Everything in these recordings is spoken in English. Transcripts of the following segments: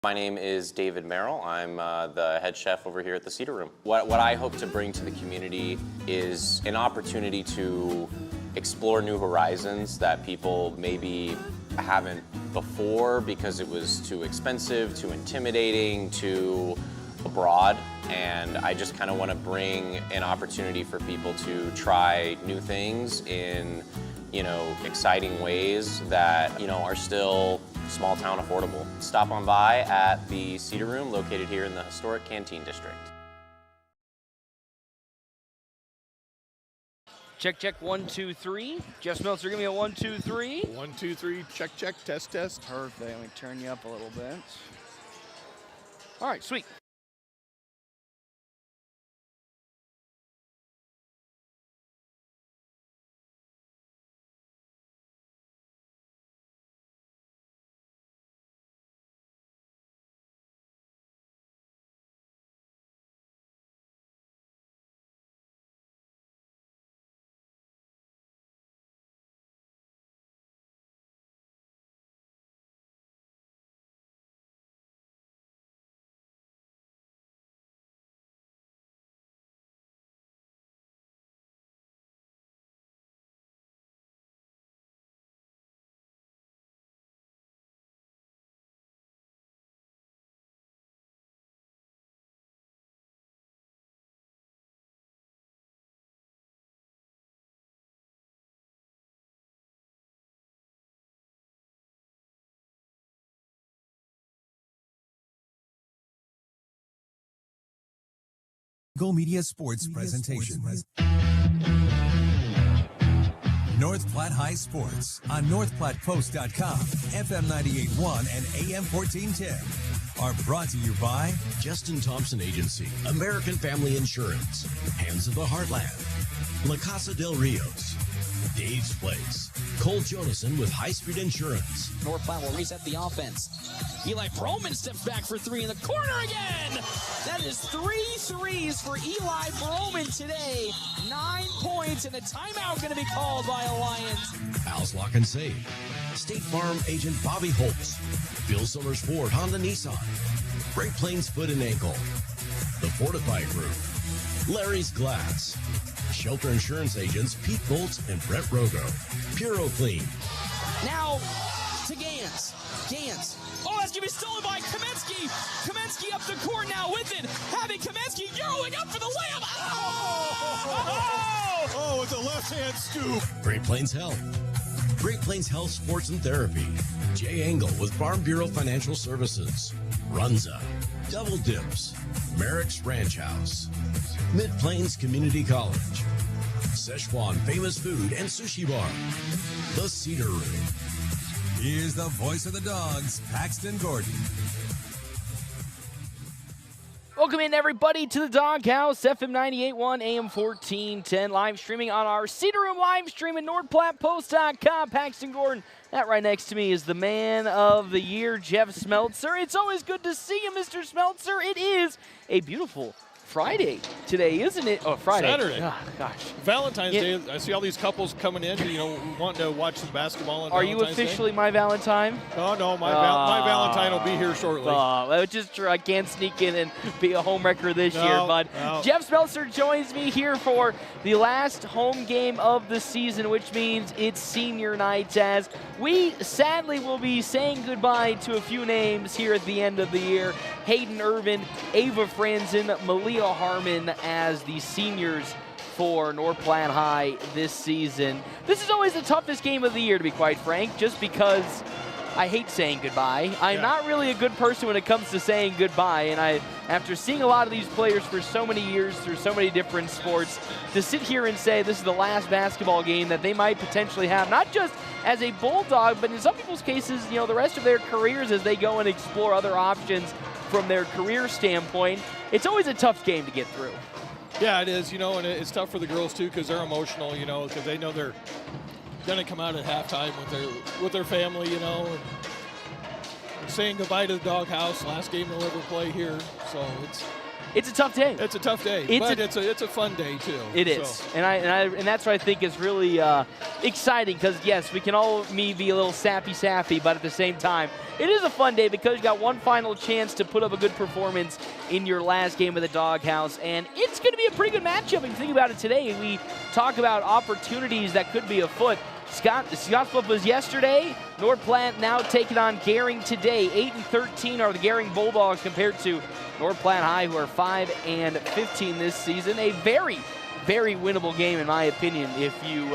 My name is David Merrill. I'm the head chef over here at the Cedar Room. What I hope to bring to the community is an opportunity to explore new horizons that people maybe haven't before because it was too expensive, too intimidating, too abroad. And I just kind of want to bring an opportunity for people to try new things in, exciting ways that, are still small town affordable. Stop on by at the Cedar Room located here in the historic Canteen District. Check, check, 1, 2, 3. Jeff Smeltzer, give me a 1, 2, 3. 1, 2, 3, check, check, test, test. Perfect. Let me turn you up a little bit. All right, sweet. Go Media Sports presentation. North Platte High Sports on NorthPlattePost.com, FM 98.1 and AM 1410 are brought to you by Justin Thompson Agency, American Family Insurance, Hands of the Heartland, La Casa del Rios, Dave's Place, Cole Jonason with High Street Insurance. North Platte will reset the offense. Eli Broman steps back for three in the corner again. That is 3 threes for Eli Broman today. 9 points, and a timeout going to be called by Alliance. Al's Lock and Save, State Farm agent Bobby Holtz, Bill Summers Ford Honda Nissan, Great Plains Foot and Ankle, The Fortify Group, Larry's Glass, Shelter Insurance agents Pete Boltz and Brett Rogo, Puro Clean. Now to Gans. Gans. Oh, that's going to be stolen by Kamensky. Kamensky up the court now with it. Having Kamensky Euroing up for the layup. Oh, with the left-hand scoop. Great Plains Health. Great Plains Health Sports and Therapy. Jay Engel with Farm Bureau Financial Services. Runza. Double Dips. Merrick's Ranch House. Mid-Plains Community College. Szechuan Famous Food and Sushi Bar. The Cedar Room. Here's the voice of the Dogs, Paxton Gordon. Welcome in, everybody, to the Doghouse, FM 98.1, AM 1410, live streaming on our Cedar Room live stream at NorthPlattePost.com. Paxton Gordon. That right next to me is the man of the year, Jeff Smeltzer. It's always good to see you, Mr. Smeltzer. It is a beautiful Friday today, isn't it? Oh, Friday. Saturday. Oh, gosh. Valentine's Day. I see all these couples coming in, wanting to watch some basketball on Are Valentine's you officially Day. my Valentine? No, my Valentine will be here shortly. Which is true. I can't sneak in and be a homewrecker this year. But Jeff Smeltzer joins me here for the last home game of the season, which means it's senior night, as we sadly will be saying goodbye to a few names here at the end of the year. Hayden Irvin, Ava Franzen, Malia Harmon as the seniors for North Platte High this season. This is always the toughest game of the year, to be quite frank, just because I hate saying goodbye. I'm not really a good person when it comes to saying goodbye, and after seeing a lot of these players for so many years through so many different sports, to sit here and say this is the last basketball game that they might potentially have, not just as a Bulldog, but in some people's cases, the rest of their careers as they go and explore other options from their career standpoint, it's always a tough game to get through. Yeah, it is, and it's tough for the girls, too, because they're emotional, because they know they're going to come out at halftime with their family, and saying goodbye to the Doghouse, last game they'll ever play here. So It's a tough day. It's a tough day, but it's a fun day too. It is, and that's what I think is really exciting. Because yes, we can all be a little sappy, but at the same time, it is a fun day because you got one final chance to put up a good performance in your last game of the Doghouse, and it's going to be a pretty good matchup. If you think about it today, we talk about opportunities that could be afoot. Scottsbluff was yesterday. North Platte now taking on Gering today. 8-13 are the Gering Bulldogs compared to North Platte High, who are 5-15 this season. A very, very winnable game, in my opinion, if you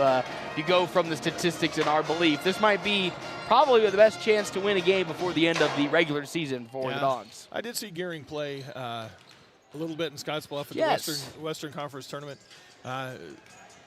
go from the statistics in our belief. This might be probably the best chance to win a game before the end of the regular season for the Dogs. I did see Gering play a little bit in Scottsbluff at the Western Conference Tournament.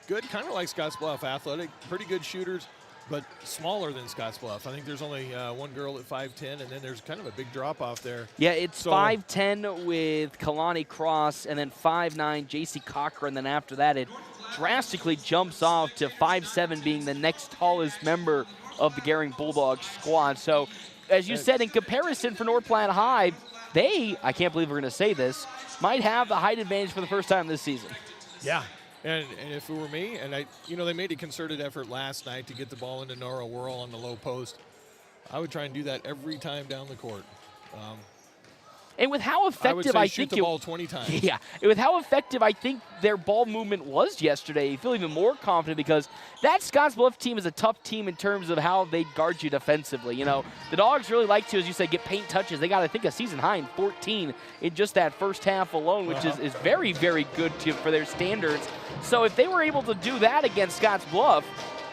Good, kind of like Scottsbluff, athletic, pretty good shooters, but smaller than Scottsbluff. I think there's only one girl at 5'10", and then there's kind of a big drop-off there. Yeah, it's 5'10" with Kalani Cross, and then 5'9", J.C. Cochran. Then after that, it drastically jumps off to 5'7", being the next tallest member of the Gering Bulldogs squad. So, as you said, in comparison for North Platte High, I can't believe we're going to say this, might have the height advantage for the first time this season. Yeah. And if it were me, and they made a concerted effort last night to get the ball into Nora Whirl on the low post, I would try and do that every time down the court. And with how effective I would say shoot the ball 20 times. Yeah, with how effective I think their ball movement was yesterday, you feel even more confident because that Scottsbluff team is a tough team in terms of how they guard you defensively. You know, the Dogs really like to, as you said, get paint touches. They got, I think, a season high in 14 in just that first half alone, which is very, very good for their standards. So if they were able to do that against Scottsbluff,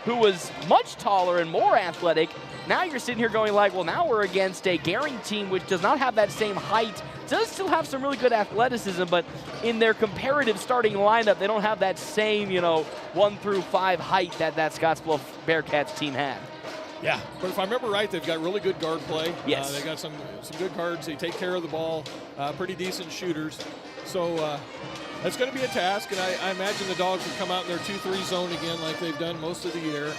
who was much taller and more athletic, now you're sitting here going like, well, now we're against a Gering team which does not have that same height, does still have some really good athleticism, but in their comparative starting lineup, they don't have that same, 1 through 5 height that Scottsbluff Bearcats team had. Yeah, but if I remember right, they've got really good guard play. Yes. They got some good guards. They take care of the ball, pretty decent shooters. So that's going to be a task, and I imagine the Dogs will come out in their 2-3 zone again like they've done most of the year.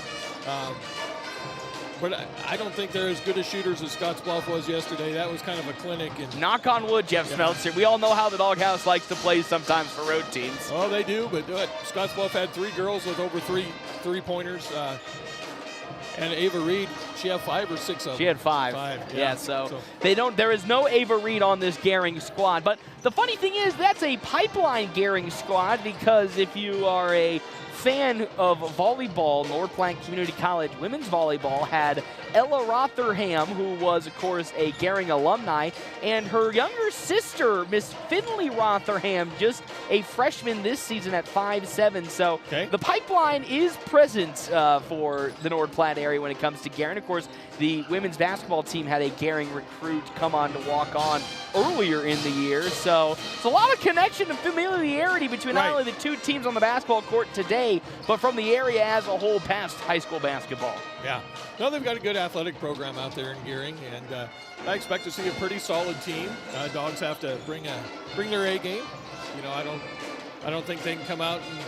But I don't think they're as good as shooters as Scottsbluff was yesterday. That was kind of a clinic. And knock on wood, Jeff Smeltzer. We all know how the Doghouse likes to play sometimes for road teams. Oh, they do, but Scottsbluff had 3 girls with over three-pointers. And Ava Reed, she had 5 or 6 of them. She had 5. 5, yeah. So they don't. There is no Ava Reed on this Gering squad. But the funny thing is, that's a pipeline Gering squad because if you are a fan of volleyball, North Platte Community College women's volleyball had Ella Rotherham, who was, of course, a Gering alumni, and her younger sister, Miss Finley Rotherham, just a freshman this season at 5'7". So the pipeline is present for the North Platte area when it comes to Gering. Of course, the women's basketball team had a Gering recruit come on to walk on earlier in the year. So it's a lot of connection and familiarity between not only the two teams on the basketball court today, but from the area as a whole past high school basketball. Yeah. No, they've got a good athletic program out there in Gering, and I expect to see a pretty solid team. Dogs have to bring their A game. I don't think they can come out and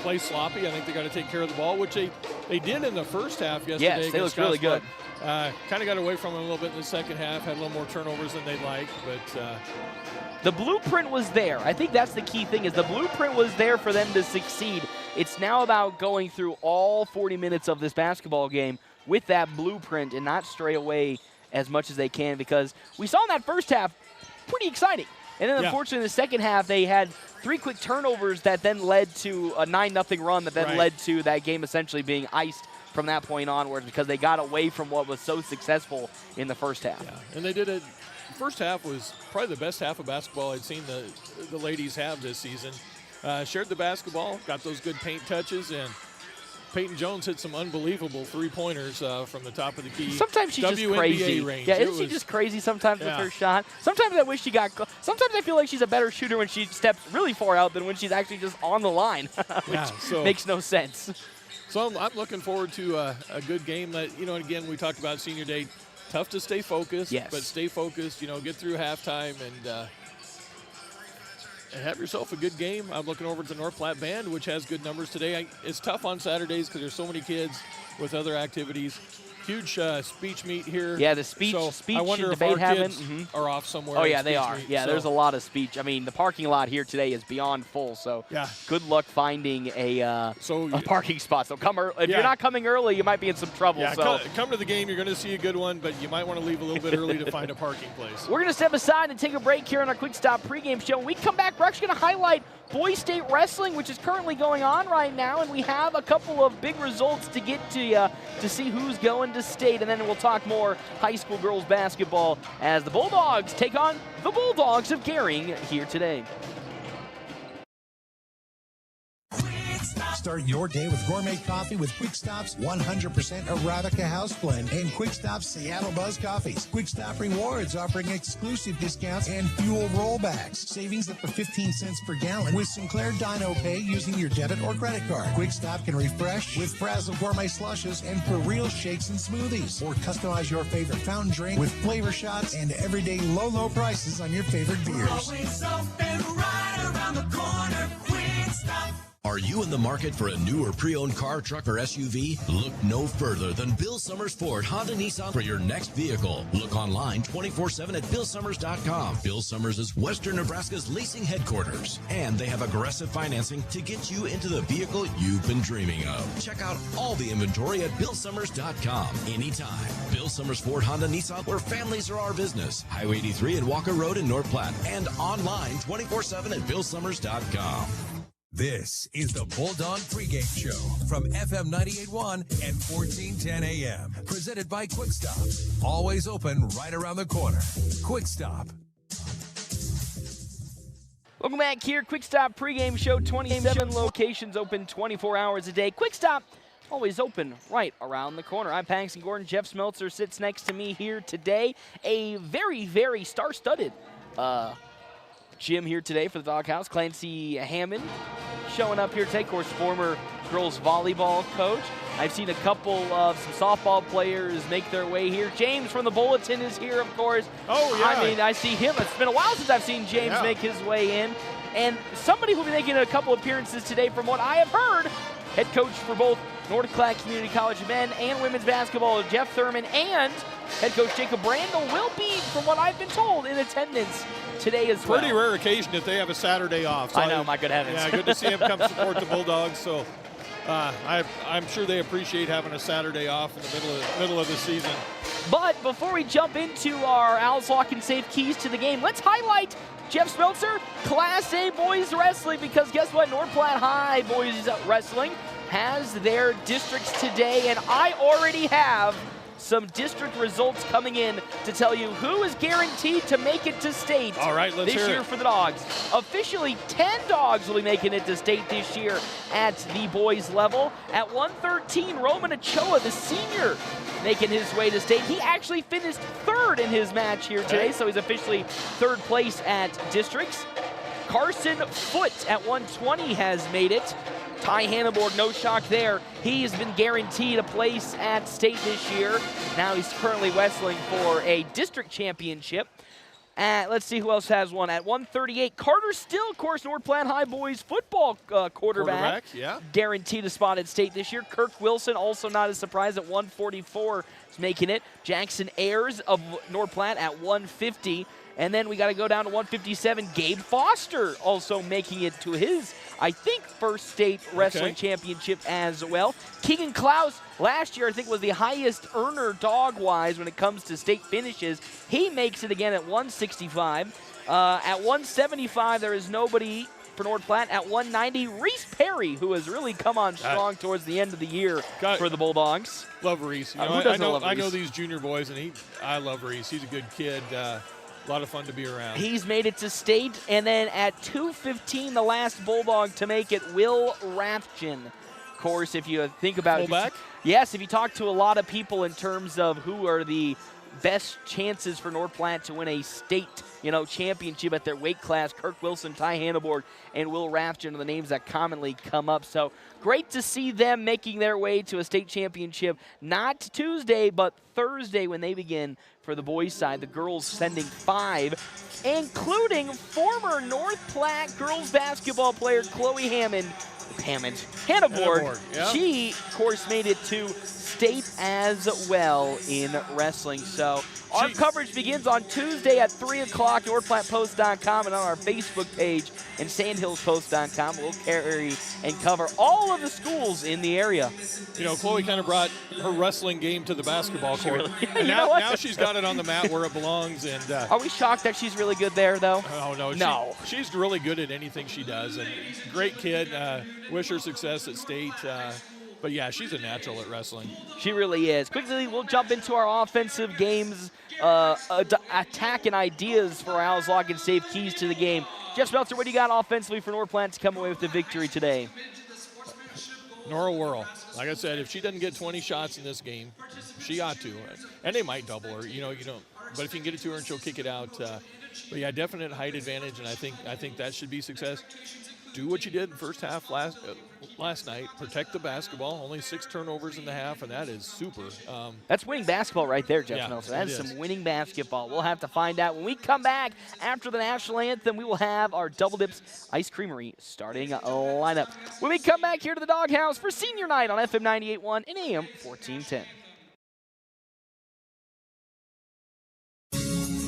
play sloppy. I think they got to take care of the ball, which they did in the first half yesterday. Yes, they looked really good. Kind of got away from them a little bit in the second half, had a little more turnovers than they'd like, but the blueprint was there. I think that's the key thing, is the blueprint was there for them to succeed. It's now about going through all 40 minutes of this basketball game with that blueprint and not stray away as much as they can, because we saw in that first half, pretty exciting. And then unfortunately in the second half, they had 3 quick turnovers that then led to a 9-0 run that then led to that game essentially being iced from that point onwards, because they got away from what was so successful in the first half. Yeah, and they did it. First half was probably the best half of basketball I'd seen the ladies have this season. Shared the basketball, got those good paint touches, and Peyton Jones hit some unbelievable 3-pointers from the top of the key. Sometimes she's just crazy. Range. Yeah, isn't she just crazy sometimes with her shot? Sometimes I wish she got. Sometimes I feel like she's a better shooter when she steps really far out than when she's actually just on the line, which makes no sense. So I'm looking forward to a good game. That again, we talked about senior day. Tough to stay focused, but stay focused. Get through halftime and have yourself a good game. I'm looking over at the North Platte Band, which has good numbers today. It's tough on Saturdays because there's so many kids with other activities. huge speech meet here. Yeah, the speech I wonder debate if our kids having are off somewhere. Oh at yeah, they speech are. meet, Yeah, so. there's a lot of speech. I mean, the parking lot here today is beyond full. So Yeah. good luck finding a parking spot. So if you're not coming early, you might be in some trouble. Yeah, so come to the game. You're going to see a good one, but you might want to leave a little bit early to find a parking place. we're going to step aside and take a break here on our Quick Stop pregame show. When we come back, we're actually going to highlight Boys State Wrestling, which is currently going on right now, and we have a couple of big results to get to you to see who's going to state, and then we'll talk more high school girls basketball as the Bulldogs take on the Bulldogs of Gering here today. Start your day with gourmet coffee with Quick Stop's 100% Arabica house blend and Quick Stop's Seattle Buzz coffees. Quick Stop Rewards offering exclusive discounts and fuel rollbacks. Savings up to 15 cents per gallon with Sinclair Dino Pay using your debit or credit card. Quick Stop can refresh with Frazzle gourmet slushes and for real shakes and smoothies. Or customize your favorite fountain drink with flavor shots and everyday low prices on your favorite beers. Always open right around the corner. Quick Stop. Are you in the market for a new or pre-owned car, truck, or SUV? Look no further than Bill Summers Ford Honda Nissan for your next vehicle. Look online 24/7 at BillSummers.com. Bill Summers is Western Nebraska's leasing headquarters, and they have aggressive financing to get you into the vehicle you've been dreaming of. Check out all the inventory at BillSummers.com anytime. Bill Summers Ford Honda Nissan, where families are our business. Highway 83 and Walker Road in North Platte, and online 24/7 at BillSummers.com. This is the Bulldog Pregame Show from FM 98.1 and 1410 AM. Presented by Quick Stop. Always open right around the corner. Quick Stop. Welcome back here. Quick Stop pregame show. 27 locations open 24 hours a day. Quick Stop always open right around the corner. I'm Paxton Gordon. Jeff Smeltzer sits next to me here today. A very, very star-studded gym here today for the Doghouse. Clancy Hammond showing up here today, of course, former girls volleyball coach. I've seen a couple of some softball players make their way here. James from the Bulletin is here, of course. Oh, yeah. I mean, I see him. It's been a while since I've seen James make his way in. And somebody who will be making a couple appearances today, from what I have heard, head coach for both North Platte Community College men and women's basketball, Jeff Thurman, and head coach Jacob Brandel will be, from what I've been told, in attendance today as well. Pretty rare occasion if they have a Saturday off. So I know, my good heavens. Yeah, good to see him come support the Bulldogs. So I'm sure they appreciate having a Saturday off in the middle of the season. But before we jump into our Owls Lock and Safe keys to the game, let's highlight Jeff Smeltzer, Class A boys wrestling, because guess what? North Platte High boys wrestling has their districts today, and I already have some district results coming in to tell you who is guaranteed to make it to state. All right, let's this hear year it. for the Dogs. Officially, 10 Dogs will be making it to state this year at the boys level. At 113, Roman Ochoa, the senior, making his way to state. He actually finished third in his match here today, so he's officially third place at districts. Carson Foote at 120 has made it. Ty Hanneborg, no shock there. He has been guaranteed a place at state this year. Now he's currently wrestling for a district championship. Let's see who else has one. At 138, Carter Still, of course, North Platte High boys football quarterback. Yeah. Guaranteed a spot at state this year. Kirk Wilson, also not a surprise, at 144 is making it. Jackson Ayers of North Platte at 150. And then we got to go down to 157. Gabe Foster also making it to his, I think, first state wrestling championship as well. Keegan Klaus, last year, I think, was the highest earner dog-wise when it comes to state finishes. He makes it again at 165. At 175, there is nobody for North Platte. At 190, Reese Perry, who has really come on strong towards the end of the year for the Bulldogs. Love Reese. Who doesn't love Reese? I know these junior boys, and I love Reese. He's a good kid. A lot of fun to be around. He's made it to state. And then at 215, the last Bulldog to make it, Will Rathjen. Of course, if you think about Fullback? Yes, if you talk to a lot of people in terms of who are the best chances for North Platte to win a state, championship at their weight class, Kirk Wilson, Ty Hanneborg, and Will Rathjen are the names that commonly come up. So great to see them making their way to a state championship, not Tuesday, but Thursday when they begin for the boys' side. The girls sending 5, including former North Platte girls basketball player Chloe Hannaford. Yeah. She, of course, made it to state as well in wrestling. So our coverage begins on Tuesday at 3 o'clock, NorthPlattePost.com, and on our Facebook page and SandhillsPost.com. We'll carry and cover all of the schools in the area. You know, Chloe kind of brought her wrestling game to the basketball court. Really, and now she's got it on the mat where it belongs. And are we shocked that she's really good there, though? Oh, no. No. She's really good at anything she does. And great kid. Wish her success at state. But, yeah, she's a natural at wrestling. She really is. Quickly, we'll jump into our offensive games, attack and ideas for Owls Lock and Safe keys to the game. Jeff Smeltzer, what do you got offensively for North Platte to come away with the victory today? Nora Whirl. Like I said, if she doesn't get 20 shots in this game, she ought to. And they might double her. You don't. But if you can get it to her and she'll kick it out. But, yeah, definite height advantage, and I think that should be success. Do what you did in the first half last night. Protect the basketball. Only 6 turnovers in the half, and that is super. That's winning basketball right there, Jeff Yeah, Nelson. That is it is. some winning basketball. We'll have to find out. When we come back after the national anthem, we will have our Double Dips Ice Creamery starting lineup. When we come back here to the Doghouse for senior night on FM 98.1 and AM 1410.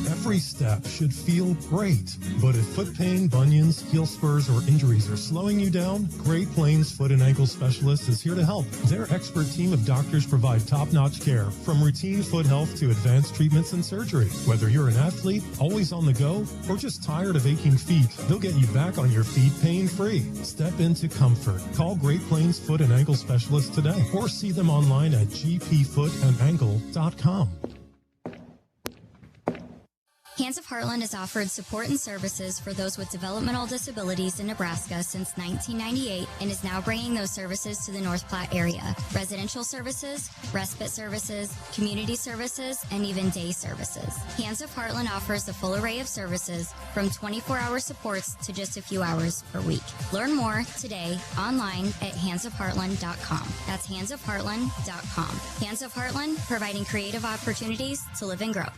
Every step should feel great, but if foot pain, bunions, heel spurs, or injuries are slowing you down, Great Plains Foot and Ankle Specialists is here to help. Their expert team of doctors provide top-notch care, from routine foot health to advanced treatments and surgery. Whether you're an athlete, always on the go, or just tired of aching feet, they'll get you back on your feet pain-free. Step into comfort. Call Great Plains Foot and Ankle Specialists today, or see them online at gpfootandankle.com. Hands of Heartland has offered support and services for those with developmental disabilities in Nebraska since 1998 and is now bringing those services to the North Platte area. Residential services, respite services, community services, and even day services. Hands of Heartland offers a full array of services from 24-hour supports to just a few hours per week. Learn more today online at handsofheartland.com. That's handsofheartland.com. Hands of Heartland, providing creative opportunities to live and grow.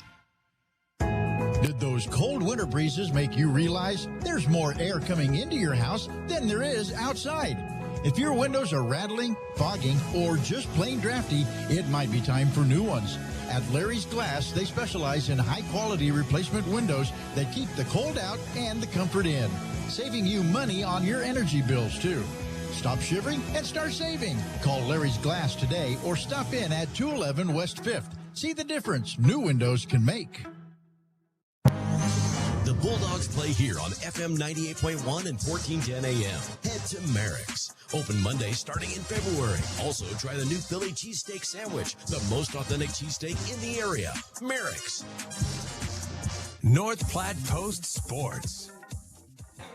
Did those cold winter breezes make you realize there's more air coming into your house than there is outside? If your windows are rattling, fogging, or just plain drafty, it might be time for new ones. At Larry's Glass, they specialize in high-quality replacement windows that keep the cold out and the comfort in, saving you money on your energy bills, too. Stop shivering and start saving. Call Larry's Glass today or stop in at 211 West 5th. See the difference new windows can make. The Bulldogs play here on FM 98.1 and 1410 AM. Head to Merrick's. Open Monday starting in February. Also, try the new Philly cheesesteak sandwich, the most authentic cheesesteak in the area. Merrick's. North Platte Post Sports.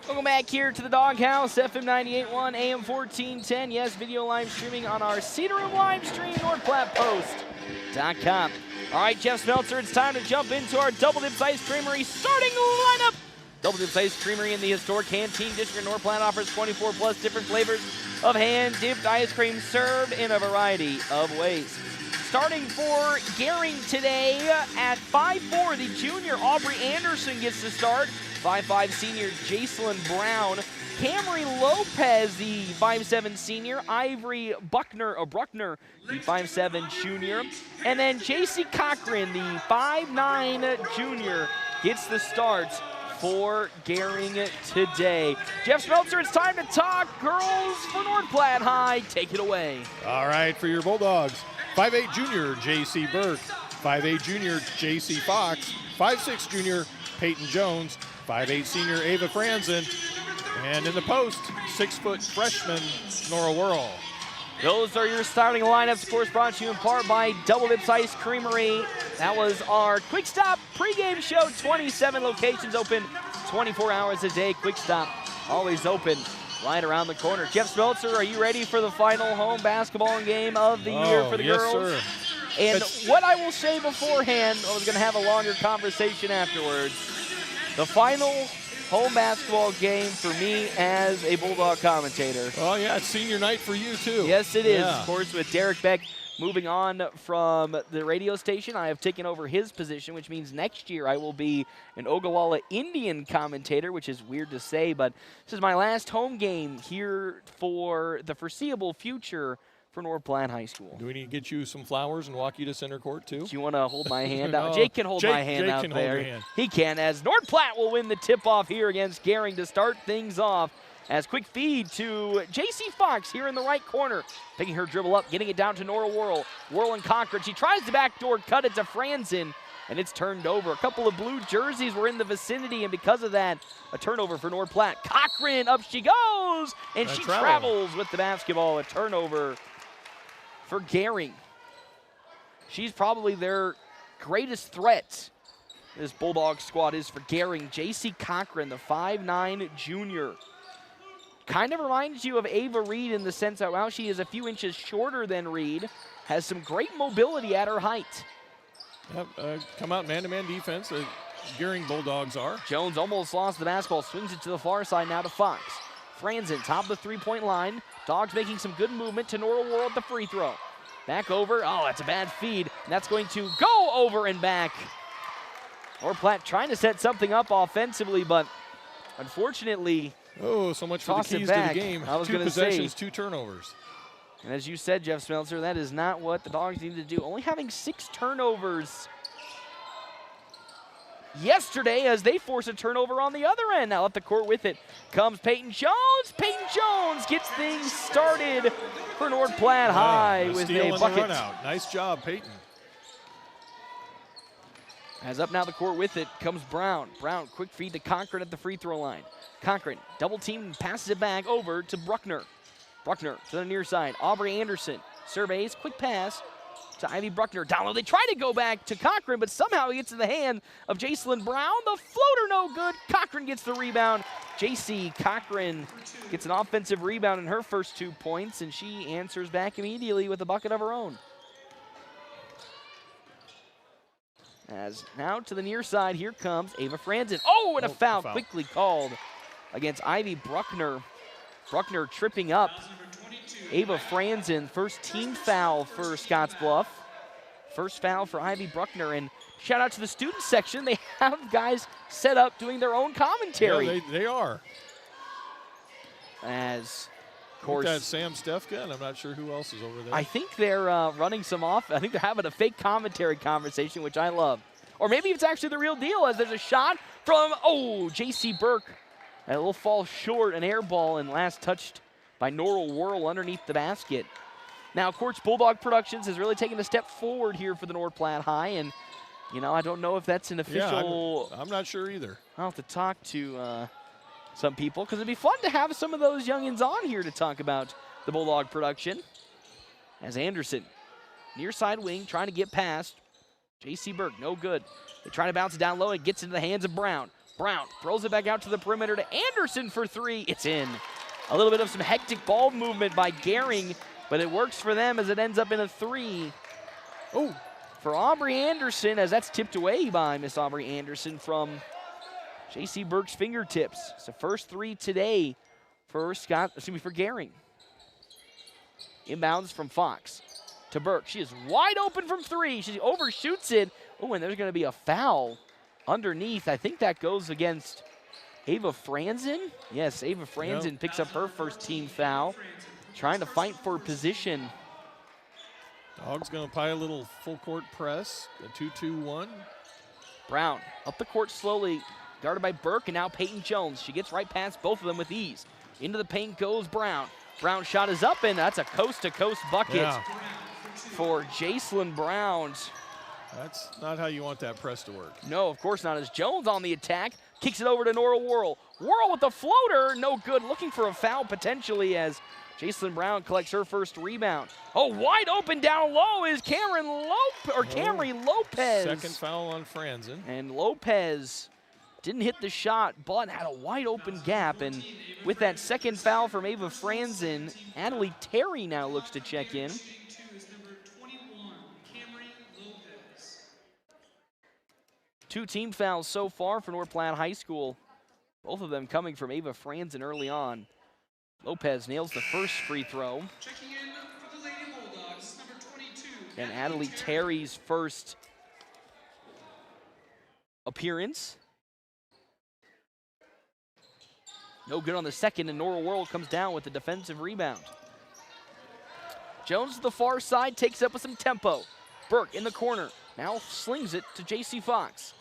Welcome back here to the Doghouse, FM 98.1, AM 1410. Yes, video live streaming on our Cedar Room live stream, NorthPlattePost.com. All right, Jeff Smeltzer, it's time to jump into our Double Dips Ice Creamery starting lineup. Double Dips Ice Creamery in the historic Canteen District of North Platte offers 24+ different flavors of hand-dipped ice cream served in a variety of ways. Starting for Gering today at 5'4", the junior Aubrey Anderson gets to start. 5'5" senior Jacelyn Brown. Camry Lopez, the 5'7" senior. Ivory Bruckner, the 5'7" junior. And then JC Cochran, the 5'9" junior, gets the start for Gering today. Jeff Smeltzer, it's time to talk girls for North Platte High. Take it away. All right, for your Bulldogs, 5'8" junior J.C. Burke, 5'8" junior J.C. Fox, 5'6" junior Peyton Jones, 5'8" senior Ava Franzen, and in the post, 6-foot freshman Nora Whirl. Those are your starting lineups, of course, brought to you in part by Double Dips Ice Creamery. That was our Quick Stop pregame show. 27 locations open 24 hours a day. Quick Stop always open right around the corner. Jeff Smeltzer, are you ready for the final home basketball game of the year for the yes, girls? Sir. And what I will say beforehand, I was going to have a longer conversation afterwards. The final home basketball game for me as a Bulldog commentator. Oh, yeah, it's senior night for you, too. Yes, it is. Yeah. Of course, with Derek Beck moving on from the radio station, I have taken over his position, which means next year I will be an Ogallala Indian commentator, which is weird to say, but this is my last home game here for the foreseeable future for North Platte High School. Do we need to get you some flowers and walk you to center court, too? Do you want to hold my hand out? Jake can hold my hand out there. He can, as North Platte will win the tip-off here against Gering to start things off. As quick feed to J.C. Fox here in the right corner. Picking her dribble up, getting it down to Nora Whirl. Whirl and Cochran. She tries the backdoor cut it to Franzen, and it's turned over. A couple of blue jerseys were in the vicinity, and because of that, a turnover for North Platte. Cochran, up she goes, and she travels with the basketball. A turnover for Gering. She's probably their greatest threat. This Bulldog squad is for Gering. J.C. Cochran, the 5'9" junior. Kind of reminds you of Ava Reed in the sense that while she is a few inches shorter than Reed, has some great mobility at her height. Yep, come out man-to-man defense. Gering Bulldogs are. Jones almost lost the basketball, swings it to the far side now to Fox. Franzen, top of the three-point line. Dogs making some good movement to Nora Whirl at the free throw. Back over, oh, that's a bad feed, and that's going to go over and back. North Platte trying to set something up offensively, but unfortunately, oh, so much for the keys to the game. I was 2 possessions, 2 turnovers. And as you said, Jeff Smeltzer, that is not what the Dogs need to do. Only having 6 turnovers yesterday as they force a turnover on the other end. Now up the court with it comes Peyton Jones. Peyton Jones gets things started for North Platte High with a bucket. Nice job, Peyton. As up now the court with it comes Brown. Brown, quick feed to Cochran at the free throw line. Cochran, double team, passes it back over to Bruckner. Bruckner to the near side. Aubrey Anderson surveys, quick pass to Ivy Bruckner. Down low, they try to go back to Cochran, but somehow he gets in the hand of Jacelyn Brown. The floater no good. Cochran gets the rebound. J.C. Cochran gets an offensive rebound in her first 2 points, and she answers back immediately with a bucket of her own. As now to the near side, here comes Ava Franzen. Oh, and a foul quickly called against Ivy Bruckner. Bruckner tripping up Ava Franzen. First team foul for Scottsbluff. First foul for Ivy Bruckner. And shout out to the student section. They have guys set up doing their own commentary. Yeah, they are. As, of course, that's Sam Stefka, and I'm not sure who else is over there. I think they're running some off. I think they're having a fake commentary conversation, which I love. Or maybe it's actually the real deal as there's a shot from, J.C. Burke. A little fall short, an air ball, and last touched by Nora Whirl underneath the basket. Now, of course, Bulldog Productions has really taken a step forward here for the North Platte High, and, I don't know if that's an official. Yeah, I'm not sure either. I'll have to talk to some people, because it'd be fun to have some of those youngins on here to talk about the Bulldog production. As Anderson, near side wing, trying to get past J.C. Burke, no good. They try to bounce it down low, and it gets into the hands of Brown. Brown throws it back out to the perimeter to Anderson for 3. It's in. A little bit of some hectic ball movement by Gering, but it works for them as it ends up in a 3. Oh, for Aubrey Anderson, as that's tipped away by Miss Aubrey Anderson from J.C. Burke's fingertips. It's the first 3 today for Gering. Inbounds from Fox to Burke. She is wide open from 3. She overshoots it. Oh, and there's going to be a foul underneath. I think that goes against Ava Franzen. Yes, Ava Franzen picks up her first team foul. Trying to fight for position. Dog's going to apply a little full court press. A 2-2-1. Brown up the court slowly. Guarded by Burke, and now Peyton Jones. She gets right past both of them with ease. Into the paint goes Brown. Brown's shot is up, and that's a coast-to-coast bucket for Jacelyn Brown. That's not how you want that press to work. No, of course not. As Jones on the attack, kicks it over to Nora Whirl. Whirl with the floater, no good. Looking for a foul potentially as Jacelyn Brown collects her first rebound. Oh, wide open down low is Camry Lopez. Second foul on Franzen. And Lopez didn't hit the shot, but had a wide open gap. And with that second foul from Ava Franzen, Adelie Terry now looks to check in. Two team fouls so far for North Platte High School. Both of them coming from Ava Franzen early on. Lopez nails the first free throw. Checking in for the Lady Bulldogs, number 22, And Adelie Terry's first appearance. No good on the second, and Nora Worrell comes down with a defensive rebound. Jones to the far side, takes up with some tempo. Burke in the corner, now slings it to J.C. Fox.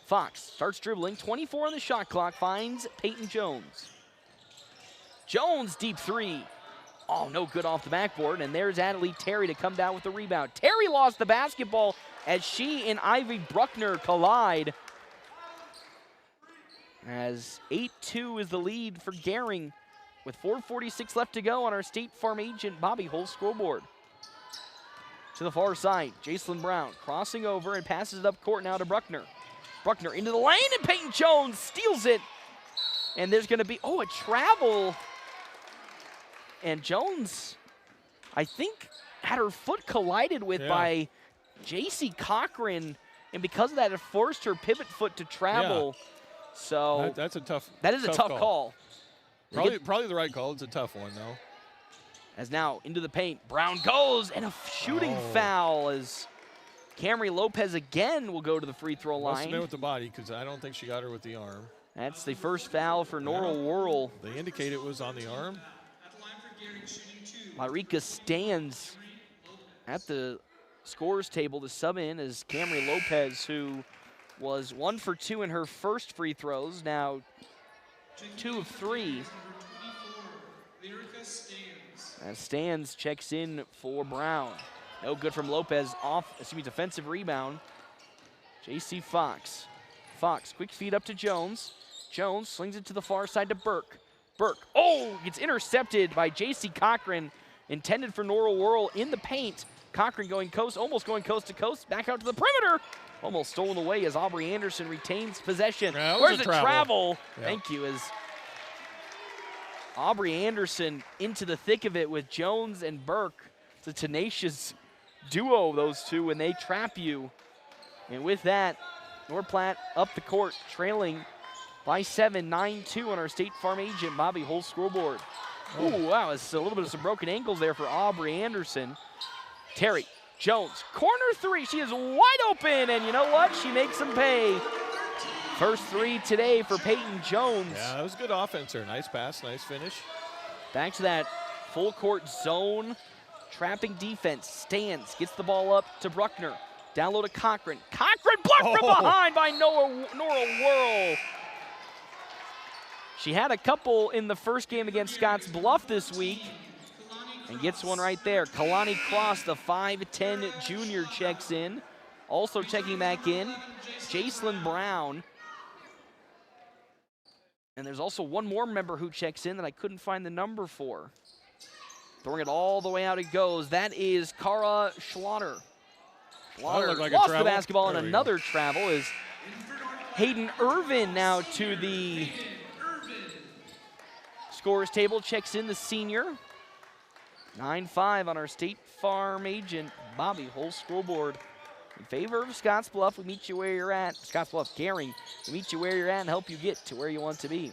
Fox starts dribbling, 24 on the shot clock, finds Peyton Jones. Jones, deep three. Oh, no good off the backboard, and there's Adelie Terry to come down with the rebound. Terry lost the basketball as she and Ivy Bruckner collide. As 8-2 is the lead for Gering with 4:46 left to go on our State Farm agent Bobby Hull scoreboard. To the far side, Jacelyn Brown crossing over and passes it up court now to Bruckner. Bruckner into the lane, and Peyton Jones steals it. And there's going to be, a travel. And Jones, I think, had her foot collided with by J.C. Cochran. And because of that, it forced her pivot foot to travel. Yeah. So that's a tough. That is a tough call. Probably the right call. It's a tough one though. As now into the paint, Brown goes, and a shooting foul as Camry Lopez again will go to the free throw line. Must have been with the body because I don't think she got her with the arm. That's the first foul for Nora Worrell. They indicate it was on the arm. Marika stands at the scorer's table to sub in as Camry Lopez, who was 1 for 2 in her first free throws, now 2 of 3. As Stans checks in for Brown. No good from Lopez, defensive rebound. J.C. Fox. Fox, quick feed up to Jones. Jones slings it to the far side to Burke. Burke, gets intercepted by J.C. Cochran, intended for Nora Worrell in the paint. Cochran almost going coast to coast, back out to the perimeter. Almost stolen away as Aubrey Anderson retains possession. Where's the travel? Yeah. Thank you. As Aubrey Anderson into the thick of it with Jones and Burke. It's a tenacious duo, those two, when they trap you. And with that, North Platte up the court, trailing by 7, 9-2 on our State Farm agent Bobby Hull scoreboard. Ooh, wow, it's a little bit of some broken ankles there for Aubrey Anderson. Terry Jones, corner three. She is wide open, and you know what? She makes them pay. First three today for Peyton Jones. Yeah, that was good offense there. Nice pass, nice finish. Back to that full court zone, trapping defense. Stans gets the ball up to Bruckner. Down low to Cochran. Cochran blocked from behind by Nora Worrell. She had a couple in the first game against Scotts Bluff this week. And gets one right there. Kalani Cross, the 5'10 junior, checks in. Also checking back in, Jacelyn Brown. And there's also one more member who checks in that I couldn't find the number for. Throwing it all the way out it goes. That is Cara Schlatter. Schlatter lost the basketball, and another travel is Hayden Irvin now to the scorer's table. Checks in the senior. 9-5 on our State Farm agent Bobby Hull scoreboard. In favor of Scotts Bluff, we meet you where you're at. Scotts Bluff, Gering, we meet you where you're at and help you get to where you want to be.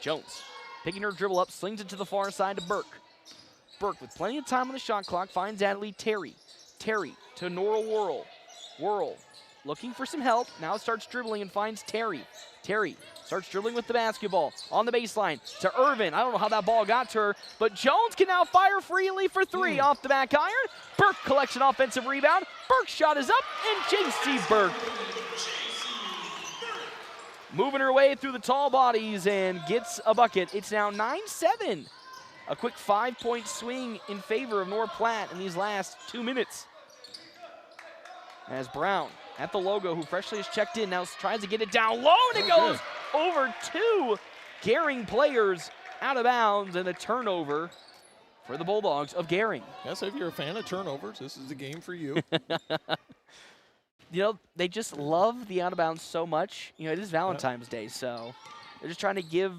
Jones, picking her dribble up, slings it to the far side to Burke. Burke, with plenty of time on the shot clock, finds Adelie Terry. Terry to Nora Worrell. Worrell, looking for some help, now starts dribbling and finds Terry. Terry starts dribbling with the basketball on the baseline to Irvin. I don't know how that ball got to her, but Jones can now fire freely for three off the back iron. Burke collects an offensive rebound. Burke's shot is up, and J.C. Burke moving her way through the tall bodies and gets a bucket. It's now 9-7. A quick 5-point swing in favor of North Platte in these last 2 minutes. As Brown at the logo, who freshly has checked in, now tries to get it down low, and it goes over two Gering players out of bounds, and a turnover for the Bulldogs of Gering. Yes, if you're a fan of turnovers, this is the game for you. You know, they just love the out of bounds so much. You know, it is Valentine's Day, so they're just trying to give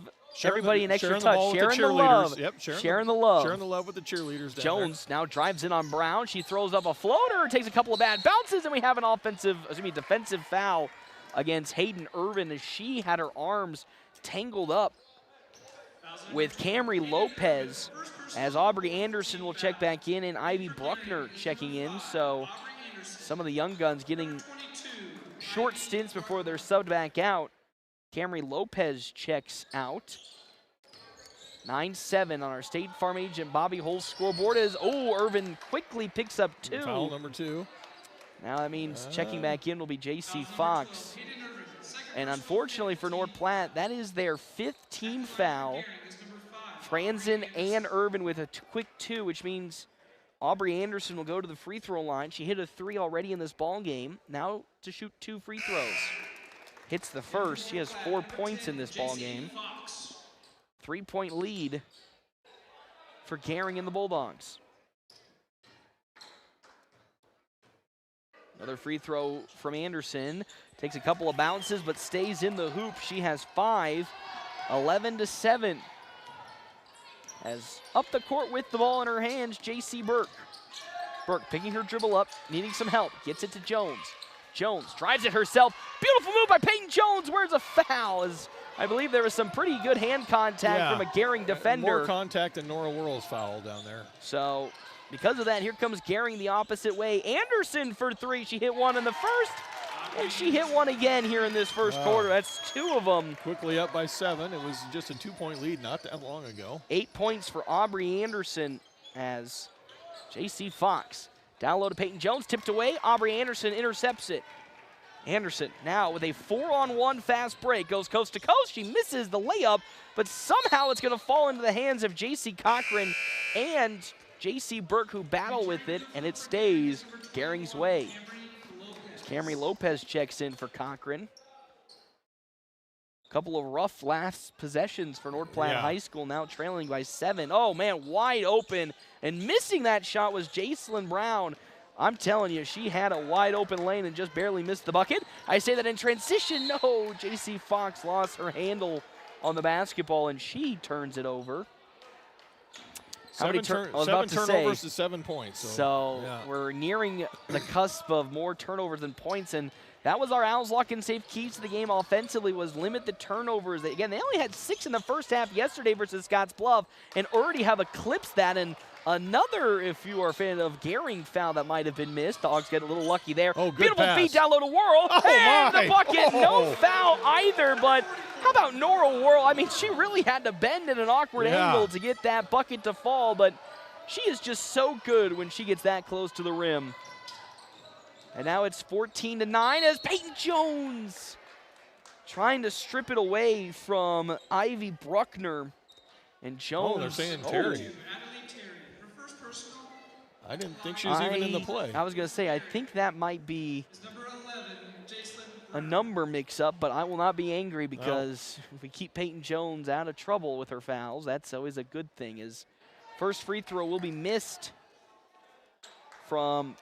everybody an extra touch. Sharing the love. Yep, sharing the love. Sharing the love with the cheerleaders down Jones now drives in on Brown. She throws up a floater, takes a couple of bad bounces, and we have an defensive foul against Hayden Irvin as she had her arms tangled up with Camry Lopez, as Aubrey Anderson will check back in and Ivy Bruckner checking in. So some of the young guns getting short stints before they're subbed back out. Camry Lopez checks out. 9-7 on our State Farm agent Bobby Hull's scoreboard as, Irvin quickly picks up 2. Foul number 2. Now that means checking back in will be J.C. Fox. And unfortunately for North Platte, that is their 5th team foul. Franzen and Irvin with a quick 2, which means Aubrey Anderson will go to the free throw line. She hit a 3 already in this ball game. Now to shoot 2 free throws. Hits the first. She has 4 points in this ball game. 3-point lead for Gering and the Bulldogs. Another free throw from Anderson. Takes a couple of bounces, but stays in the hoop. She has 5, 11-7. As up the court with the ball in her hands, J.C. Burke. Burke picking her dribble up, needing some help. Gets it to Jones. Jones drives it herself. Beautiful move by Peyton Jones. Where's a foul? As I believe there was some pretty good hand contact from a Gering defender. More contact than Nora Worrell's foul down there. So because of that, here comes Gering the opposite way. Anderson for 3. She hit 1 in the first, and she hit 1 again here in this first quarter. That's 2 of them. Quickly up by 7. It was just a 2-point lead not that long ago. 8 points for Aubrey Anderson as J.C. Fox. Down low to Peyton Jones, tipped away. Aubrey Anderson intercepts it. Anderson now with a 4-on-1 fast break. Goes coast to coast. She misses the layup, but somehow it's going to fall into the hands of J.C. Cochran and J.C. Burke, who battle with it, and it stays Gering's way. Camry Lopez checks in for Cochran. Couple of rough last possessions for North Platte High School, now trailing by 7. Oh, man, wide open. And missing that shot was Jacelyn Brown. I'm telling you, she had a wide open lane and just barely missed the bucket. I say that in transition. No, J.C. Fox lost her handle on the basketball, and she turns it over. Seven turnovers to 7 points. So we're nearing the cusp of more turnovers than points, and that was our Owls lock and safe keys to the game offensively, was limit the turnovers. Again, they only had 6 in the first half yesterday versus Scottsbluff, and already have eclipsed that. And another, if you are a fan of Gering, foul that might have been missed. Dogs get a little lucky there. Oh, good Beautiful pass. feed down low to Worrell. And my. the bucket. No foul either, but how about Nora Worrell? I mean, she really had to bend at an awkward angle to get that bucket to fall, but she is just so good when she gets that close to the rim. And now it's 14-9 as Peyton Jones trying to strip it away from Ivy Bruckner. And Jones. Oh, they're saying Terry. I didn't think she was even in the play. I was going to say, I think that might be a number mix-up, but I will not be angry because if we keep Peyton Jones out of trouble with her fouls, that's always a good thing. His first free throw will be missed from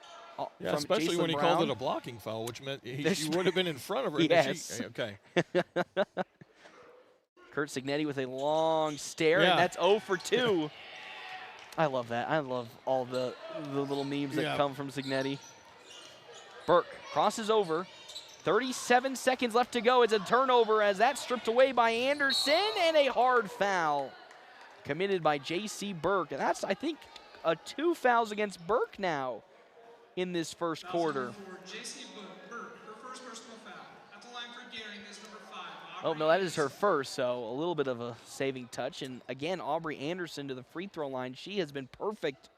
especially Jacelyn when he Brown. called it a blocking foul, which meant he would have been in front of her. Yes. Okay. Kurt Signetti with a long stare, and that's 0 for 2. I love that. I love all the little memes that come from Signetti. Burke crosses over. 37 seconds left to go. It's a turnover as that's stripped away by Anderson, and a hard foul committed by J.C. Burke. And that's, I think, 2 fouls against Burke now in this first quarter. Oh, no, that is her first, so a little bit of a saving touch. And again, Aubrey Anderson to the free throw line. She has been perfect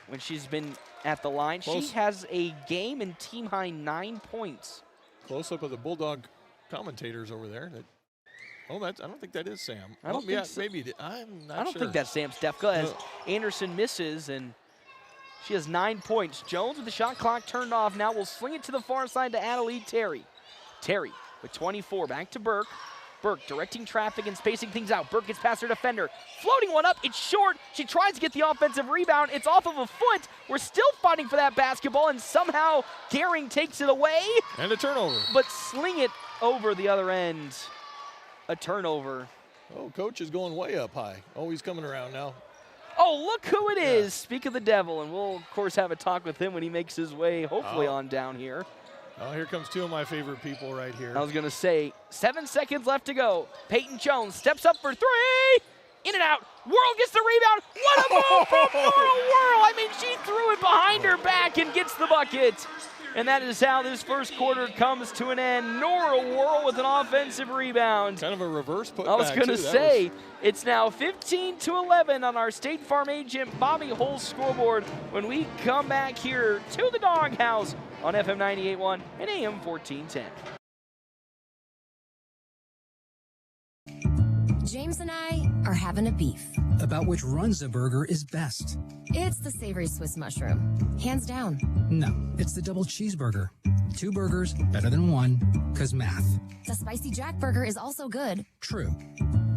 when she's been at the line. She has a game and team high 9 points. Close up of the Bulldog commentators over there. I don't think that is Sam. I don't think so. Maybe I'm not sure. I don't think that's Sam Stefka as Anderson misses, and she has 9 points. Jones with the shot clock turned off. Now will swing it to the far side to Adelaide Terry. Terry with 24, back to Burke. Burke directing traffic and spacing things out. Burke gets past her defender. Floating one up, it's short. She tries to get the offensive rebound. It's off of a foot. We're still fighting for that basketball, and somehow Gering takes it away. And a turnover. But sling it over the other end. A turnover. Oh, coach is going way up high. Oh, he's coming around now. Oh, look who it is. Speak of the devil, and we'll, of course, have a talk with him when he makes his way, hopefully, on down here. Oh, here comes two of my favorite people right here. I was going to say, 7 seconds left to go. Peyton Jones steps up for three. In and out. Worrell gets the rebound. What a move from Norrell Worrell. I mean, she threw it behind her back and gets the bucket. And that is how this first quarter comes to an end. Norrell Worrell with an offensive rebound. Kind of a reverse putback. I was going to say, it's now 15-11 on our State Farm agent Bobby Hull's scoreboard when we come back here to the Doghouse on FM 98.1 and AM 1410. James and I are having a beef. About which Runza burger is best. It's the savory Swiss mushroom. Hands down. No, it's the double cheeseburger. 2 burgers, better than 1, 'cause math. The spicy Jack burger is also good. True.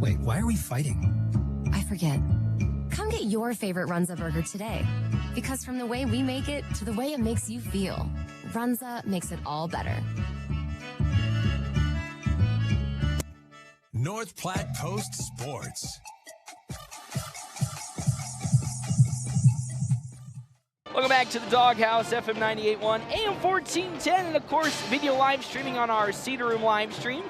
Wait, why are we fighting? I forget. Come get your favorite Runza burger today. Because from the way we make it to the way it makes you feel, Runza makes it all better. North Platte Post Sports. Welcome back to the Doghouse, FM 98.1, AM 1410, and of course, video live streaming on our Cedar Room live stream,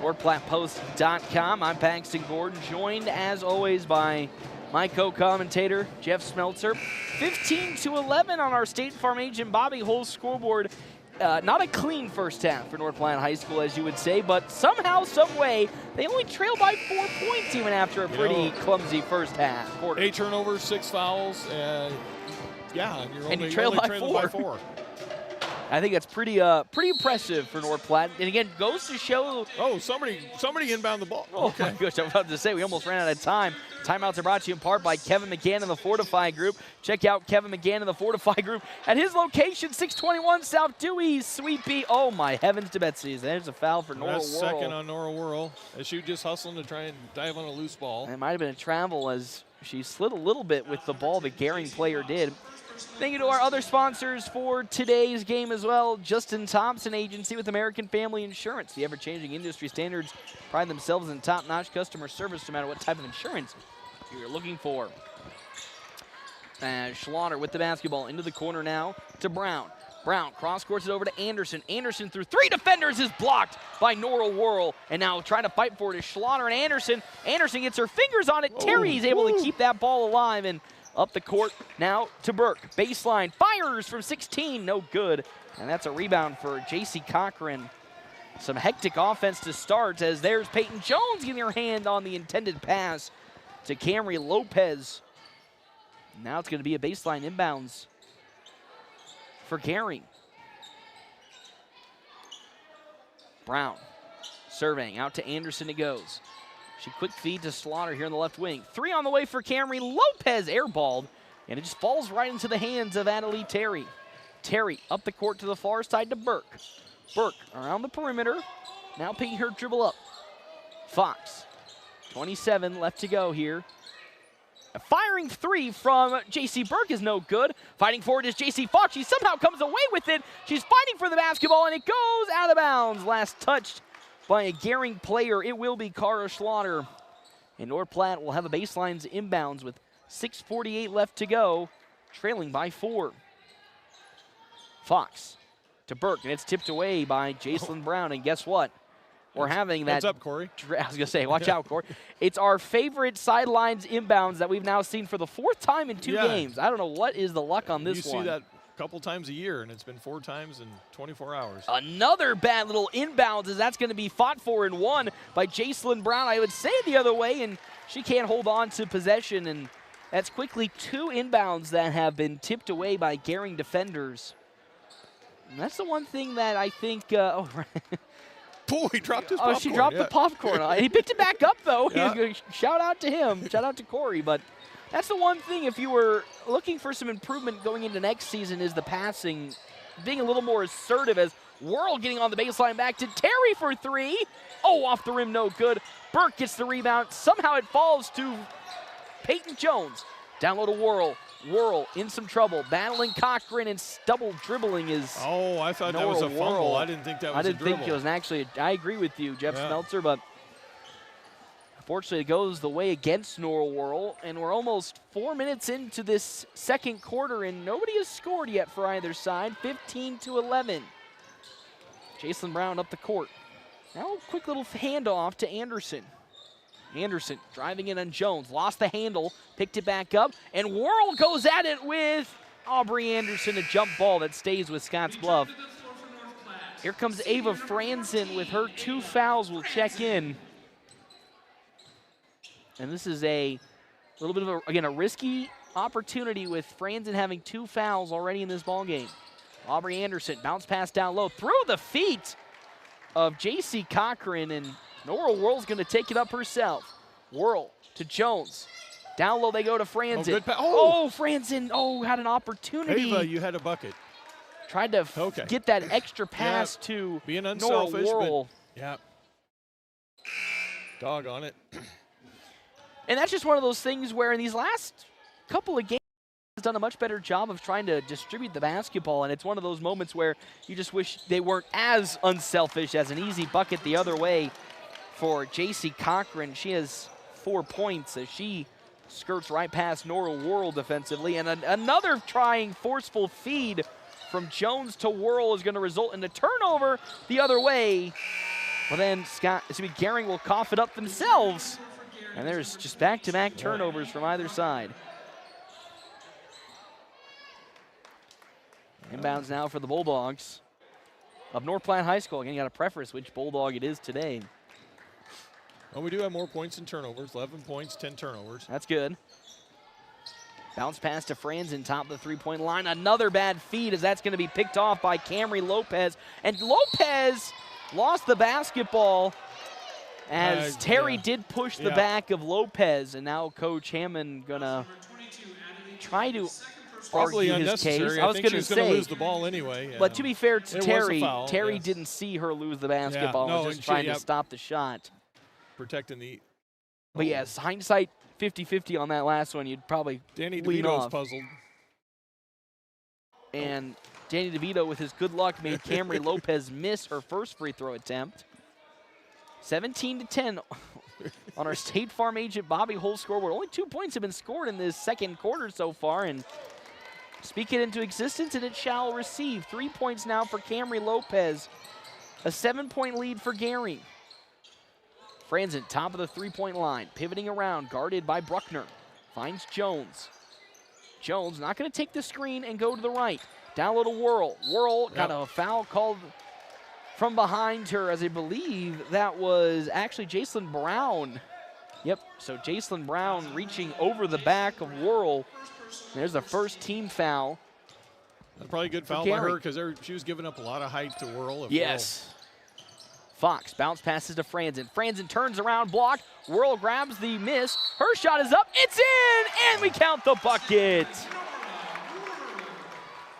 NorthPlattePost.com. I'm Paxton Gordon, joined as always by my co-commentator, Jeff Smeltzer. 15-11 on our State Farm agent Bobby Hull's scoreboard. Not a clean first half for North Platte High School, as you would say, but somehow, some way, they only trail by 4 points even after a pretty clumsy first half quarter. 8 turnovers, 6 fouls, yeah, and you're only trail by trailing by 4. I think that's pretty impressive for North Platte. And again, goes to show. Oh, somebody inbound the ball. Oh my gosh, I was about to say we almost ran out of time. Timeouts are brought to you in part by Kevin McGann and the Fortify Group. Check out Kevin McGann and the Fortify Group at his location, 621 South Dewey, Sweet Oh my heavens to Betsy! There's a foul for Norrell Worrell. Second on Norrell Worrell, as she just hustling to try and dive on a loose ball. It might have been a travel as she slid a little bit with the ball. The Gering player did. Thank you to our other sponsors for today's game as well. Justin Thompson Agency with American Family Insurance. The ever-changing industry standards pride themselves in top-notch customer service no matter what type of insurance you're looking for. Schlauner with the basketball into the corner now to Brown. Brown cross-courts it over to Anderson. Anderson through 3 defenders is blocked by Norrell Worrell. And now trying to fight for it is Schlauner and Anderson. Anderson gets her fingers on it. Terry's able to keep that ball alive and up the court now to Burke. Baseline, fires from 16, no good. And that's a rebound for J.C. Cochran. Some hectic offense to start as there's Peyton Jones getting her hand on the intended pass to Camry Lopez. Now it's going to be a baseline inbounds for Gering. Brown surveying, out to Anderson it goes. She quick feed to Slaughter here in the left wing. 3 on the way for Camry. Lopez airballed, and it just falls right into the hands of Adelie Terry. Terry up the court to the far side to Burke. Burke around the perimeter, now picking her dribble up. Fox, 27 left to go here. A firing 3 from J.C. Burke is no good. Fighting for it is J.C. Fox. She somehow comes away with it. She's fighting for the basketball, and it goes out of bounds. Last touched by a Gering player. It will be Cara Schlauner. And North Platte will have a baselines inbounds with 6:48 left to go, trailing by 4. Fox to Burke, and it's tipped away by Jacelyn Brown. And guess what? We're having that. What's up, Corey? I was going to say, watch out, Corey. It's our favorite sidelines inbounds that we've now seen for the 4th time in 2 games. I don't know what is the luck on this one. You see that a couple times a year, and it's been 4 times in 24 hours. Another bad little inbounds as that's going to be fought for and won by Jacelyn Brown. I would say it the other way, and she can't hold on to possession. And that's quickly 2 inbounds that have been tipped away by Gering defenders. And that's the one thing that I think, Boy, he dropped his popcorn. Oh, she dropped the popcorn. He picked it back up, though. Shout out to him. Shout out to Corey. But that's the one thing, if you were looking for some improvement going into next season, is the passing, being a little more assertive as Worrell getting on the baseline back to Terry for 3. Oh, off the rim, no good. Burke gets the rebound. Somehow it falls to Peyton Jones. Down low to Worrell. Worrell in some trouble, battling Cochran, and double dribbling is. Oh, I thought that was a fumble. I didn't think that was a dribble. I didn't think it was actually. I agree with you, Jeff Smeltzer, but unfortunately it goes the way against Norrell Worrell, and we're almost 4 minutes into this second quarter, and nobody has scored yet for either side. 15-11. Jason Brown up the court. Now a quick little handoff to Anderson. Anderson driving in on Jones, lost the handle, picked it back up, and Worrell goes at it with Aubrey Anderson, a jump ball that stays with Scottsbluff. Here comes Ava Franzen with her 2 fouls, will check in. And this is a little bit of, again, a risky opportunity with Franzen having 2 fouls already in this ball game. Aubrey Anderson, bounce pass down low, through the feet of J.C. Cochran, and Nora Worrell's going to take it up herself. Worrell to Jones. Down low they go to Franzen. Franzen, had an opportunity. Ava, you had a bucket. Tried to get that extra pass to being Nora unselfish, Worrell. but yeah. Dog on it. And that's just one of those things where in these last couple of games, has done a much better job of trying to distribute the basketball, and it's one of those moments where you just wish they weren't as unselfish as an easy bucket the other way for J.C. Cochran. She has 4 points as she skirts right past Nora Worrell defensively, and another trying forceful feed from Jones to Worrell is going to result in a turnover the other way. Well, then Gering will cough it up themselves, and there's just back-to-back turnovers from either side. Inbounds now for the Bulldogs of North Platte High School. Again, you got to preface which Bulldog it is today. Well, we do have more points than turnovers. 11 points, 10 turnovers. That's good. Bounce pass to Franzen, top of the three-point line. Another bad feed as that's going to be picked off by Camry Lopez. And Lopez lost the basketball as Terry did push the back of Lopez. And now Coach Hammond going to try to probably argue his case. I was going to say, lose the ball anyway. But to be fair to Terry, Terry didn't see her lose the basketball. Was just trying to stop the shot. Protecting the. But yes, hindsight 50-50 on that last one. You'd probably Danny lean DeVito's off. puzzled. And Danny DeVito, with his good luck, made Camry Lopez miss her first free throw attempt. 17-10 on our State Farm agent Bobby Hull scoreboard. Only 2 points have been scored in this second quarter so far, and speak it into existence, and it shall receive. 3 points now for Camry Lopez. A 7-point lead for Gering. Franzen, top of the three-point line, pivoting around, guarded by Bruckner. Finds Jones. Jones not going to take the screen and go to the right. Down low to Worrell. Worrell got a foul called from behind her, as I believe that was actually Jacelyn Brown. Yep, so Jacelyn Brown reaching over the back of Worrell. There's the first team foul. That's probably a good foul by her because she was giving up a lot of height to Worrell. Yes. Fox bounce passes to Franzen. Franzen turns around, blocked. Worrell grabs the miss. Her shot is up. It's in, and we count the bucket.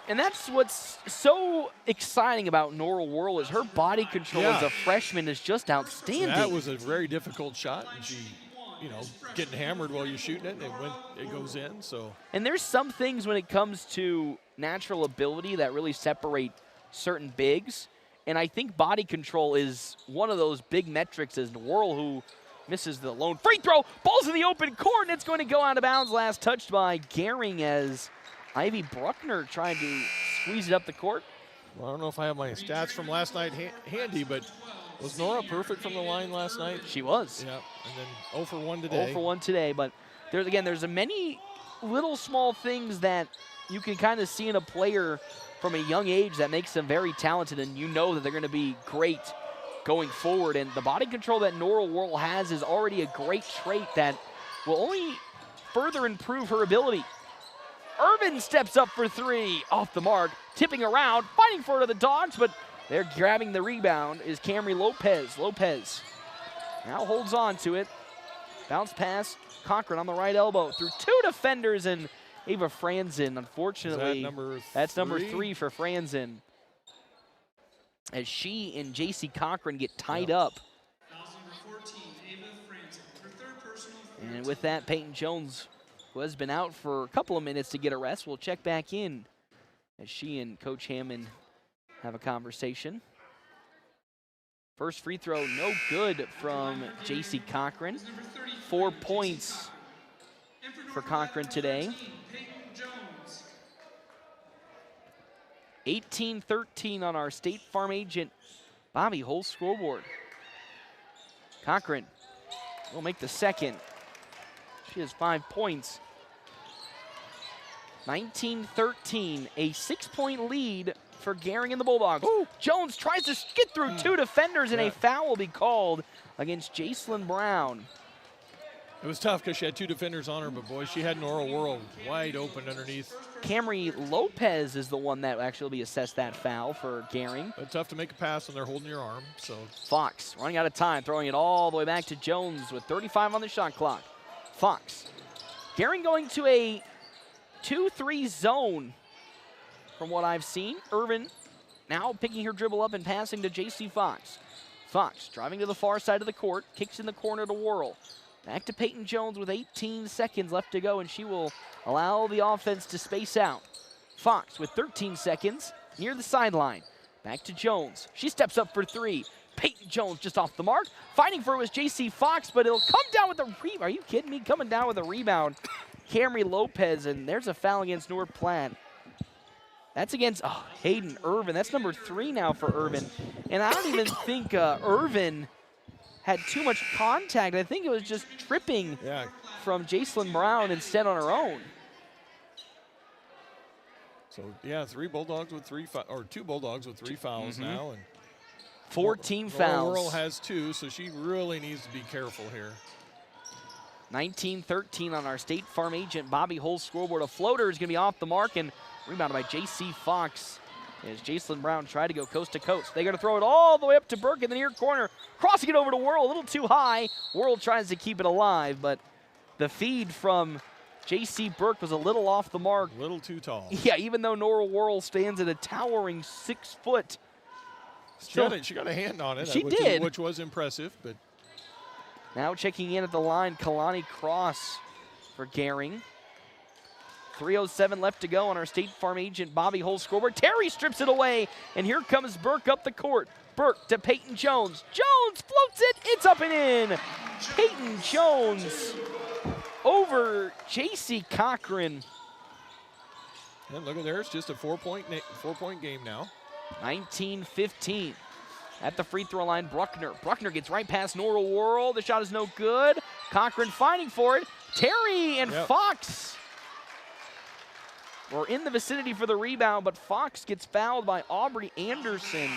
And that's what's so exciting about Nora Worrell is her body control as a freshman is just outstanding. That was a very difficult shot, and she, getting hammered while you're shooting it, and it goes in. So. And there's some things when it comes to natural ability that really separate certain bigs. And I think body control is one of those big metrics as Worrell, who misses the lone free throw. Ball's in the open court, and it's going to go out of bounds. Last touched by Gering as Ivy Bruckner trying to squeeze it up the court. Well, I don't know if I have my stats from last night handy, but was Nora perfect from the line last night? She was. Yeah, and then 0 for 1 today. 0 for 1 today, but there's a many little small things that you can kind of see in a player from a young age that makes them very talented, and you know that they're going to be great going forward. And the body control that Nora Worrell has is already a great trait that will only further improve her ability. Irvin steps up for three, off the mark, tipping around, fighting for it to the Dogs, but they're grabbing the rebound is Camry Lopez. Lopez now holds on to it. Bounce pass, Cochran on the right elbow through two defenders, and Ava Franzen, unfortunately, that's number 3 for Franzen. As she and J.C. Cochran get tied up. And with that, Peyton Jones, who has been out for a couple of minutes to get a rest, will check back in as she and Coach Hammond have a conversation. First free throw, no good from J.C. Cochran. 4 points for Cochran today. 18-13 on our State Farm agent Bobby Hull scoreboard. Cochran will make the second. She has 5 points. 19-13, a 6-point lead for Gering and the Bulldogs. Ooh. Jones tries to get through 2 defenders, and a foul will be called against Jacelyn Brown. It was tough because she had 2 defenders on her, but boy, she had Nora Worrell wide open underneath. Camry Lopez is the one that actually will be assessed that foul for Gering. It's tough to make a pass when they're holding your arm. So Fox running out of time, throwing it all the way back to Jones with 35 on the shot clock. Fox. Gering going to a 2-3 zone from what I've seen. Irvin now picking her dribble up and passing to J.C. Fox. Fox driving to the far side of the court, kicks in the corner to Worrell. Back to Peyton Jones with 18 seconds left to go, and she will allow the offense to space out. Fox with 13 seconds near the sideline. Back to Jones. She steps up for 3. Peyton Jones just off the mark. Fighting for it was J.C. Fox, but it'll come down with a rebound. Are you kidding me? Coming down with a rebound. Camry Lopez, and there's a foul against North Platte. That's against Hayden Irvin. That's number 3 now for Irvin. And I don't even think Irvin had too much contact. I think it was just tripping from Jacelyn Brown instead on her own. So yeah, 2 Bulldogs with 3 fouls now, and 14 fouls. Worrell has 2, so she really needs to be careful here. 19-13 on our State Farm agent Bobby Hull scoreboard. A floater is going to be off the mark and rebounded by J.C. Fox as Jacelyn Brown tried to go coast to coast. They got to throw it all the way up to Burke in the near corner, crossing it over to Worrell, a little too high. Worrell tries to keep it alive, but the feed from J.C. Burke was a little off the mark. A little too tall. Yeah, even though Nora Worrell stands at a towering 6 foot. She got a hand on it, She did. which was impressive. But now checking in at the line, Kalani Cross for Gering. 3:07 left to go on our State Farm agent Bobby Hull scoreboard. Terry strips it away, and here comes Burke up the court. Burke to Peyton Jones. Jones floats it. It's up and in. Peyton Jones over J.C. Cochran. And look at there, it's just a 4-point game now. 19-15. At the free throw line, Bruckner. Bruckner gets right past Nora Worrell. The shot is no good. Cochran fighting for it. Terry and Fox were in the vicinity for the rebound, but Fox gets fouled by Aubrey Anderson.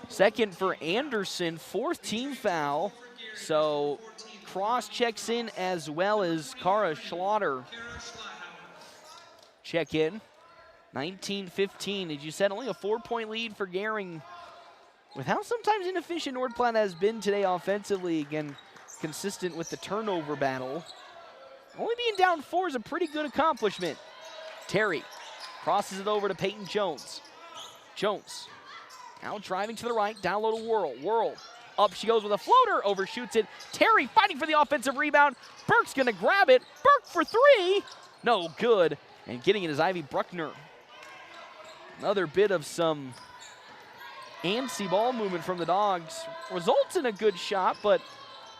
Second for Anderson, 4th team foul. So Cross checks in as well as Cara Schlatter. Check in. 19-15, as you said, only a 4-point lead for Gering. With how sometimes inefficient North Platte has been today offensively, again, consistent with the turnover battle. Only being down 4 is a pretty good accomplishment. Terry crosses it over to Peyton Jones. Jones now driving to the right, down low to Worrell. Worrell up she goes with a floater, overshoots it. Terry fighting for the offensive rebound. Burke's gonna grab it. Burke for 3, no good. And getting it is Ivy Bruckner. Another bit of some antsy ball movement from the Dogs. Results in a good shot, but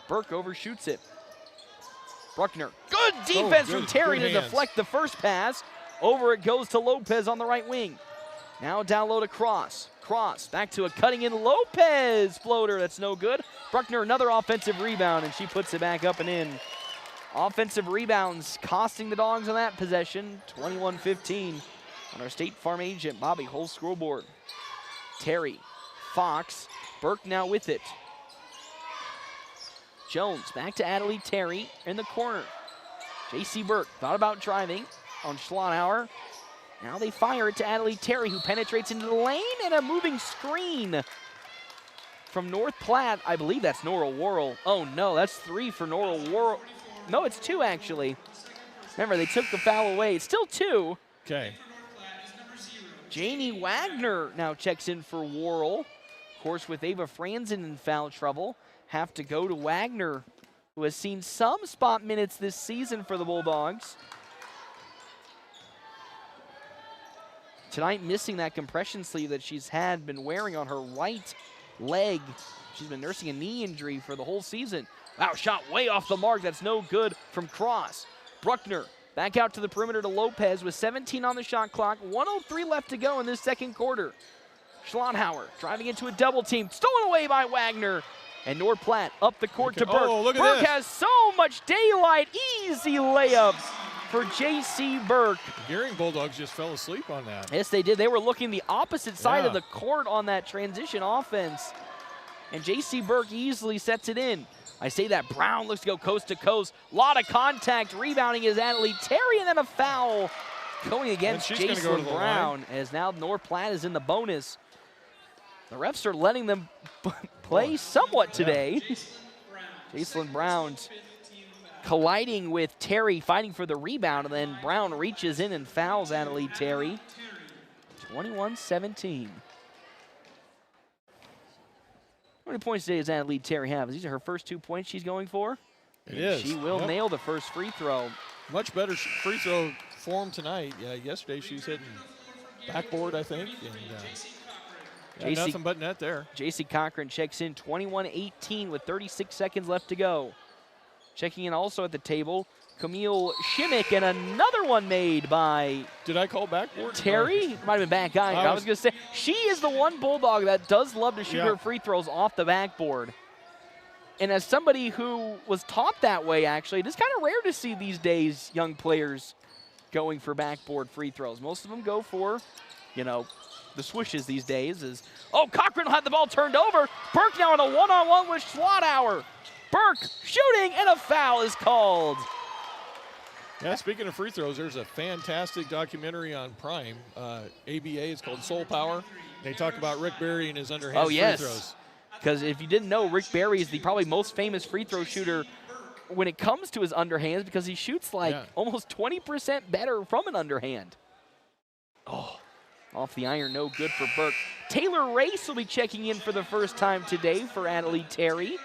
Burke overshoots it. Bruckner, good defense from Terry to deflect the first pass. Over it goes to Lopez on the right wing. Now down low to Cross. Cross back to a cutting in Lopez floater. That's no good. Bruckner another offensive rebound, and she puts it back up and in. Offensive rebounds costing the Dogs on that possession. 21-15 on our State Farm agent Bobby Hull scoreboard. Terry, Fox, Burke now with it. Jones back to Adelie Terry in the corner. J.C. Burke thought about driving on Schlonauer. Now they fire it to Adelie Terry, who penetrates into the lane, and a moving screen from North Platte. I believe that's Nora Worrell. Oh no, that's 3 for Nora Worrell. No, it's 2 actually. Remember, they took the foul away. It's still 2. Okay. Janie Wagner now checks in for Worrell. Of course, with Ava Franzen in foul trouble, have to go to Wagner, who has seen some spot minutes this season for the Bulldogs. Tonight, missing that compression sleeve that she's been wearing on her right leg. She's been nursing a knee injury for the whole season. Wow, shot way off the mark. That's no good from Cross. Bruckner back out to the perimeter to Lopez with 17 on the shot clock. 1:03 left to go in this second quarter. Schlonhauer driving into a double team, stolen away by Wagner. And North Platte up the court to Burke. Oh, look at Burke this. has so much daylight. Easy layup for J.C. Burke. Gering Bulldogs just fell asleep on that. Yes, they did. They were looking the opposite side of Yeah. the court on that transition offense. And J.C. Burke easily sets it in. I say that Brown looks to go coast to coast. A lot of contact. Rebounding is Natalie Terry, and then a foul going against she's gonna go to Jason the Brown, line. as now North Platte is in the bonus. The refs are letting them play somewhat today. Jason Brown colliding with Terry, fighting for the rebound, and then Brown reaches in and fouls Natalie Terry. 21-17. How many points today does Natalie Terry have? These are her first 2 points she's going for. It is. She will Yep. nail the first free throw. Much better free throw form tonight. Yesterday she was hitting backboard, I think. And nothing but net there. J.C. Cochran checks in 21-18 with 36 seconds left to go. Checking in also at the table, Camille Shimmick, and another one made by Did I call backboard? Terry. Might have been back iron. I was going to say, she is the one Bulldog that does love to shoot Yeah. her free throws off the backboard. And as somebody who was taught that way, actually, it is kind of rare to see these days young players going for backboard free throws. Most of them go for, the swishes these days. Cochran had the ball turned over. Burke now in a one-on-one with Schlonhauer. Burke shooting, and a foul is called. Yeah, speaking of free throws, there's a fantastic documentary on Prime. ABA, it's called Soul Power. They talk about Rick Barry and his underhand free throws. Because if you didn't know, Rick Barry is the probably most famous free throw shooter when it comes to his underhands, because he shoots almost 20% better from an underhand. Off the iron, no good for Burke. Taylor Race will be checking in for the first time today for Natalie Terry.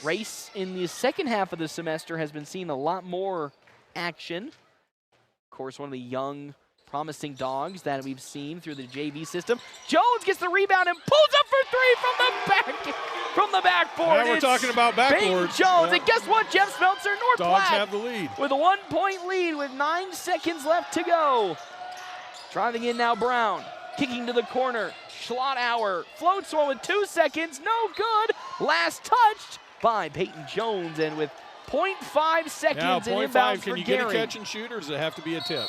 Race in the second half of the semester has been seeing a lot more action. Of course, one of the young, promising dogs that we've seen through the JV system. Jones gets the rebound and pulls up for three from the backboard. Yeah, we're talking about Bing backboards. Jones, Yeah. and guess what? Jeff Smeltzer, North Dogs Platte have the lead. with a 1-point lead with 9 seconds left to go. Driving in now, Brown, kicking to the corner. Schlonhauer floats one with 2 seconds, no good. Last touched by Peyton Jones, and with 0.5 seconds in inbounds Can for you get a Gering. catch and shoot, or does it have to be a tip?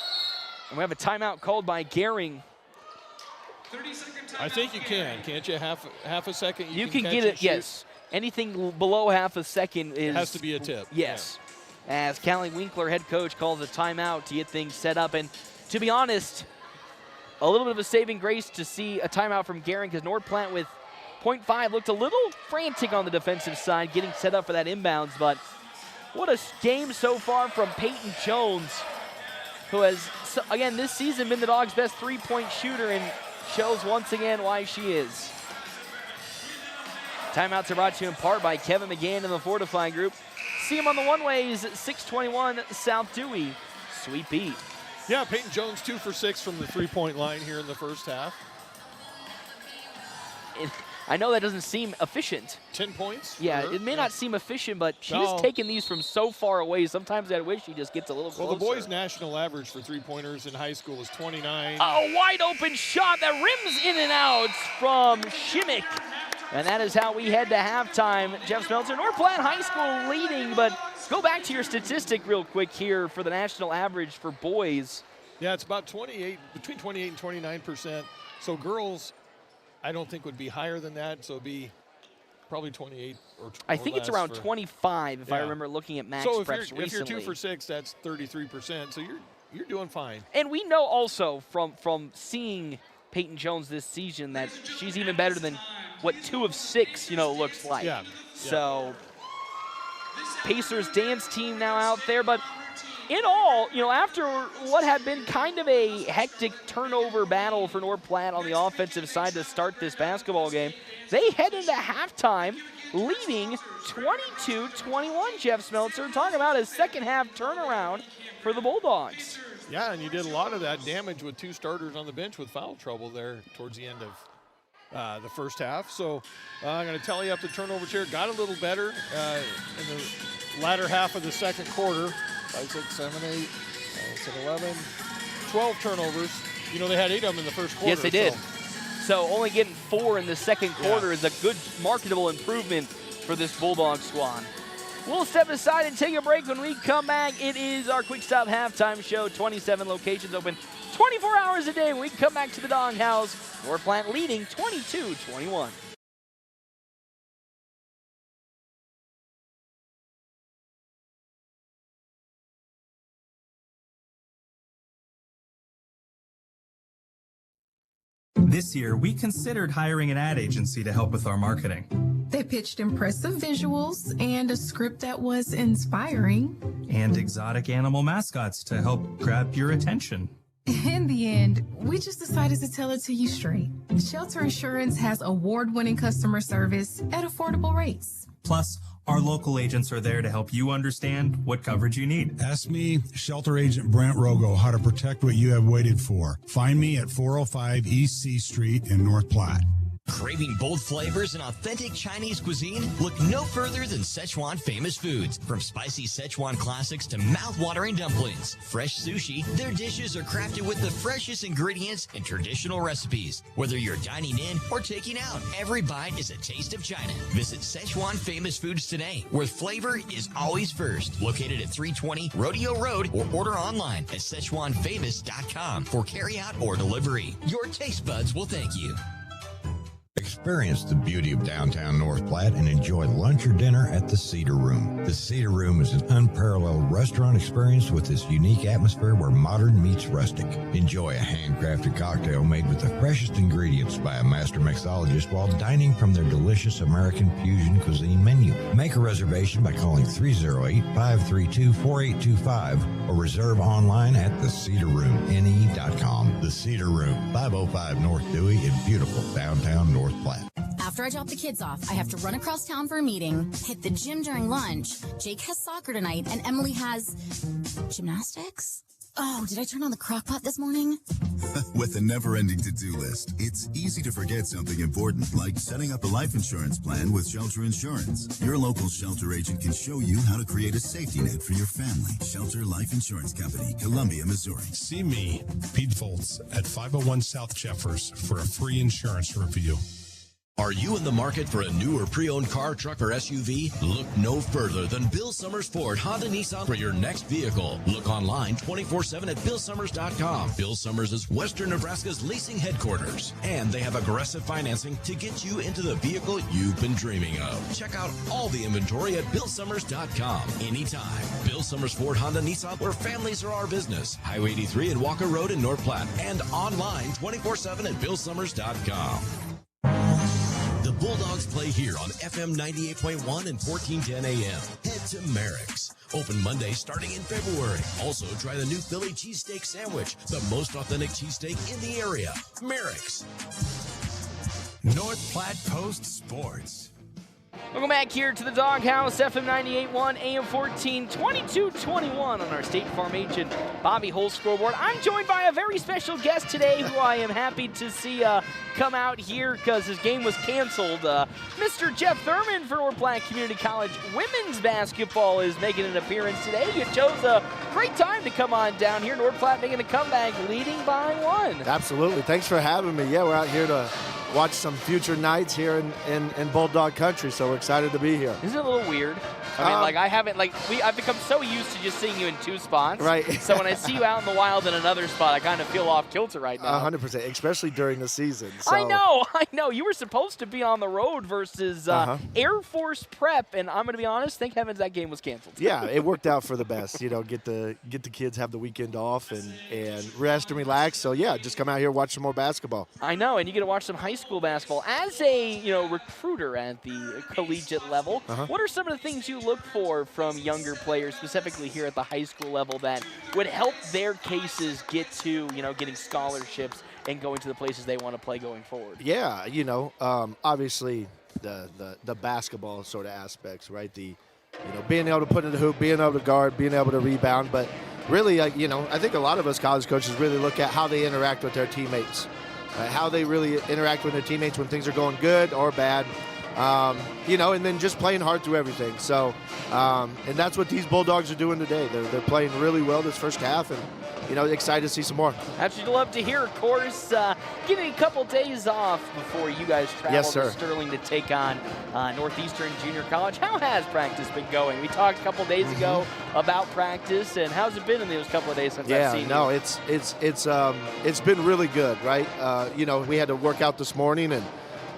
And we have a timeout called by Gering. I think you can. Can't you? Half a second. You can can catch get and it, shoot? yes. Anything below half a second is Has to be a tip. Yes. As Callie Winkler, head coach, calls a timeout to get things set up. And to be honest, a little bit of a saving grace to see a timeout from Gering, because North Platte with 0.5 looked a little frantic on the defensive side, getting set up for that inbounds. But what a game so far from Peyton Jones, who has, again, this season been the Dogs' best three-point shooter and shows once again why she is. Timeouts are brought to you in part by Kevin McGann and the Fortify Group. See him on the one-ways, 621 South Dewey. Sweet beat. Yeah, Peyton Jones 2 for 6 from the three-point line here in the first half. I know that doesn't seem efficient. 10 points? Yeah, for her. it may not seem efficient, but she's No. taking these from so far away. Sometimes I wish she just gets a little closer. Well, the boys' national average for three-pointers in high school was 29. A wide open shot that rims in and out from Shimmick. And that is how we head to halftime. Jeff Smeltzer, North Platte High School leading, but go back to your statistic real quick here for the national average for boys. Yeah, it's about 28, between 28 and 29%. So girls, I don't think would be higher than that. So it'd be probably 28 or I think it's around 25 if I Yeah. remember looking at max so preps recently. if you're 2 for 6, that's 33%. So you're doing fine. And we know also from seeing Peyton Jones this season that she's even better than what 2 of 6, looks like. Yeah. So Pacers dance team now out there, but in all, after what had been kind of a hectic turnover battle for North Platte on the offensive side to start this basketball game, they head into halftime leading 22-21, Jeff Smeltzer. Talking about his second half turnaround for the Bulldogs. Yeah, and you did a lot of that damage with 2 starters on the bench with foul trouble there towards the end of the first half. So I'm going to tally up the turnovers here. Got a little better in the latter half of the second quarter. 5, 6, 7, 8, 11, 12 turnovers. They had 8 of them in the first quarter. Yes, they did. So So only getting 4 in the second quarter is a good marketable improvement for this Bulldog squad. We'll step aside and take a break. When we come back, it is our Quick Stop halftime show. 27 locations open 24 hours a day. When we come back to the Doghouse, North Platte leading 22-21. This year, we considered hiring an ad agency to help with our marketing. They pitched impressive visuals and a script that was inspiring. And exotic animal mascots to help grab your attention. In the end, we just decided to tell it to you straight. Shelter Insurance has award-winning customer service at affordable rates. Plus, our local agents are there to help you understand what coverage you need. Ask me, Shelter Agent Brent Rogo, how to protect what you have waited for. Find me at 405 East C Street in North Platte. Craving bold flavors and authentic Chinese cuisine? Look no further than Szechuan Famous Foods. From spicy Szechuan classics to mouth-watering dumplings, fresh sushi, their dishes are crafted with the freshest ingredients and traditional recipes. Whether you're dining in or taking out, every bite is a taste of China. Visit Szechuan Famous Foods today, where flavor is always first. Located at 320 Rodeo Road, or order online at SzechuanFamous.com for carry-out or delivery. Your taste buds will thank you. Experience the beauty of downtown North Platte and enjoy lunch or dinner at the Cedar Room. The Cedar Room is an unparalleled restaurant experience with this unique atmosphere where modern meets rustic. Enjoy a handcrafted cocktail made with the freshest ingredients by a master mixologist while dining from their delicious American fusion cuisine menu. Make a reservation by calling 308-532-4825 or reserve online at thecedarroomne.com. The Cedar Room, 505 North Dewey in beautiful downtown North Platte. After I drop the kids off, I have to run across town for a meeting, hit the gym during lunch. Jake has soccer tonight, and Emily has gymnastics. Oh, did I turn on the crock pot this morning? With a never-ending to-do list, it's easy to forget something important, like setting up a life insurance plan with Shelter Insurance. Your local Shelter agent can show you how to create a safety net for your family. Shelter Life Insurance Company, Columbia, Missouri. See me, Pete Foltz, at 501 South Jeffers for a free insurance review. Are you in the market for a new or pre-owned car, truck, or SUV? Look no further than Bill Summers Ford Honda Nissan for your next vehicle. Look online 24/7 at BillSummers.com. Bill Summers is Western Nebraska's leasing headquarters, and they have aggressive financing to get you into the vehicle you've been dreaming of. Check out all the inventory at BillSummers.com anytime. Bill Summers Ford Honda Nissan, where families are our business. Highway 83 and Walker Road in North Platte, and online 24/7 at BillSummers.com. The Bulldogs play here on FM 98.1 and 1410 AM. Head to Merrick's. Open Monday starting in February. Also, try the new Philly cheesesteak sandwich, the most authentic cheesesteak in the area. Merrick's. North Platte Post Sports. Welcome back here to the Doghouse, FM 98.1, AM 14, 22-21 on our State Farm agent Bobby Hull scoreboard. I'm joined by a very special guest today who I am happy to see come out here because his game was canceled. Mr. Jeff Thurman for North Platte Community College women's basketball is making an appearance today. You chose a great time to come on down here. North Platte making a comeback, leading by 1. Absolutely. Thanks for having me. Yeah, we're out here to watch some future nights here in Bulldog Country, so we're excited to be here. Isn't it a little weird? I mean, I've become so used to just seeing you in 2 spots. Right. So when I see you out in the wild in another spot, I kind of feel off kilter right now. 100%, especially during the season. So. I know. You were supposed to be on the road versus Air Force Prep, and I'm going to be honest, thank heavens that game was canceled. Yeah, it worked out for the best. You know, get the kids have the weekend off and rest and relax. So yeah, just come out here, watch some more basketball. I know, and you get to watch some high school basketball. As a recruiter at the collegiate level, what are some of the things you look for from younger players, specifically here at the high school level, that would help their cases get to getting scholarships and going to the places they want to play going forward? Yeah, obviously the basketball sort of aspects, right? Being able to put in the hoop, being able to guard, being able to rebound, but really, I think a lot of us college coaches really look at how they interact with their teammates. How they really interact with their teammates when things are going good or bad, and then just playing hard through everything. So, and that's what these Bulldogs are doing today. They're playing really well this first half, and excited to see some more. Absolutely love to hear, of course. Getting a couple days off before you guys travel to Sterling to take on Northeastern Junior College. How has practice been going? We talked a couple days ago about practice, and how's it been in those couple of days since I've seen you? It's been really good, right? We had to work out this morning and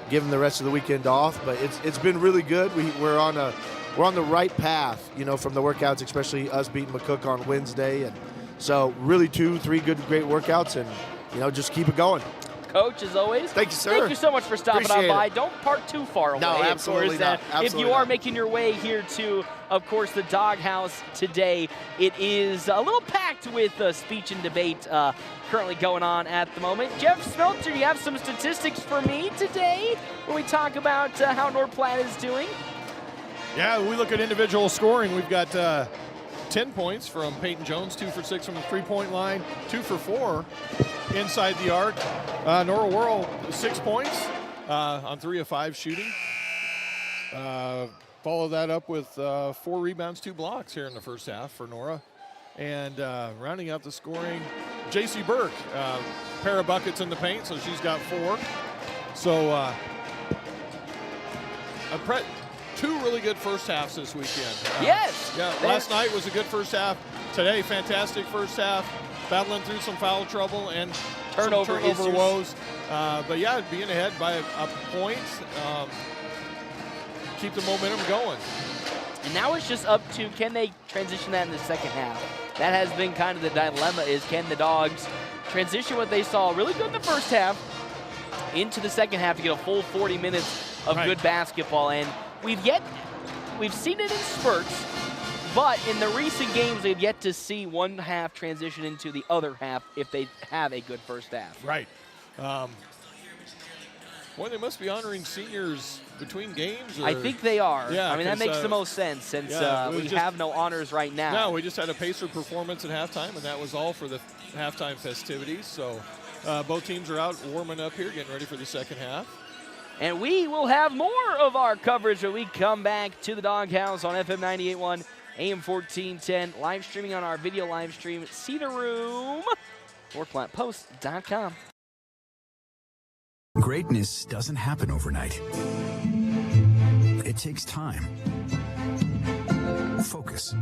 give them the rest of the weekend off, but it's been really good. We're on the right path, from the workouts, especially us beating McCook on Wednesday, and so really 2-3 great workouts, and just keep it going. Coach, as always, thank you, sir. Thank you so much for stopping on by. Don't park too far away. No, absolutely not. If you are making your way here to, of course, the Doghouse today, it is a little packed with speech and debate currently going on at the moment. Jeff Smeltzer, you have some statistics for me today when we talk about how North Platte is doing? Yeah, we look at individual scoring. We've got 10 points from Peyton Jones, 2 for 6 from the three-point line, 2 for 4 inside the arc. Nora Worrell, 6 points on 3 of 5 shooting. Follow that up with 4 rebounds, 2 blocks here in the first half for Nora. And rounding out the scoring, J.C. Burke, pair of buckets in the paint, so she's got 4. So 2 really good first halves this weekend. Yes. Yeah, last night was a good first half. Today, fantastic first half. Battling through some foul trouble and turnover woes. But yeah, being ahead by a point, keep the momentum going. And now it's just up to, can they transition that in the second half? That has been kind of the dilemma, is can the Dogs transition what they saw really good in the first half into the second half to get a full 40 minutes of good basketball. And we've seen it in spurts, but in the recent games, we've yet to see one half transition into the other half if they have a good first half. Right. Boy, they must be honoring seniors between games. Or? I think they are. Yeah, I mean, that makes the most sense since we have no honors right now. No, we just had a Pacer performance at halftime, and that was all for the halftime festivities. So both teams are out warming up here, getting ready for the second half. And we will have more of our coverage when we come back to the Doghouse on FM 98.1, AM 1410, live streaming on our video live stream, Cedar Room, NorthPlattePost.com. Greatness doesn't happen overnight. It takes time, focus,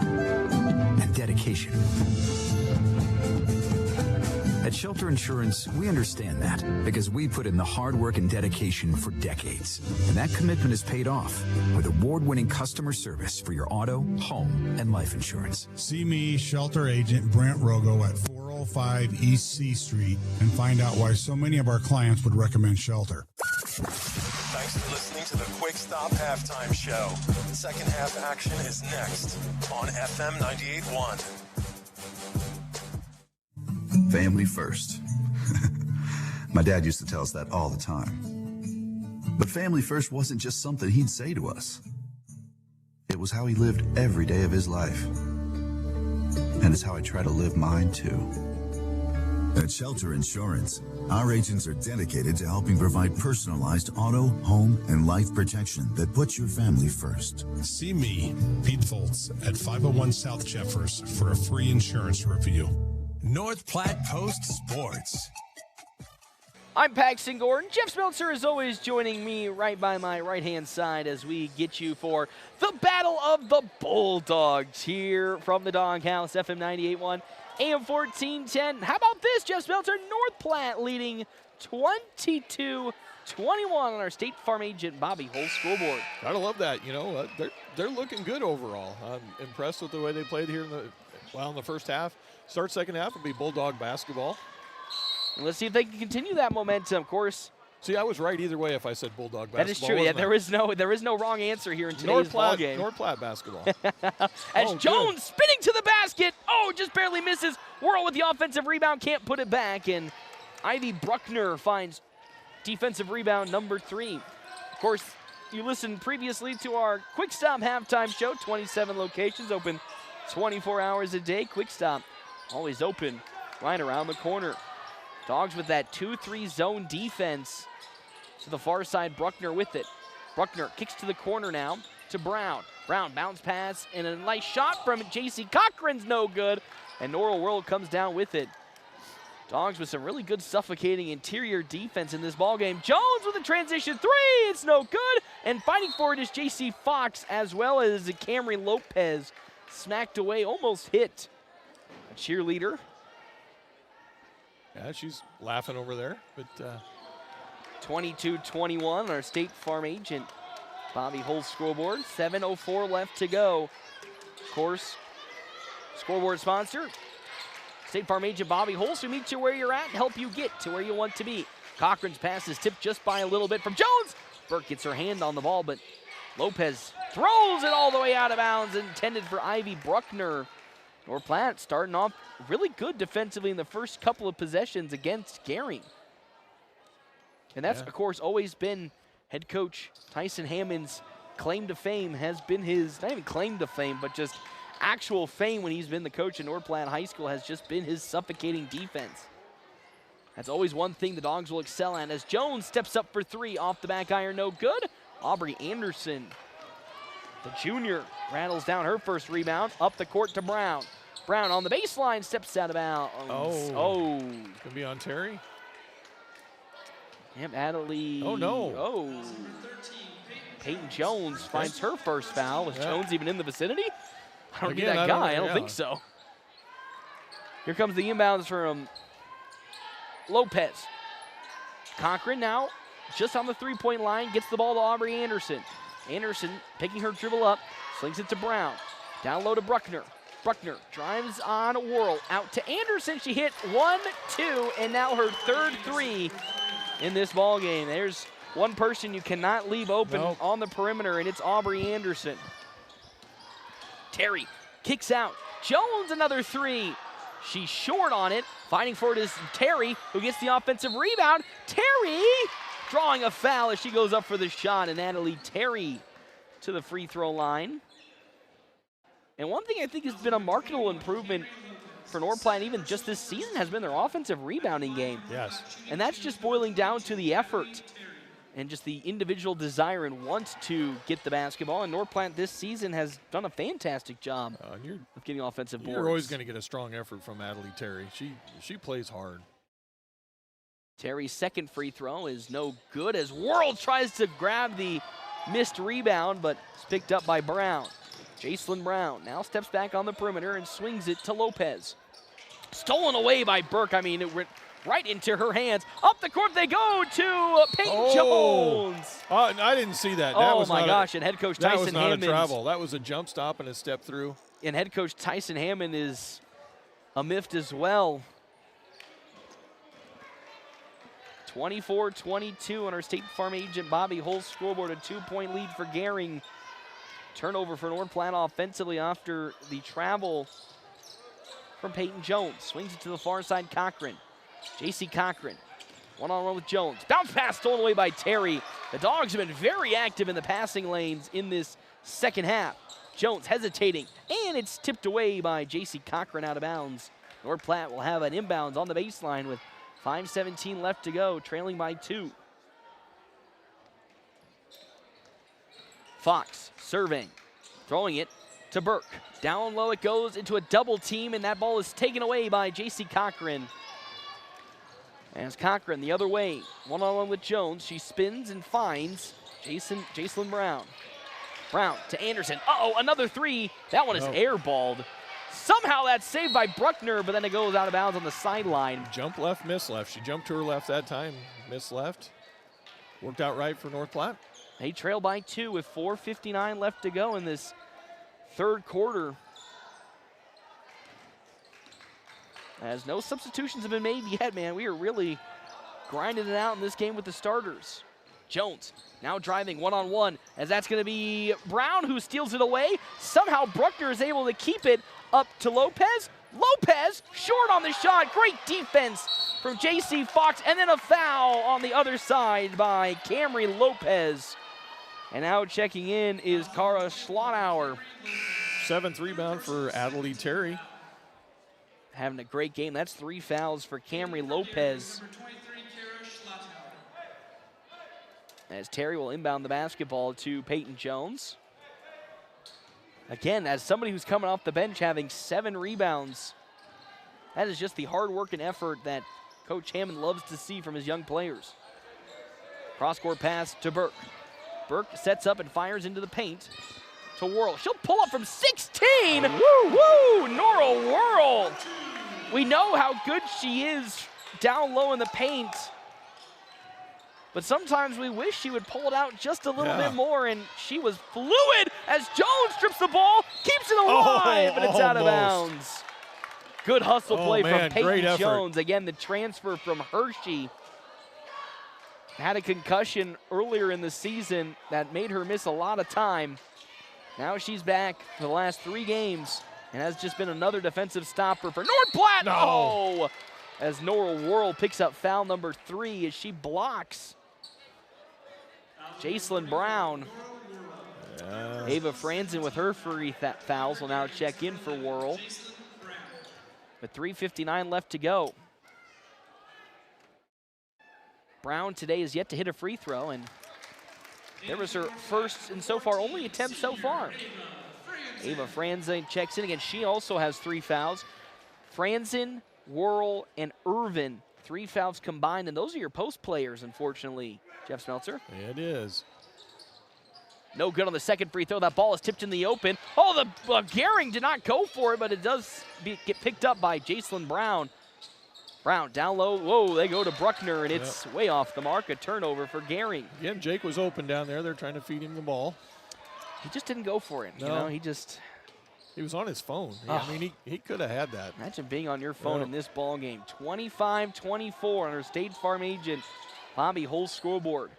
and dedication. At Shelter Insurance, we understand that because we put in the hard work and dedication for decades. And that commitment is paid off with award-winning customer service for your auto, home, and life insurance. See me, Shelter Agent Brent Rogo at 405 East C Street, and find out why so many of our clients would recommend Shelter. Thanks for listening to the Quick Stop Halftime Show. Second half action is next on FM 98.1. Family first. My dad used to tell us that all the time. But family first wasn't just something he'd say to us. It was how he lived every day of his life. And it's how I try to live mine too. At Shelter Insurance, our agents are dedicated to helping provide personalized auto, home, and life protection that puts your family first. See me, Pete Foltz, at 501 South Jeffers for a free insurance review. North Platte Post Sports. I'm Paxton Gordon. Jeff Smeltzer is always joining me right by my right-hand side as we get you for the Battle of the Bulldogs here from the Doghouse, FM 98.1, AM 1410. How about this, Jeff Smeltzer? North Platte leading 22-21 on our State Farm agent Bobby Hull scoreboard. Gotta love that. They're looking good overall. I'm impressed with the way they played here in the first half. Start second half will be Bulldog basketball. Let's see if they can continue that momentum, of course. See, I was right either way if I said Bulldog basketball. That is true. Yeah, there is no wrong answer here in today's ball game. North Platte basketball. As Jones spinning to the basket. Oh, just barely misses. Worrell with the offensive rebound, can't put it back. And Ivy Bruckner finds defensive rebound number 3. Of course, you listened previously to our Quick Stop halftime show. 27 locations, open 24 hours a day. Quick Stop always open right around the corner. Dogs with that 2-3 zone defense. To the far side, Bruckner with it. Bruckner kicks to the corner now to Brown. Brown bounce pass and a nice shot from J.C. Cochran's no good. And Norwell World comes down with it. Dogs with some really good suffocating interior defense in this ballgame. Jones with a transition three. It's no good. And fighting for it is J.C. Fox as well as Camry Lopez. Smacked away, almost hit a cheerleader. Yeah, she's laughing over there. But 22-21, our State Farm agent, Bobby Holt's scoreboard. 7:04 left to go. Of course, scoreboard sponsor, State Farm agent Bobby Holtz, who meets you where you're at and help you get to where you want to be. Cochran's pass is tipped just by a little bit from Jones. Burke gets her hand on the ball, but Lopez throws it all the way out of bounds, intended for Ivy Bruckner. North Platte starting off really good defensively in the first couple of possessions against Gering. And that's, of course, always been head coach Tyson Hammond's claim to fame, has been his, not even claim to fame, but just actual fame when he's been the coach at North Platte High School has just been his suffocating defense. That's always one thing the Dogs will excel at as Jones steps up for three off the back iron, no good. Aubrey Anderson, the junior, rattles down her first rebound, up the court to Brown. Brown on the baseline, steps out of bounds. Oh. It's gonna be on Terry. Yep, Adelie. Oh, no. Oh. Peyton Jones finds her first foul. Is Jones even in the vicinity? I don't need that guy. I don't think so. Here comes the inbounds from Lopez. Cochran now just on the three-point line, gets the ball to Aubrey Anderson. Anderson picking her dribble up, slings it to Brown. Down low to Bruckner. Bruckner drives on a whirl. Out to Anderson. She hit 1, 2, and now her third three in this ball game. There's one person you cannot leave open on the perimeter, and it's Aubrey Anderson. Terry kicks out. Jones another three. She's short on it. Fighting for it is Terry, who gets the offensive rebound. Terry drawing a foul as she goes up for the shot, and Natalie Terry to the free throw line. And one thing I think has been a marketable improvement for North Platte, even just this season, has been their offensive rebounding game. Yes. And that's just boiling down to the effort and just the individual desire and want to get the basketball. And North Platte this season has done a fantastic job of getting offensive boards. You're always going to get a strong effort from Adelie Terry. She plays hard. Terry's second free throw is no good as World tries to grab the missed rebound, but it's picked up by Brown. Jacelyn Brown now steps back on the perimeter and swings it to Lopez. Stolen away by Burke. I mean, it went right into her hands. Up the court they go to Peyton Jones. I didn't see that. Oh my gosh, and head coach Tyson Hammond. That was not a travel. That was a jump stop and a step through. And head coach Tyson Hammond is a miffed as well. 24-22 on our State Farm agent Bobby Holt's scoreboard, a 2-point lead for Gering. Turnover for North Platte offensively after the travel from Peyton Jones. Swings it to the far side, Cochran. J.C. Cochran, one-on-one with Jones. Bounce pass stolen away by Terry. The Dogs have been very active in the passing lanes in this second half. Jones hesitating, and it's tipped away by J.C. Cochran out of bounds. North Platte will have an inbounds on the baseline with 5:17 left to go, trailing by 2. Fox serving, throwing it to Burke. Down low it goes into a double team, and that ball is taken away by J.C. Cochran. As Cochran the other way, one-on-one with Jones. She spins and finds Jacelyn Brown. Brown to Anderson. Uh-oh, another three. That one is airballed. Somehow that's saved by Bruckner, but then it goes out of bounds on the sideline. Jump left, miss left. She jumped to her left that time, miss left. Worked out right for North Platte. They trail by 2 with 4:59 left to go in this third quarter. As no substitutions have been made yet, man. We are really grinding it out in this game with the starters. Jones now driving one-on-one, as that's going to be Brown who steals it away. Somehow Bruckner is able to keep it up to Lopez. Lopez short on the shot. Great defense from J.C. Fox, and then a foul on the other side by Camry Lopez. And now checking in is Cara Schlotauer. 7th rebound for Adelie Terry. Having a great game. That's 3 fouls for Camry Lopez. as Terry will inbound the basketball to Peyton Jones. Again, as somebody who's coming off the bench having 7 rebounds, that is just the hard work and effort that Coach Hammond loves to see from his young players. Cross-court pass to Burke. Burke sets up and fires into the paint to Worrell. She'll pull up from 16. Woo! Nora Worrell. We know how good she is down low in the paint, but sometimes we wish she would pull it out just a little bit more, and she was fluid as Jones strips the ball, keeps it alive, but it's out of bounds. Good hustle play from Peyton Jones. Again, the transfer from Hershey. Had a concussion earlier in the season that made her miss a lot of time. Now she's back for the last 3 games and has just been another defensive stopper for North Platte. No! As Nora Worrell picks up foul number 3 as she blocks Jacelyn Brown. Ava Franzen with her free fouls will now check in for Worrell. With 3:59 left to go. Brown today is yet to hit a free throw, and there was her first and so far only attempt so far. Ava Franzen checks in again. She also has 3 fouls. Franzen, Worrell, and Irvin, 3 fouls combined, and those are your post players, unfortunately, Jeff Smeltzer. It is. No good on the second free throw. That ball is tipped in the open. Oh, the Gering did not go for it, but it does get picked up by Jacelyn Brown. Brown down low. Whoa, they go to Bruckner, and it's way off the mark. A turnover for Gering. Again, Jake was open down there. They're trying to feed him the ball. He just didn't go for it. No. You know, he was on his phone. Oh. I mean, he could have had that. Imagine being on your phone in this ball game. 25-24 on our State Farm agent, Bobby Hull's scoreboard.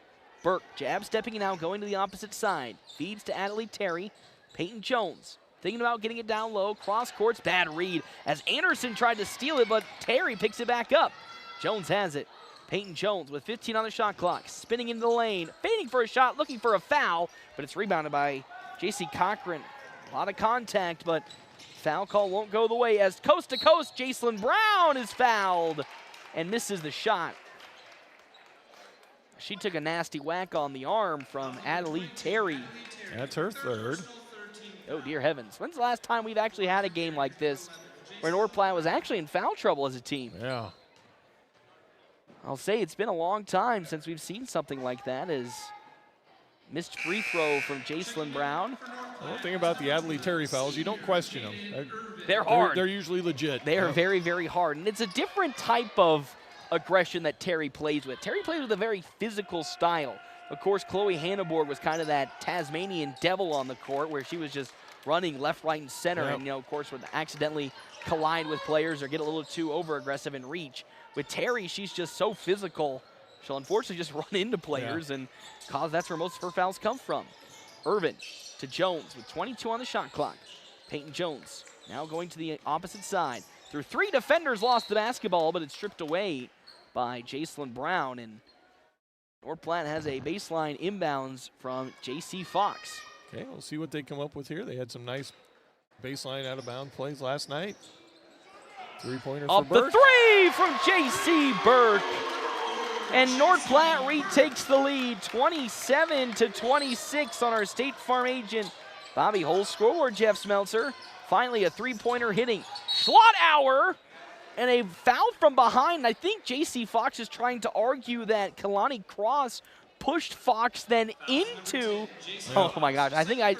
Burke, jab stepping it out, going to the opposite side. Feeds to Adelie Terry. Peyton Jones thinking about getting it down low. Cross courts, bad read as Anderson tried to steal it, but Terry picks it back up. Jones has it. Peyton Jones with 15 on the shot clock, spinning into the lane, fading for a shot, looking for a foul, but it's rebounded by J.C. Cochran. A lot of contact, but foul call won't go the way as coast to coast, Jacelyn Brown is fouled and misses the shot. She took a nasty whack on the arm from Adelie Terry. That's her 3rd. Oh, dear heavens. When's the last time we've actually had a game like this where North Platte was actually in foul trouble as a team? Yeah. I'll say it's been a long time since we've seen something like that as missed free throw from Jacelyn Brown. The one thing about the Adelie Terry fouls, you don't question them. They're hard. They're usually legit. They are very, very hard. And it's a different type of aggression that Terry plays with. Terry plays with a very physical style. Of course, Chloe Hanneborg was kind of that Tasmanian devil on the court where she was just running left, right, and center, and, you know, of course, would accidentally collide with players or get a little too over-aggressive in reach. With Terry, she's just so physical. She'll unfortunately just run into players, and that's where most of her fouls come from. Irvin to Jones with 22 on the shot clock. Peyton Jones now going to the opposite side. Through 3 defenders lost the basketball, but it's stripped away by Jacelyn Brown, and North Platte has a baseline inbounds from J.C. Fox. Okay, we'll see what they come up with here. They had some nice baseline out-of-bound plays last night. 3-pointer for Burke. Up the 3 from J.C. Burke. And North Platte retakes the lead, 27-26 on our State Farm agent Bobby Hull's scoreboard, Jeff Smeltzer. Finally, a 3-pointer hitting Schlotauer. And a foul from behind. I think J.C. Fox is trying to argue that Kalani Cross pushed Fox then into, oh my gosh,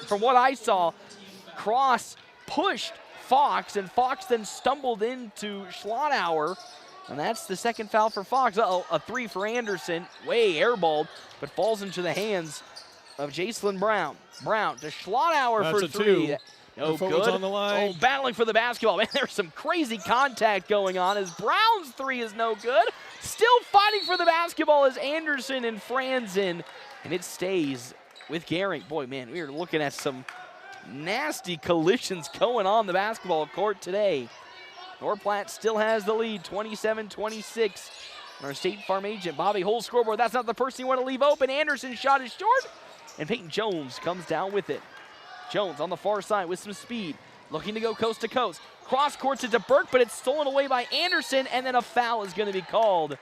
from what I saw, Cross pushed Fox, and Fox then stumbled into Schlotauer, and that's the second foul for Fox. Uh-oh, a 3 for Anderson, way airballed, but falls into the hands of Jacelyn Brown. Brown to Schlotauer for 3. 2. No good. On the line. Oh, battling for the basketball. Man, there's some crazy contact going on as Brown's 3 is no good. Still fighting for the basketball is Anderson and Franzen, and it stays with Gering. Boy, man, we are looking at some nasty collisions going on the basketball court today. North Platte still has the lead, 27-26. Our State Farm agent, Bobby Hull's scoreboard. That's not the person you want to leave open. Anderson's shot is short, and Peyton Jones comes down with it. Jones on the far side with some speed, looking to go coast to coast. Cross courts it to Burke, but it's stolen away by Anderson, and then a foul is going to be called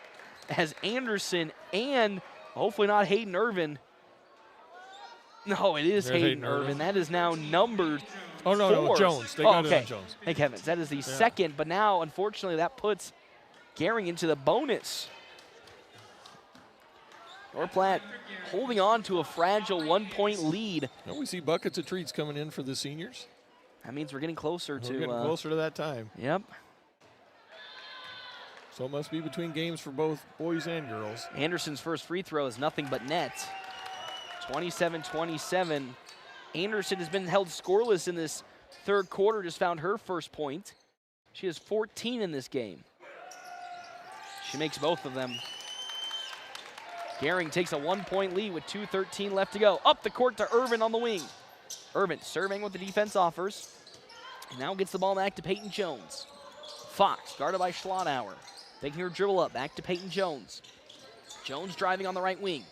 as Anderson and Hopefully not Hayden Irvin. No, it is Hayden Irvin. That is now numbered 4. No, Jones. They got it on Jones. Thank heavens. That is the second, but now, unfortunately, that puts Gering into the bonus. North Platte holding on to a fragile 1-point lead. Well, we see buckets of treats coming in for the seniors. That means we're getting closer to. We're getting closer to that time. Yep. So it must be between games for both boys and girls. Anderson's first free throw is nothing but net. 27-27. Anderson has been held scoreless in this third quarter, just found her first point. She has 14 in this game. She makes both of them. Gering takes a 1-point lead with 2:13 left to go. Up the court to Irvin on the wing. Irvin serving what the defense offers. And now gets the ball back to Peyton Jones. Fox guarded by Schlotauer. Taking her dribble up, back to Peyton Jones. Jones driving on the right wing.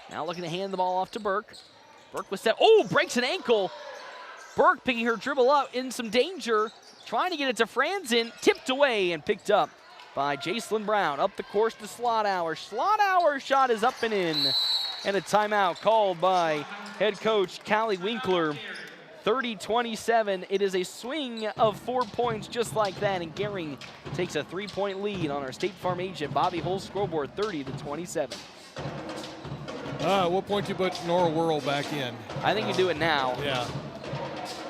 Now looking to hand the ball off to Burke. Burke was set. Oh, breaks an ankle. Burke picking her dribble up in some danger. Trying to get it to Franzen. Tipped away and picked up by Jacelyn Brown. Up the course to Schlotauer. Schlotauer's shot is up and in. And a timeout called by head coach Callie Winkler. 30-27. It is a swing of 4 points just like that. And Gering takes a 3-point lead on our State Farm agent Bobby Hull's scoreboard, 30-27. What point do you put Nora Whirl back in? I think you do it now.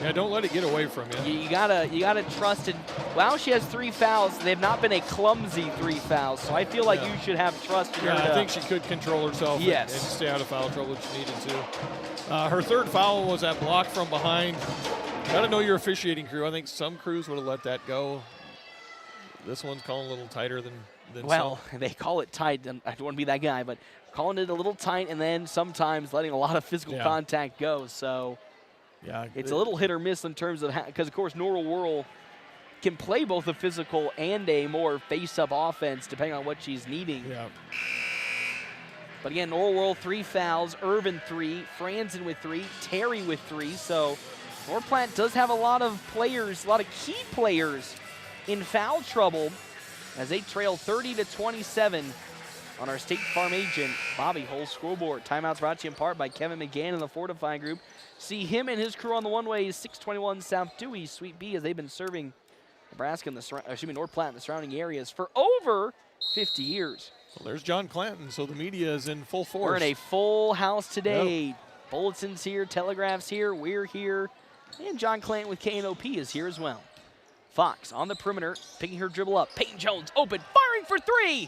Yeah, don't let it get away from you. You gotta trust it. While she has 3 fouls, they've not been a clumsy 3 fouls. So I feel like you should have trust in her. I think she could control herself and stay out of foul trouble if she needed to. Her third foul was that block from behind. Got to know your officiating crew. I think some crews would have let that go. This one's calling a little tighter than well, some. They call it tight. I don't want to be that guy, but calling it a little tight and then sometimes letting a lot of physical contact go. So it's a little hit or miss in terms of because, of course, Nora Whirl can play both a physical and a more face-up offense depending on what she's needing. Yeah. But again, Nora Whirl 3 fouls, Irvin 3, Franzen with 3, Terry with 3. So North Platte does have a lot of players, a lot of key players in foul trouble as they trail 30-27 on our State Farm agent Bobby Hull's scoreboard. Timeouts brought to you in part by Kevin McGann and the Fortify Group. See him and his crew on the one-way 621 South Dewey, Suite B, as they've been serving Nebraska and North Platte and the surrounding areas for over 50 years. Well, there's John Clanton, so the media is in full force. We're in a full house today. Bulletins here, telegraphs here, we're here, and John Clanton with KNOP is here as well. Fox on the perimeter, picking her dribble up. Peyton Jones open, firing for 3.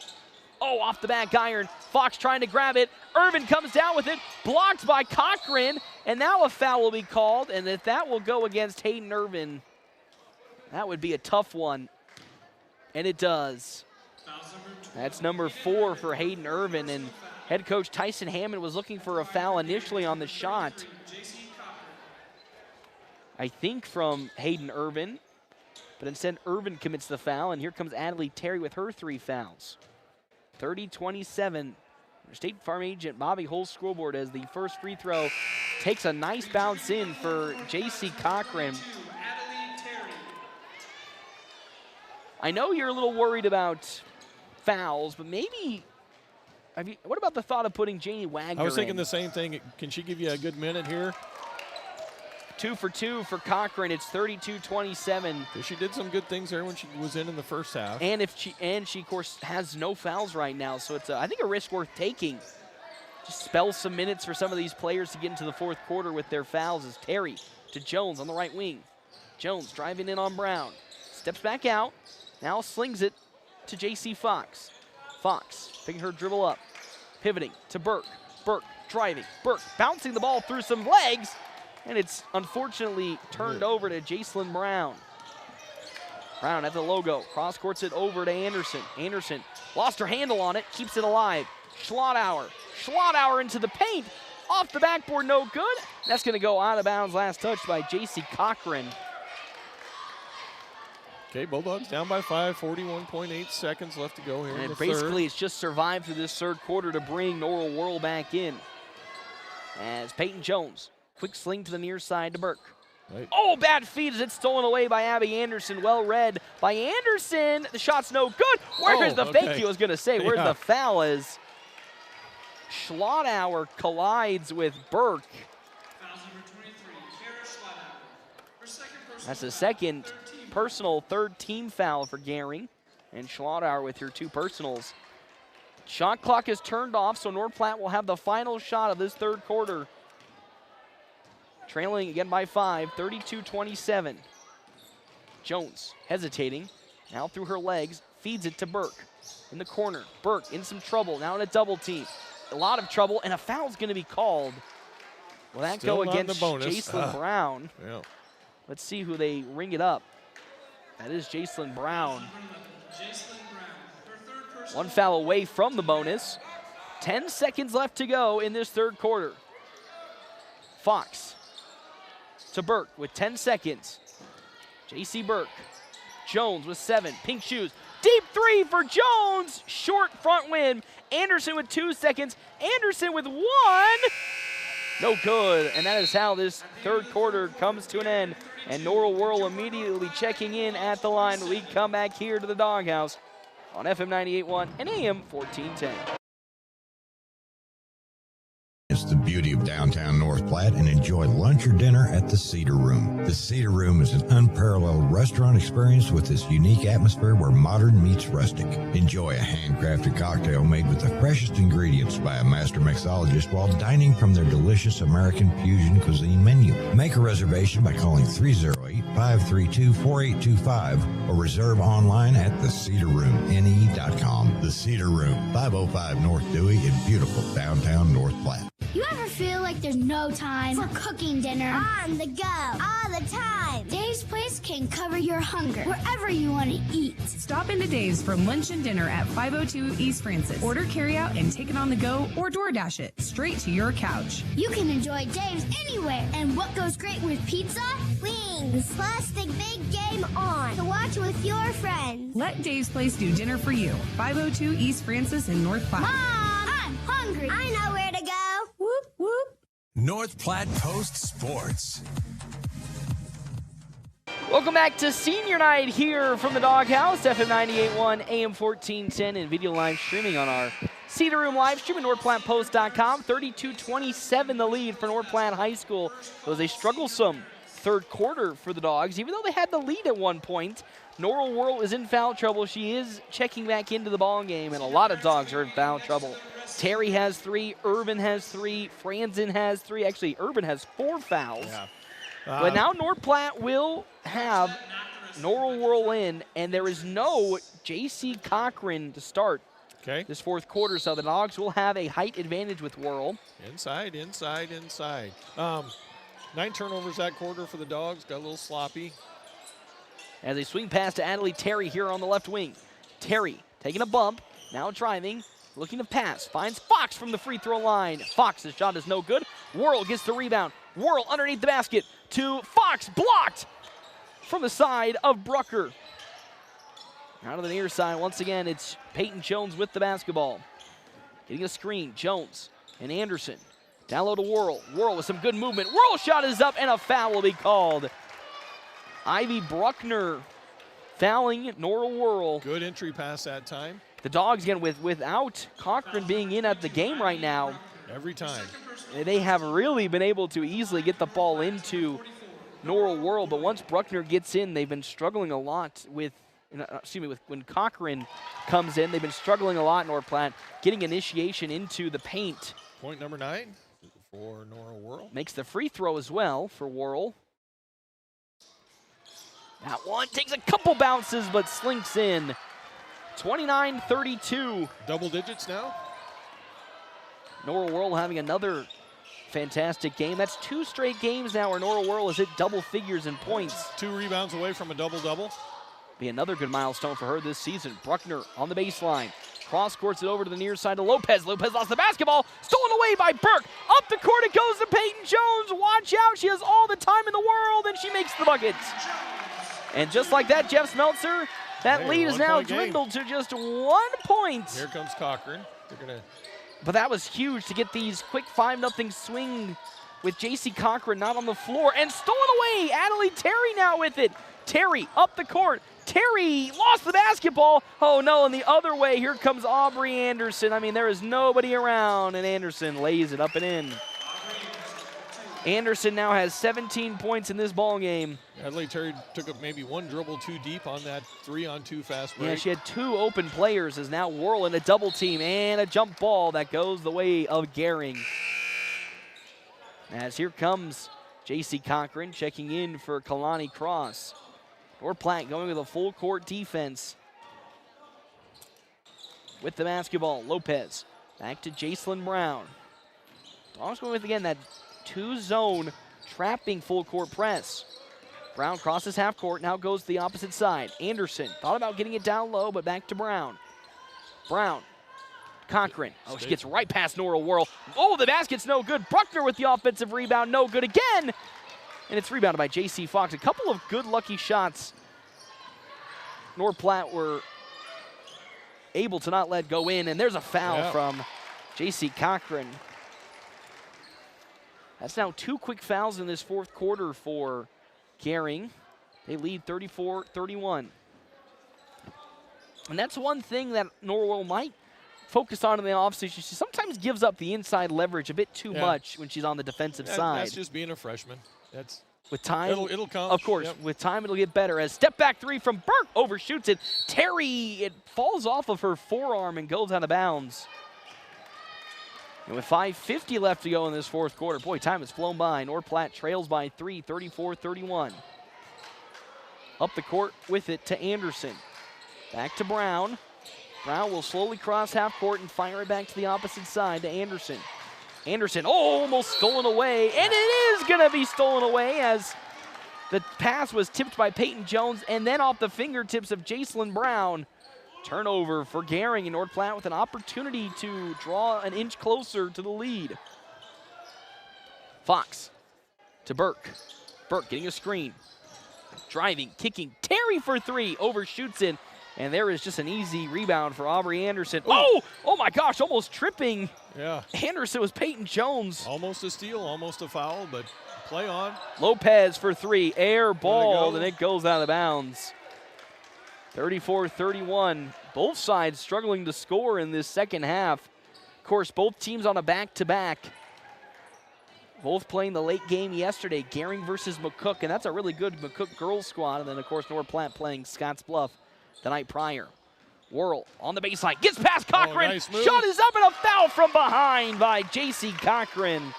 Oh, off the back iron. Fox trying to grab it. Irvin comes down with it, blocked by Cochran, and now a foul will be called, and if that will go against Hayden Irvin, that would be a tough one, and it does. That's number 4 for Hayden Irvin, and head coach Tyson Hammond was looking for a foul initially on the shot. I think from Hayden Irvin, but instead Irvin commits the foul, and here comes Adley Terry with her 3 fouls. 30-27. State Farm agent Bobby Hull's scoreboard as the first free throw takes a nice bounce in for J.C. Cochran. I know you're a little worried about fouls, but maybe, what about the thought of putting Janie Wagner I was thinking in? the same thing. Can she give you a good minute here? 2 for 2 for Cochran. It's 32-27. She did some good things there when she was in the first half. And she of course has no fouls right now, so it's I think a risk worth taking. Just spell some minutes for some of these players to get into the fourth quarter with their fouls. As Terry to Jones on the right wing. Jones driving in on Brown. Steps back out. Now slings it to J.C. Fox. Fox picking her dribble up. Pivoting to Burke. Burke driving. Burke bouncing the ball through some legs. And it's unfortunately turned over to Jacelyn Brown. Brown at the logo. Cross courts it over to Anderson. Anderson lost her handle on it. Keeps it alive. Schlotauer. Schlotauer into the paint. Off the backboard, no good. That's going to go out of bounds. Last touch by J.C. Cochran. Okay, Bulldogs down by 5, 41.8 seconds left to go here in the basically third. It's just survived through this third quarter to bring Nora Whirl back in. As Peyton Jones, quick sling to the near side to Burke. Right. Oh, bad feed as it's stolen away by Abby Anderson. Well read by Anderson. The shot's no good. Where's the thank you? I was going to say, where's the foul is? Schlotauer collides with Burke. That's the second personal, third team foul for Gering. And Schlotauer with her 2 personals. Shot clock is turned off, so North Platte will have the final shot of this third quarter. Trailing again by 5, 32-27. Jones hesitating, now through her legs, feeds it to Burke in the corner. Burke in some trouble, now in a double team. A lot of trouble, and a foul's going to be called. Will that Still go against Jacelyn Brown? Yeah. Let's see who they ring it up. That is Jacelyn Brown. 1 foul away from the bonus. 10 seconds left to go in this third quarter. Fox to Burke with 10 seconds. J.C. Burke. Jones with 7. Pink shoes. Deep 3 for Jones. Short front win. Anderson with 2 seconds. Anderson with 1. No good. And that is how this third quarter comes to an end. And Norwell Whirl immediately checking in at the line. We come back here to the doghouse on FM 98.1 and AM 1410. It's the beauty of downtown North Platte and enjoy lunch or dinner at the Cedar Room. The Cedar Room is an unparalleled restaurant experience with its unique atmosphere where modern meets rustic. Enjoy a handcrafted cocktail made with the freshest ingredients by a master mixologist while dining from their delicious American fusion cuisine menu. Make a reservation by calling 308-532-4825 or reserve online at thecedarroomne.com. The Cedar Room, 505 North Dewey in beautiful downtown North Platte. You ever feel like there's no time for cooking dinner? On the go, all the time. Dave's Place can cover your hunger wherever you want to eat. Stop into Dave's for lunch and dinner at 502 East Francis. Order carryout and take it on the go or DoorDash it straight to your couch. You can enjoy Dave's anywhere. And what goes great with pizza? Wings. Plus the big game on to watch with your friends. Let Dave's Place do dinner for you. 502 East Francis in North Platte. Mom, I'm hungry. I know where to go. Whoop, whoop. North Platte Post Sports. Welcome back to Senior Night here from the Doghouse, FM 98.1, AM 1410, and video live streaming on our Cedar Room live stream at NorthPlattePost.com. 32-27 the lead for North Platte High School. It was a strugglesome third quarter for the Dogs, even though they had the lead at one point. Norwell Whirl is in foul trouble. She is checking back into the ball game, and a lot of Dogs are in foul trouble. Terry has 3, Urban has 3, Franzen has 3. Actually, Urban has 4 fouls. Yeah. But now North Platte will have Norwell Whirl in, and there is no J.C. Cochran to start this fourth quarter, so the Dogs will have a height advantage with Whirl. Inside. 9 turnovers that quarter for the Dogs. Got a little sloppy. As they swing pass to Adelie Terry here on the left wing. Terry taking a bump, now driving, looking to pass, finds Fox from the free throw line. Fox's shot is no good. Whirl gets the rebound. Whirl underneath the basket to Fox, blocked from the side of Brucker. Out of the near side, once again, it's Peyton Jones with the basketball. Getting a screen, Jones and Anderson. Down low to Whirl. Whirl with some good movement. Whirl shot is up, and a foul will be called. Ivy Bruckner fouling Norwell Whirl. Good entry pass that time. The Dogs, again, without Cochran being in at the game right now. Every time. They have really been able to easily get the ball into Norwell Whirl, but once Bruckner gets in, they've been struggling a lot with when Cochran comes in, they've been struggling a lot, North Platte, getting initiation into the paint. Point number 9 for Norwell Whirl. Makes the free throw as well for Whirl. That one takes a couple bounces, but slinks in. 29-32. Double digits now. Norwell Whirl having another fantastic game. That's 2 straight games now where Norwell Whirl has hit double figures in points. 2 rebounds away from a double-double. Be another good milestone for her this season. Bruckner on the baseline. Cross courts it over to the near side to Lopez. Lopez lost the basketball. Stolen away by Burke. Up the court it goes to Peyton Jones. Watch out. She has all the time in the world, and she makes the buckets. And just like that, Jeff Smeltzer, that lead is now dwindled to just 1 point. Here comes Cochran. They're gonna. But that was huge to get these quick 5-0 swing with J.C. Cochran not on the floor. And stolen away. Adelie Terry now with it. Terry up the court Terry lost the basketball. Oh no, and the other way, here comes Aubrey Anderson. I mean, there is nobody around, and Anderson lays it up and in. Anderson now has 17 points in this ball game. Adelaide Terry took up maybe one dribble too deep on that 3-on-2 fast break. Yeah, she had 2 open players as now Worrell in a double team and a jump ball that goes the way of Gering. As here comes J.C. Cochran checking in for Kalani Cross. North Platte going with a full court defense. With the basketball, Lopez back to Jacelyn Brown. Dogs going with, again, that 2-zone trapping full court press. Brown crosses half court, now goes to the opposite side. Anderson thought about getting it down low, but back to Brown. Brown, Cochran. Oh, she gets right past Nora Worrell. Oh, the basket's no good. Bruckner with the offensive rebound, no good again. And it's rebounded by J.C. Fox. A couple of good lucky shots. North Platte were able to not let go in, and there's a foul from J.C. Cochran. That's now 2 quick fouls in this fourth quarter for Gering. They lead 34-31. And that's one thing that Norwell might focus on in the offseason. She sometimes gives up the inside leverage a bit too much when she's on the defensive side. That's just being a freshman. That's with time, it'll come. Of course, with time it'll get better. As step back 3 from Burke overshoots it. Terry, it falls off of her forearm and goes out of bounds. And with 5:50 left to go in this fourth quarter, boy, time has flown by. North Platte trails by 3, 34-31. Up the court with it to Anderson. Back to Brown. Brown will slowly cross half court and fire it back to the opposite side to Anderson. Anderson, almost stolen away, and it is going to be stolen away as the pass was tipped by Peyton Jones and then off the fingertips of Jacelyn Brown. Turnover for Gering, and North Platte with an opportunity to draw an inch closer to the lead. Fox to Burke. Burke getting a screen. Driving, kicking. Terry for 3, overshoots it. And there is just an easy rebound for Aubrey Anderson. Oh my gosh, almost tripping. Yeah. Anderson was Peyton Jones. Almost a steal, almost a foul, but play on. Lopez for 3, air ball, and it goes out of bounds. 34-31. Both sides struggling to score in this second half. Of course, both teams on a back-to-back. Both playing the late game yesterday, Gering versus McCook, and that's a really good McCook girls squad. And then, of course, North Platte playing Scotts Bluff the night prior. Worrell on the baseline, gets past Cochran. Nice move. Shot is up, and a foul from behind by J.C. Cochran.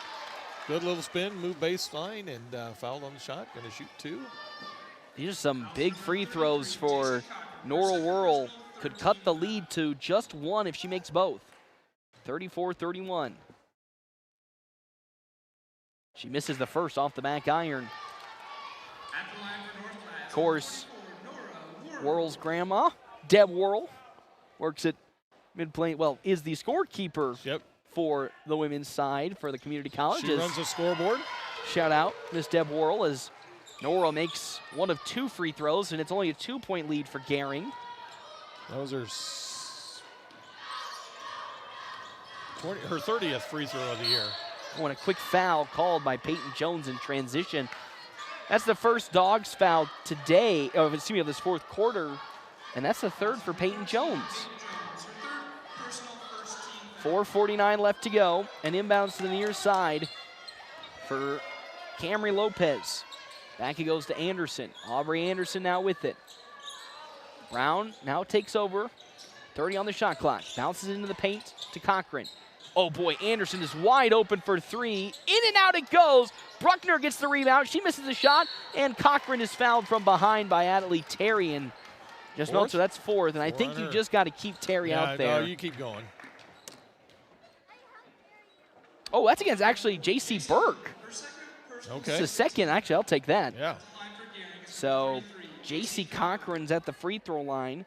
Good little spin, move baseline, and fouled on the shot. Going to shoot 2. These are some big free throws for Nora Worrell. Could cut the lead to just 1 if she makes both. 34-31. She misses the first off the back iron. Of course, Worrell's grandma, Deb Worrell, works at mid-plane, well, is the scorekeeper for the women's side for the community colleges. She runs the scoreboard. Shout out Miss Deb Worrell as Nora makes 1 of 2 free throws, and it's only a 2-point lead for Gering. Those are her 30th free throw of the year. Oh, and a quick foul called by Peyton Jones in transition. That's the first Dogs foul today, of this fourth quarter, and that's the 3rd for Peyton Jones. 4:49 left to go, and inbounds to the near side for Camry Lopez. Back he goes to Anderson. Aubrey Anderson now with it. Brown now takes over. 30 on the shot clock. Bounces into the paint to Cochran. Oh boy, Anderson is wide open for 3. In and out it goes. Bruckner gets the rebound. She misses the shot, and Cochran is fouled from behind by Adelaide Terry. And just note, so that's 4th, and I think you just got to keep Terry out there. No, you keep going. Oh, that's against actually J.C. Burke. Okay. It's the second. Actually, I'll take that. Yeah. So J.C. Cochran's at the free throw line.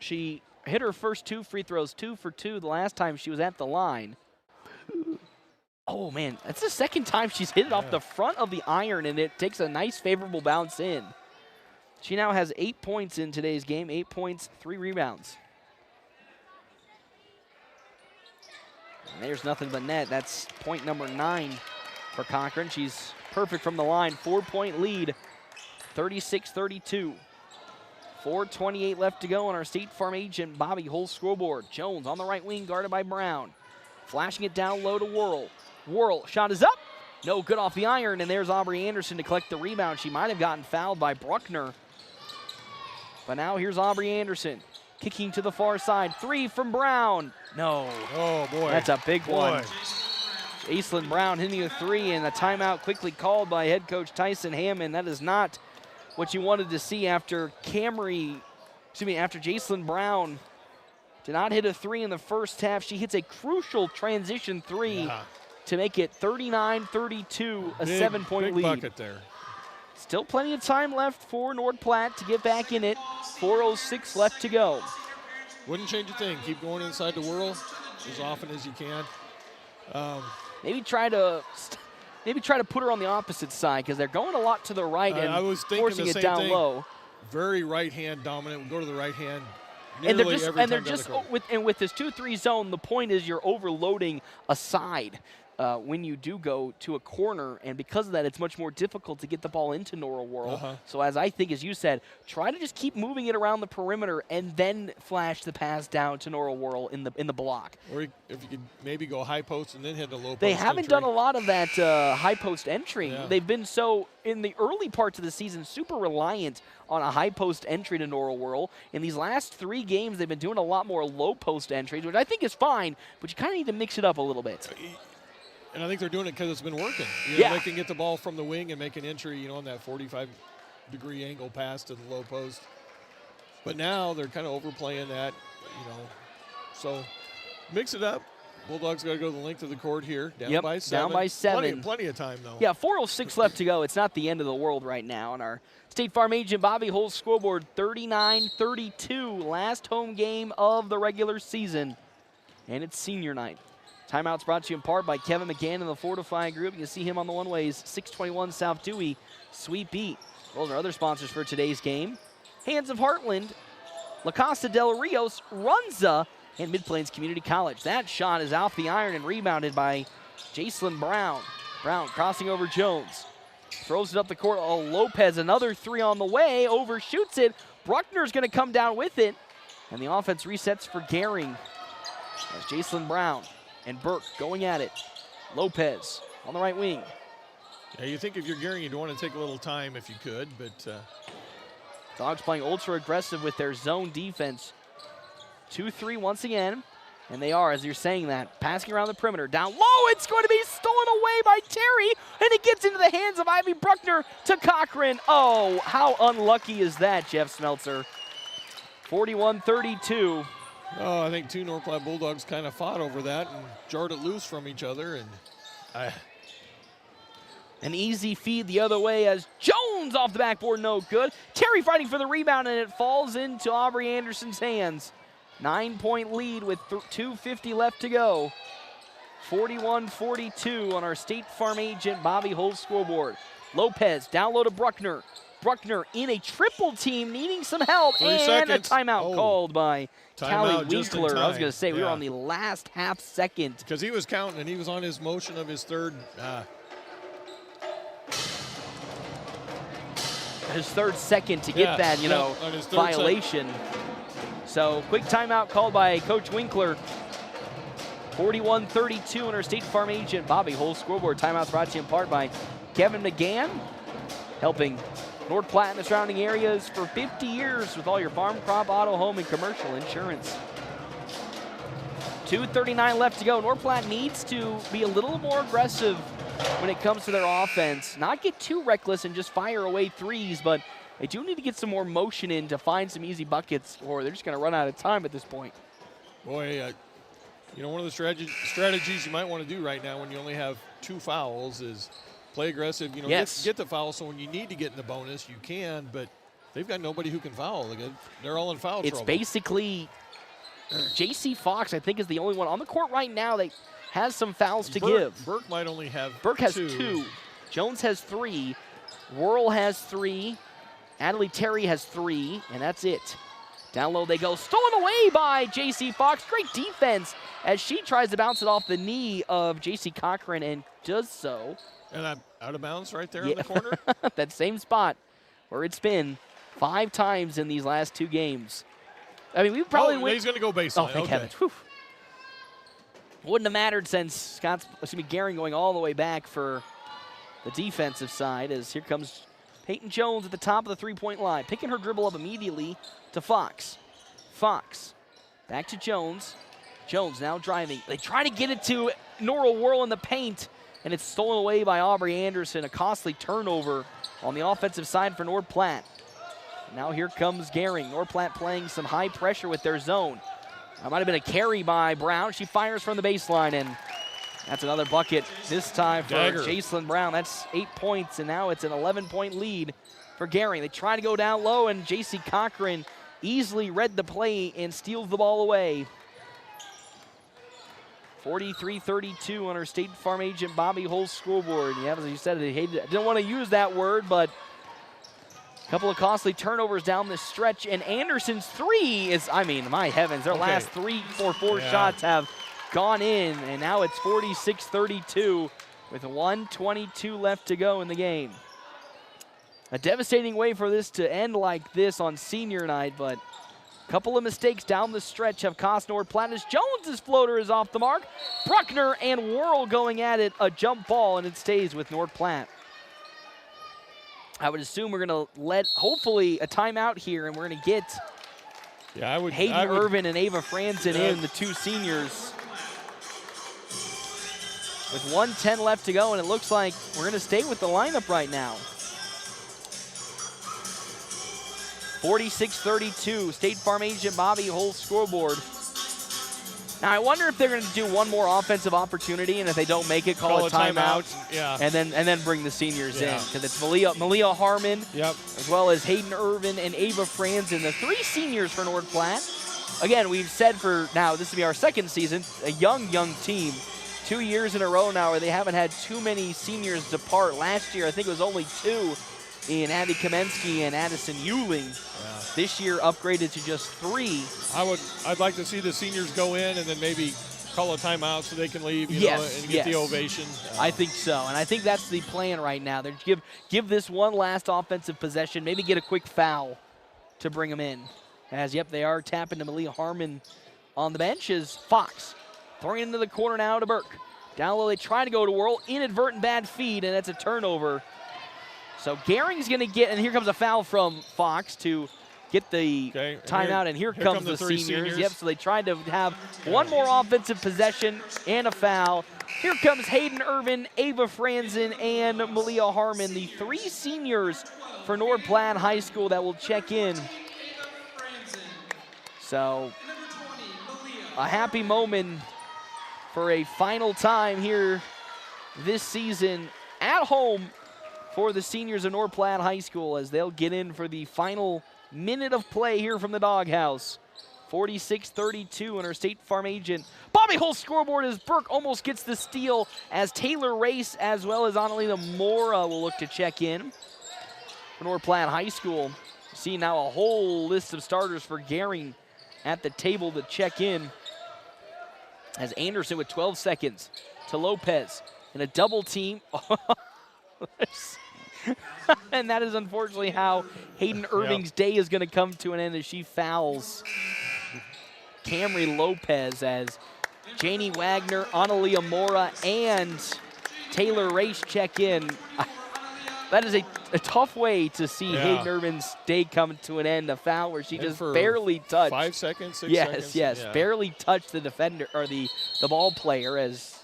She hit her first 2 free throws, 2 for 2 the last time she was at the line. Oh, man, that's the second time she's hit it off the front of the iron, and it takes a nice favorable bounce in. She now has 8 points in today's game, 8 points, 3 rebounds. And there's nothing but net. That's point number 9 for Cochran. She's perfect from the line. 4-point lead, 36-32. 4:28 left to go on our State Farm agent Bobby Hull scoreboard. Jones on the right wing, guarded by Brown. Flashing it down low to Whirl. Whirl, shot is up. No good off the iron, and there's Aubrey Anderson to collect the rebound. She might have gotten fouled by Bruckner. But now here's Aubrey Anderson. Kicking to the far side. 3 from Brown. No. Oh, boy. That's a big one. Aislinn Brown hitting a 3, and a timeout quickly called by head coach Tyson Hammond. That is not what you wanted to see after after Jacelyn Brown did not hit a 3 in the first half. She hits a crucial transition 3 to make it 39-32, a 7-point lead. Big bucket there. Still plenty of time left for North Platte to get back in it. 4:06 left to go. Wouldn't change a thing. Keep going inside the whirl as often as you can. Maybe try to put her on the opposite side because they're going a lot to the right and I was thinking forcing the it same down thing. low. Very right hand dominant. We go to the right hand. And they're just with this 2-3 zone. The point is you're overloading a side when you do go to a corner, and because of that, it's much more difficult to get the ball into Nora Whirl. So as you said, try to just keep moving it around the perimeter and then flash the pass down to Nora Whirl in the block. Or if you could maybe go high post and then hit the low post. They haven't done a lot of that high post entry. Yeah. They've been in the early parts of the season, super reliant on a high post entry to Nora Whirl. In these last 3 games, they've been doing a lot more low post entries, which I think is fine, but you kind of need to mix it up a little bit. And I think they're doing it because it's been working. They can get the ball from the wing and make an entry, on that 45-degree angle pass to the low post. But now they're kind of overplaying that, So mix it up. Bulldogs got to go the length of the court here. Down by 7. Down by 7. Plenty of time, though. Yeah, 4:06 left to go. It's not the end of the world right now. On our State Farm agent Bobby Hull's scoreboard, 39-32. Last home game of the regular season. And it's senior night. Timeouts brought to you in part by Kevin McGann and the Fortify Group. You can see him on the one-ways, 621 South Dewey, Sweet Beat. Those are other sponsors for today's game. Hands of Heartland, La Costa del Rios, Runza, and Mid-Plains Community College. That shot is off the iron and rebounded by Jacelyn Brown. Brown crossing over Jones. Throws it up the court. Oh, Lopez, another 3 on the way, overshoots it. Bruckner's going to come down with it. And the offense resets for Gering. As Jacelyn Brown and Burke going at it. Lopez on the right wing. Yeah, you think if you're Gering, you'd want to take a little time if you could, but... Dogs playing ultra aggressive with their zone defense. 2-3 once again. And they are, as you're saying that, passing around the perimeter. Down low, it's going to be stolen away by Terry, and it gets into the hands of Ivy Bruckner to Cochran. Oh, how unlucky is that, Jeff Smeltzer? 41-32. Oh, I think 2 North Platte Bulldogs kind of fought over that and jarred it loose from each other. And an easy feed the other way as Jones off the backboard, no good. Terry fighting for the rebound, and it falls into Aubrey Anderson's hands. 9-point lead with 2:50 left to go. 41-42 on our State Farm agent Bobby Hull's scoreboard. Lopez down low to Bruckner. Bruckner in a triple team, needing some help, and seconds. A timeout called by Callie Winkler. I was going to say, we were on the last half second. Because he was counting, and he was on his motion of his third. His third second to get that, violation. So, quick timeout called by Coach Winkler. 41-32 on our State Farm agent Bobby Hull's scoreboard. Timeouts brought to you in part by Kevin McGann, helping North Platte and the surrounding areas for 50 years with all your farm, crop, auto, home, and commercial insurance. 2:39 left to go. North Platte needs to be a little more aggressive when it comes to their offense. Not get too reckless and just fire away threes, but they do need to get some more motion in to find some easy buckets, or they're just going to run out of time at this point. Boy, one of the strategies you might want to do right now when you only have 2 fouls is play aggressive. Get the foul, so when you need to get in the bonus, you can, but they've got nobody who can foul. They're all in foul trouble. It's basically J.C. Fox, I think, is the only one on the court right now that has some fouls to give. Burke might only have Burke has 2. Jones has 3. Whirl has 3. Adley Terry has 3, and that's it. Down low they go. Stolen away by J.C. Fox. Great defense as she tries to bounce it off the knee of J.C. Cochran and does so. And I'm out of bounds right there in the corner. That same spot where it's been. 5 times in these last 2 games. I mean, we probably win. He's going to go baseline. Oh, thank heavens. Whew. Wouldn't have mattered since Gering going all the way back for the defensive side, as here comes Peyton Jones at the top of the three-point line, picking her dribble up immediately to Fox. Fox back to Jones. Jones now driving. They try to get it to Nora Whirl in the paint, and it's stolen away by Aubrey Anderson. A costly turnover on the offensive side for North Platte. Now here comes Gering. North Platte playing some high pressure with their zone. That might have been a carry by Brown. She fires from the baseline, and that's another bucket, this time for Jacelyn Brown. That's 8 points, and now it's an 11-point lead for Gering. They try to go down low, and J.C. Cochran easily read the play and steals the ball away. 43-32 on her State Farm agent Bobby Hull's scoreboard. Yeah, as you said, they didn't want to use that word, but a couple of costly turnovers down this stretch, and Anderson's 3 is, I mean, my heavens, their last 3-4 shots have gone in, and now it's 46-32 with 1:22 left to go in the game. A devastating way for this to end like this on senior night, but a couple of mistakes down the stretch have cost North Platte. Jones's floater is off the mark. Bruckner and Whirl going at it, a jump ball, and it stays with North Platte. I would assume we're going to let, hopefully, a timeout here, and we're going to get Hayden Irvin and Ava Franzen in, the 2 seniors. With 1:10 left to go, and it looks like we're going to stay with the lineup right now. 46-32, State Farm agent Bobby Hull's scoreboard. Now, I wonder if they're going to do one more offensive opportunity, and if they don't make it, call a timeout. Yeah. And then bring the seniors in, because it's Malia Harmon, as well as Hayden Irvin and Ava Franzen, the 3 seniors for North Platte. Again, we've said for now, this will be our 2nd season, a young team. 2 years in a row now where they haven't had too many seniors depart. Last year, I think it was only 2 in Abby Kamensky and Addison Euling. This year upgraded to just 3. I'd like to see the seniors go in and then maybe call a timeout so they can leave, you know, and get the ovation. I think so, and I think that's the plan right now. They're give this one last offensive possession, maybe get a quick foul to bring them in. As, they are tapping to Malia Harmon on the bench as Fox throwing into the corner now to Burke. Down low, they try to go to Whirl. Inadvertent bad feed, and that's a turnover. So Gering's going to get, and here comes a foul from Fox to get the timeout, and here comes the seniors. Yep, so they tried to have one more offensive possession and a foul. Here comes Hayden Irvin, Ava Franzen, and Malia Harmon, the 3 seniors for North Platte High School that will check in. So a happy moment for a final time here this season at home for the seniors of North Platte High School, as they'll get in for the final minute of play here from the doghouse. 46-32 on our State Farm agent Bobby Hull's scoreboard as Burke almost gets the steal, as Taylor Race as well as Annalena Mora will look to check in for North Platte High School. See now a whole list of starters for Gering at the table to check in, as Anderson with 12 seconds to Lopez in a double team. And that is unfortunately how Hayden Irving's day is going to come to an end, as she fouls Camry Lopez, as Janie Wagner, Annalena Mora, and Taylor Race check in. That is a tough way to see Hayden Irvin's day come to an end. A foul where she just barely touched. 5 seconds, 6 seconds? Yes, barely touched the defender, or the ball player, as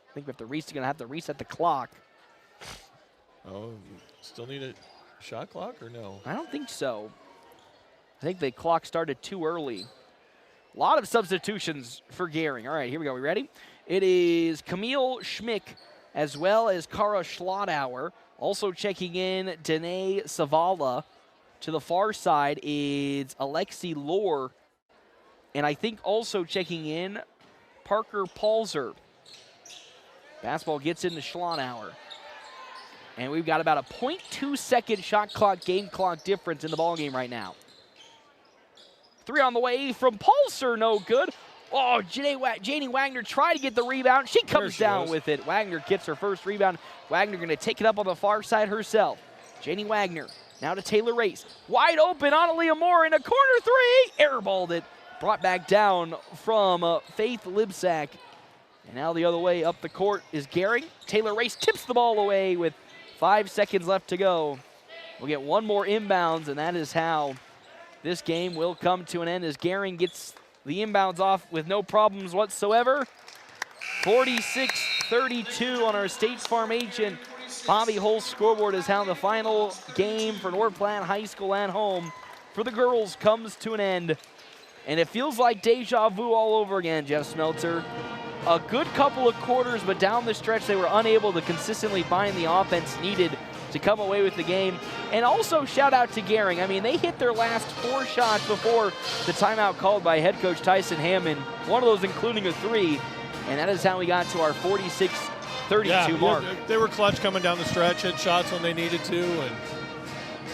I think we're going to have to reset the clock. Oh, still need a shot clock or no? I don't think so. I think the clock started too early. A lot of substitutions for Gering. All right, here we go. We ready? It is Camille Schmick as well as Kara Schlotauer. Also checking in, Danae Savala. To the far side is Alexi Lohr. And I think also checking in, Parker Palzer. Basketball gets into Schlotauer. And we've got about a 0.2-second shot clock, game clock difference in the ballgame right now. 3 on the way from Palzer, no good. Oh, Janie Wagner tried to get the rebound. She comes down with it. Wagner gets her first rebound. Wagner going to take it up on the far side herself. Janie Wagner Now to Taylor Race. Wide open on Aaliyah Moore in a corner three. Airballed it. Brought back down from Faith Libsack. And now the other way up the court is Gering. Taylor Race tips the ball away with 5 seconds left to go. We'll get one more inbounds, and that is how this game will come to an end as Gering gets the inbounds off with no problems whatsoever. 46-32 on our State Farm agent Bobby Hull scoreboard is how the final game for North Platte High School at home for the girls comes to an end. And it feels like deja vu all over again, Jeff Smeltzer. A good couple of quarters, but down the stretch they were unable to consistently find the offense needed to come away with the game. And also shout out to Gering. I mean, they hit their last 4 shots before the timeout called by head coach Tyson Hammond, one of those including a 3. And that is how we got to our 46-32 mark. They were clutch coming down the stretch, hit shots when they needed to. And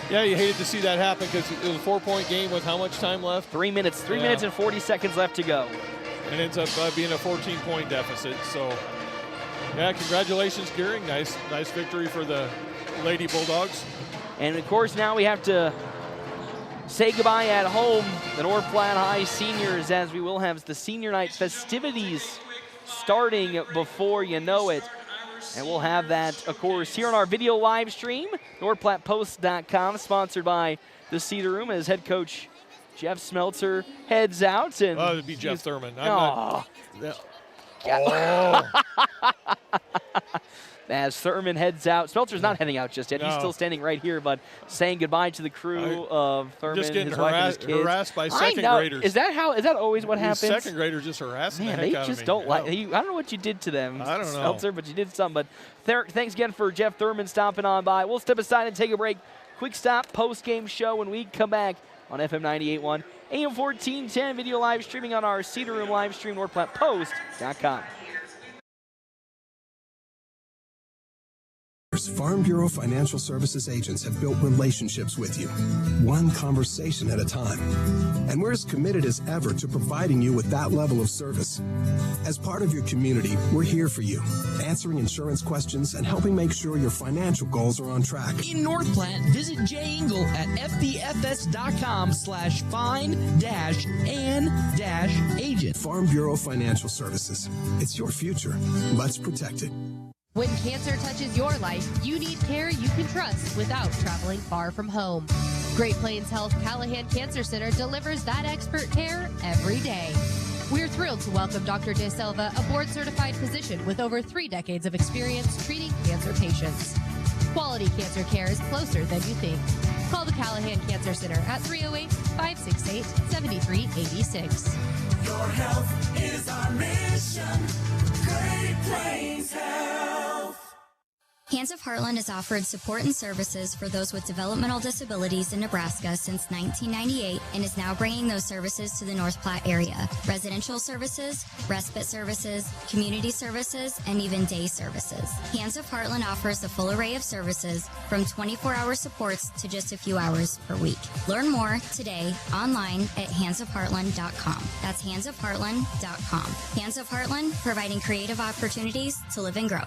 yeah, you hated to see that happen because it was a 4-point game with how much time left? 3 minutes. 3 minutes and 40 seconds left to go. And ends up being a 14-point deficit. So, yeah, congratulations, Gering. Nice victory for the Lady Bulldogs. And, of course, now we have to say goodbye at home, the North Platte High seniors, as we will have the senior night festivities starting before you know it. And we'll have that, of course, here on our video live stream, NorthPlattePost.com, sponsored by the Cedar Room, as head coach Jeff Smeltzer heads out. And it'd be Jeff Thurman. As Thurman heads out. Smeltzer's not heading out just yet. He's still standing right here, but saying goodbye to the crew of Thurman, just getting his wife and his kids. harassed by second graders. Is that always what happens? Second graders just harassing the heck they out just of me. don't like. I don't know what you did to them, I don't know, Smeltzer, but you did something. But thanks again for Jeff Thurman stopping on by. We'll step aside and take a break. Quick stop post-game show when we come back on FM 98.1, AM 1410, video live streaming on our Cedar Room live stream, NorthPlattePost.com. Farm Bureau Financial Services agents have built relationships with you, one conversation at a time. And we're as committed as ever to providing you with that level of service. As part of your community, we're here for you, answering insurance questions and helping make sure your financial goals are on track. In North Platte, visit Jay Engel at fbfs.com/find-and-agent. Farm Bureau Financial Services. It's your future. Let's protect it. When cancer touches your life, you need care you can trust without traveling far from home. Great Plains Health Callahan Cancer Center delivers that expert care every day. We're thrilled to welcome Dr. De Silva, a board-certified physician with over 3 decades of experience treating cancer patients. Quality cancer care is closer than you think. Call the Callahan Cancer Center at 308-568-7386. Your health is our mission. Great Plains Health. Hands of Heartland has offered support and services for those with developmental disabilities in Nebraska since 1998 and is now bringing those services to the North Platte area. Residential services, respite services, community services, and even day services. Hands of Heartland offers a full array of services from 24-hour supports to just a few hours per week. Learn more today online at handsofheartland.com. That's handsofheartland.com. Hands of Heartland, providing creative opportunities to live and grow.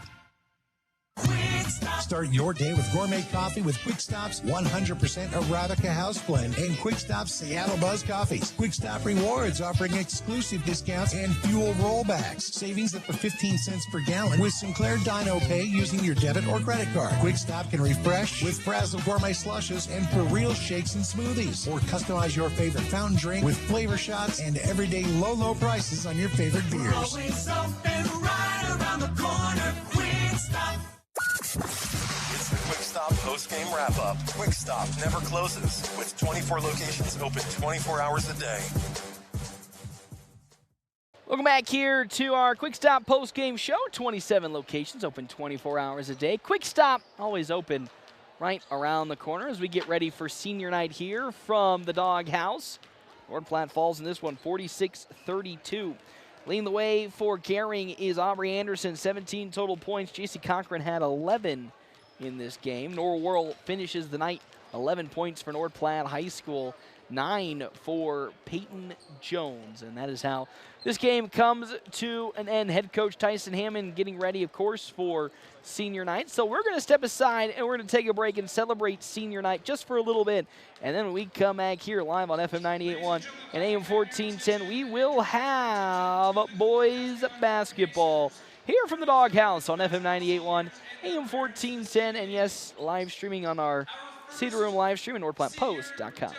Start your day with gourmet coffee with Quick Stop's 100% Arabica house blend and Quick Stop's Seattle Buzz coffees. Quick Stop Rewards offering exclusive discounts and fuel rollbacks. Savings up to 15 cents per gallon with Sinclair Dino Pay using your debit or credit card. Quick Stop can refresh with Frazzle Gourmet Slushes and For Real shakes and smoothies. Or customize your favorite fountain drink with flavor shots and everyday low prices on your favorite beers. Always open right around the corner. Quick Stop. It's the Quick Stop post-game wrap-up. Quick Stop never closes, with 24 locations open 24 hours a day. Welcome back here to our Quick Stop post-game show. 27 locations open 24 hours a day. Quick Stop always open right around the corner as we get ready for senior night here from the Dog House. North Platte falls in this one 46-32. Leading the way for Gering is Aubrey Anderson, 17 total points. JC Cochran had 11 in this game. Nora Worrell finishes the night, 11 points for North Platte High School. 9 for Peyton Jones. And that is how this game comes to an end. Head coach Tyson Hammond getting ready, of course, for senior night. So we're going to step aside and we're going to take a break and celebrate senior night just for a little bit. And then when we come back here live on FM 98.1 and AM 1410, we will have boys basketball here from the Doghouse on FM 98.1, AM 1410, and yes, live streaming on our Cedar Room live stream at NordPlattePost.com.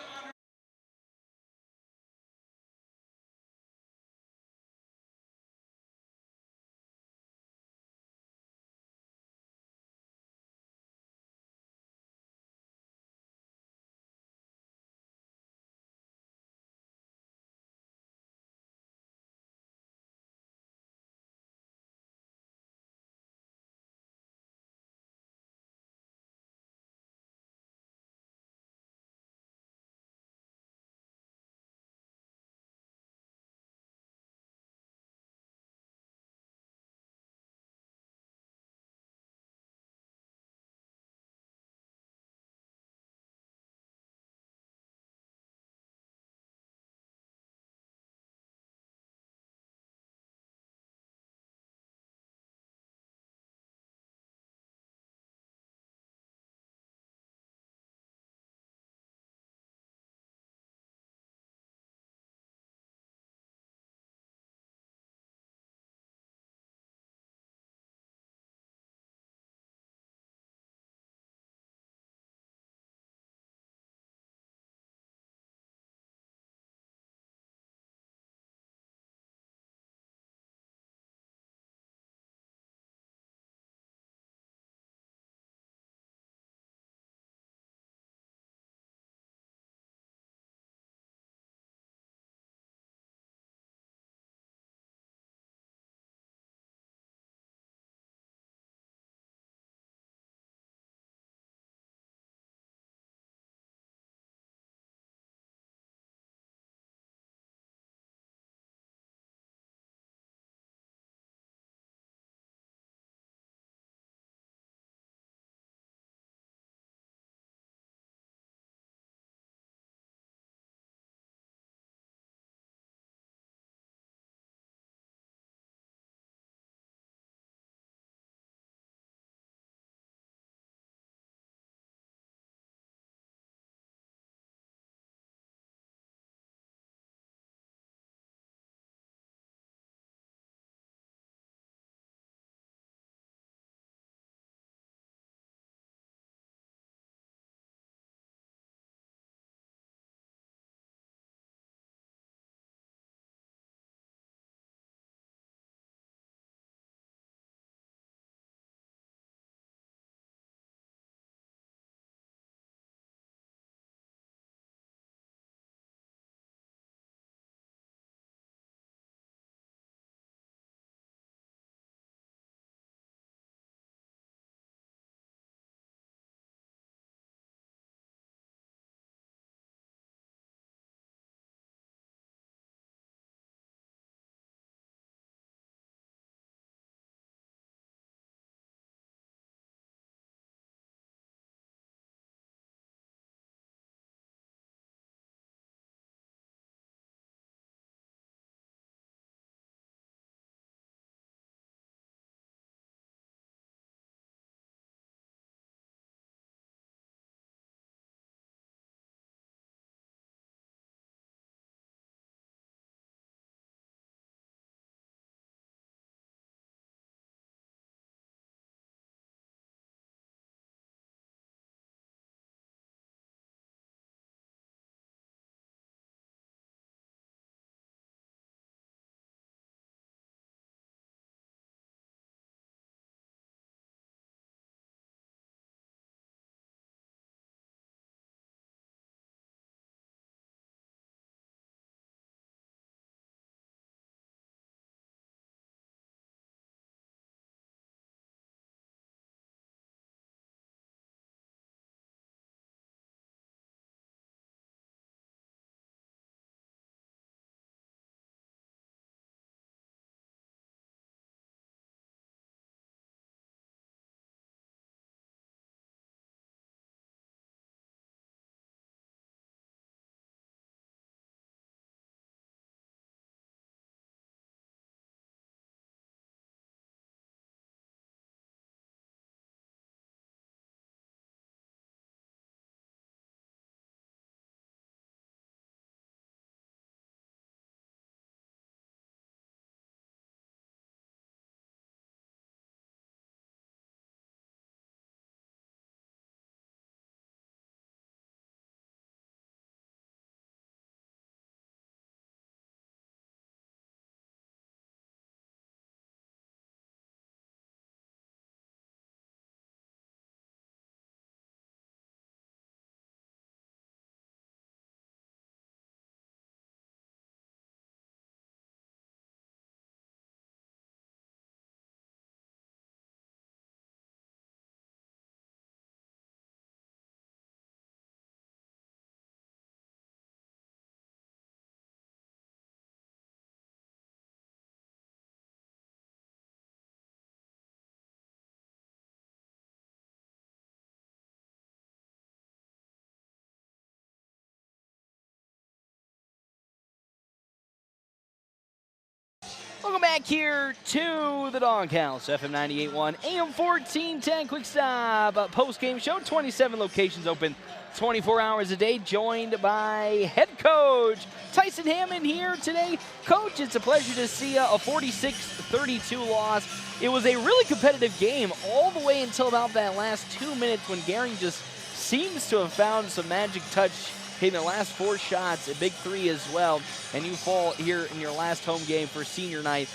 Welcome back here to the Doghouse, FM 98.1, AM 1410, quick stop post-game show. 27 locations open 24 hours a day, joined by head coach Tyson Hammond here today. Coach, it's a pleasure to see a 46-32 loss. It was a really competitive game all the way until about that last 2 minutes when Gering just seems to have found some magic touch, hitting the last 4 shots, a big 3 as well, and you fall here in your last home game for senior night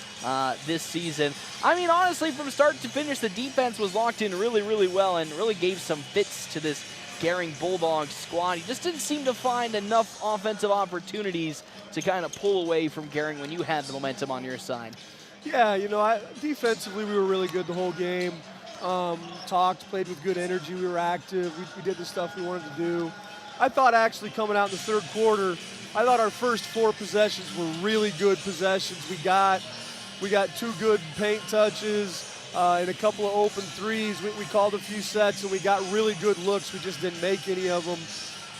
this season. I mean, honestly, from start to finish, the defense was locked in really, really well and really gave some fits to this Gering Bulldogs squad. You just didn't seem to find enough offensive opportunities to kind of pull away from Gering when you had the momentum on your side. Yeah, you know, defensively we were really good the whole game. Played with good energy. We were active. We did the stuff we wanted to do. I thought actually coming out in the third quarter, I thought our first 4 possessions were really good possessions. We got 2 good paint touches and a couple of open threes. We called a few sets and we got really good looks. We just didn't make any of them,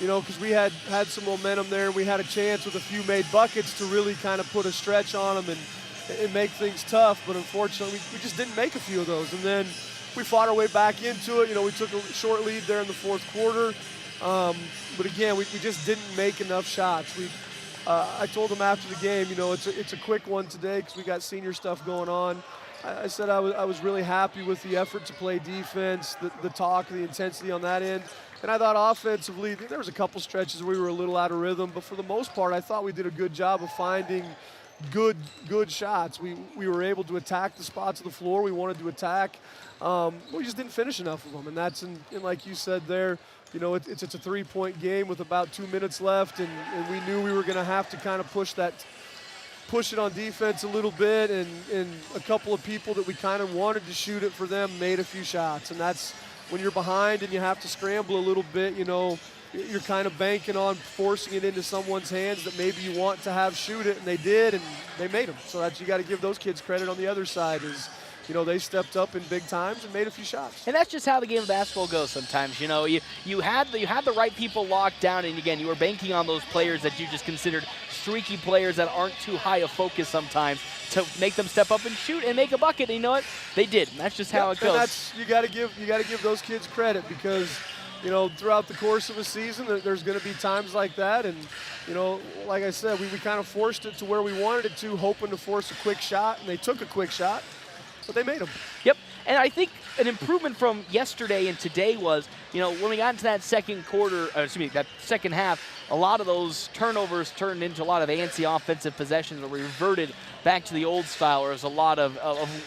you know, because we had some momentum there. We had a chance with a few made buckets to really kind of put a stretch on them and make things tough. But unfortunately, we just didn't make a few of those. And then we fought our way back into it. You know, we took a short lead there in the fourth quarter. But again, we just didn't make enough shots. I told them after the game, you know, it's a quick one today because we got senior stuff going on. I said I was really happy with the effort to play defense, the talk, the intensity on that end. And I thought offensively, there was a couple stretches where we were a little out of rhythm, but for the most part, I thought we did a good job of finding good shots. We were able to attack the spots of the floor we wanted to attack. We just didn't finish enough of them, and that's in like you said there. You know, it's a 3-point game with about 2 minutes left, and we knew we were going to have to kind of push it on defense a little bit, and a couple of people that we kind of wanted to shoot it for them made a few shots, and that's when you're behind and you have to scramble a little bit, you know, you're kind of banking on forcing it into someone's hands that maybe you want to have shoot it, and they did, and they made them. So you got to give those kids credit on the other side is, you know, they stepped up in big times and made a few shots. And that's just how the game of basketball goes sometimes. You know, you had the right people locked down, and again, you were banking on those players that you just considered streaky players that aren't too high a focus sometimes to make them step up and shoot and make a bucket. And you know what? They did. And that's just how it goes. And you got to give those kids credit because, you know, throughout the course of a season, there's going to be times like that. And, you know, like I said, we kind of forced it to where we wanted it to, hoping to force a quick shot, and they took a quick shot. But they made them. Yep, and I think an improvement from yesterday and today was, you know, when we got into that that second half, a lot of those turnovers turned into a lot of antsy offensive possessions where we reverted back to the old style where there's a lot of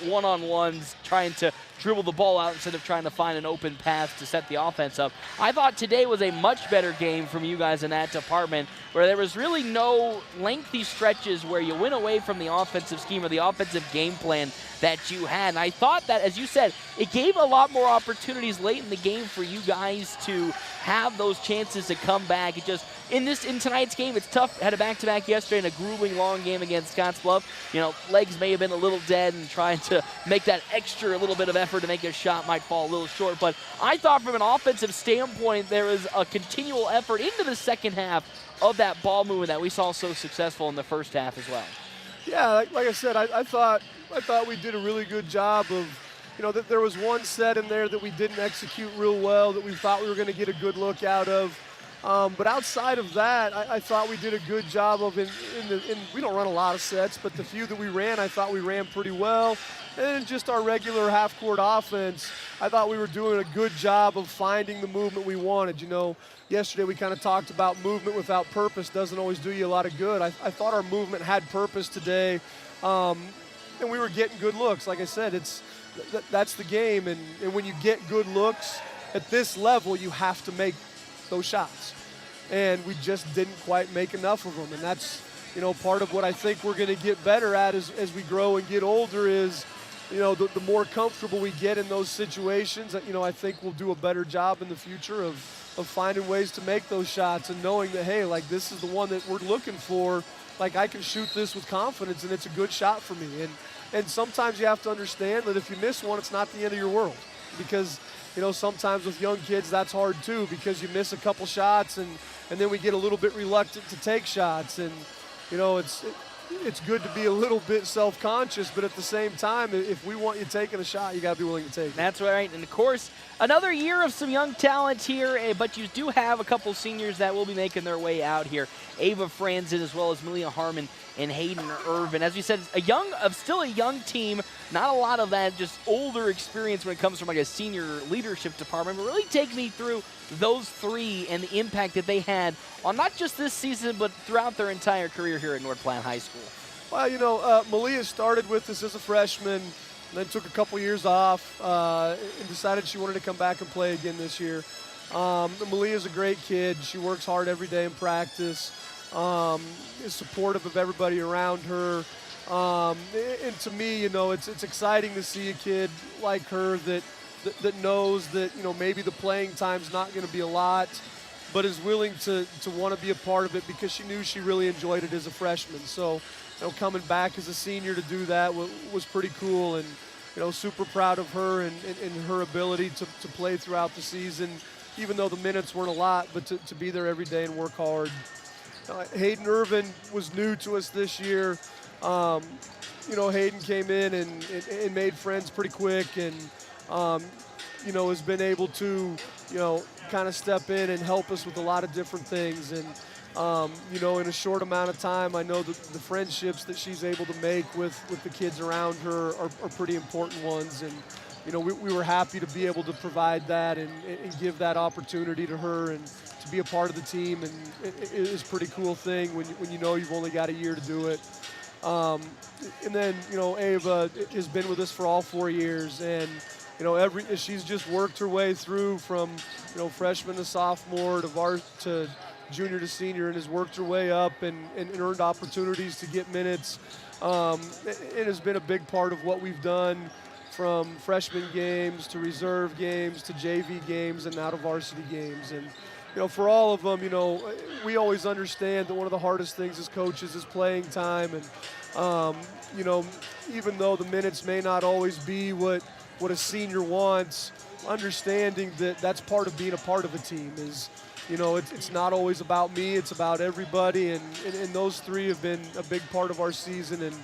one-on-ones trying to dribble the ball out instead of trying to find an open path to set the offense up. I thought today was a much better game from you guys in that department where there was really no lengthy stretches where you went away from the offensive scheme or the offensive game plan that you had. And I thought that, as you said, it gave a lot more opportunities late in the game for you guys to have those chances to come back. It just, in tonight's game, it's tough. Had a back-to-back yesterday and a grueling long game against Scottsbluff. You know, legs may have been a little dead and trying to make that extra little bit of effort to make a shot might fall a little short. But I thought from an offensive standpoint, there was a continual effort into the second half of that ball movement that we saw so successful in the first half as well. Yeah, like I said, I thought we did a really good job of, you know, that there was one set in there that we didn't execute real well that we thought we were going to get a good look out of. But outside of that, I thought we did a good job of, we don't run a lot of sets, but the few that we ran, I thought we ran pretty well. And just our regular half-court offense, I thought we were doing a good job of finding the movement we wanted. You know, yesterday we kind of talked about movement without purpose doesn't always do you a lot of good. I thought our movement had purpose today, and we were getting good looks. Like I said, that's the game, and when you get good looks at this level, you have to make those shots. And we just didn't quite make enough of them, and that's, you know, part of what I think we're going to get better at as we grow and get older is, you know, the more comfortable we get in those situations, you know, I think we'll do a better job in the future of finding ways to make those shots and knowing that, hey, like, this is the one that we're looking for. Like, I can shoot this with confidence, and it's a good shot for me. And sometimes you have to understand that if you miss one, it's not the end of your world. Because, you know, sometimes with young kids, that's hard too, because you miss a couple shots, and then we get a little bit reluctant to take shots. And, you know, it's good to be a little bit self-conscious, but at the same time, if we want you taking a shot, you got to be willing to take it. That's right. And, of course, another year of some young talent here, but you do have a couple seniors that will be making their way out here. Ava Franzen as well as Malia Harmon and Hayden Irvin. As we said, still a young team, not a lot of that just older experience when it comes from like a senior leadership department, but really take me through those three and the impact that they had on not just this season, but throughout their entire career here at North Platte High School. Well, Malia started with us as a freshman, and then took a couple years off and decided she wanted to come back and play again this year. Malia's a great kid. She works hard every day in practice, is supportive of everybody around her. And to me, it's exciting to see a kid like her that knows that, maybe the playing time's not going to be a lot, but is willing to want to be a part of it because she knew she really enjoyed it as a freshman. So, coming back as a senior to do that was pretty cool, and, super proud of her and her ability to play throughout the season, even though the minutes weren't a lot, but to be there every day and work hard. Hayden Irvin was new to us this year. Hayden came in and made friends pretty quick, and, has been able to, kind of step in and help us with a lot of different things. And, in a short amount of time, I know that the friendships that she's able to make with the kids around her are pretty important ones. And, we were happy to be able to provide that and give that opportunity to her and to be a part of the team. And it is a pretty cool thing when you've only got a year to do it. And then, Ava has been with us for all 4 years, and, she's just worked her way through from, freshman to sophomore to junior to senior, and has worked her way up and earned opportunities to get minutes. It has been a big part of what we've done, from freshman games to reserve games to JV games and now to varsity games. And, for all of them, we always understand that one of the hardest things as coaches is playing time. And, even though the minutes may not always be what a senior wants, understanding that that's part of being a part of a team is, it's not always about me, it's about everybody. And those three have been a big part of our season. And,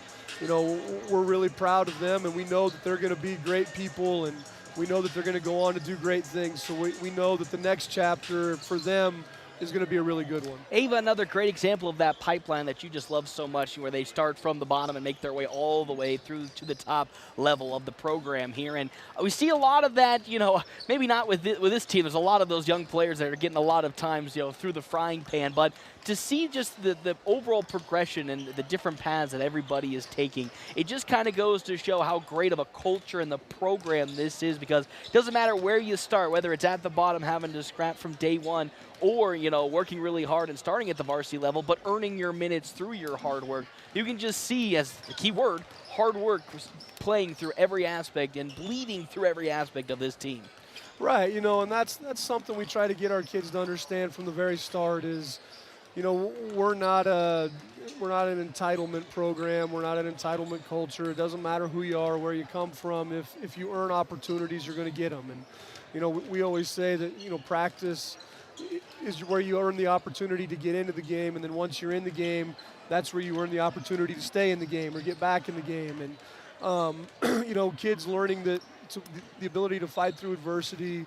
we're really proud of them, and we know that they're going to be great people, and we know that they're going to go on to do great things. So we know that the next chapter for them is going to be a really good one. Ava, another great example of that pipeline that you just love so much, where they start from the bottom and make their way all the way through to the top level of the program here. And we see a lot of that, maybe not with this team. There's a lot of those young players that are getting a lot of times, through the frying pan. But to see just the overall progression and the different paths that everybody is taking, it just kind of goes to show how great of a culture and the program this is, because it doesn't matter where you start, whether it's at the bottom having to scrap from day one, or, working really hard and starting at the varsity level, but earning your minutes through your hard work. You can just see, as the key word, hard work playing through every aspect and bleeding through every aspect of this team. Right, and that's something we try to get our kids to understand from the very start is, we're not an entitlement program. We're not an entitlement culture. It doesn't matter who you are, where you come from. If you earn opportunities, you're going to get them. And, we always say that, practice is where you earn the opportunity to get into the game. And then once you're in the game, that's where you earn the opportunity to stay in the game or get back in the game. And, kids learning that the ability to fight through adversity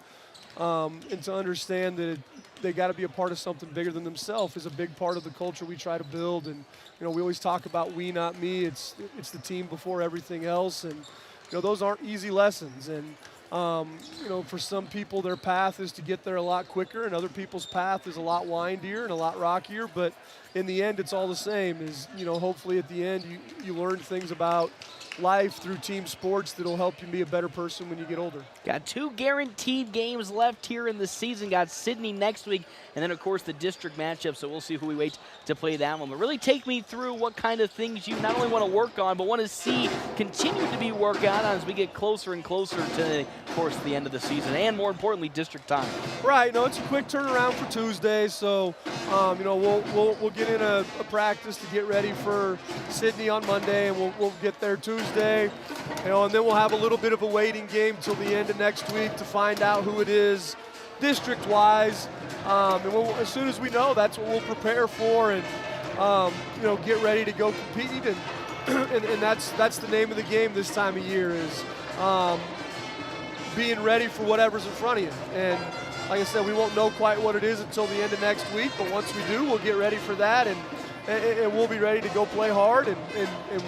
and to understand that they got to be a part of something bigger than themselves is a big part of the culture we try to build. And, we always talk about we, not me. It's the team before everything else. And, those aren't easy lessons. And, for some people, their path is to get there a lot quicker, and other people's path is a lot windier and a lot rockier. But in the end, it's all the same. Hopefully at the end, you learn things about life through team sports that'll help you be a better person when you get older. Got 2 guaranteed games left here in the season. Got Sydney next week, and then, of course, the district matchup, so we'll see who we wait to play that one. But really take me through what kind of things you not only want to work on, but want to see continue to be worked on as we get closer and closer to, of course, the end of the season, and more importantly, district time. Right. It's a quick turnaround for Tuesday, so, we'll get in a practice to get ready for Sydney on Monday, and we'll get there Tuesday, and then we'll have a little bit of a waiting game till the end of next week to find out who it is district-wise. And as soon as we know, that's what we'll prepare for. And get ready to go compete, and that's the name of the game this time of year is being ready for whatever's in front of you. And like I said, we won't know quite what it is until the end of next week, but once we do, we'll get ready for that, and we'll be ready to go play hard, and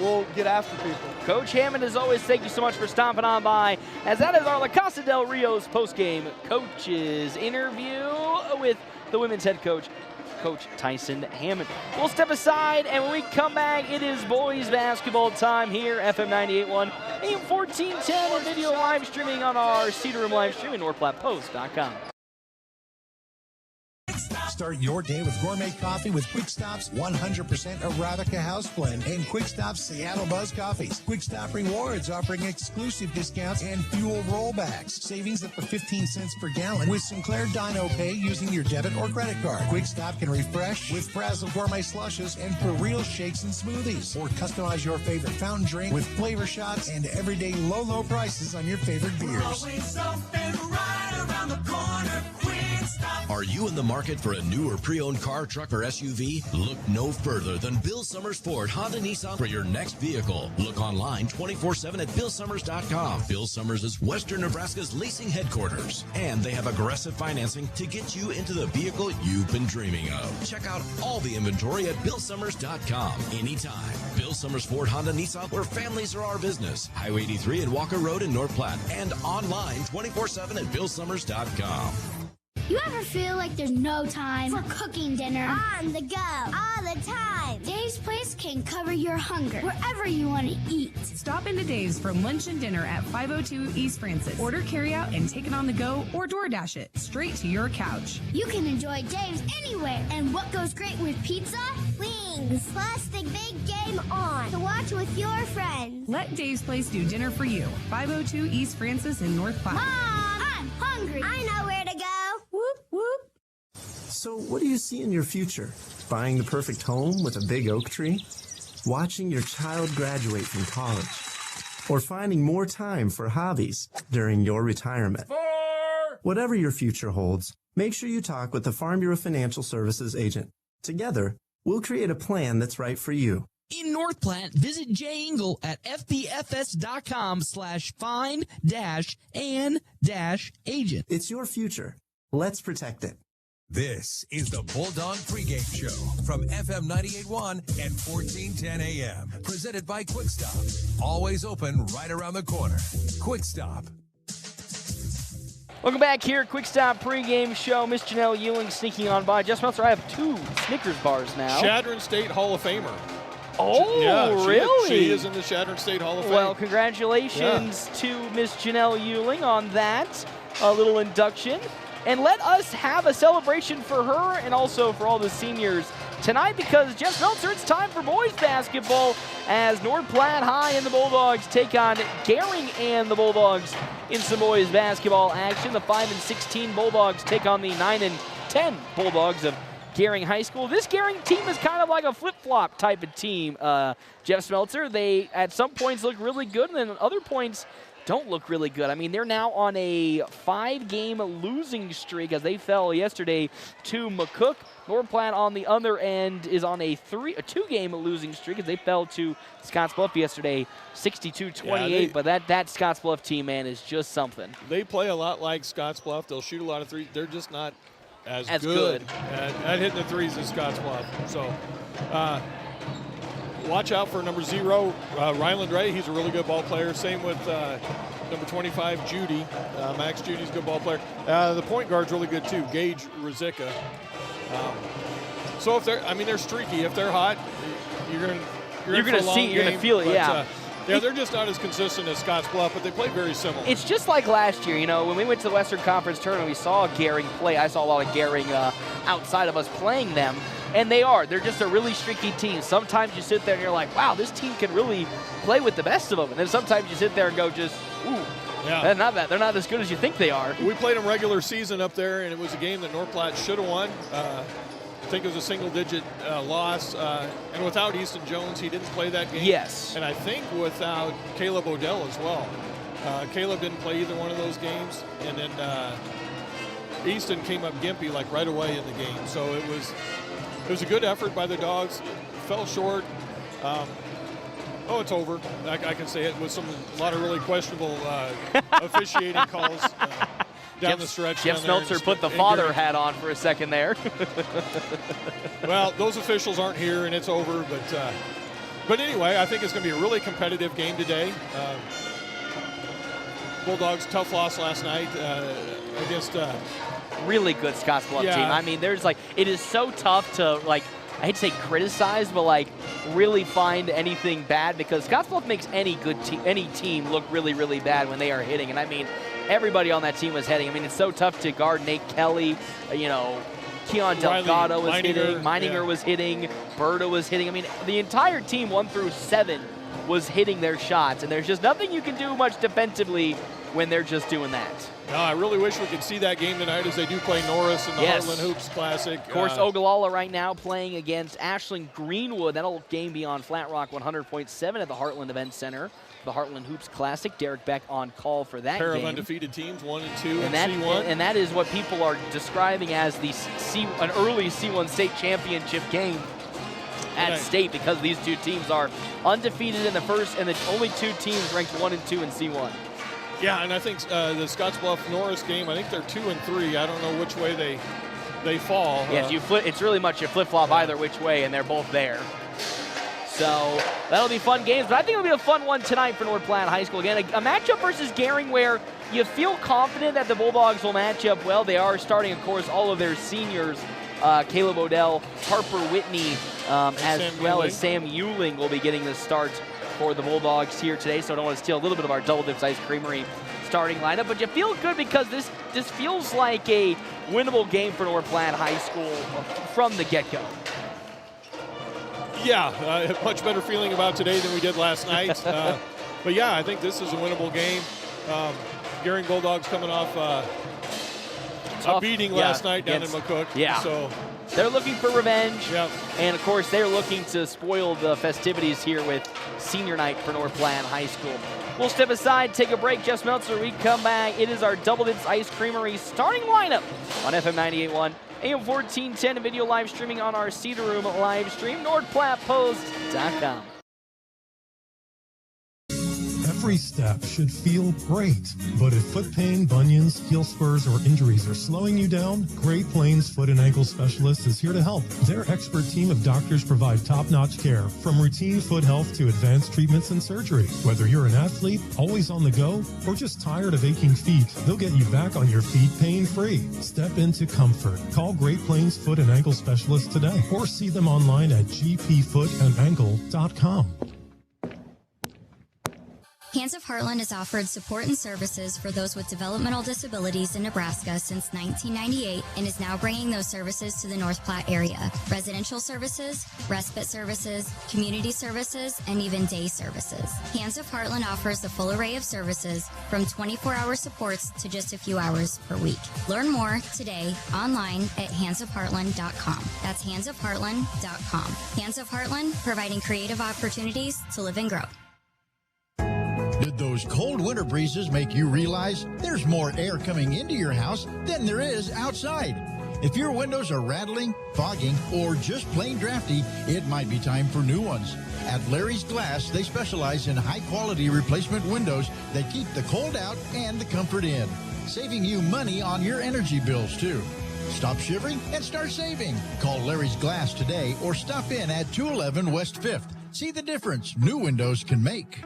we'll get after people. Coach Hammond, as always, thank you so much for stopping on by, as that is our La Casa del Rio's postgame coaches interview with the women's head coach, Coach Tyson Hammond. We'll step aside, and when we come back, it is boys basketball time here, FM 98.1, AM 1410, and video live streaming on our Cedar Room live stream at NorthPlattePost.com. Start your day with gourmet coffee with Quick Stop's 100% Arabica house blend and Quick Stop's Seattle Buzz coffees. Quick Stop Rewards offering exclusive discounts and fuel rollbacks. Savings up to 15 cents per gallon with Sinclair Dino Pay using your debit or credit card. Quick Stop can refresh with Frazzle Gourmet Slushes and For Real shakes and smoothies. Or customize your favorite fountain drink with flavor shots and everyday low prices on your favorite beers. Always open right around the corner. Quick Stop. Are you in the market for a new or pre-owned car, truck, or SUV? Look no further than Bill Summers Ford, Honda, Nissan for your next vehicle. Look online 24/7 at BillSummers.com. Bill Summers is Western Nebraska's leasing headquarters, and they have aggressive financing to get you into the vehicle you've been dreaming of. Check out all the inventory at BillSummers.com anytime. Bill Summers Ford, Honda, Nissan, where families are our business. Highway 83 and Walker Road in North Platte, and online 24/7 at BillSummers.com. You ever feel like there's no time for cooking dinner? On the go, all the time. Dave's Place can cover your hunger wherever you want to eat. Stop into Dave's for lunch and dinner at 502 East Francis. Order carryout and take it on the go or DoorDash it straight to your couch. You can enjoy Dave's anywhere. And what goes great with pizza? Wings. Plus the big game on to watch with your friends. Let Dave's Place do dinner for you. 502 East Francis in North Platte. Mom, I'm hungry. I know where to go. Whoop, whoop. So what do you see in your future? Buying the perfect home with a big oak tree? Watching your child graduate from college? Or finding more time for hobbies during your retirement? Whatever your future holds, make sure you talk with the Farm Bureau Financial Services agent. Together, we'll create a plan that's right for you. In North Platte, visit Jay Engel at fbfs.com/find-an-agent. It's your future. Let's protect it. This is the Bulldog Pregame Show from FM 98.1 and 1410 AM. Presented by Quick Stop. Always open right around the corner. Quick Stop. Welcome back here, Quick Stop Pregame Show. Miss Janelle Ewing sneaking on by. Jeff Smeltzer, I have 2 Snickers bars now. Shadron State Hall of Famer. Oh, yeah, really? She is in the Shadron State Hall of Fame. Well, congratulations to Miss Janelle Ewing on that little induction. And let us have a celebration for her and also for all the seniors tonight, because, Jeff Smeltzer, it's time for boys basketball as North Platte High and the Bulldogs take on Gering and the Bulldogs in some boys basketball action. The 5-16 Bulldogs take on the 9-10 Bulldogs of Gering High School. This Gering team is kind of like a flip-flop type of team, Jeff Smeltzer. They, at some points, look really good, and then at other points, don't look really good. I mean, they're now on a 5-game losing streak as they fell yesterday to McCook. North Platte on the other end is on a 2-game losing streak as they fell to Scottsbluff yesterday, 62-28. Yeah, but that Scottsbluff team, man, is just something. They play a lot like Scottsbluff. They'll shoot a lot of threes. They're just not as good at hitting the threes as Scottsbluff. So, watch out for number 0, Ryland Ray. He's a really good ball player. Same with number 25, Judy. Max Judy's a good ball player. The point guard's really good too, Gage Ruzicka. So if they're streaky. If they're hot, you're gonna see it. You're gonna feel it. But, they're just not as consistent as Scottsbluff, but they play very similar. It's just like last year, when we went to the Western Conference tournament, we saw Gering play. I saw a lot of Gering outside of us playing them, and they're just a really streaky team. Sometimes you sit there and you're like, wow, this team can really play with the best of them. And then sometimes you sit there and go just, ooh, they're not as good as you think they are. We played them regular season up there, and it was a game that North Platte should have won. I think it was a single-digit loss. And without Easton Jones, he didn't play that game. Yes. And I think without Caleb Odell as well. Caleb didn't play either one of those games. And then Easton came up gimpy like right away in the game. So it was a good effort by the Dogs. Fell short. It's over. I can say it with a lot of really questionable officiating calls down the stretch. Jeff Smeltzer put the father hat on for a second there. Well, those officials aren't here, and it's over. But anyway, I think it's going to be a really competitive game today. Bulldogs, tough loss last night against really good Scottsbluff team. I mean, it is so tough to I hate to say criticize, but really find anything bad, because Scottsbluff makes any team look really, really bad when they are hitting. And I mean, everybody on that team was hitting. I mean, it's so tough to guard Nate Kelly, Keon Delgado was hitting, Meininger was hitting, Berta was hitting. I mean, the entire team 1 through 7 was hitting their shots, and there's just nothing you can do much defensively when they're just doing that. No, I really wish we could see that game tonight, as they do play Norris in the Heartland Hoops Classic. Of course, Ogallala right now playing against Ashland Greenwood. That'll game be on Flat Rock 100.7 at the Heartland Event Center. The Heartland Hoops Classic. Derek Beck on call for that pair game. Of undefeated teams, 1 and 2 in C1. And that is what people are describing as an early C1 state championship game at state, because these two teams are undefeated in the first, and the only 2 teams ranked 1 and 2 in C1. Yeah, and I think the Scottsbluff Norris game, I think they're 2 and 3. I don't know which way they fall. Yes, it's really much you flip-flop either which way, and they're both there. So that'll be fun games, but I think it'll be a fun one tonight for North Platte High School. Again, a matchup versus Gering where you feel confident that the Bulldogs will match up well. They are starting, of course, all of their seniors. Caleb Odell, Harper Whitney, as well as Sam Euling will be getting the start for the Bulldogs here today. So I don't want to steal a little bit of our Double Dips Ice Creamery starting lineup, but you feel good because this feels like a winnable game for North Platte High School from the get-go. Yeah, much better feeling about today than we did last night. But yeah, I think this is a winnable game. Gering Bulldogs coming off a beating last night down in McCook. Yeah. So they're looking for revenge. Yep. And of course, they're looking to spoil the festivities here with senior night for North Platte High School. We'll step aside, take a break. Jeff Smeltzer, we come back. It is our Double Dips Ice Creamery starting lineup on FM 98.1. AM 1410 and video live streaming on our Cedar Room live stream, NordPlattePost.com. Every step should feel great, but if foot pain, bunions, heel spurs, or injuries are slowing you down, Great Plains Foot and Ankle Specialists is here to help. Their expert team of doctors provide top-notch care, from routine foot health to advanced treatments and surgery. Whether you're an athlete, always on the go, or just tired of aching feet, they'll get you back on your feet pain-free. Step into comfort. Call Great Plains Foot and Ankle Specialists today, or see them online at gpfootandankle.com. Hands of Heartland has offered support and services for those with developmental disabilities in Nebraska since 1998 and is now bringing those services to the North Platte area. Residential services, respite services, community services, and even day services. Hands of Heartland offers a full array of services from 24-hour supports to just a few hours per week. Learn more today online at handsofheartland.com. That's handsofheartland.com. Hands of Heartland, providing creative opportunities to live and grow. Did those cold winter breezes make you realize there's more air coming into your house than there is outside? If your windows are rattling, fogging, or just plain drafty, it might be time for new ones. At Larry's Glass, they specialize in high-quality replacement windows that keep the cold out and the comfort in, saving you money on your energy bills, too. Stop shivering and start saving. Call Larry's Glass today or stop in at 211 West 5th. See the difference new windows can make.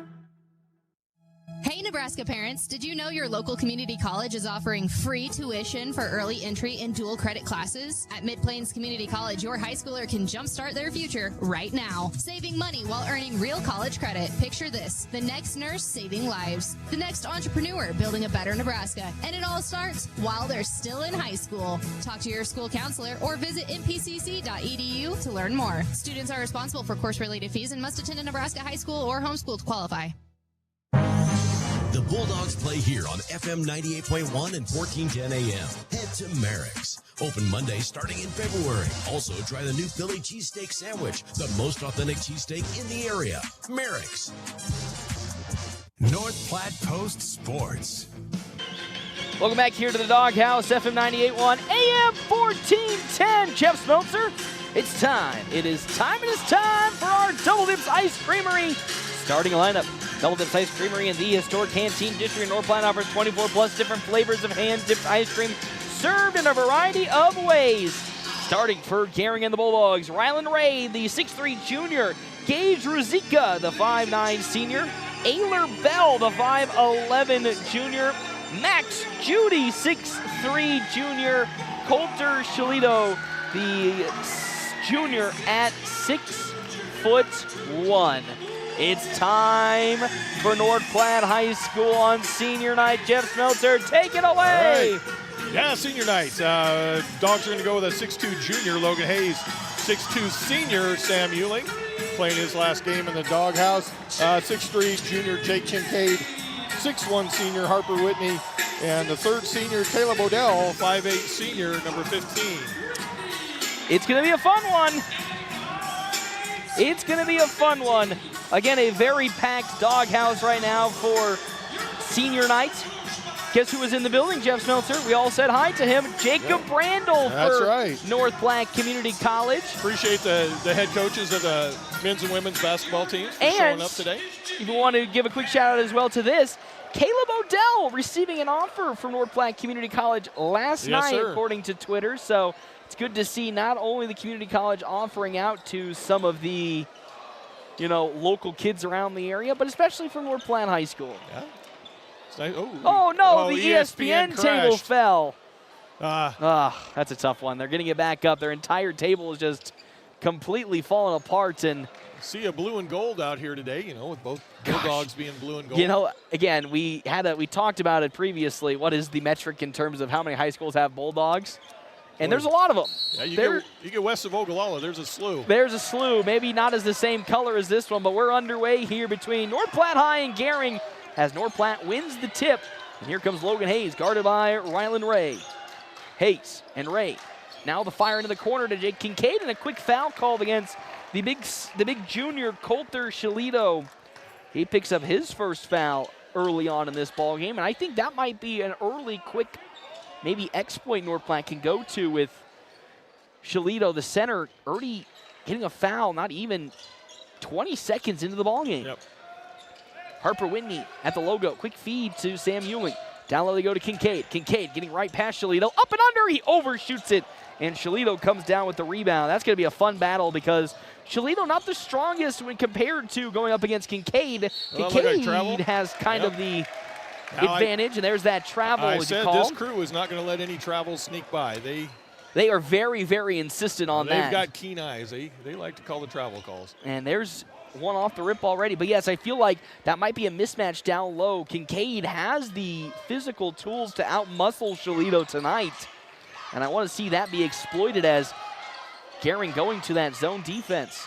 Hey, Nebraska parents, did you know your local community college is offering free tuition for early entry in dual credit classes? At Mid-Plains Community College, your high schooler can jumpstart their future right now, saving money while earning real college credit. Picture this: the next nurse saving lives, the next entrepreneur building a better Nebraska, and it all starts while they're still in high school. Talk to your school counselor or visit npcc.edu to learn more. Students are responsible for course-related fees and must attend a Nebraska high school or homeschool to qualify. The Bulldogs play here on FM 98.1 and 1410 AM. Head to Merrick's. Open Monday starting in February. Also, try the new Philly cheesesteak sandwich, the most authentic cheesesteak in the area. Merrick's. North Platte Post Sports. Welcome back here to the Doghouse, FM 98.1, AM 1410. Jeff Smeltzer It's time. It is time. It is time for our Double Dips Ice Creamery starting lineup. Double Dips Ice Creamery in the historic Canteen District in North Platte offers 24 plus different flavors of hand-dipped ice cream served in a variety of ways. Starting for Gering and the Bulldogs, Rylan Ray, the 6'3 junior, Gage Ruzika, the 5'9 senior, Ayler Bell, the 5'11 junior, Max Judy, 6'3 junior, Coulter Shalito, the junior at 6'1". It's time for North Platte High School on senior night. Jeff Smeltzer, take it away. Yeah, senior night. Dogs are going to go with a 6'2 junior, Logan Hayes. 6'2 senior, Sam Euling, playing his last game in the doghouse. 6'3 junior, Jake Kincaid. 6'1 senior, Harper Whitney. And the third senior, Caleb Odell, 5'8 senior, number 15. It's going to be a fun one. It's going to be a fun one. Again, a very packed doghouse right now for senior night. Guess who was in the building, Jeff Smeltzer? We all said hi to him. Jacob Brandel for North Platte Community College. Appreciate the head coaches of the men's and women's basketball teams for showing up today. If you want to give a quick shout out as well to this, Caleb Odell receiving an offer from North Platte Community College last night, according to Twitter. So it's good to see not only the community college offering out to some of the, local kids around the area, but especially for North Platte High School. Yeah. Oh, no, the ESPN table fell. That's a tough one. They're getting it back up. Their entire table is just completely falling apart. And see a blue and gold out here today, with both Bulldogs being blue and gold. Again, we talked about it previously. What is the metric in terms of how many high schools have Bulldogs? And there's a lot of them. Yeah, you get west of Ogallala, there's a slew. There's a slew. Maybe not as the same color as this one, but we're underway here between North Platte High and Gering as North Platte wins the tip. And here comes Logan Hayes, guarded by Rylan Ray. Hayes and Ray. Now the fire into the corner to Jake Kincaid, and a quick foul called against the big junior Coulter Shalito. He picks up his first foul early on in this ball game, and I think that might be an early, quick, maybe exploit North Platte can go to with Shalito, the center, already getting a foul, not even 20 seconds into the ball game. Yep. Harper Whitney at the logo. Quick feed to Sam Euling. Down low they go to Kincaid. Kincaid getting right past Shalito. Up and under. He overshoots it. And Shalito comes down with the rebound. That's going to be a fun battle because Shalito not the strongest when compared to going up against Kincaid. Kincaid has kind of the advantage, and there's that travel. I said this crew is not going to let any travel sneak by. They are very, very insistent on that. They've got keen eyes. They like to call the travel calls. And there's one off the rip already. But, yes, I feel like that might be a mismatch down low. Kincaid has the physical tools to out-muscle Shalito tonight. And I want to see that be exploited as Gering going to that zone defense.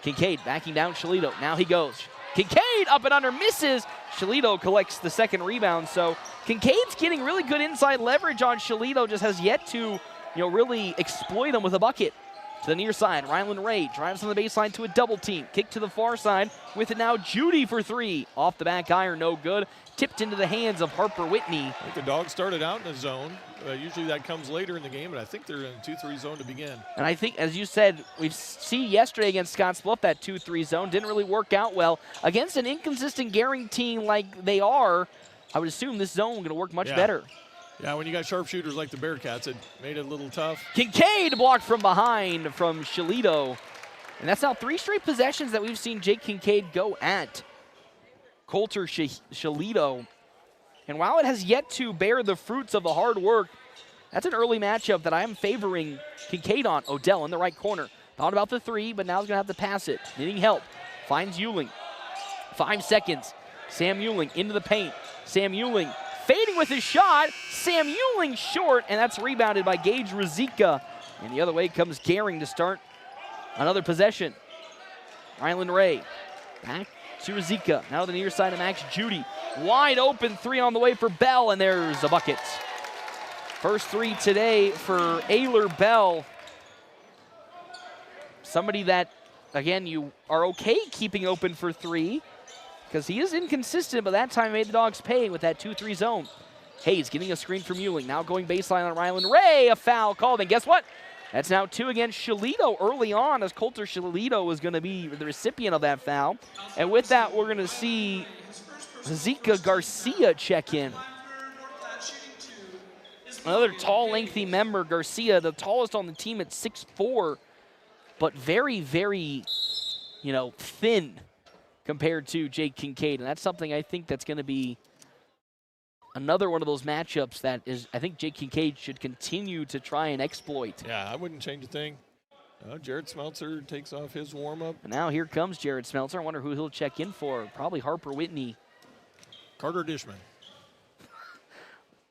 Kincaid backing down Shalito. Now he goes. Kincaid up and under, misses. Shalito collects the second rebound. So Kincaid's getting really good inside leverage on Shalito, just has yet to really exploit him with a bucket. To the near side, Rylan Ray drives on the baseline to a double team. Kick to the far side with it now Judy for three. Off the back iron, no good. Tipped into the hands of Harper Whitney. I think the Dogs started out in a zone. Usually that comes later in the game, but I think they're in a 2-3 zone to begin. And I think, as you said, we've seen yesterday against Scottsbluff that 2-3 zone. Didn't really work out well. Against an inconsistent Gering team like they are, I would assume this zone is going to work much better. Yeah, when you got sharpshooters like the Bearcats, it made it a little tough. Kincaid blocked from behind from Shalito. And that's now 3 straight possessions that we've seen Jake Kincaid go at Coulter Shalito. And while it has yet to bear the fruits of the hard work, that's an early matchup that I am favoring Kincaid on. Odell in the right corner. Thought about the three, but now he's going to have to pass it. Needing help. Finds Euling. 5 seconds. Sam Euling into the paint. Sam Euling fading with his shot. Sam Euling short, and that's rebounded by Gage Ruzika. And the other way comes Gering to start another possession. Rylan Ray back to Ruzika. Now to the near side of Max Judy. Wide open three on the way for Bell, and there's a bucket. First three today for Ayler Bell. Somebody that, again, you are okay keeping open for three because he is inconsistent, but that time made the Dogs pay with that 2-3 zone. Hayes getting a screen from Euling. Now going baseline on Rylan Ray. A foul called, and guess what? That's now 2 against Shalito early on, as Coulter Shalito was going to be the recipient of that foul. And with that, we're going to see Zika Garcia check in. Another tall, lengthy member, Garcia, the tallest on the team at 6'4", but very, very, thin compared to Jake Kincaid. And that's something I think that's going to be another one of those matchups that is, I think Jake Kincaid should continue to try and exploit. Yeah, I wouldn't change a thing. Jared Smeltzer takes off his warm-up. And now here comes Jared Smeltzer. I wonder who he'll check in for. Probably Harper Whitney. Carter Dishman.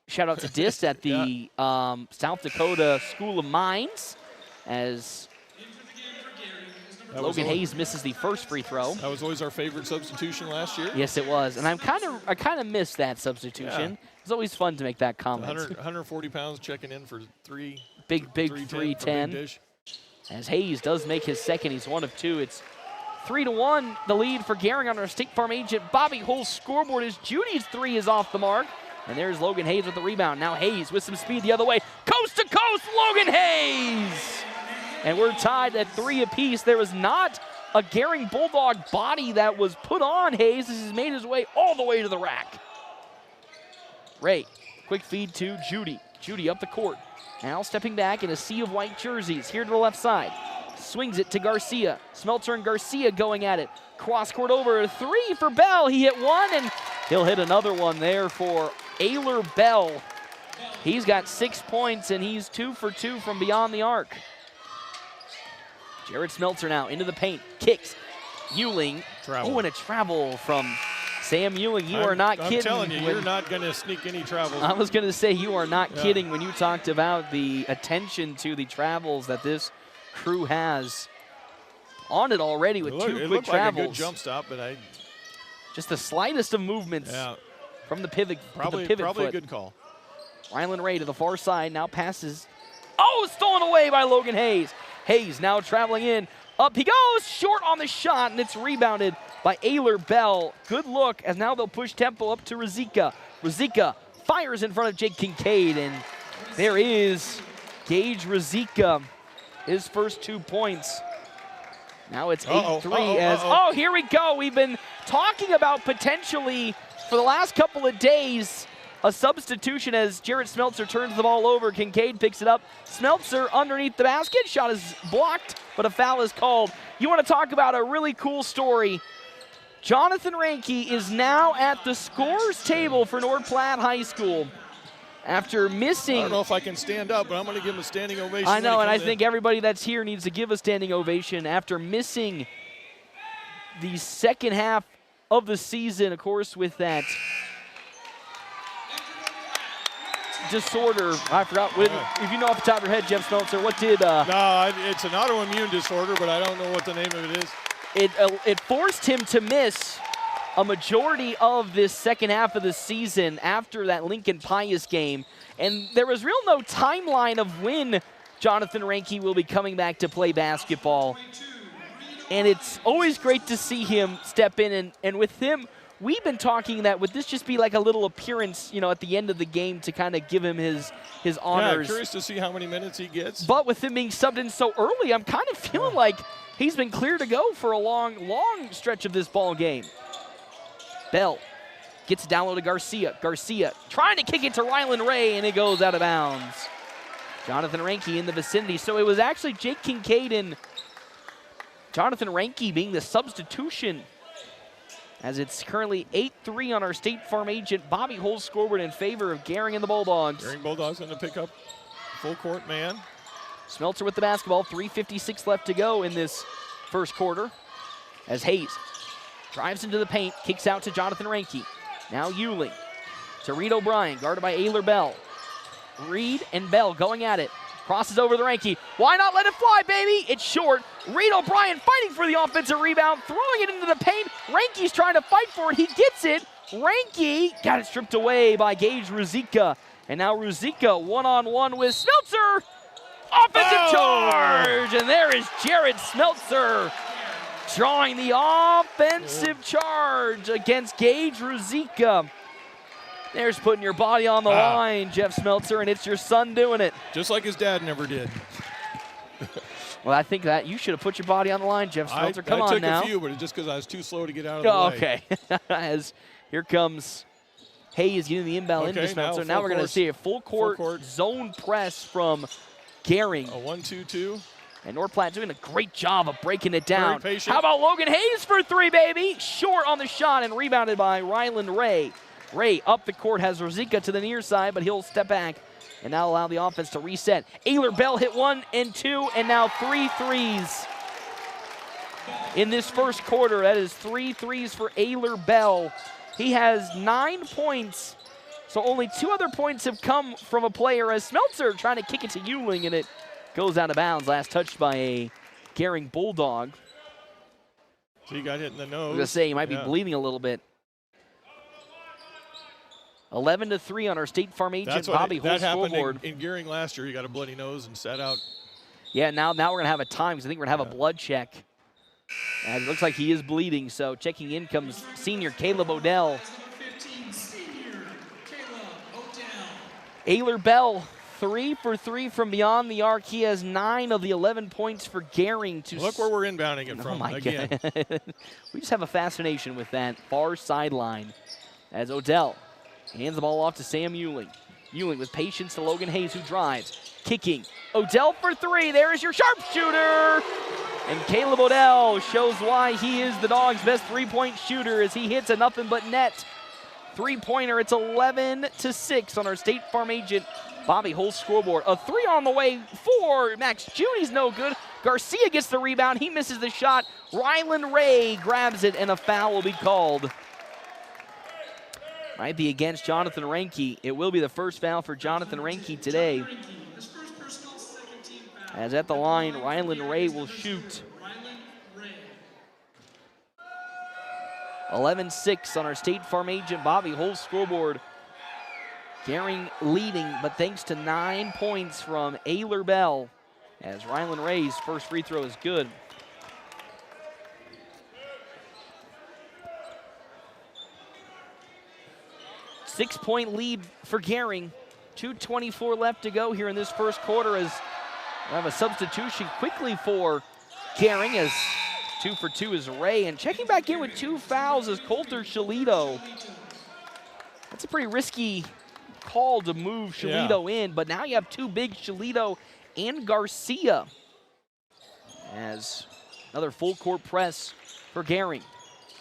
Shout out to Dis at the South Dakota School of Mines, as Logan Hayes misses the first free throw. That was always our favorite substitution last year. Yes, it was, and I kind of miss that substitution. Yeah. It's always fun to make that comment. 140 pounds checking in for three. Big 310. As Hayes does make his second, he's 1 of 2. It's 3-1, the lead for Gering on our State Farm agent Bobby Hull's scoreboard as Judy's 3 is off the mark. And there's Logan Hayes with the rebound. Now Hayes with some speed the other way. Coast to coast, Logan Hayes! And we're tied at 3 apiece. There was not a Gering Bulldog body that was put on Hayes as he's made his way all the way to the rack. Ray, quick feed to Judy. Judy up the court. Now stepping back in a sea of white jerseys. Here to the left side. Swings it to Garcia. Smeltzer and Garcia going at it. Cross court over, 3 for Bell. He hit 1, and he'll hit another one there for Ayler Bell. He's got 6 points, and he's 2 for 2 from beyond the arc. Jared Smeltzer now into the paint. Kicks. Ewing. Travel. Oh, and a travel from Sam Ewing. You are not kidding. I'm telling you, you're not going to sneak any travels. I was going to say, you are not kidding when you talked about the attention to the travels that this crew has on it already with 2 quick it looked travels. Like a good jump stop, but just the slightest of movements from the pivot. Probably foot. a good call. Rylan Ray to the far side, now passes. Oh, stolen away by Logan Hayes. Hayes now traveling in. Up he goes, short on the shot, and it's rebounded by Ayler Bell. Good look, as now they'll push tempo up to Rizika. Rizika fires in front of Jake Kincaid, and there is Gage Rizika, his first 2 points. Now it's 8-3 as, oh, here we go. We've been talking about potentially for the last couple of days a substitution as Jared Smeltzer turns the ball over. Kincaid picks it up. Smeltzer underneath the basket. Shot is blocked, but a foul is called. You want to talk about a really cool story. Jonathan Ranke is now at the scores table for North Platte High School. After missing... I don't know if I can stand up, but I'm going to give him a standing ovation. I know, and I think everybody that's here needs to give a standing ovation after missing the second half of the season, of course, with that disorder. I forgot. If you know off the top of your head, Jeff Smeltzer, what did... No, it's an autoimmune disorder, but I don't know what the name of it is. It forced him to miss a majority of this second half of the season after that Lincoln Pius game. And there was no timeline of when Jonathan Ranke will be coming back to play basketball. And it's always great to see him step in. And with him, we've been talking that would this just be like a little appearance, at the end of the game to kind of give him his honors. Yeah, curious to see how many minutes he gets. But with him being subbed in so early, I'm kind of feeling like he's been clear to go for a long stretch of this ball game. Bell gets down low to Garcia. Garcia trying to kick it to Rylan Ray, and it goes out of bounds. Jonathan Ranke in the vicinity. So it was actually Jake Kincaid and Jonathan Ranke being the substitution, as it's currently 8-3 on our State Farm agent Bobby Hull's scoreboard in favor of Gering and the Bulldogs. Gering Bulldogs going to pick up full court man. Smeltzer with the basketball. 3:56 left to go in this first quarter, as Hayes drives into the paint, kicks out to Jonathan Ranke. Now Ewing to Reed O'Brien, guarded by Ayler Bell. Reed and Bell going at it. Crosses over the Ranke. Why not let it fly, baby? It's short. Reed O'Brien fighting for the offensive rebound, throwing it into the paint. Ranke's trying to fight for it. He gets it. Ranke got it stripped away by Gage Ruzicka. And now Ruzicka one-on-one with Smeltzer. Offensive charge. And there is Jared Smeltzer drawing the offensive charge against Gage Ruzicka. There's putting your body on the line, Jeff Smeltzer, and it's your son doing it. Just like his dad never did. Well, I think that you should have put your body on the line, Jeff Smeltzer. Come on now. I took a few, but it's just because I was too slow to get out of the way. Okay. As here comes Hayes getting the inbound into Smeltzer. Now we're going to see a full court zone press from Gering. A 1-2-2. And North Platte doing a great job of breaking it down. How about Logan Hayes for three, baby? Short on the shot and rebounded by Ryland Ray. Ray up the court, has Rosica to the near side, but he'll step back and now allow the offense to reset. Ayler Bell hit 1 and 2, and now 3 threes in this first quarter. That is 3 threes for Ayler Bell. He has 9 points, so only 2 other points have come from a player as Smeltzer trying to kick it to Ewing, and it goes out of bounds. Last touched by a Gering Bulldog. So he got hit in the nose. I was going to say, he might be bleeding a little bit. 11-3 on our State Farm agent, Bobby Holt's scoreboard. In Gering last year, he got a bloody nose and sat out. Yeah, now we're going to have a time because I think we're going to have a blood check. And it looks like he is bleeding, so checking in comes senior Caleb Odell. Ayler Bell, 3 for 3 from beyond the arc. He has 9 of the 11 points for Gering. Look where we're inbounding it from again. God. We just have a fascination with that far sideline as Odell hands the ball off to Sam Ewing. Ewing with patience to Logan Hayes, who drives. Kicking. Odell for 3. There is your sharpshooter. And Caleb Odell shows why he is the Dogs' best three-point shooter as he hits a nothing but net three-pointer. It's 11-6 on our State Farm agent Bobby Holt's scoreboard. A 3 on the way for Max Judy's no good. Garcia gets the rebound. He misses the shot. Ryland Ray grabs it, and a foul will be called. Might be against Jonathan Reinke. It will be the first foul for Jonathan Reinke today. As at the line, Ryland Ray will shoot. 11-6 on our State Farm agent Bobby Holt's scoreboard. Gering leading, but thanks to 9 points from Ayler Bell, as Ryland Ray's first free throw is good. Six-point lead for Gering. 2:24 left to go here in this first quarter as we have a substitution quickly for Gering as 2 for 2 is Ray. And checking back in with 2 fouls is Colter Shalito. That's a pretty risky call to move Shalito in, but now you have 2 big, Shalito and Garcia. As another full court press for Gering.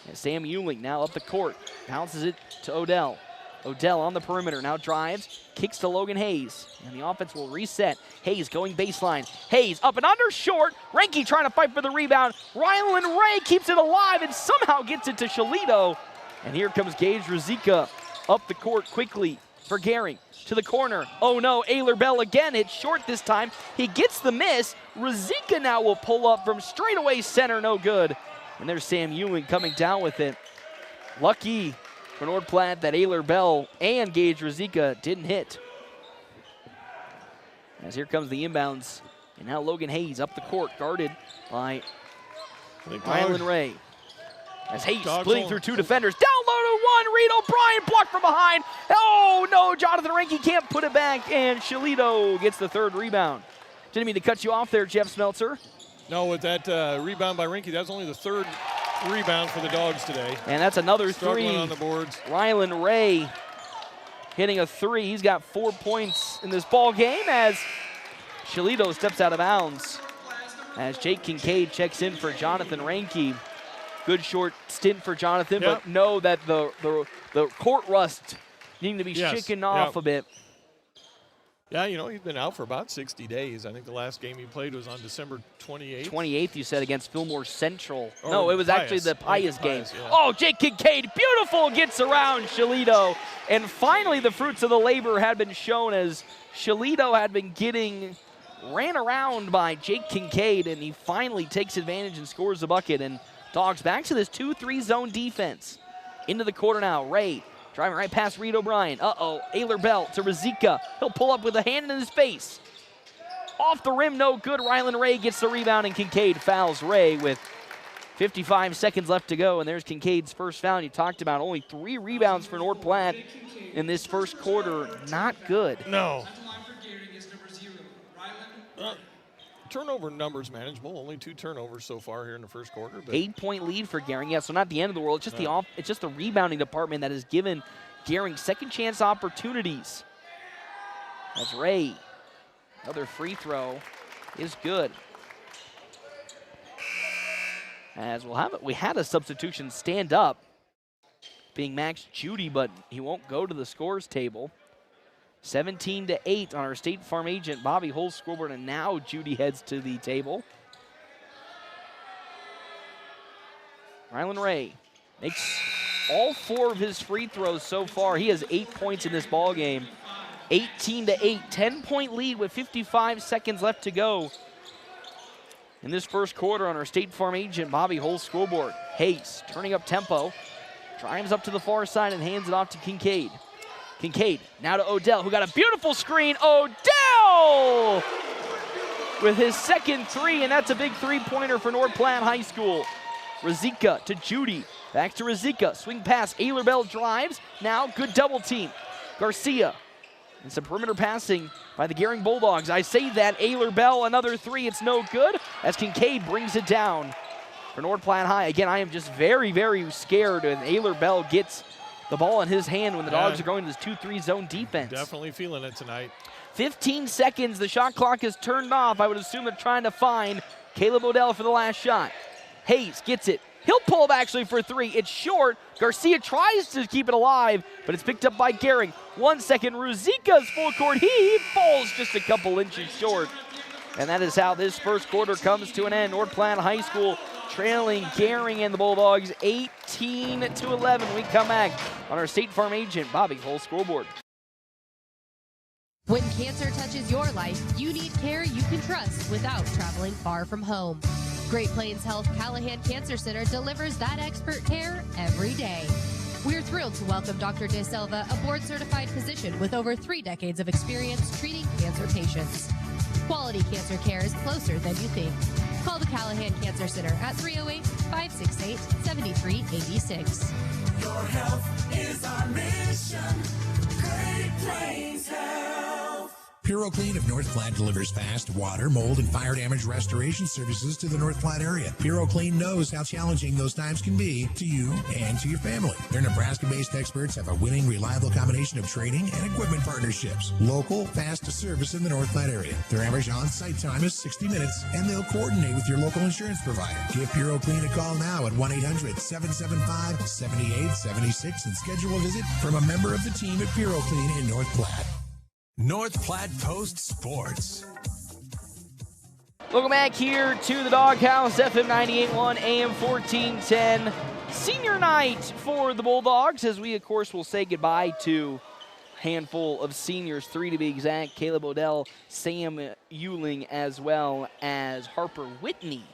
And Sam Ewing now up the court, bounces it to Odell. Odell on the perimeter, now drives, kicks to Logan Hayes, and the offense will reset. Hayes going baseline. Hayes up and under, short. Reinke trying to fight for the rebound. Ryland Ray keeps it alive and somehow gets it to Shalito. And here comes Gage Rosica up the court quickly for Gering. To the corner. Oh no, Ayler Bell again. It's short this time. He gets the miss. Rosica now will pull up from straightaway center, no good. And there's Sam Ewing coming down with it. Lucky for North Platte that Ayler Bell and Gage Rosica didn't hit. As here comes the inbounds. And now Logan Hayes up the court, guarded by Ryland Ray. As Hayes splitting through 2 defenders. Down low to 1, Reed O'Brien blocked from behind. Oh no, Jonathan Reinke can't put it back, and Shalito gets the 3rd rebound. Didn't mean to cut you off there, Jeff Smeltzer. No, with that rebound by Reinke, that's only the 3rd rebound for the Dogs today. And that's another 3. Struggling on the boards. Ryland Ray hitting a 3. He's got 4 points in this ball game as Shalito steps out of bounds. As Jake Kincaid checks in for Jonathan Reinke. Good short stint for Jonathan, but know that the court rust needing to be shaken off a bit. Yeah, you know, he's been out for about 60 days. I think the last game he played was on December 28th. 28th, you said, against Fillmore Central. No, it was actually the Pius game. Yeah. Oh, Jake Kincaid, beautiful, gets around Shalito. And finally, the fruits of the labor had been shown as Shalito had been getting ran around by Jake Kincaid, and he finally takes advantage and scores the bucket. And Dogs back to this 2-3 zone defense. Into the quarter now, Ray driving right past Reed O'Brien. Uh-oh, Ayler Bell to Rosica. He'll pull up with a hand in his face. Off the rim, no good. Ryland Ray gets the rebound, and Kincaid fouls Ray with 55 seconds left to go. And there's Kincaid's first foul. You talked about only 3 rebounds for North Platte in this first quarter. Not good. No. turnover numbers manageable. Only 2 turnovers so far here in the first quarter. But 8-point lead for Gering. Yeah, so not the end of the world. It's just it's just the rebounding department that has given Gering second chance opportunities. As Ray, another free throw is good. As we had a substitution stand up, being Max Judy, but he won't go to the scores table. 17-8 on our State Farm agent Bobby Hull's scoreboard, and now Judy heads to the table. Rylan Ray makes all 4 of his free throws so far. He has 8 points in this ball game. 18-8, 10-point lead with 55 seconds left to go in this first quarter on our State Farm agent Bobby Hull's scoreboard. Hayes turning up tempo, drives up to the far side and hands it off to Kincaid. Kincaid now to Odell, who got a beautiful screen. Odell with his second 3, and that's a big 3-pointer for North Platte High School. Razika to Judy, back to Razika, swing pass, Ayler Bell drives, now good double team. Garcia, and some perimeter passing by the Gering Bulldogs. I say that, Ayler Bell, another 3, it's no good, as Kincaid brings it down for North Platte High. Again, I am just very, very scared when Ayler Bell gets the ball in his hand when the Dogs are going to this 2-3 zone defense. Definitely feeling it tonight. 15 seconds, the shot clock is turned off. I would assume they're trying to find Caleb Odell for the last shot. Hayes gets it. He'll pull up actually for 3. It's short. Garcia tries to keep it alive, but it's picked up by Gering. 1 second, Ruzika's full court. He falls just a couple inches short. And that is how this first quarter comes to an end. North Platte High School trailing Gering and the Bulldogs 18-11. We come back on our State Farm agent Bobby Hull scoreboard. When cancer touches your life, you need care you can trust without traveling far from home. Great Plains Health Callahan Cancer Center delivers that expert care every day. We're thrilled to welcome Dr. De Silva, a board-certified physician with over 3 decades of experience treating cancer patients. Quality cancer care is closer than you think. Call the Callahan Cancer Center at 308-568-7386. Your health is our mission. Great Plains Health. PuroClean of North Platte delivers fast water, mold, and fire damage restoration services to the North Platte area. PuroClean knows how challenging those times can be to you and to your family. Their Nebraska-based experts have a winning, reliable combination of training and equipment partnerships. Local, fast service in the North Platte area. Their average on-site time is 60 minutes, and they'll coordinate with your local insurance provider. Give PuroClean a call now at 1-800-775-7876 and schedule a visit from a member of the team at PuroClean in North Platte. North Platte Post Sports. Welcome back here to the Doghouse, FM 98.1, AM 1410. Senior night for the Bulldogs, as we, of course, will say goodbye to a handful of seniors, 3 to be exact. Caleb Odell, Sam Euling, as well as Harper Whitney.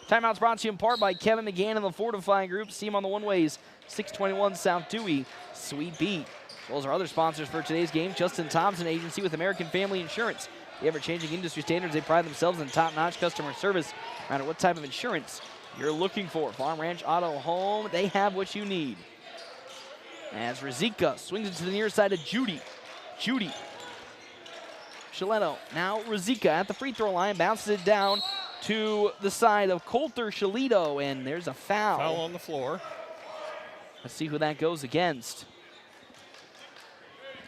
Timeouts brought to you in part by Kevin McGann and the Fortifying Group. See him on the one-ways, 621 South Dewey, Sweet Beat. Those are other sponsors for today's game. Justin Thompson Agency with American Family Insurance. The ever-changing industry standards, they pride themselves in top-notch customer service. No matter what type of insurance you're looking for. Farm, ranch, auto, home, they have what you need. As Razika swings it to the near side of Judy. Judy. Shaletto. Now Razika at the free throw line. Bounces it down to the side of Coulter Shalito. And there's a foul. Foul on the floor. Let's see who that goes against.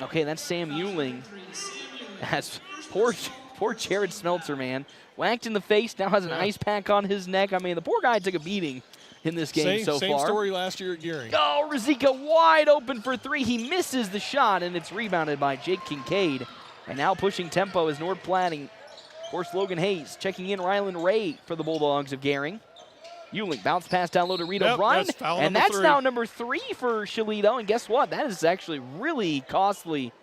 Okay, that's Sam Euling. That's poor Jared Smeltzer, man. Whacked in the face, now has an ice pack on his neck. I mean, the poor guy took a beating in this game so far. Same story last year at Gering. Oh, Razika wide open for 3. He misses the shot, and it's rebounded by Jake Kincaid. And now pushing tempo is North Platte. Of course, Logan Hayes checking in Rylan Ray for the Bulldogs of Gering. Euling, bounce pass down low to Reed O'Brien. And that's now number 3 for Shalito. And guess what? That is actually really costly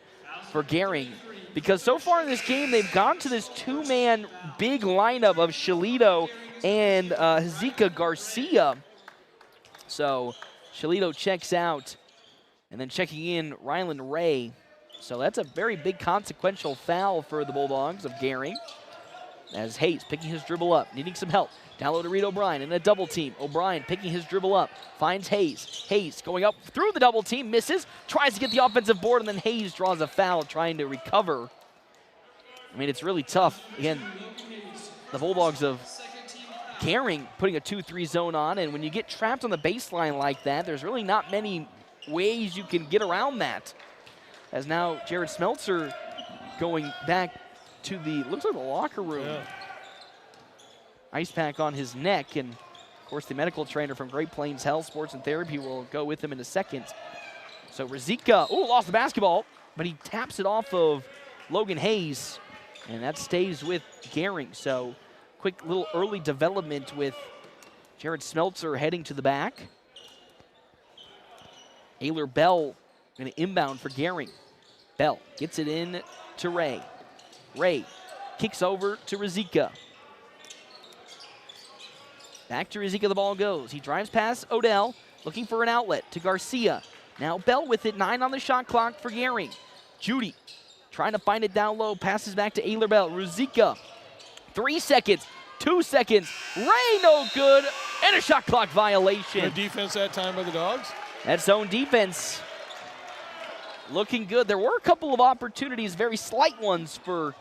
for Gering. Because so far in this game, they've gone to this 2-man big lineup of Shalito and Zika Garcia. So Shalito checks out. And then checking in Rylan Ray. So that's a very big consequential foul for the Bulldogs of Gering. As Hayes picking his dribble up, needing some help. Down low to Reed O'Brien in a double team. O'Brien picking his dribble up, finds Hayes. Hayes going up through the double team, misses, tries to get the offensive board, and then Hayes draws a foul trying to recover. I mean, it's really tough. Again, the Bulldogs of Gering putting a 2-3 zone on, and when you get trapped on the baseline like that, there's really not many ways you can get around that. As now Jared Smeltzer going back to the, looks like the locker room. Yeah. Ice pack on his neck, and of course the medical trainer from Great Plains Health Sports and Therapy will go with him in a second. So Rizika, lost the basketball, but he taps it off of Logan Hayes, and that stays with Gering. So quick little early development with Jared Smeltzer heading to the back. Ayler Bell going to inbound for Gering. Bell gets it in to Ray. Ray kicks over to Rizika. Back to Rizika, the ball goes. He drives past Odell, looking for an outlet to Garcia. Now Bell with it, 9 on the shot clock for Gering. Judy trying to find it down low, passes back to Ayler Bell. Rizika, 3 seconds, 2 seconds. Ray no good, and a shot clock violation. Good defense that time by the Dogs. That zone defense looking good. There were a couple of opportunities, very slight ones for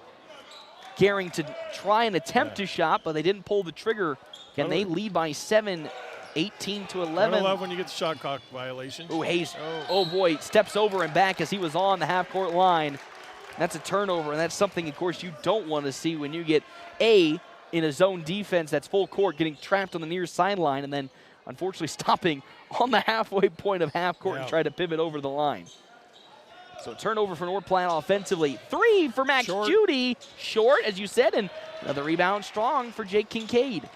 Gering to try and attempt to shot, but they didn't pull the trigger. Again, they lead by 7, 18-11. I love when you get the shot clock violation. Ooh, Hayes, oh boy, steps over and back as he was on the half-court line. That's a turnover, and that's something, of course, you don't want to see when you get in a zone defense that's full court, getting trapped on the near sideline, and then unfortunately stopping on the halfway point of half court and try to pivot over the line. So turnover for North Platte offensively. 3 for Max Judy. Short, as you said, and another rebound strong for Jake Kincaid.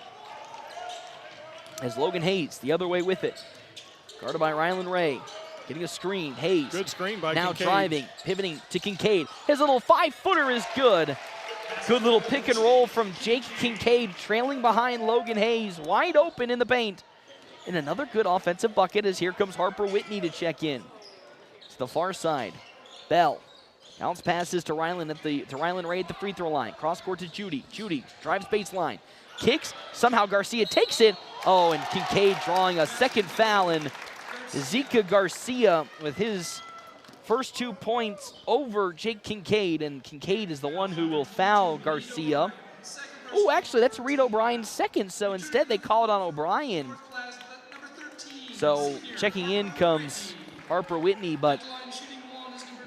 As Logan Hayes the other way with it. Guarded by Rylan Ray. Getting a screen. Hayes. Good screen by now Kincaid. Driving, pivoting to Kincaid. His little 5-footer is good. Good little pick and roll from Jake Kincaid, trailing behind Logan Hayes, wide open in the paint. And another good offensive bucket as here comes Harper Whitney to check in. To the far side. Bell. Bounce passes to Rylan Ray at the free throw line. Cross court to Judy. Judy drives baseline. Kicks. Somehow Garcia takes it. Oh, and Kincaid drawing a second foul. And Zika Garcia with his first 2 points over Jake Kincaid. And Kincaid is the one who will foul Garcia. Oh, actually, that's Reed O'Brien's second. So instead they call it on O'Brien. So checking in comes Harper Whitney, but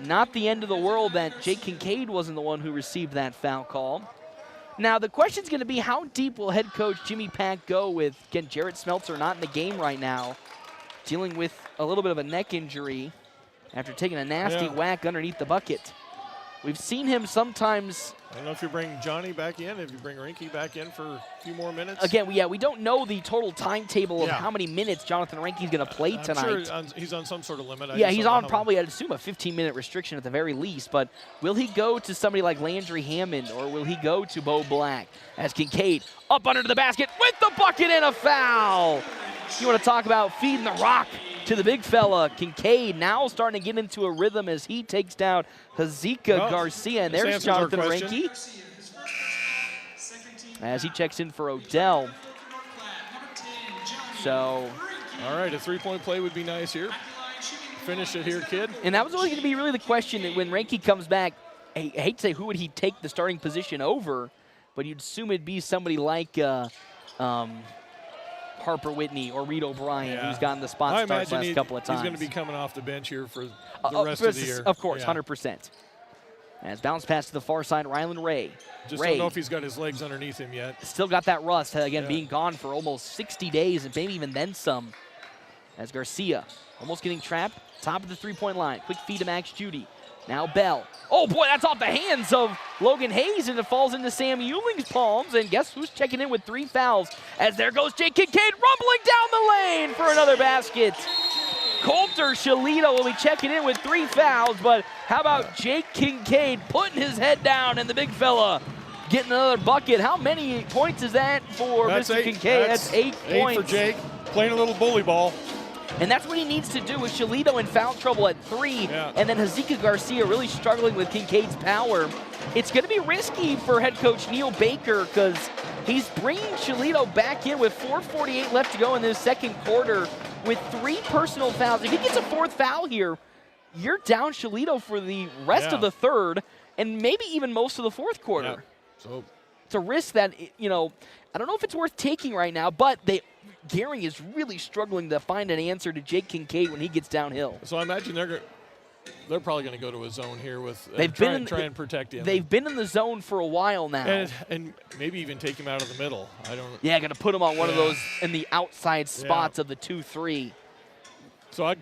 not the end of the world that Jake Kincaid wasn't the one who received that foul call. Now the question's going to be, how deep will head coach Jimmy Pack go with, again, Jared Smeltzer not in the game right now, dealing with a little bit of a neck injury after taking a nasty whack underneath the bucket. We've seen him sometimes. I don't know if you bring Johnny back in, if you bring Rinke back in for a few more minutes. Again, we don't know the total timetable of how many minutes Jonathan Rinke's going to play tonight. I'm sure he's on some sort of limit. He's on probably, I'd assume, a 15-minute restriction at the very least. But will he go to somebody like Landry Hammond, or will he go to Bo Black? As Kincaid up under the basket with the bucket and a foul. You want to talk about feeding the rock to the big fella. Kincaid now starting to get into a rhythm as he takes down Hazika Garcia. And there's Jonathan Rinke as he checks in for Odell. So, all right, a three-point play would be nice here. Finish it here, kid. And that was only going to be really the question that when Rinke comes back. I hate to say who would he take the starting position over, but you'd assume it'd be somebody like Harper Whitney or Reed O'Brien, who's gotten the spot starts last couple of times. He's going to be coming off the bench here for the rest of the year. Of course, 100%. As bounce pass to the far side, Rylan Ray. Just don't know if he's got his legs underneath him yet. Still got that rust, again, being gone for almost 60 days and maybe even then some. As Garcia almost getting trapped, top of the three-point line. Quick feed to Max Judy. Now Bell. Oh, boy, that's off the hands of Logan Hayes, and it falls into Sam Euling's palms. And guess who's checking in with 3 fouls? As there goes Jake Kincaid rumbling down the lane for another basket. Coulter Shalito will be checking in with 3 fouls, but how about Jake Kincaid putting his head down and the big fella getting another bucket? How many points is that for Mr. Kincaid? That's 8 points. 8 for Jake, playing a little bully ball. And that's what he needs to do with Shalito in foul trouble at 3, and then Hazika Garcia really struggling with Kincaid's power. It's going to be risky for head coach Neil Baker because he's bringing Shalito back in with 4:48 left to go in this second quarter with 3 personal fouls. If he gets a 4th foul here, you're down Shalito for the rest of the third and maybe even most of the fourth quarter. So it's a risk that, I don't know if it's worth taking right now, but Gering is really struggling to find an answer to Jake Kincaid when he gets downhill. So I imagine they're probably going to go to a zone here with try and protect him. They've been in the zone for a while now. And maybe even take him out of the middle. Yeah, got to put him on one of those in the outside spots of the 2-3. So,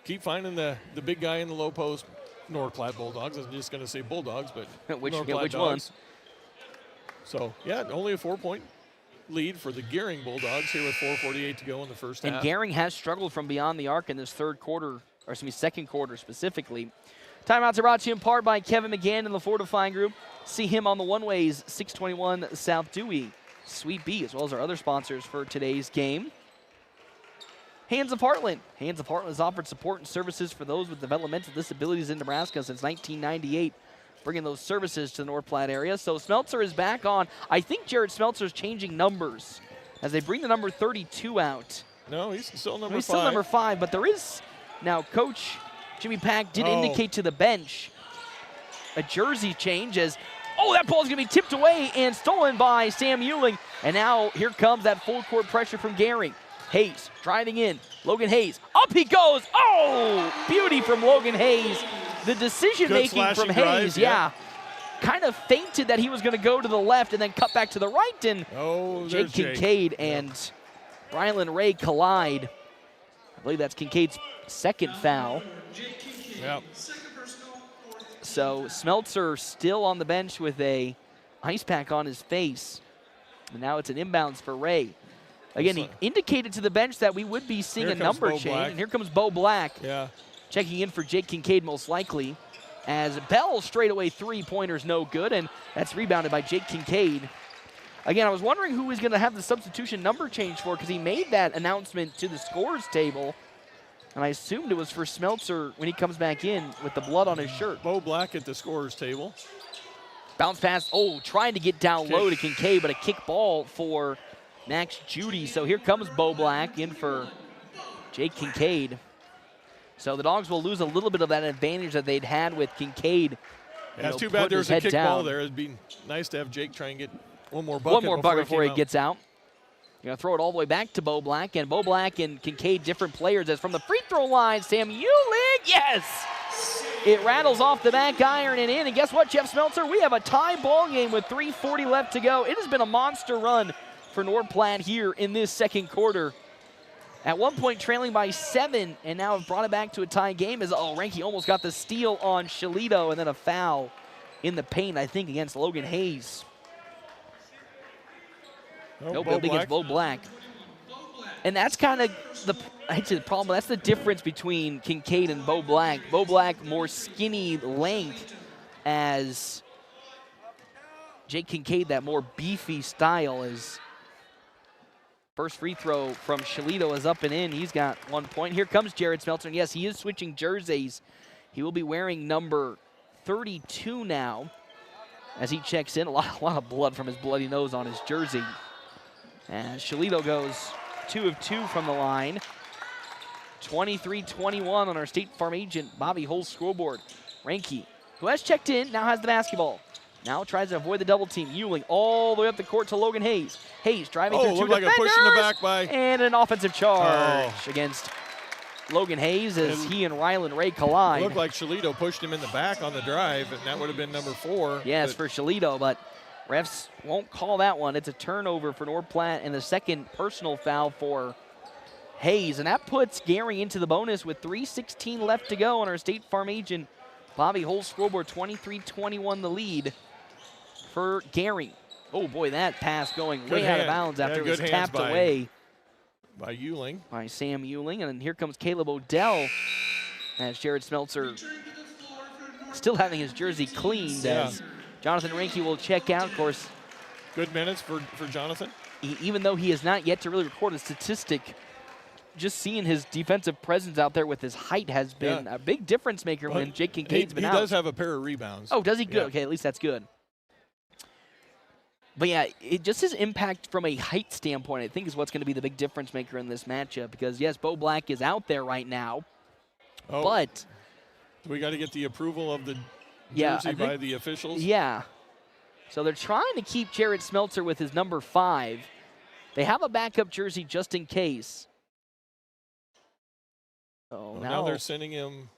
keep finding the big guy in the low post. North Platte Bulldogs. I'm just going to say Bulldogs, but which Dogs. one? So, only a 4-point lead for the Gering Bulldogs here with 4:48 to go in the first half. And Gering has struggled from beyond the arc in this second quarter specifically. Timeouts are brought to you in part by Kevin McGann and the Fortifying Group. See him on the one-ways, 621 South Dewey, Sweet Bee, as well as our other sponsors for today's game. Hands of Heartland. Hands of Heartland has offered support and services for those with developmental disabilities in Nebraska since 1998, bringing those services to the North Platte area. So Smeltzer is back on. I think Jared Smeltzer's changing numbers as they bring the number 32 out. No, he's still number 5. He's still number 5, but there is now Coach Jimmy Pack did indicate to the bench a jersey change as, that ball's going to be tipped away and stolen by Sam Euling. And now here comes that full court pressure from Gering. Hayes driving in. Logan Hayes. Up he goes. Oh, beauty from Logan Hayes. The decision-making from Hayes, kind of feinted that he was going to go to the left and then cut back to the right. And Jake Kincaid and Rylan Ray collide. I believe that's Kincaid's second foul. Yep. So Smeltzer still on the bench with a ice pack on his face. And now it's an inbounds for Ray. Again, he indicated to the bench that we would be seeing a number change. And here comes Bo Black. Yeah. Checking in for Jake Kincaid most likely. As Bell straightaway three-pointers no good, and that's rebounded by Jake Kincaid. Again, I was wondering who was going to have the substitution number change for because he made that announcement to the scores table. And I assumed it was for Smeltzer when he comes back in with the blood on his shirt. Bo Black at the scorers table. Bounce pass, trying to get down low to Kincaid, but a kick ball for Max Judy. So here comes Bo Black in for Jake Kincaid. So the Dogs will lose a little bit of that advantage that they'd had with Kincaid. It's too bad there's a kick ball there. It'd be nice to have Jake try and get one more bucket before he gets out. You're going to throw it all the way back to Bo Black. And Bo Black and Kincaid, different players. As from the free throw line, Sam Euling, yes! It rattles off the back iron and in. And guess what, Jeff Smeltzer? We have a tie ball game with 3:40 left to go. It has been a monster run for North Platte here in this second quarter. At one point trailing by 7, and now have brought it back to a tie game as Ranke almost got the steal on Shalito, and then a foul in the paint, I think, against Logan Hayes. Nope, against Bo Black. And that's kind of the problem. That's the difference between Kincaid and Bo Black. Bo Black more skinny length, as Jake Kincaid that more beefy style. Is first free throw from Shalito is up and in. He's got 1 point. Here comes Jared Smeltzer. And yes, he is switching jerseys. He will be wearing number 32 now as he checks in. A lot of blood from his bloody nose on his jersey. And Shalito goes 2 of 2 from the line. 23-21 on our State Farm agent Bobby Hull's scoreboard. Ranke, who has checked in, now has the basketball. Now tries to avoid the double team. Euling all the way up the court to Logan Hayes. Hayes driving through two defenders. A push in the back by. And an offensive charge against Logan Hayes as he and Rylan Ray collide. It looked like Shalito pushed him in the back on the drive, and that would have been number 4. Yes, for Shalito, but refs won't call that one. It's a turnover for North Platte and the second personal foul for Hayes. And that puts Gering into the bonus with 3:16 left to go on our State Farm agent Bobby Hull's scoreboard. 23-21 the lead for Gering. Oh boy, that pass going way out of bounds after it was tapped away by Euling. By Sam Euling. And here comes Caleb Odell as Jared Smeltzer still having his jersey cleaned as Jonathan Ranke will check out. Of course, good minutes for Jonathan. Even though he has not yet to really record a statistic, just seeing his defensive presence out there with his height has been a big difference maker when Jake Kincaid's been out. He does have a pair of rebounds. Oh, does he? Good. Okay, at least that's good. But yeah, just his impact from a height standpoint, I think, is what's going to be the big difference maker in this matchup. Because yes, Bo Black is out there right now, but we got to get the approval of the jersey by the officials. Yeah. So they're trying to keep Jared Smeltzer with his number 5. They have a backup jersey just in case. Oh, now they're sending him.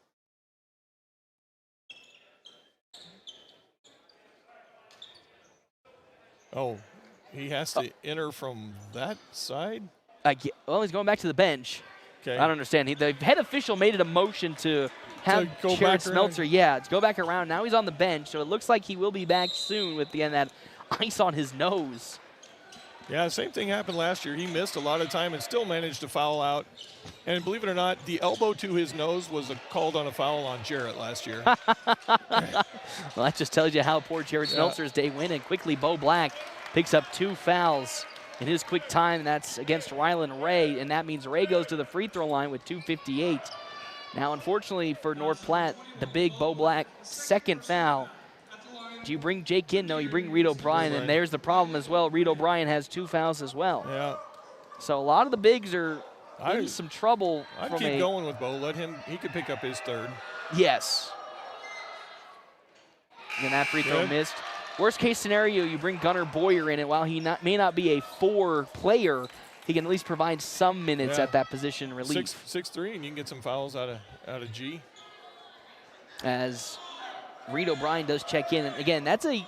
Oh, he has to enter from that side? Well, he's going back to the bench. Okay. I don't understand. The head official made it a motion to have Jared Smeltzer, to go back around. Now he's on the bench, so it looks like he will be back soon with that ice on his nose. Yeah, same thing happened last year. He missed a lot of time and still managed to foul out. And believe it or not, the elbow to his nose was called on a foul on Jarrett last year. Well, that just tells you how poor Jared Smeltzer's day went. And quickly, Bo Black picks up 2 fouls in his quick time, and that's against Rylan Ray. And that means Ray goes to the free throw line with 2:58. Now, unfortunately for North Platte, the big Bo Black second foul. Do you bring Jake in? No, you bring Reed O'Brien, and there's the problem as well. Reed O'Brien has 2 fouls as well. Yeah. So a lot of the bigs are in some trouble. I'd keep going with Bo. Let him, he could pick up his 3rd. Yes. And that free throw missed. Worst case scenario, you bring Gunnar Boyer in, and while he may not be a 4 player, he can at least provide some minutes at that position relief. 6'3", and you can get some fouls out of G. As Reed O'Brien does check in. And again, that's a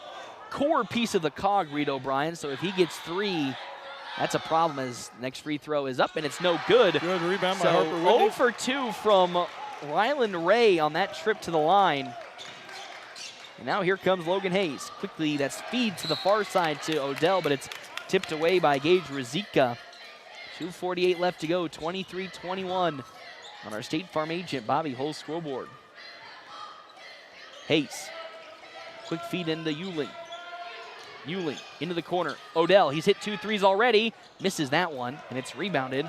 core piece of the cog, Reed O'Brien. So if he gets 3, that's a problem as the next free throw is up and it's no good. Good rebound by so Harper Whitney. 0 for 2 from Rylan Ray on that trip to the line. And now here comes Logan Hayes. Quickly, that's feed to the far side to Odell, but it's tipped away by Gage Rizika. 2:48 left to go, 23-21 on our State Farm agent Bobby Hull's scoreboard. Hayes, quick feed into Euling. Euling into the corner. Odell, he's hit 2 threes already. Misses that one, and it's rebounded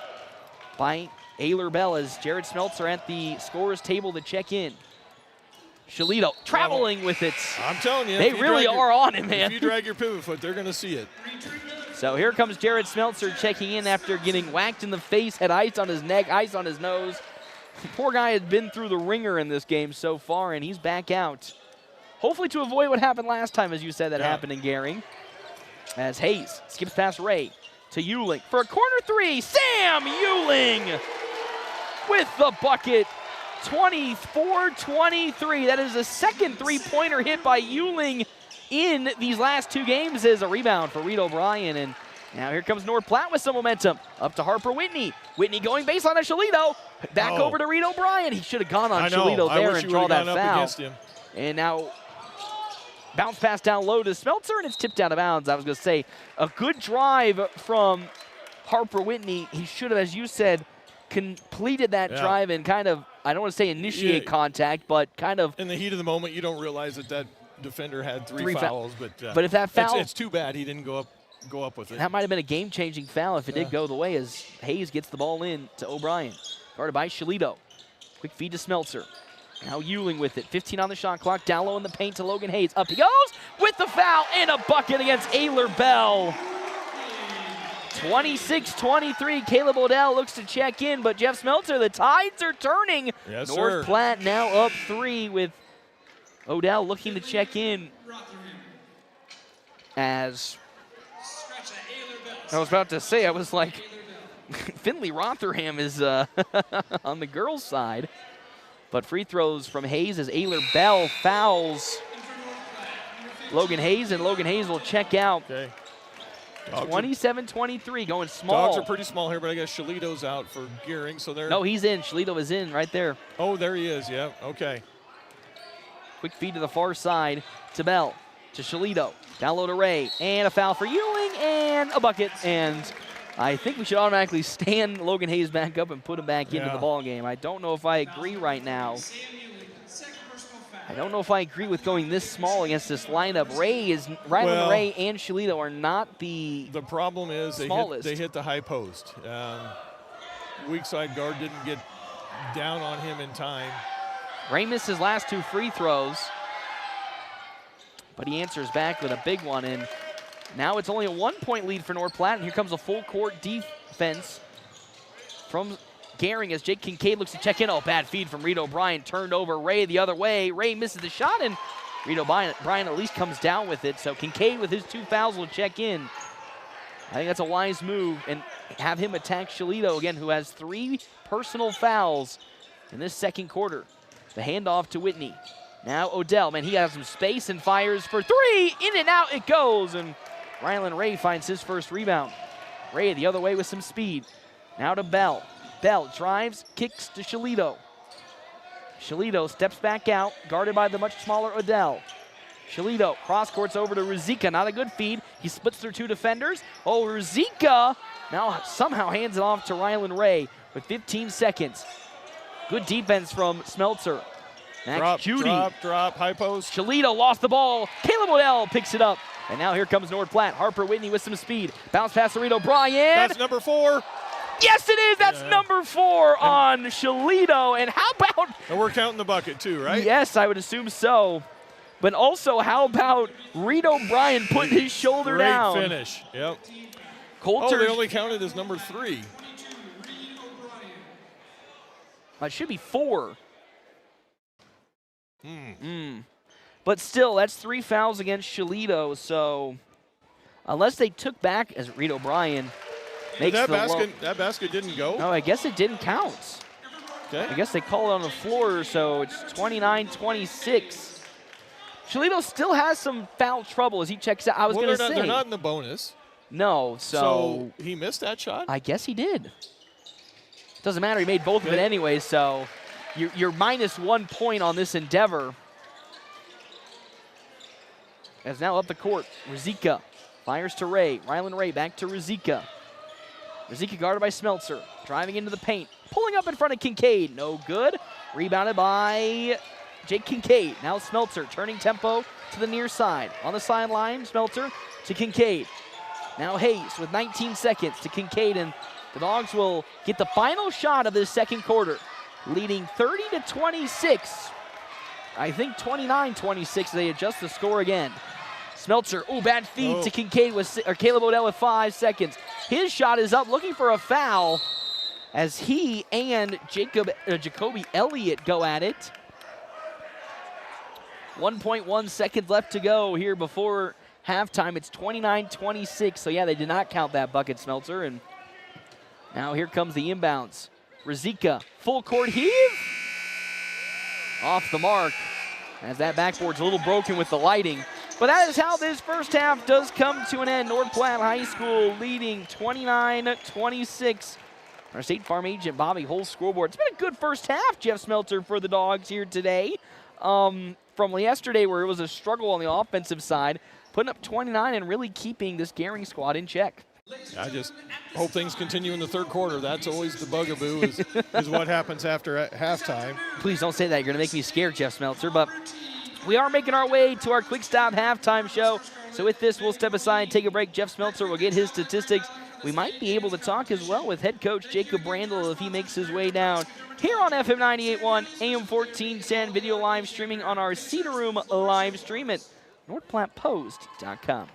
by Ayler Bell as Jared Smeltzer at the scorer's table to check in. Shalito traveling with it. I'm telling you. They really are on him, man. If you drag your pivot foot, they're going to see it. So here comes Jared Smeltzer checking in after getting whacked in the face, had ice on his neck, ice on his nose. Poor guy has been through the ringer in this game so far, and he's back out. Hopefully to avoid what happened last time, as you said, that happened in Gering. As Hayes skips past Ray to Euling for a corner 3. Sam Euling with the bucket. 24-23. That is the second 3-pointer hit by Euling in these last 2 games as a rebound for Reed O'Brien. And now here comes North Platte with some momentum. Up to Harper Whitney. Whitney going baseline to Shalito. Back over to Reed O'Brien. He should have gone on Shalito there and draw that foul. And now bounce pass down low to Smeltzer, and it's tipped out of bounds. I was going to say, a good drive from Harper Whitney. He should have, as you said, completed that drive and kind of, I don't want to say initiate contact, but kind of. In the heat of the moment, you don't realize that defender had 3 fouls. But if that foul. It's too bad he didn't go up with it. That might have been a game-changing foul if it did go the way as Hayes gets the ball in to O'Brien. Guarded by Shalito. Quick feed to Smeltzer. Now Euling with it. 15 on the shot clock. Down low in the paint to Logan Hayes. Up he goes with the foul and a bucket against Ayler Bell. 26-23. Caleb Odell looks to check in, but Jeff Smeltzer, the tides are turning. Yes, North Platte now up 3 with Odell looking to check in. As I was about to say, I was like, Finley Rotherham is on the girls' side. But free throws from Hayes as Ayler Bell fouls Logan Hayes, and Logan Hayes will check out. 27-23, going small. Dogs are pretty small here, but I guess Shalito's out for Gering, so they're. No, he's in. Shalito is in right there. Oh, there he is. Yeah. Okay. Quick feed to the far side to Bell, to Shalito. Down low to Ray, and a foul for Euling, and a bucket. And I think we should automatically stand Logan Hayes back up and put him back into the ball game. I don't know if I agree right now. I don't know if I agree with going this small against this lineup. Rylan Ray and Shalito are not the problem is they hit the high post. Weak side guard didn't get down on him in time. Ray missed his last 2 free throws, but he answers back with a big one. And now it's only a 1-point lead for North Platte, and here comes a full court defense from Gering as Jake Kincaid looks to check in. Oh, bad feed from Reed O'Brien. Turned over Ray the other way. Ray misses the shot, and Rito Bryan at least comes down with it, so Kincaid with his 2 fouls will check in. I think that's a wise move, and have him attack Shalito again, who has 3 personal fouls in this second quarter. The handoff to Whitney. Now Odell, man, he has some space and fires for 3. In and out it goes, and Rylan Ray finds his first rebound. Ray the other way with some speed. Now to Bell. Bell drives, kicks to Shalito. Shalito steps back out, guarded by the much smaller Odell. Shalito cross courts over to Ruzicka. Not a good feed. He splits through 2 defenders. Oh, Ruzicka now somehow hands it off to Rylan Ray with 15 seconds. Good defense from Smeltzer. Max Judy. Drop, high post. Shalito lost the ball. Caleb Odell picks it up. And now here comes North Platte. Harper Whitney with some speed. Bounce pass to Rito Bryan. That's number 4. Yes, it is. That's number 4 on Shalito. And how about... And we're counting the bucket too, right? Yes, I would assume so. But also, how about Rito Bryan putting his shoulder down? Great finish. Yep. Coulter. Oh, they only counted as number 3. It should be 4. But still, that's 3 fouls against Shalito. So unless they took back, as Rito Bryan makes that basket didn't go? No, I guess it didn't count. Okay. I guess they call it on the floor, so it's 29-26. Shalito still has some foul trouble as he checks out. I was going to say. They're not in the bonus. No, so he missed that shot? I guess he did. Doesn't matter. He made both of it anyway, so you're minus 1 point on this endeavor. As now up the court, Ruzicka fires to Ray. Rylan Ray back to Ruzicka. Ruzicka guarded by Smeltzer. Driving into the paint. Pulling up in front of Kincaid. No good. Rebounded by Jake Kincaid. Now Smeltzer turning tempo to the near side. On the sideline, Smeltzer to Kincaid. Now Hayes with 19 seconds to Kincaid, and the Dogs will get the final shot of this second quarter, leading 30-26. I think 29-26. They adjust the score again. Smeltzer, bad feed to Kincaid or Caleb Odell with 5 seconds. His shot is up, looking for a foul as he and Jacoby Elliott go at it. 1.1 seconds left to go here before halftime. It's 29-26. So yeah, they did not count that bucket, Smeltzer. And now here comes the inbounds. Ruzicka, full court heave. Off the mark, as that backboard's a little broken with the lighting. But that is how this first half does come to an end. North Platte High School leading 29-26. Our State Farm agent, Bobby Hull's scoreboard. It's been a good first half, Jeff Smeltzer, for the Dogs here today. From yesterday, where it was a struggle on the offensive side, putting up 29 and really keeping this Gering squad in check. I just hope things continue in the third quarter. That's always the bugaboo, is what happens after halftime. Please don't say that. You're going to make me scared, Jeff Smeltzer. But we are making our way to our quick stop halftime show. So with this, we'll step aside and take a break. Jeff Smeltzer will get his statistics. We might be able to talk as well with head coach Jacob Brandel if he makes his way down here on FM 98.1, AM 1410, video live streaming on our Cedar Room live stream at NorthPlattePost.com.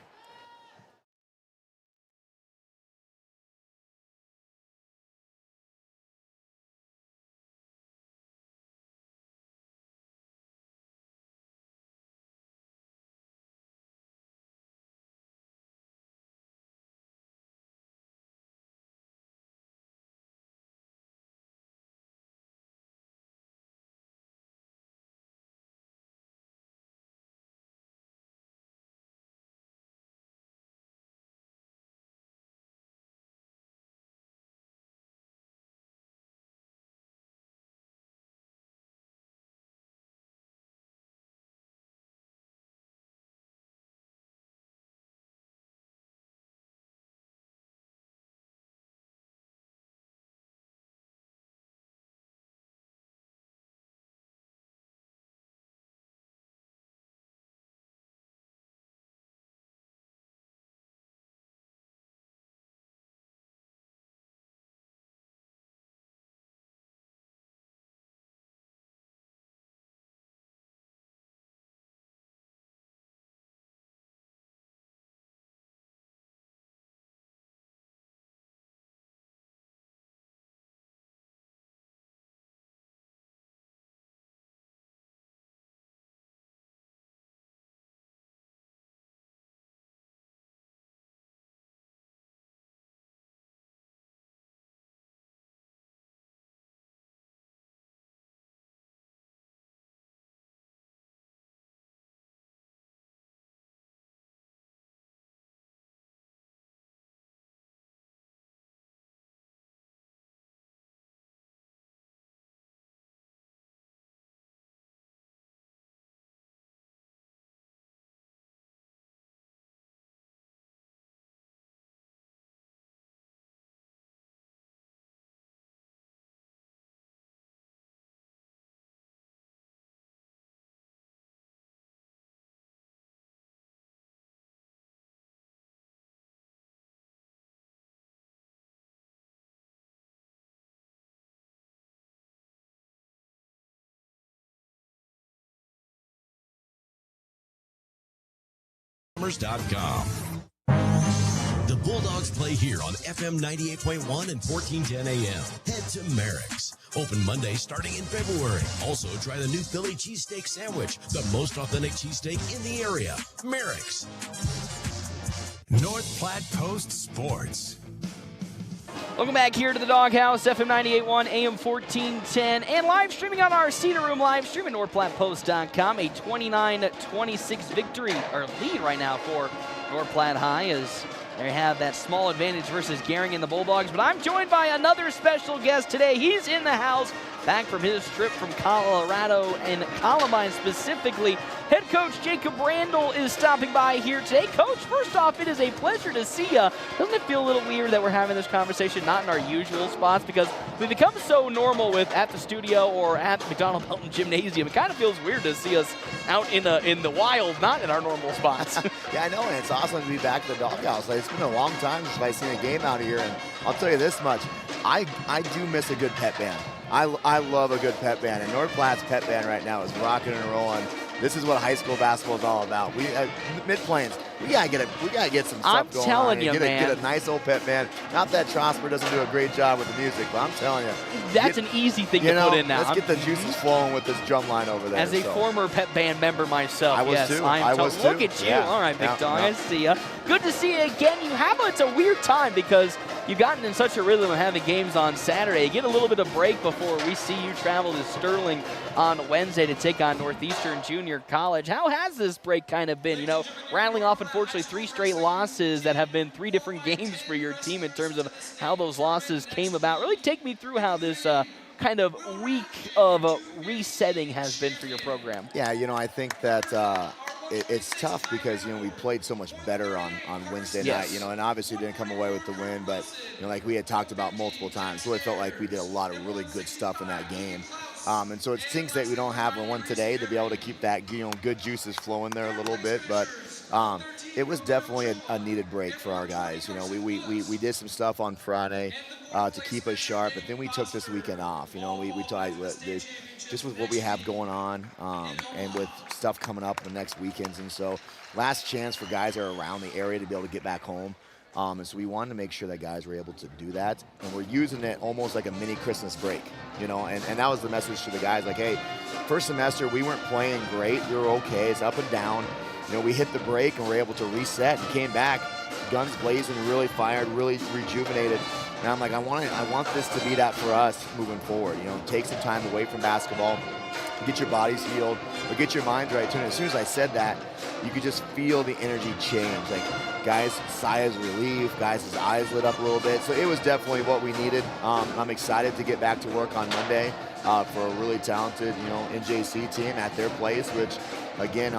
Farmers.com. The Bulldogs play here on FM 98.1 and 1410 AM. Head to Merrick's. Open Monday starting in February. Also, try the new Philly cheesesteak sandwich, the most authentic cheesesteak in the area. Merrick's. North Platte Post Sports. Welcome back here to the Doghouse, FM 98.1, AM 1410, and live streaming on our Cedar Room live stream at NorthPlattePost.com. A 29-26 victory, or lead right now for North Platte High as they have that small advantage versus Gering and the Bulldogs. But I'm joined by another special guest today. He's in the house, back from his trip from Colorado and Columbine specifically. Head coach Jacob Randall is stopping by here today. Coach, first off, it is a pleasure to see you. Doesn't it feel a little weird that we're having this conversation not in our usual spots, because we've become so normal with at the studio or at the McDonald Belton Gymnasium? It kind of feels weird to see us out in the wild, not in our normal spots. Yeah, I know, and it's awesome to be back at the Doghouse. Like, it's been a long time since I've seen a game out here, and I'll tell you this much: I do miss a good pep band. I love a good pep band, and North Platte's pep band right now is rocking and rolling. This is what high school basketball is all about. We Mid-Plains, we gotta get some stuff going on. Get a nice old pep band. Not that Trosper doesn't do a great job with the music, but I'm telling you, that's an easy thing to put in now. Let's get the juices flowing with this drum line over there. As a former pep band member myself, I was too. I was too. Look at you. Yeah. All right, big dog. I see ya. Good to see you again. It's a weird time because you've gotten in such a rhythm of having games on Saturday. You get a little bit of break before we see you travel to Sterling on Wednesday to take on Northeastern Junior College. How has this break kind of been? Rattling off, unfortunately, 3 straight losses that have been 3 different games for your team in terms of how those losses came about. Really take me through how this kind of week of resetting has been for your program. Yeah, I think that it's tough because, we played so much better on Wednesday night, and obviously didn't come away with the win, but, like we had talked about multiple times, really felt like we did a lot of really good stuff in that game. And so it stinks that we don't have one today to be able to keep that, good juices flowing there a little bit, but it was definitely a needed break for our guys. We did some stuff on Friday to keep us sharp, but then we took this weekend off. We tried just with what we have going on and with stuff coming up in the next weekends, and so last chance for guys that are around the area to be able to get back home. And so we wanted to make sure that guys were able to do that, and we're using it almost like a mini Christmas break, and that was the message to the guys, like, hey, first semester we weren't playing great, we were okay, it's up and down, we hit the break and we're able to reset and came back, guns blazing, really fired, really rejuvenated, and I'm like, I want this to be that for us moving forward, take some time away from basketball, get your bodies healed, but get your minds right too. And as soon as I said that, you could just feel the energy change. Like, guys' sighs of relief, guys' eyes lit up a little bit. So it was definitely what we needed. I'm excited to get back to work on Monday for a really talented, NJC team at their place, which, again,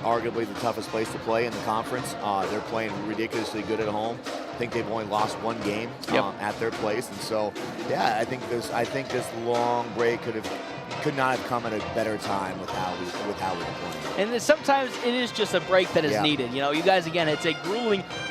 arguably the toughest place to play in the conference. They're playing ridiculously good at home. I think they've only lost 1 game at their place, and so yeah, I think this long break could not have come at a better time with how we were playing. And sometimes it is just a break that is needed. You guys, again, it's a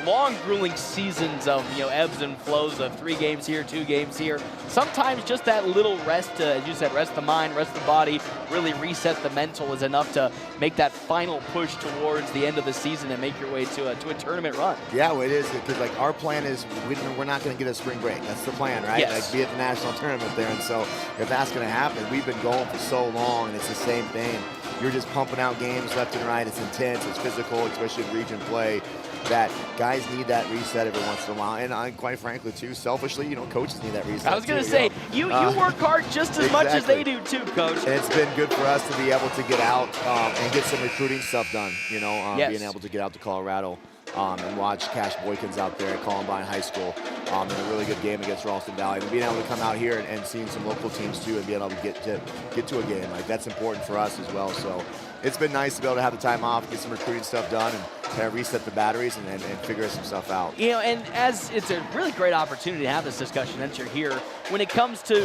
long grueling seasons of ebbs and flows of 3 games here, 2 games here. Sometimes just that little rest, as you said, rest the mind, rest the body, really reset the mental is enough to make that final push towards the end of the season and make your way to a tournament run. Yeah, well, it is, because like our plan is we're not going to get a spring break. That's the plan, right? Yes. Like, be at the national tournament there, and so if that's going to happen, we've been going for so long, and it's the same thing. You're just pumping out games left and right. It's intense. It's physical, especially in region play. That guys need that reset every once in a while, and quite frankly, too, selfishly, coaches need that reset. I was going to say, you work hard just as much as they do too, Coach. And it's been good for us to be able to get out and get some recruiting stuff done. Being able to get out to Colorado and watch Cash Boykins out there at Columbine High School in a really good game against Ralston Valley, and being able to come out here and seeing some local teams too, and being able to get to a game, like, that's important for us as well. So it's been nice to be able to have the time off, get some recruiting stuff done, and kind of reset the batteries and figure some stuff out. And as it's a really great opportunity to have this discussion since you're here. when it comes to,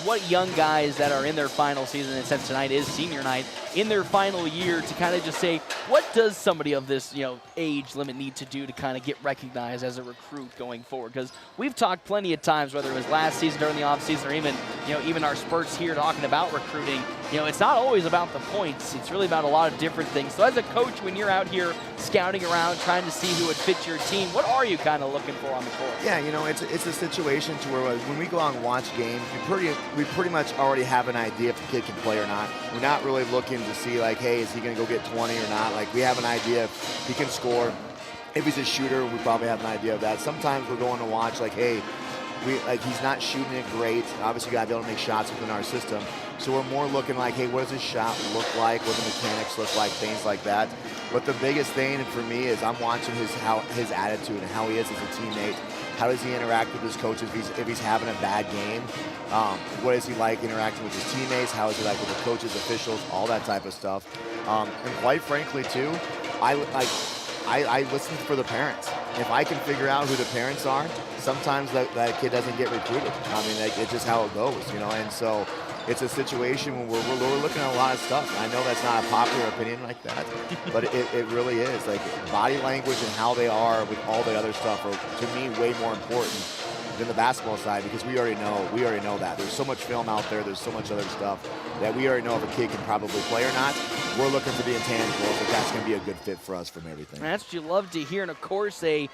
what young guys that are in their final season, and since tonight is senior night, in their final year, to kind of just say, what does somebody of this, age limit need to do to kind of get recognized as a recruit going forward? Because we've talked plenty of times, whether it was last season during the offseason or even our spurts here talking about recruiting, it's not always about the points. It's really about a lot of different things. So as a coach, when you're out here scouting around, trying to see who would fit your team, what are you kind of looking for on the court? Yeah, it's a situation to where when we go out and watch games, we pretty much already have an idea if the kid can play or not. We're not really looking to see like, hey, is he going to go get 20 or not? Like, we have an idea if he can score. If he's a shooter, we probably have an idea of that. Sometimes we're going to watch like, hey, he's not shooting it great. Obviously, you got to be able to make shots within our system. So we're more looking like, hey, what does his shot look like? What do the mechanics look like? Things like that. But the biggest thing for me is I'm watching his attitude and how he is as a teammate. How does he interact with his coaches if he's having a bad game? What is he like interacting with his teammates? How is he like with the coaches, officials, all that type of stuff? And quite frankly, too, I listen for the parents. If I can figure out who the parents are, sometimes that kid doesn't get recruited. I mean, it's just how it goes, And so it's a situation where we're looking at a lot of stuff. I know that's not a popular opinion like that, but it really is. Like, body language and how they are with all the other stuff are, to me, way more important than the basketball side, because we already know that. There's so much film out there. There's so much other stuff that we already know if a kid can probably play or not. We're looking for the intangibles, but that's going to be a good fit for us from everything. That's what you love to hear. And, of course, a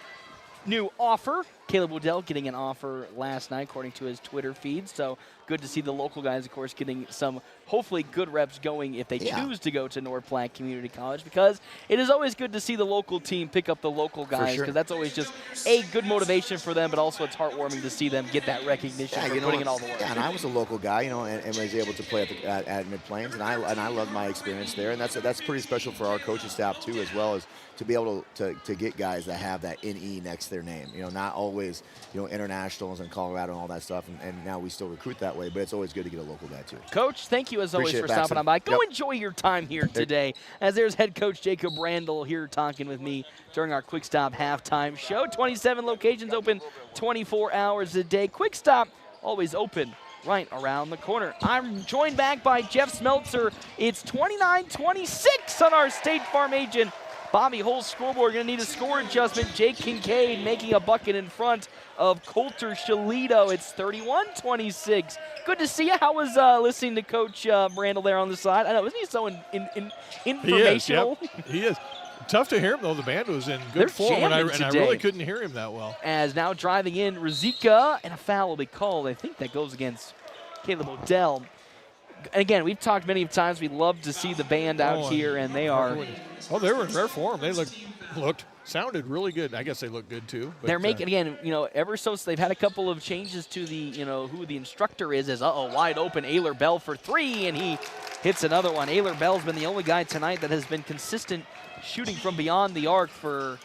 new offer. Caleb Woodell getting an offer last night, according to his Twitter feed. So good to see the local guys, of course, getting some hopefully good reps going if they choose to go to North Platte Community College, because it is always good to see the local team pick up the local guys, because that's always just a good motivation for them, but also it's heartwarming to see them get that recognition for putting in all the work. Yeah, and I was a local guy, and was able to play at Mid-Plains, and I loved my experience there, and that's pretty special for our coaching staff too, as well as to be able to get guys that have that NE next to their name. Not always internationals in Colorado and all that stuff, and now we still recruit that way, but it's always good to get a local guy too. Coach, thank you as always for stopping on by. Go enjoy your time here today, as there's head coach Jacob Randall here talking with me during our Quick Stop halftime show. 27 locations open 24 hours a day. Quick Stop always open right around the corner. I'm joined back by Jeff Smeltzer. It's 29-26 on our State Farm agent Bobby Hull's scoreboard. Going to need a score adjustment. Jake Kincaid making a bucket in front of Coulter Shalito. It's 31-26. Good to see you. How was listening to Coach Randall there on the side? I know, isn't he so informational? He is. Tough to hear him, though. The band was in good form, and I really couldn't hear him that well. As now driving in, Razika, and a foul will be called. I think that goes against Caleb Odell. And again, we've talked many times. We love to see the band out here, and they are. Oh, they were in rare form. They sounded really good. I guess they look good too. But they're making again, ever so they've had a couple of changes to the, who the instructor is. As wide open, Ayler Bell for three, and he hits another one. Ayler Bell's been the only guy tonight that has been consistent shooting from beyond the arc for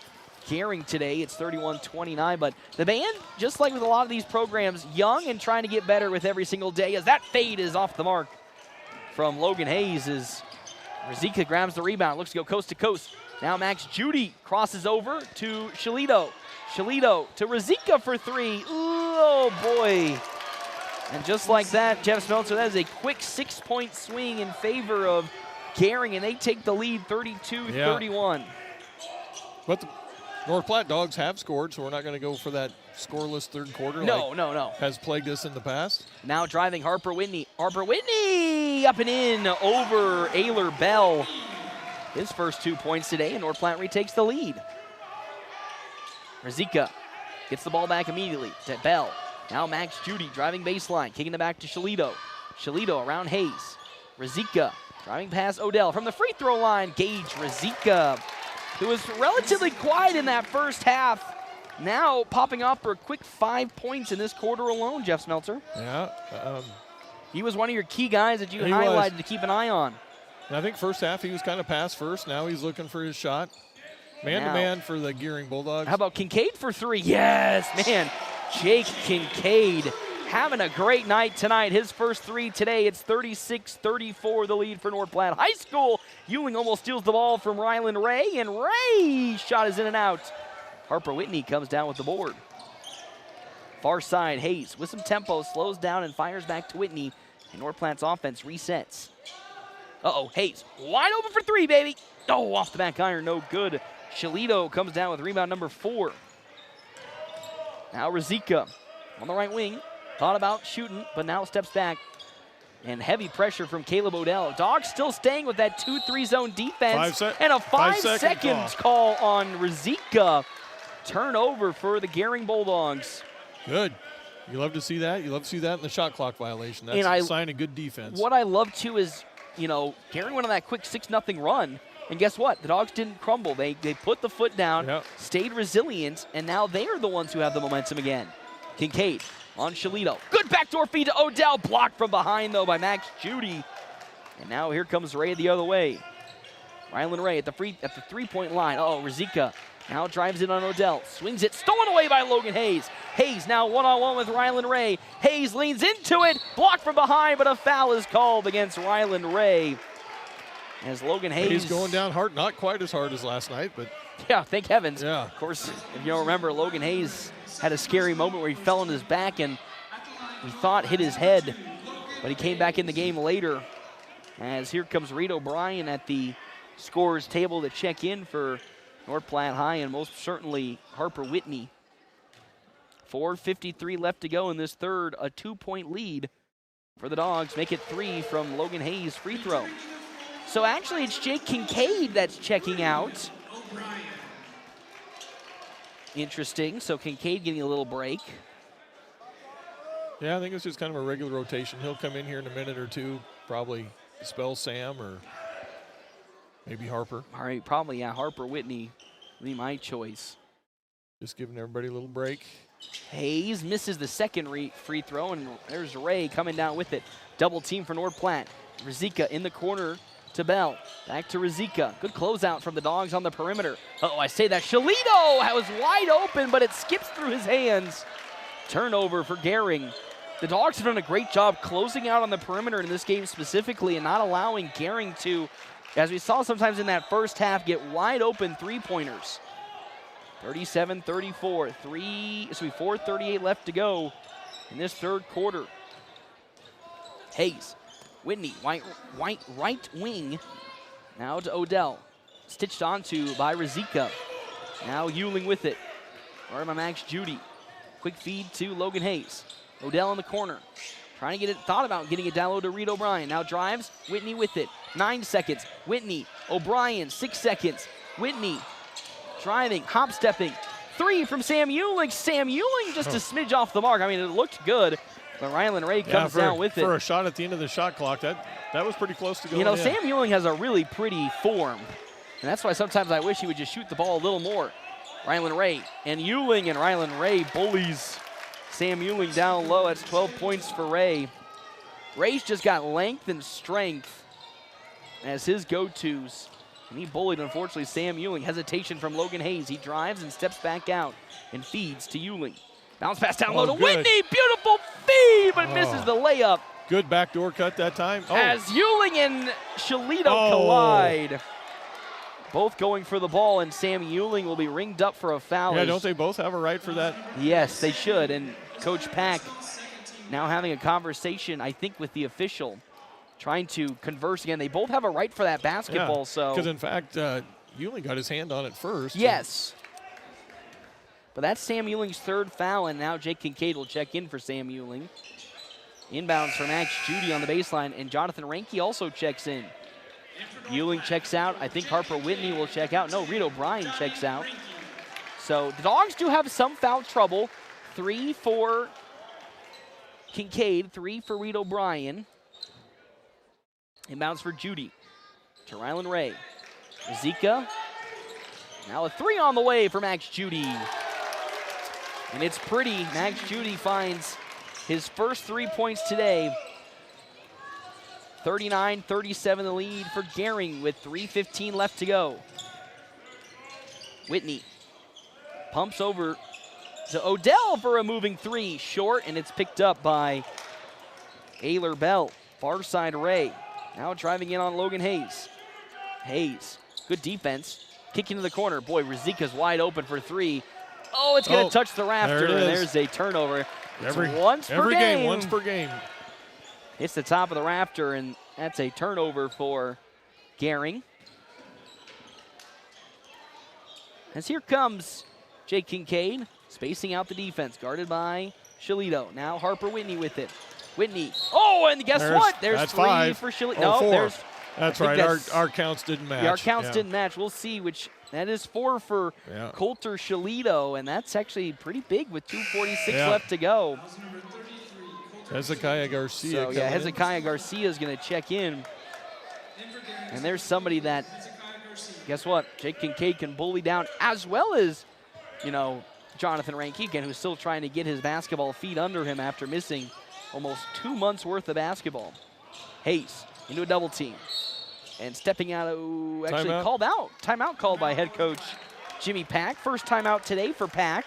Gering today. It's 31-29, but the band, just like with a lot of these programs, young and trying to get better with every single day. As that fade is off the mark from Logan Hayes, as Razika grabs the rebound, looks to go coast to coast. Now Max Judy crosses over to Shalito. Shalito to Razika for three. Ooh, oh boy. And just like that, Jeff Smeltzer, that is a quick 6-point swing in favor of Gering, and they take the lead 32-31. But the North Platte Dogs have scored, so we're not going to go for that scoreless third quarter. No. Has plagued us in the past. Now driving Harper Whitney. Harper Whitney up and in over Ayler Bell. His first 2 points today, and North Platte retakes the lead. Razika gets the ball back immediately to Bell. Now Max Judy driving baseline, kicking it back to Shalito. Shalito around Hayes. Razika driving past Odell from the free throw line. Gage Razika, who was relatively quiet in that first half, now popping off for a quick 5 points in this quarter alone, Jeff Smeltzer. Yeah. He was one of your key guys that you highlighted to keep an eye on. And I think first half he was kind of pass first. Now he's looking for his shot. Man-to-man for the Gering Bulldogs. How about Kincaid for three? Yes, man. Jake Kincaid having a great night tonight. His first three today. It's 36-34, the lead for North Platte High School. Ewing almost steals the ball from Rylan Ray, and Ray's shot is in and out. Harper Whitney comes down with the board. Far side, Hayes with some tempo, slows down and fires back to Whitney. And North Platte's offense resets. Uh-oh, Hayes, wide open for three, baby. Oh, off the back iron, no good. Shalito comes down with rebound number 4. Now Rizika on the right wing. Thought about shooting, but now steps back. And heavy pressure from Caleb Odell. Dogs still staying with that 2-3 zone defense. And a 5 seconds call on Rizika. Turnover for the Gering Bulldogs. Good. You love to see that. You love to see that in the shot clock violation. That's a sign of good defense. What I love, too, is, you know, Gering went on that quick 6-0 run. And guess what? The Dogs didn't crumble. They put the foot down, stayed resilient, and now they are the ones who have the momentum again. Kincaid on Shalito. Good backdoor feed to Odell. Blocked from behind, though, by Max Judy. And now here comes Ray the other way. Rylan Ray at the three-point line. Uh-oh, Rizika now drives in on Odell. Swings it. Stolen away by Logan Hayes. Hayes now one-on-one with Rylan Ray. Hayes leans into it. Blocked from behind, but a foul is called against Rylan Ray. As Logan Hayes. He's going down hard. Not quite as hard as last night, but. Yeah, thank heavens. Yeah. Of course, if you don't remember, Logan Hayes had a scary moment where he fell on his back and we thought hit his head, but he came back in the game later. As here comes Reed O'Brien at the scorer's table to check in for North Platte High and most certainly Harper Whitney. 4:53 left to go in this third. A 2-point lead for the Dogs. Make it 3 from Logan Hayes' free throw. So actually it's Jake Kincaid that's checking out. Interesting. So Kincaid getting a little break. Yeah, I think it's just kind of a regular rotation. He'll come in here in a minute or two, probably spell Sam or maybe Harper. All right, probably, yeah, Harper Whitney would be my choice. Just giving everybody a little break. Hayes misses the second free throw, and there's Ray coming down with it. Double team for North Platte. Rizika in the corner to Bell. Back to Rizika. Good closeout from the Dogs on the perimeter. Uh-oh, I say that. Shalito was wide open, but it skips through his hands. Turnover for Gering. The Dogs have done a great job closing out on the perimeter in this game specifically and not allowing Gering to, as we saw sometimes in that first half, get wide open three-pointers. 37-34, 4:38 left to go in this third quarter. Hayes, Whitney, right wing, now to Odell. Stitched onto by Rizika. Now Euling with it. Or by Max Judy. Quick feed to Logan Hayes. Odell in the corner. Trying to get it, thought about getting it down low to Reed O'Brien. Now drives, Whitney with it. 9 seconds. Whitney, O'Brien, 6 seconds. Whitney driving, hop stepping. 3 from Sam Euling. Sam Euling just a smidge off the mark. I mean, it looked good, but Rylan Ray comes down with it. For a shot at the end of the shot clock, that was pretty close to going. You know, Sam Euling has a really pretty form, and that's why sometimes I wish he would just shoot the ball a little more. Rylan Ray and Euling, and Rylan Ray bullies Sam Euling down low. That's 12 points for Ray. Ray's just got length and strength as his go-tos. And he bullied, unfortunately, Sam Euling. Hesitation from Logan Hayes. He drives and steps back out and feeds to Euling. Bounce pass down low to Whitney. Beautiful feed, but misses the layup. Good backdoor cut that time. As Euling and Shalito collide. Both going for the ball, and Sam Euling will be ringed up for a foul. Yeah, don't they both have a right for that? Yes, they should. And Coach Pack now having a conversation, I think, with the official, trying to converse again. They both have a right for that basketball. Because, in fact, Euling got his hand on it first. Yes. But that's Sam Euling's third foul, and now Jake Kincaid will check in for Sam Euling. Inbounds for Max Judy on the baseline, and Jonathan Ranke also checks in. Euling checks out. I think Harper Whitney will check out. No, Reed O'Brien checks out. So the Dogs do have some foul trouble. 3 for Kincaid, 3 for Reed O'Brien. Inbounds for Judy to Rylan Ray. Rizika. Now a 3 on the way for Max Judy. And it's pretty. Max Judy finds his first 3 points today. 39-37 the lead for Gering with 3:15 left to go. Whitney pumps over to Odell for a moving 3. Short, and it's picked up by Ayler Bell. Far side Ray. Now driving in on Logan Hayes. Hayes, good defense. Kick into the corner. Boy, Rizika's wide open for 3. Oh, it's going to touch the rafter, and there's a turnover. Once per game. Once per game. Hits the top of the rafter, and that's a turnover for Gering. As here comes Jake Kincaid, spacing out the defense, guarded by Shalito. Now Harper Whitney with it. Whitney. Oh, and guess what? There's 3 5. for Shalito. No, 4. That's right. Our counts didn't match. Yeah, our counts didn't match. We'll see which. That is 4 for Coulter Shalito, and that's actually pretty big with 2:46 left to go. Hezekiah Garcia. So, Hezekiah Garcia is going to check in. And there's somebody that, guess what? Jake Kincaid can bully down, as well as, Jonathan Ranke, again, who's still trying to get his basketball feet under him after missing almost 2 months worth of basketball. Hayes into a double team. And stepping out, actually called out. Timeout called by head coach Jimmy Pack. First timeout today for Pack.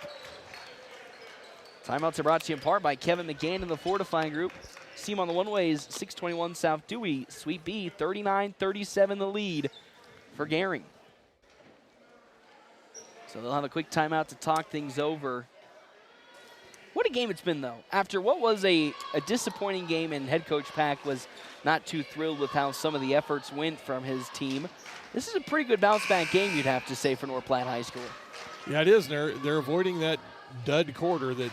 Timeouts are brought to you in part by Kevin McGann and the Fortifying Group. See him on the one-ways, 621 South Dewey. Sweet B, 39-37 the lead for Gering. So they'll have a quick timeout to talk things over. What a game it's been, though. After what was a disappointing game, and head coach Pack was not too thrilled with how some of the efforts went from his team, this is a pretty good bounce-back game, you'd have to say, for North Platte High School. Yeah, it is. They're avoiding that dud quarter that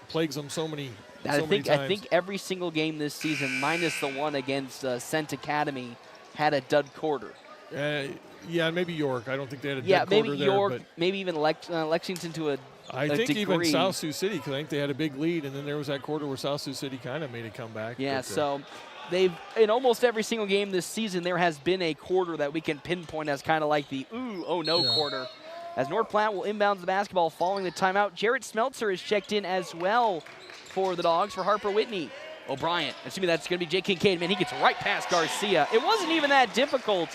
plagues them so many times. I think every single game this season, minus the one against Cent Academy, had a dud quarter. Yeah, maybe York. I don't think they had a dud quarter maybe there. York, maybe even Lexington to a I think degree. Even South Sioux City, because I think they had a big lead, and then there was that quarter where South Sioux City kind of made a comeback. Yeah, so they've, in almost every single game this season, there has been a quarter that we can pinpoint as kind of like the oh no quarter. As North Platte will inbound the basketball following the timeout. Jarrett Smeltzer is checked in as well for the Dogs for Harper Whitney. O'Brien, assuming that's going to be Jake Kincaid. Man, he gets right past Garcia. It wasn't even that difficult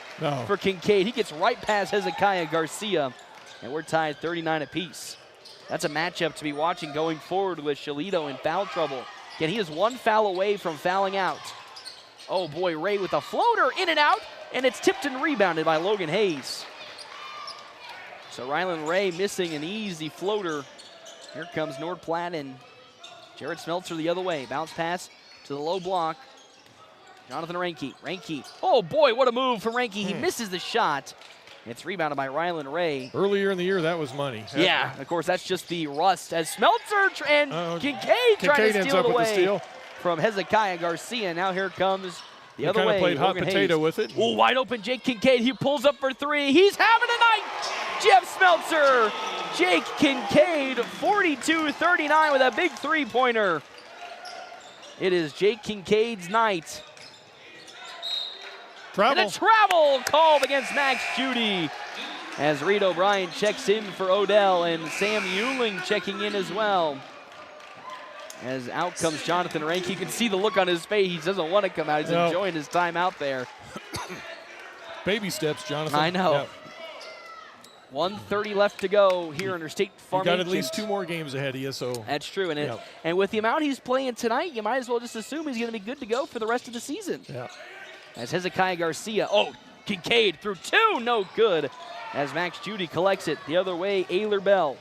for Kincaid. He gets right past Hezekiah Garcia, and we're tied 39 apiece. That's a matchup to be watching going forward with Shalito in foul trouble. Again, he is one foul away from fouling out. Oh boy, Ray with a floater in and out, and it's tipped and rebounded by Logan Hayes. So Rylan Ray missing an easy floater. Here comes North Platte and Jarrett Smeltzer the other way. Bounce pass to the low block. Jonathan Ranke. Ranke. Oh boy, what a move from Ranke. He misses the shot. It's rebounded by Rylan Ray. Earlier in the year, that was money. Yeah, of course, that's just the rust as Smeltzer and Kincaid trying to steal it away from Hezekiah Garcia. Now here comes the other way. Played hot Logan potato Hayes. with it. Oh, wide open Jake Kincaid. He pulls up for 3. He's having a night. Jeff Smeltzer. Jake Kincaid, 42-39 with a big three-pointer. It is Jake Kincaid's night. Travel. And a travel called against Max Judy as Reed O'Brien checks in for Odell and Sam Euling checking in as well. As out comes Jonathan Ranke. You can see the look on his face. He doesn't want to come out. He's enjoying his time out there. Baby steps, Jonathan. I know. 1:30 left to go here under State Farm. You got at least 2 more games ahead of you, so. That's true. And with the amount he's playing tonight, you might as well just assume he's going to be good to go for the rest of the season. Yeah. As Hezekiah Garcia, Kincaid through 2, no good. As Max Judy collects it the other way, Ayler Bell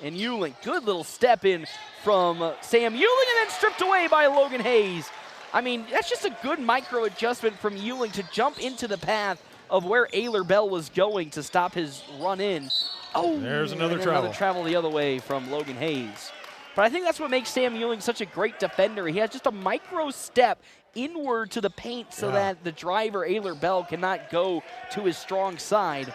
and Euling. Good little step in from Sam Euling and then stripped away by Logan Hayes. I mean, that's just a good micro adjustment from Euling to jump into the path of where Ayler Bell was going to stop his run in. Oh, there's another travel. Another travel the other way from Logan Hayes. But I think that's what makes Sam Euling such a great defender. He has just a micro step inward to the paint so that the driver, Ayler Bell, cannot go to his strong side.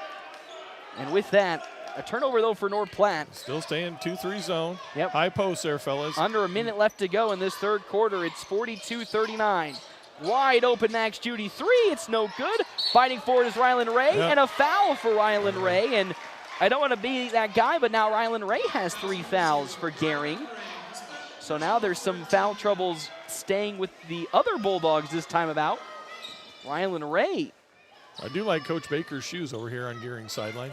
And with that, a turnover, though, for North Platte. Still staying 2-3 zone. Yep. High post there, fellas. Under a minute left to go in this third quarter. It's 42-39. Wide open Max Judy 3. It's no good. Fighting for it is Rylan Ray. Yep. And a foul for Rylan Ray. And I don't want to be that guy, but now Rylan Ray has 3 fouls for Gering. So now there's some foul troubles staying with the other Bulldogs this time about. Rylan Ray. I do like Coach Baker's shoes over here on Gering's sideline.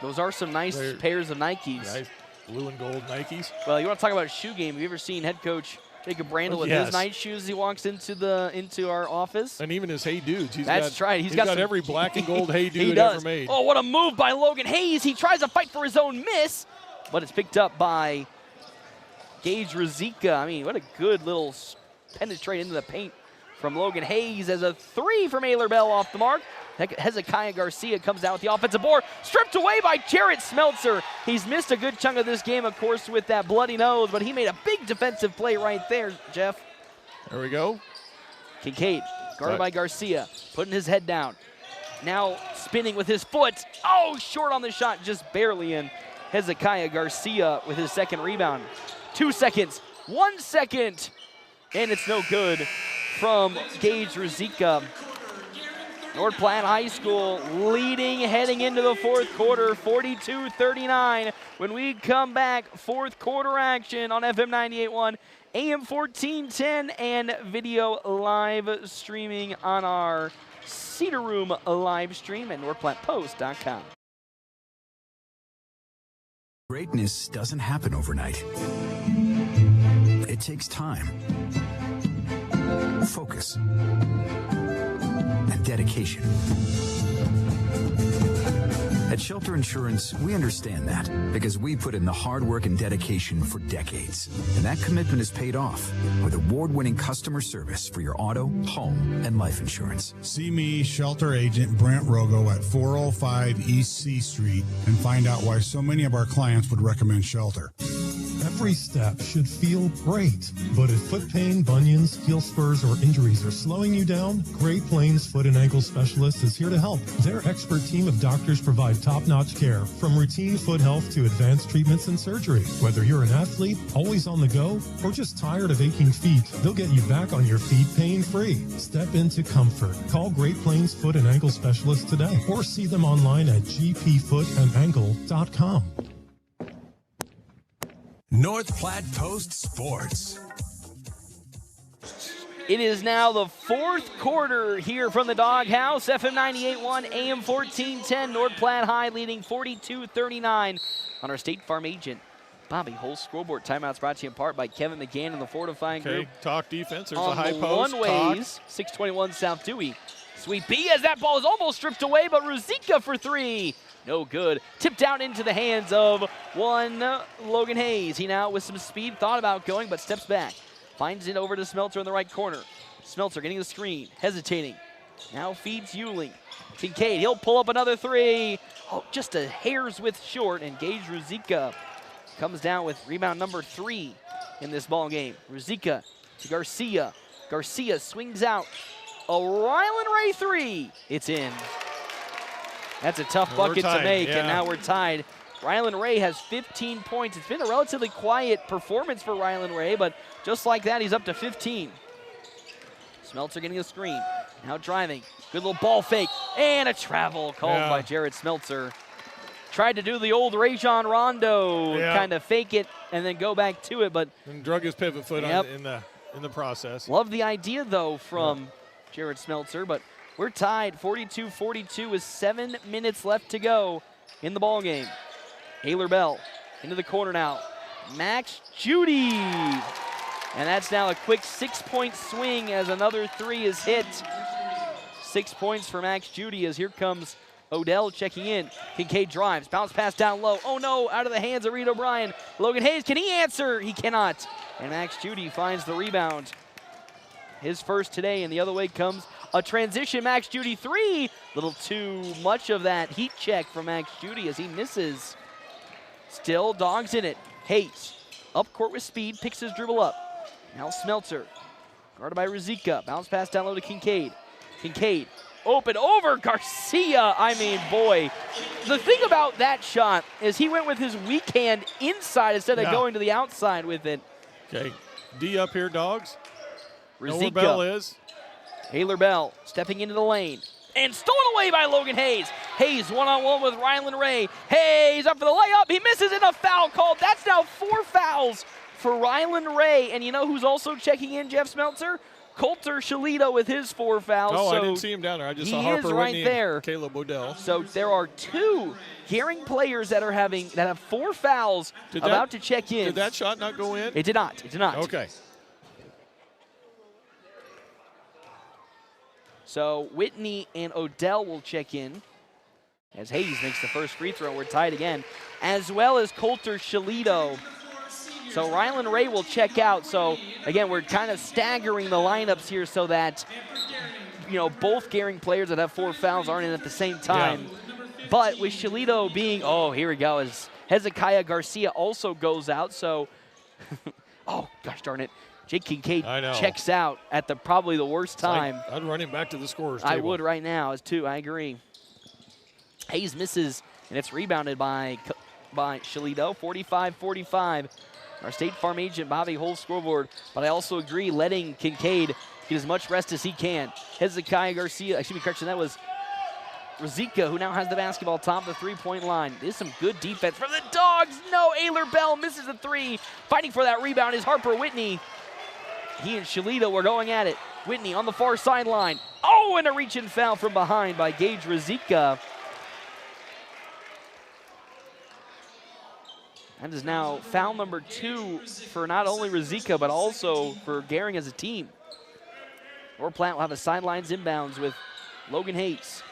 Those are some nice pairs of Nikes. Nice blue and gold Nikes. Well, you want to talk about a shoe game. Have you ever seen head coach Jacob Brandel with his night shoes as he walks into our office. And even his Hey Dudes. That's right. He's got every black and gold Hey Dude he does. ever made. Oh, what a move by Logan Hayes. He tries to fight for his own miss, but it's picked up by Gage Ruzicka. I mean, what a good little penetrate into the paint from Logan Hayes as a 3 from Ayler Bell off the mark. Hezekiah Garcia comes out with the offensive board, stripped away by Jarrett Smeltzer. He's missed a good chunk of this game, of course, with that bloody nose, but he made a big defensive play right there, Jeff. There we go. Kincaid, guarded by Garcia, putting his head down. Now spinning with his foot. Oh, short on the shot, just barely in. Hezekiah Garcia with his second rebound. 2 seconds, 1 second, and it's no good from Gage Ruzicka. North Platte High School leading heading into the fourth quarter, 42-39. When we come back, fourth quarter action on FM 98.1, AM 1410, and video live streaming on our Cedar Room live stream at NorthPlattePost.com. Greatness doesn't happen overnight. It takes time, focus, and dedication. At Shelter Insurance, we understand that because we put in the hard work and dedication for decades. And that commitment is paid off with award-winning customer service for your auto, home, and life insurance. See me, Shelter Agent Brent Rogo at 405 East C Street and find out why so many of our clients would recommend Shelter. Every step should feel great, but if foot pain, bunions, heel spurs, or injuries are slowing you down, Great Plains Foot and Ankle Specialist is here to help. Their expert team of doctors provide top-notch care, from routine foot health to advanced treatments and surgery. Whether you're an athlete, always on the go, or just tired of aching feet, they'll get you back on your feet pain-free. Step into comfort. Call Great Plains Foot and Ankle Specialist today, or see them online at gpfootandankle.com. North Platte Post Sports. It is now the fourth quarter here from the Doghouse. FM 98.1, AM 1410, North Platte High leading 42-39 on our State Farm agent, Bobby Hull. Scoreboard timeouts brought to you in part by Kevin McGann and the fortifying group. Talk defense. There's on a high the post. One-ways, 621 South Dewey. Sweet B as that ball is almost stripped away, but Ruzicka for 3. No good. Tipped down into the hands of one Logan Hayes. He now with some speed, thought about going, but steps back. Finds it over to Smeltzer in the right corner. Smeltzer getting the screen, hesitating. Now feeds Euling. Kincaid, he'll pull up another 3. Oh, just a hair's width short, and Gage Ruzicka comes down with rebound number 3 in this ball game. Ruzicka to Garcia. Garcia swings out. A Rylan Ray 3. It's in. That's a tough bucket to make, and now we're tied. Rylan Ray has 15 points. It's been a relatively quiet performance for Rylan Ray, but just like that, he's up to 15. Smeltzer getting a screen. Now driving. Good little ball fake. And a travel called by Jarrett Smeltzer. Tried to do the old Rajon Rondo, kind of fake it and then go back to it, but and drug his pivot foot in the process. Love the idea, though, from Jarrett Smeltzer, but we're tied 42-42 with 7 minutes left to go in the ball game. Ayler Bell into the corner now. Max Judy. And that's now a quick 6-point swing as another 3 is hit. 6 points for Max Judy as here comes Odell checking in. Kincaid drives, bounce pass down low. Oh no, out of the hands of Reed O'Brien. Logan Hayes, can he answer? He cannot. And Max Judy finds the rebound. His first today, and the other way comes a transition. Max Judy 3. Little too much of that heat check from Max Judy as he misses. Still Dogs in it. Hayes up court with speed, picks his dribble up. Now Smeltzer, guarded by Ruzicka. Bounce pass down low to Kincaid. Kincaid open over Garcia. I mean, boy. The thing about that shot is he went with his weak hand inside instead of going to the outside with it. Okay, D up here, Dogs. Ruzicka. Know where Bell is. Ayler Bell stepping into the lane. And stolen away by Logan Hayes. Hayes one-on-one with Rylan Ray. Hayes up for the layup. He misses and a foul called. That's now 4 fouls for Rylan Ray. And you know who's also checking in, Jeff Smeltzer? Coulter Shalito with his 4 fouls. Oh, so I didn't see him down there. I just saw Harper Whitney and Caleb Odell. So there are 2 Gering players that have 4 fouls to check in. Did that shot not go in? It did not. It did not. Okay. So Whitney and Odell will check in as Hayes makes the first free throw. We're tied again, as well as Coulter Shalito. So Rylan Ray will check out. So again, we're kind of staggering the lineups here so that, both Gering players that have 4 fouls aren't in at the same time. Yeah. But with Shalito being, here we go, as Hezekiah Garcia also goes out. So, oh gosh darn it. Jake Kincaid checks out at probably the worst time. I'd run him back to the scorer's table. I would right now as two. I agree. Hayes misses, and it's rebounded by Shalito. 45-45. Our State Farm agent, Bobby, holds scoreboard. But I also agree letting Kincaid get as much rest as he can. Hezekiah Garcia, that was Rosica, who now has the basketball top of the three-point line. This is some good defense from the Dogs. No, Ayler Bell misses the three. Fighting for that rebound is Harper Whitney. He and Shalito were going at it. Whitney on the far sideline. Oh, and a reach-in foul from behind by Gage Rosica. That is now foul number 2 for not only Rosica, but also for Gering as a team. North Platte will have the sidelines inbounds with Logan Hayes.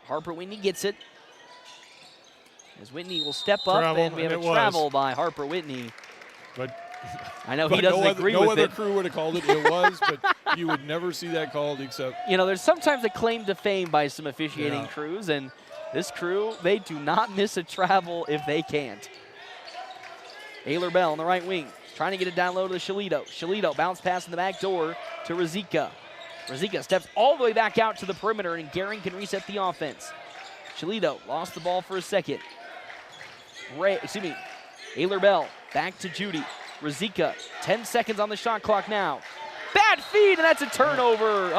Harper Whitney gets it. As Whitney will step up, and we have a travel by Harper Whitney. But I know he doesn't agree with it. No other crew would have called it. It was, but you would never see that called except. There's sometimes a claim to fame by some officiating crews, and this crew, they do not miss a travel if they can't. Ayler Bell on the right wing, trying to get it down low to Shalito. Shalito bounce pass in the back door to Rosica. Rosica steps all the way back out to the perimeter, and Gering can reset the offense. Shalito lost the ball for a second. Ayler Bell back to Judy. Rosica, 10 seconds on the shot clock now. Bad feed, and that's a turnover.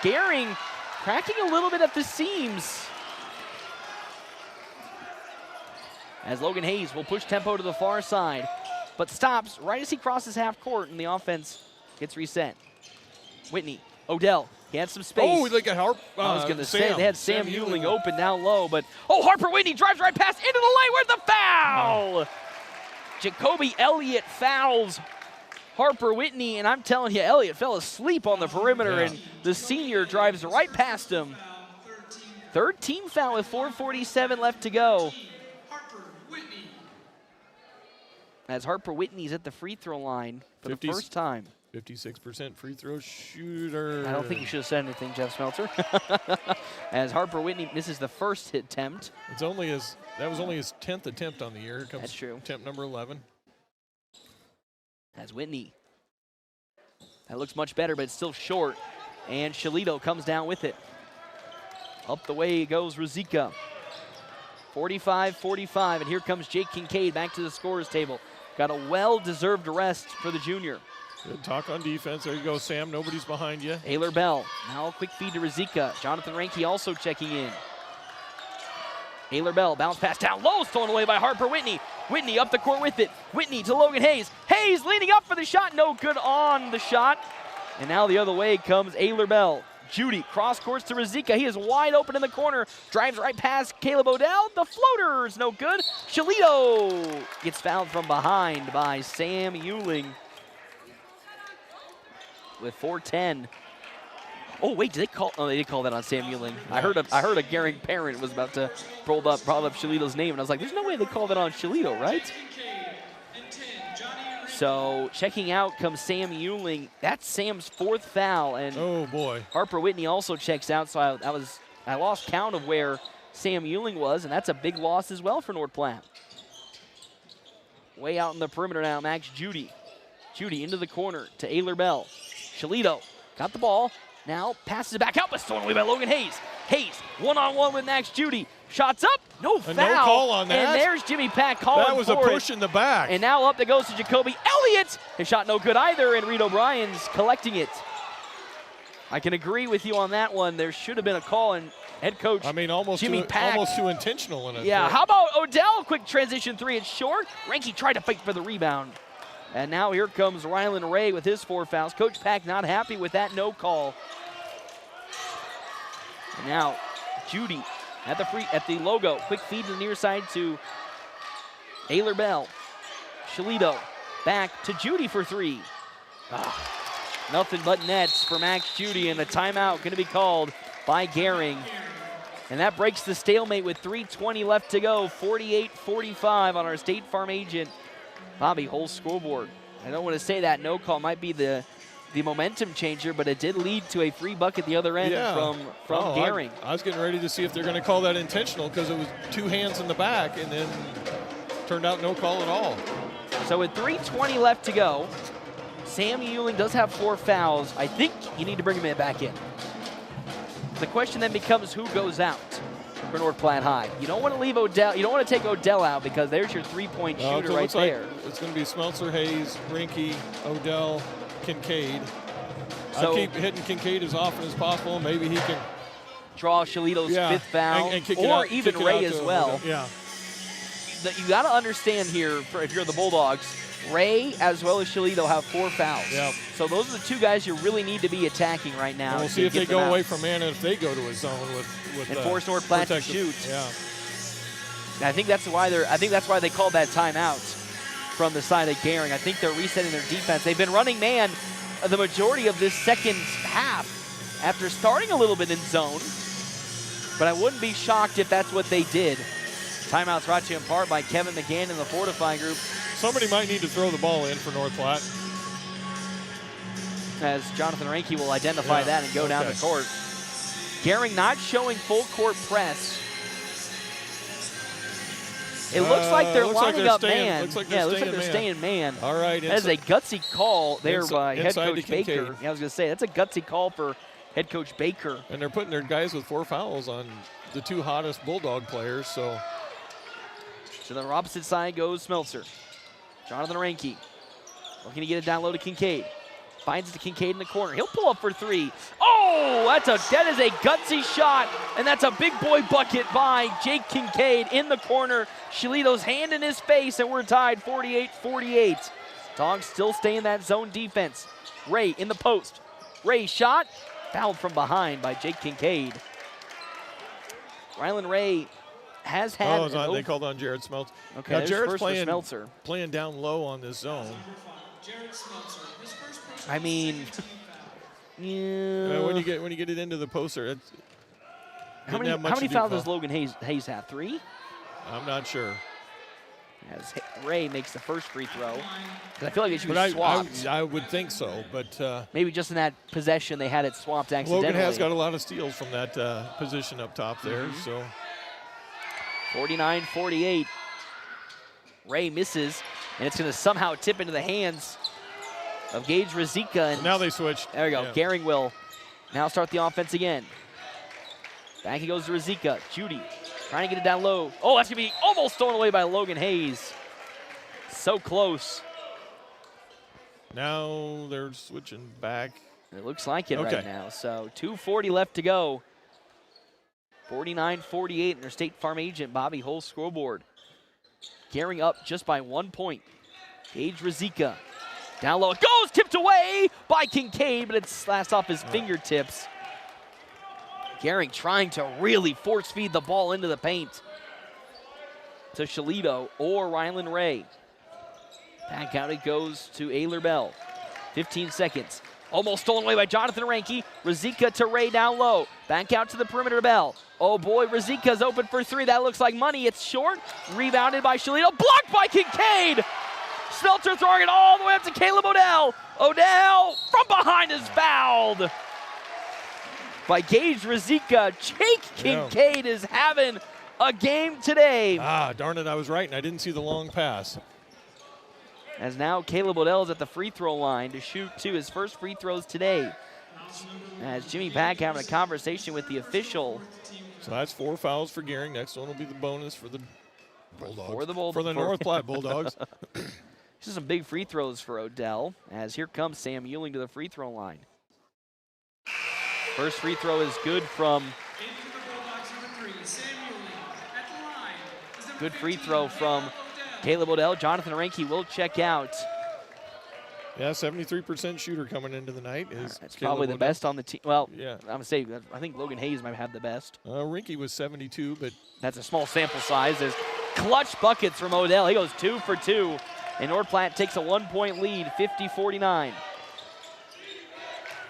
Gering cracking a little bit at the seams. As Logan Hayes will push tempo to the far side, but stops right as he crosses half court, and the offense gets reset. Whitney, Odell, he had some space. Oh, like a Harp. I was going to say they had Sam Ewing open down low, but Harper Whitney drives right past into the lane. Where's the foul? Jacoby Elliott fouls Harper Whitney, and I'm telling you, Elliott fell asleep on the perimeter, and the senior drives right past him. Third team foul with 4:47 left to go. As Harper Whitney's at the free throw line for the first time. 56% free throw shooter. I don't think you should have said anything, Jeff Smeltzer. As Harper Whitney misses the first hit attempt. That was only his 10th attempt on the year. Here comes That's true. Attempt number 11. As Whitney. That looks much better, but it's still short. And Shalito comes down with it. Up the way goes Rosica. 45-45, and here comes Jake Kincaid back to the scorer's table. Got a well-deserved rest for the junior. Good talk on defense. There you go, Sam. Nobody's behind you. Ayler Bell. Now a quick feed to Rosica. Jonathan Ranke also checking in. Ayler Bell, bounce pass down low, stolen away by Harper Whitney. Whitney up the court with it. Whitney to Logan Hayes. Hayes leaning up for the shot. No good on the shot. And now the other way comes Ayler Bell. Judy, cross courts to Rosica. He is wide open in the corner. Drives right past Caleb Odell. The floater is no good. Shalito gets fouled from behind by Sam Ewing with 4:10. Oh wait, did they call? Oh, they did call that on Sam Ewing. I heard a Gering parent was about to brought up Shalito's name, and I was like, "There's no way they called that on Shalito, right?" So checking out comes Sam Ewing. That's Sam's 4th foul, and oh boy, Harper Whitney also checks out. So I lost count of where Sam Ewing was, and that's a big loss as well for North Platte. Way out in the perimeter now, Max Judy. Judy into the corner to Ayler Bell. Shalito got the ball. Now passes it back out, but stolen away by Logan Hayes. Hayes one-on-one with Max Judy. Shots up, no foul. No call on that. And there's Jimmy Pack calling for it. That was a push in the back. And now up that goes to Jacoby Elliott. His shot no good either, and Reed O'Brien's collecting it. I can agree with you on that one. There should have been a call, and head coach Jimmy Pack. Almost too intentional in it. Yeah, how about Odell? Quick transition three. It's short. Ranke tried to fight for the rebound. And now here comes Rylan Ray with his 4 fouls. Coach Pack not happy with that no call. And now Judy at the logo. Quick feed to the near side to Ayler Bell. Shalito back to Judy for 3. Nothing but nets for Max Judy, and a timeout going to be called by Gering. And that breaks the stalemate with 3:20 left to go. 48-45 on our State Farm agent Bobby Hull's scoreboard. I don't want to say that no call might be the momentum changer, but it did lead to a free bucket the other end from Gering. I was getting ready to see if they're going to call that intentional because it was 2 hands in the back, and then turned out no call at all. So with 3:20 left to go, Sam Euling does have 4 fouls. I think you need to bring him back in. The question then becomes who goes out for North Platte High. You don't want to leave Odell. You don't want to take Odell out because there's your 3-point shooter right there. It's going to be Smeltzer, Hayes, Rinke, Odell, Kincaid. So, I keep hitting Kincaid as often as possible. Maybe he can draw Shalito's 5th foul, and kick it or out, even Ray as well. Yeah. You got to understand here, if you're the Bulldogs, Ray as well as Shalito have 4 fouls. Yep. So those are the 2 guys you really need to be attacking right now. We'll see if they go away from man and if they go to a zone with and force North Platte to shoot. Yeah. I think that's why they called that timeout from the side of Gering. I think they're resetting their defense. They've been running man the majority of this second half after starting a little bit in zone. But I wouldn't be shocked if that's what they did. Timeouts brought to you in part by Kevin McGann and the Fortify Group. Somebody might need to throw the ball in for North Platte. As Jonathan Ranke will identify that and go down the court. Gering not showing full court press. It looks like they're lining up man. Looks like they're staying man. All right. That is a gutsy call there by head coach Kincaid. Baker. Yeah, I was going to say, that's a gutsy call for head coach Baker. And they're putting their guys with 4 fouls on the 2 hottest Bulldog players. So to the opposite side goes Smeltzer. Jonathan Ranke looking to get it down low to Kincaid. Finds it to Kincaid in the corner. He'll pull up for 3. Oh, that is a gutsy shot, and that's a big boy bucket by Jake Kincaid in the corner. Shalito's hand in his face, and we're tied 48-48. Dogs still stay in that zone defense. Ray in the post. Ray shot, fouled from behind by Jake Kincaid. Rylan Ray has had they called on Jared Smeltzer. Okay, now Jared's playing down low on this zone. I mean, yeah. When you get it into the poster, how many fouls does Logan Hayes have? 3? I'm not sure. As Ray makes the first free throw, I feel like it should be swapped. I would think so, but maybe just in that possession they had it swapped accidentally. Logan has got a lot of steals from that position up top there. So 49-48. Ray misses, and it's going to somehow tip into the hands of Gage Razika. And now they switched. There we go. Yeah. Gering will now start the offense again. Back he goes to Razika. Judy trying to get it down low. Oh, that's going to be almost stolen away by Logan Hayes. So close. Now they're switching back. It looks like it right now. So 2:40 left to go. 49-48 in their State Farm agent Bobby Hull's scoreboard. Gering up just by 1 point. Gage Razika. Down low, it goes, tipped away by Kincaid, but it's slashed off his fingertips. Gering trying to really force feed the ball into the paint to Shalito or Rylan Ray. Back out it goes to Ayler Bell. 15 seconds. Almost stolen away by Jonathan Ranke. Razika to Ray down low. Back out to the perimeter Bell. Oh boy, Razika's open for 3. That looks like money. It's short. Rebounded by Shalito. Blocked by Kincaid. Smeltzer throwing it all the way up to Caleb Odell. Odell from behind is fouled by Gage Razika. Jake Kincaid is having a game today. Ah, darn it, I was right, and I didn't see the long pass. As now Caleb Odell is at the free throw line to shoot 2, his first free throws today. As Jimmy Pack having a conversation with the official. So that's 4 fouls for Gering. Next one will be the bonus for the Bulldogs. For the North Platte Bulldogs. These are some big free throws for Odell, as here comes Sam Euling to the free throw line. First free throw is good from. Good free throw from Caleb Odell. Jonathan Ranke will check out. Yeah, 73% shooter coming into the night. It's probably the best on the team. Well, yeah. I'm going to say, I think Logan Hayes might have the best. Rinke was 72, but. That's a small sample size. There's clutch buckets from Odell. He goes 2 for 2. And North Platte takes a 1-point lead, 50-49.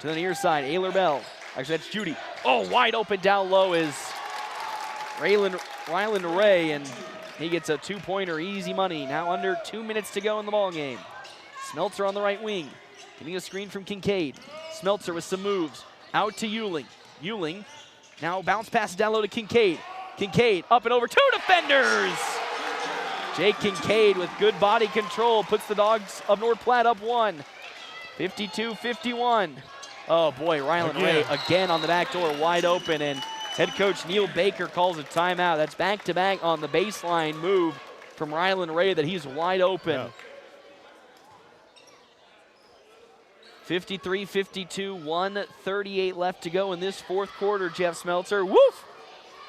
To the near side, Ayler Bell. Actually, that's Judy. Oh, wide open down low is Ryland Ray, and he gets a 2-pointer, easy money. Now under 2 minutes to go in the ball game. Smeltzer on the right wing, getting a screen from Kincaid. Smeltzer with some moves, out to Euling. Euling now bounce passes down low to Kincaid. Kincaid up and over, 2 defenders! Jake Kincaid with good body control puts the Dogs of North Platte up 1. 52-51. Oh boy, Ryland Ray again on the back door, wide open, and head coach Neil Baker calls a timeout. That's back-to-back on the baseline move from Ryland Ray that he's wide open. 53-52, 1:38 left to go in this fourth quarter, Jeff Smeltzer. Woof!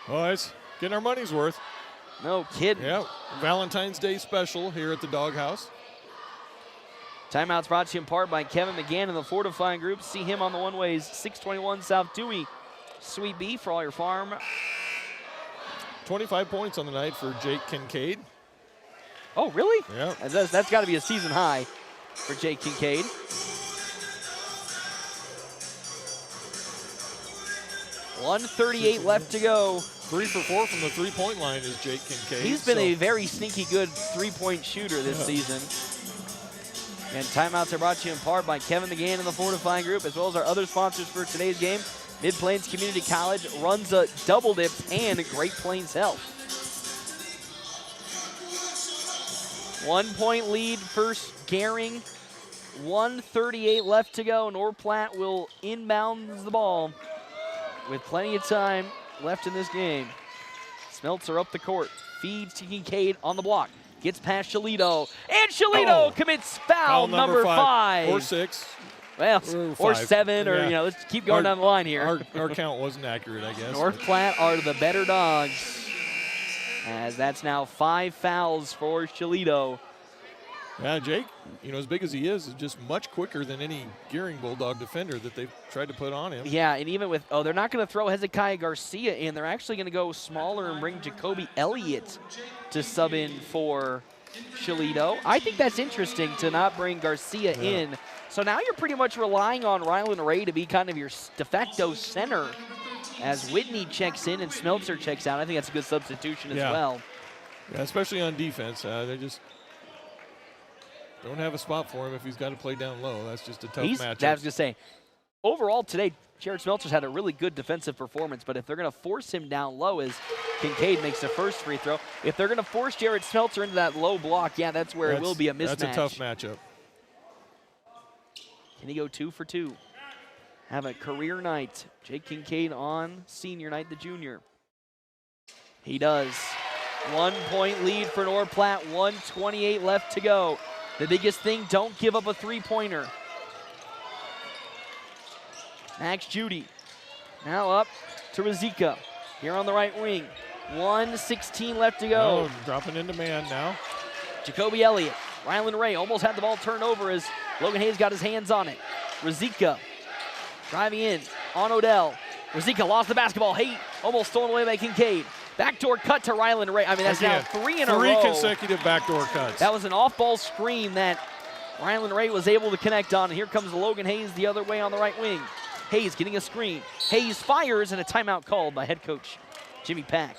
Oh, it's getting our money's worth. No kidding. Yeah, Valentine's Day special here at the Doghouse. Timeouts brought to you in part by Kevin McGann and the Fortifying Group. See him on the one-ways, 621 South Dewey. Sweet beef for all your farm. 25 points on the night for Jake Kincaid. Oh, really? Yeah. That's got to be a season high for Jake Kincaid. $1:38 left to go. 3 for 4 from the three-point line is Jake Kincaid. He's been a very sneaky good three-point shooter this season. And timeouts are brought to you in part by Kevin McGann and the Fortifying Group, as well as our other sponsors for today's game, Mid-Plains Community College, Runza Double Dips, and Great Plains Health. 1-point lead for Gering. 1:38 left to go. North Platte will inbound the ball with plenty of time left in this game. Smeltzer up the court, feeds to Kincaid on the block. Gets past Shalito, and Shalito commits foul number 5. Or 6. Well, or 7, or, let's keep going down the line here. Our count wasn't accurate, I guess. North Platte are the better Dogs, as that's now 5 fouls for Shalito. Yeah, Jake, as big as he is just much quicker than any Gering Bulldog defender that they've tried to put on him. Yeah, and even with, they're not going to throw Hezekiah Garcia in. They're actually going to go smaller and bring Jacoby Elliott to sub in for Shalito. I think that's interesting to not bring Garcia in. So now you're pretty much relying on Ryland Ray to be kind of your de facto center as Whitney checks in and Smeltzer checks out. I think that's a good substitution as well. Yeah, especially on defense. They just don't have a spot for him if he's got to play down low. That's just a tough matchup. I was going to say, overall today, Jared Smeltzer's had a really good defensive performance, but if they're going to force him down low as Kincaid makes the first free throw, if they're going to force Jared Smeltzer into that low block, that's where it will be a mismatch. That's a tough matchup. Can he go 2 for 2? Have a career night. Jake Kincaid on senior night, the junior. He does. 1-point lead for North Platte, 1:28 left to go. The biggest thing, don't give up a three-pointer. Max Judy now up to Razika here on the right wing. 1:16 left to go. Dropping into man now. Jacoby Elliott, Ryland Ray almost had the ball turned over as Logan Hayes got his hands on it. Razika driving in on Odell. Razika lost the basketball. Hayes almost stolen away by Kincaid. Backdoor cut to Ryland Ray. I mean, that's now 3 in a row. 3 consecutive backdoor cuts. That was an off-ball screen that Ryland Ray was able to connect on. And here comes Logan Hayes the other way on the right wing. Hayes getting a screen. Hayes fires, and a timeout called by head coach Jimmy Pack.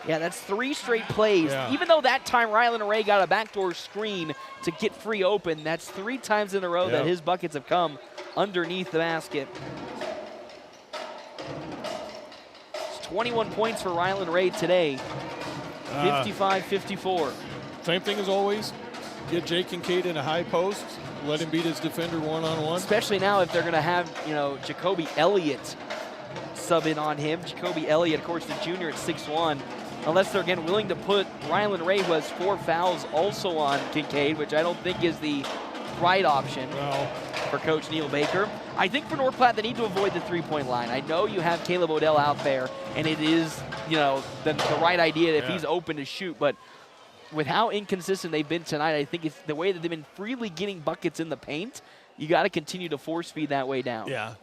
Yeah, that's 3 straight plays. Yeah. Even though that time Ryland Ray got a backdoor screen to get free open, that's 3 times in a row that his buckets have come underneath the basket. 21 points for Ryland Ray today, 55-54. Same thing as always. Get Jake Kincaid in a high post. Let him beat his defender one-on-one. Especially now if they're going to have, Jacoby Elliott sub in on him. Jacoby Elliott, of course, the junior at 6'1". Unless they're, again, willing to put Ryland Ray, who has 4 fouls, also on Kincaid, which I don't think is the right option for Coach Neil Baker. I think for North Platte, they need to avoid the three-point line. I know you have Caleb Odell out there, and it is, the right idea if he's open to shoot, but with how inconsistent they've been tonight, I think it's the way that they've been freely getting buckets in the paint, you got to continue to force feed that way down. Yeah.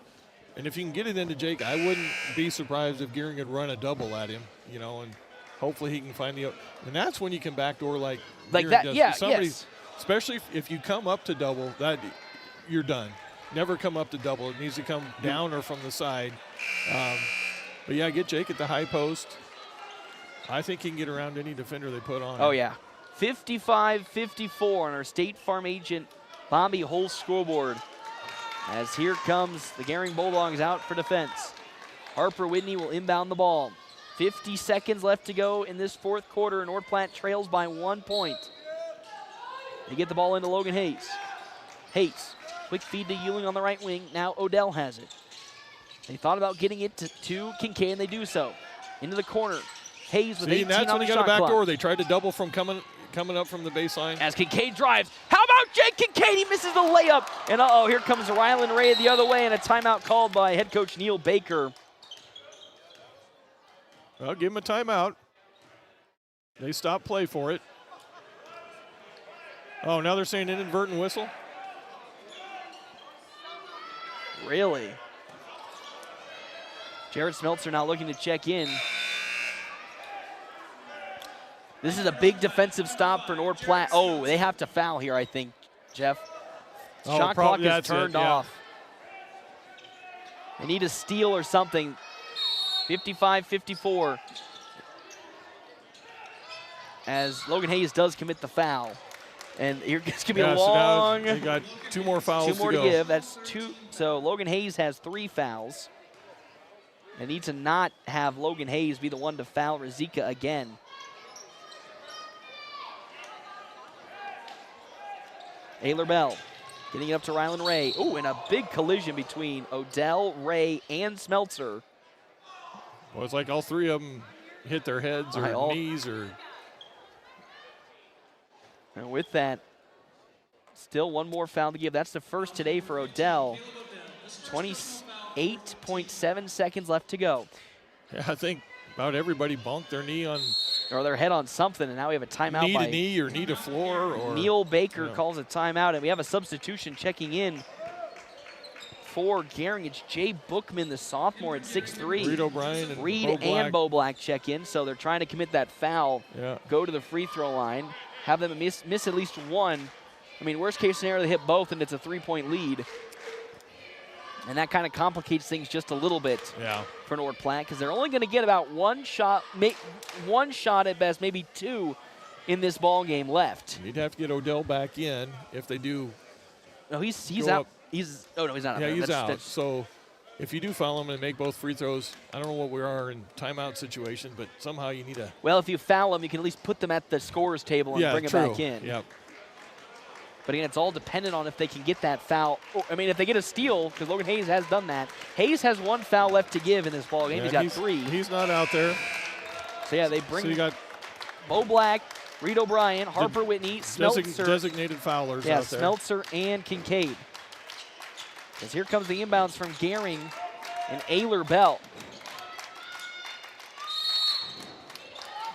And if you can get it into Jake, I wouldn't be surprised if Gering would run a double at him, and hopefully he can find the – and that's when you can backdoor like that, does. yeah, yes. Especially if you come up to double, that you're done. never come up to double. It needs to come down or from the side. But yeah, get Jake at the high post. I think he can get around any defender they put on. Oh, yeah. 55-54 on our State Farm agent Bobby Holt's scoreboard. As here comes the Gering Bulldogs out for defense. Harper Whitney will inbound the ball. 50 seconds left to go in this fourth quarter. North Platte trails by 1 point. They get the ball into Logan Hayes. Hayes, quick feed to Ewing on the right wing. Now Odell has it. They thought about getting it to Kincaid, and they do so. Into the corner. Hayes with 18 that's on when the he got shot a back clock. door. They tried to double from coming up from the baseline. As Kincaid drives. How about Jake Kincaid? He misses the layup. And here comes Rylan Ray the other way, and a timeout called by head coach Neil Baker. Well, give him a timeout. They stopped play for it. Oh, now they're saying inadvertent whistle. Really? Jared Smeltzer now looking to check in. This is a big defensive stop for North Platte. Oh, they have to foul here, I think, Jeff. Shot clock is turned off. They need a steal or something. 55-54. As Logan Hayes does commit the foul. And here it's going to be a long. So they got 2 more fouls to go. 2 more to go. give. That's 2. So Logan Hayes has 3 fouls. They need to not have Logan Hayes be the one to foul Rizika again. Ayler Bell getting it up to Rylan Ray. Ooh, and a big collision between Odell, Ray, and Smeltzer. Well, it's like all 3 of them hit their heads or knees or. And with that, still 1 more foul to give. That's the first today for Odell. 28.7 seconds left to go. Yeah, I think about everybody bumped their knee on. Or their head on something, and now we have a timeout knee by to knee or knee to floor. Or Neil Baker calls a timeout, and we have a substitution checking in for Gering. It's Jay Bookman, the sophomore at 6'3". Reed O'Brien and Reed Bo Black. and Bo Black check in, so they're trying to commit that foul, go to the free throw line, have them miss at least 1. I mean, worst case scenario, they hit both, and it's a 3-point lead. And that kind of complicates things just a little bit for North Platte, because they're only going to get about 1 shot, 1 shot at best, maybe 2 in this ball game left. You'd have to get Odell back in if they do. No, he's out. He's not out. Yeah, there. he's out. So if you do foul him and make both free throws, I don't know what we are in timeout situation, but somehow you need to. Well, if you foul them, you can at least put them at the scorer's table and bring them back in. Yep. But again, it's all dependent on if they can get that foul. I mean, if they get a steal, because Logan Hayes has done that. Hayes has 1 foul left to give in this ball game. He's got 3. He's not out there. So yeah, they bring. So you got Bo Black, Reed O'Brien, Harper Whitney, Smeltzer. Designated foulers out there. Smeltzer and Kincaid. As here comes the inbounds from Gering and Ayler Bell.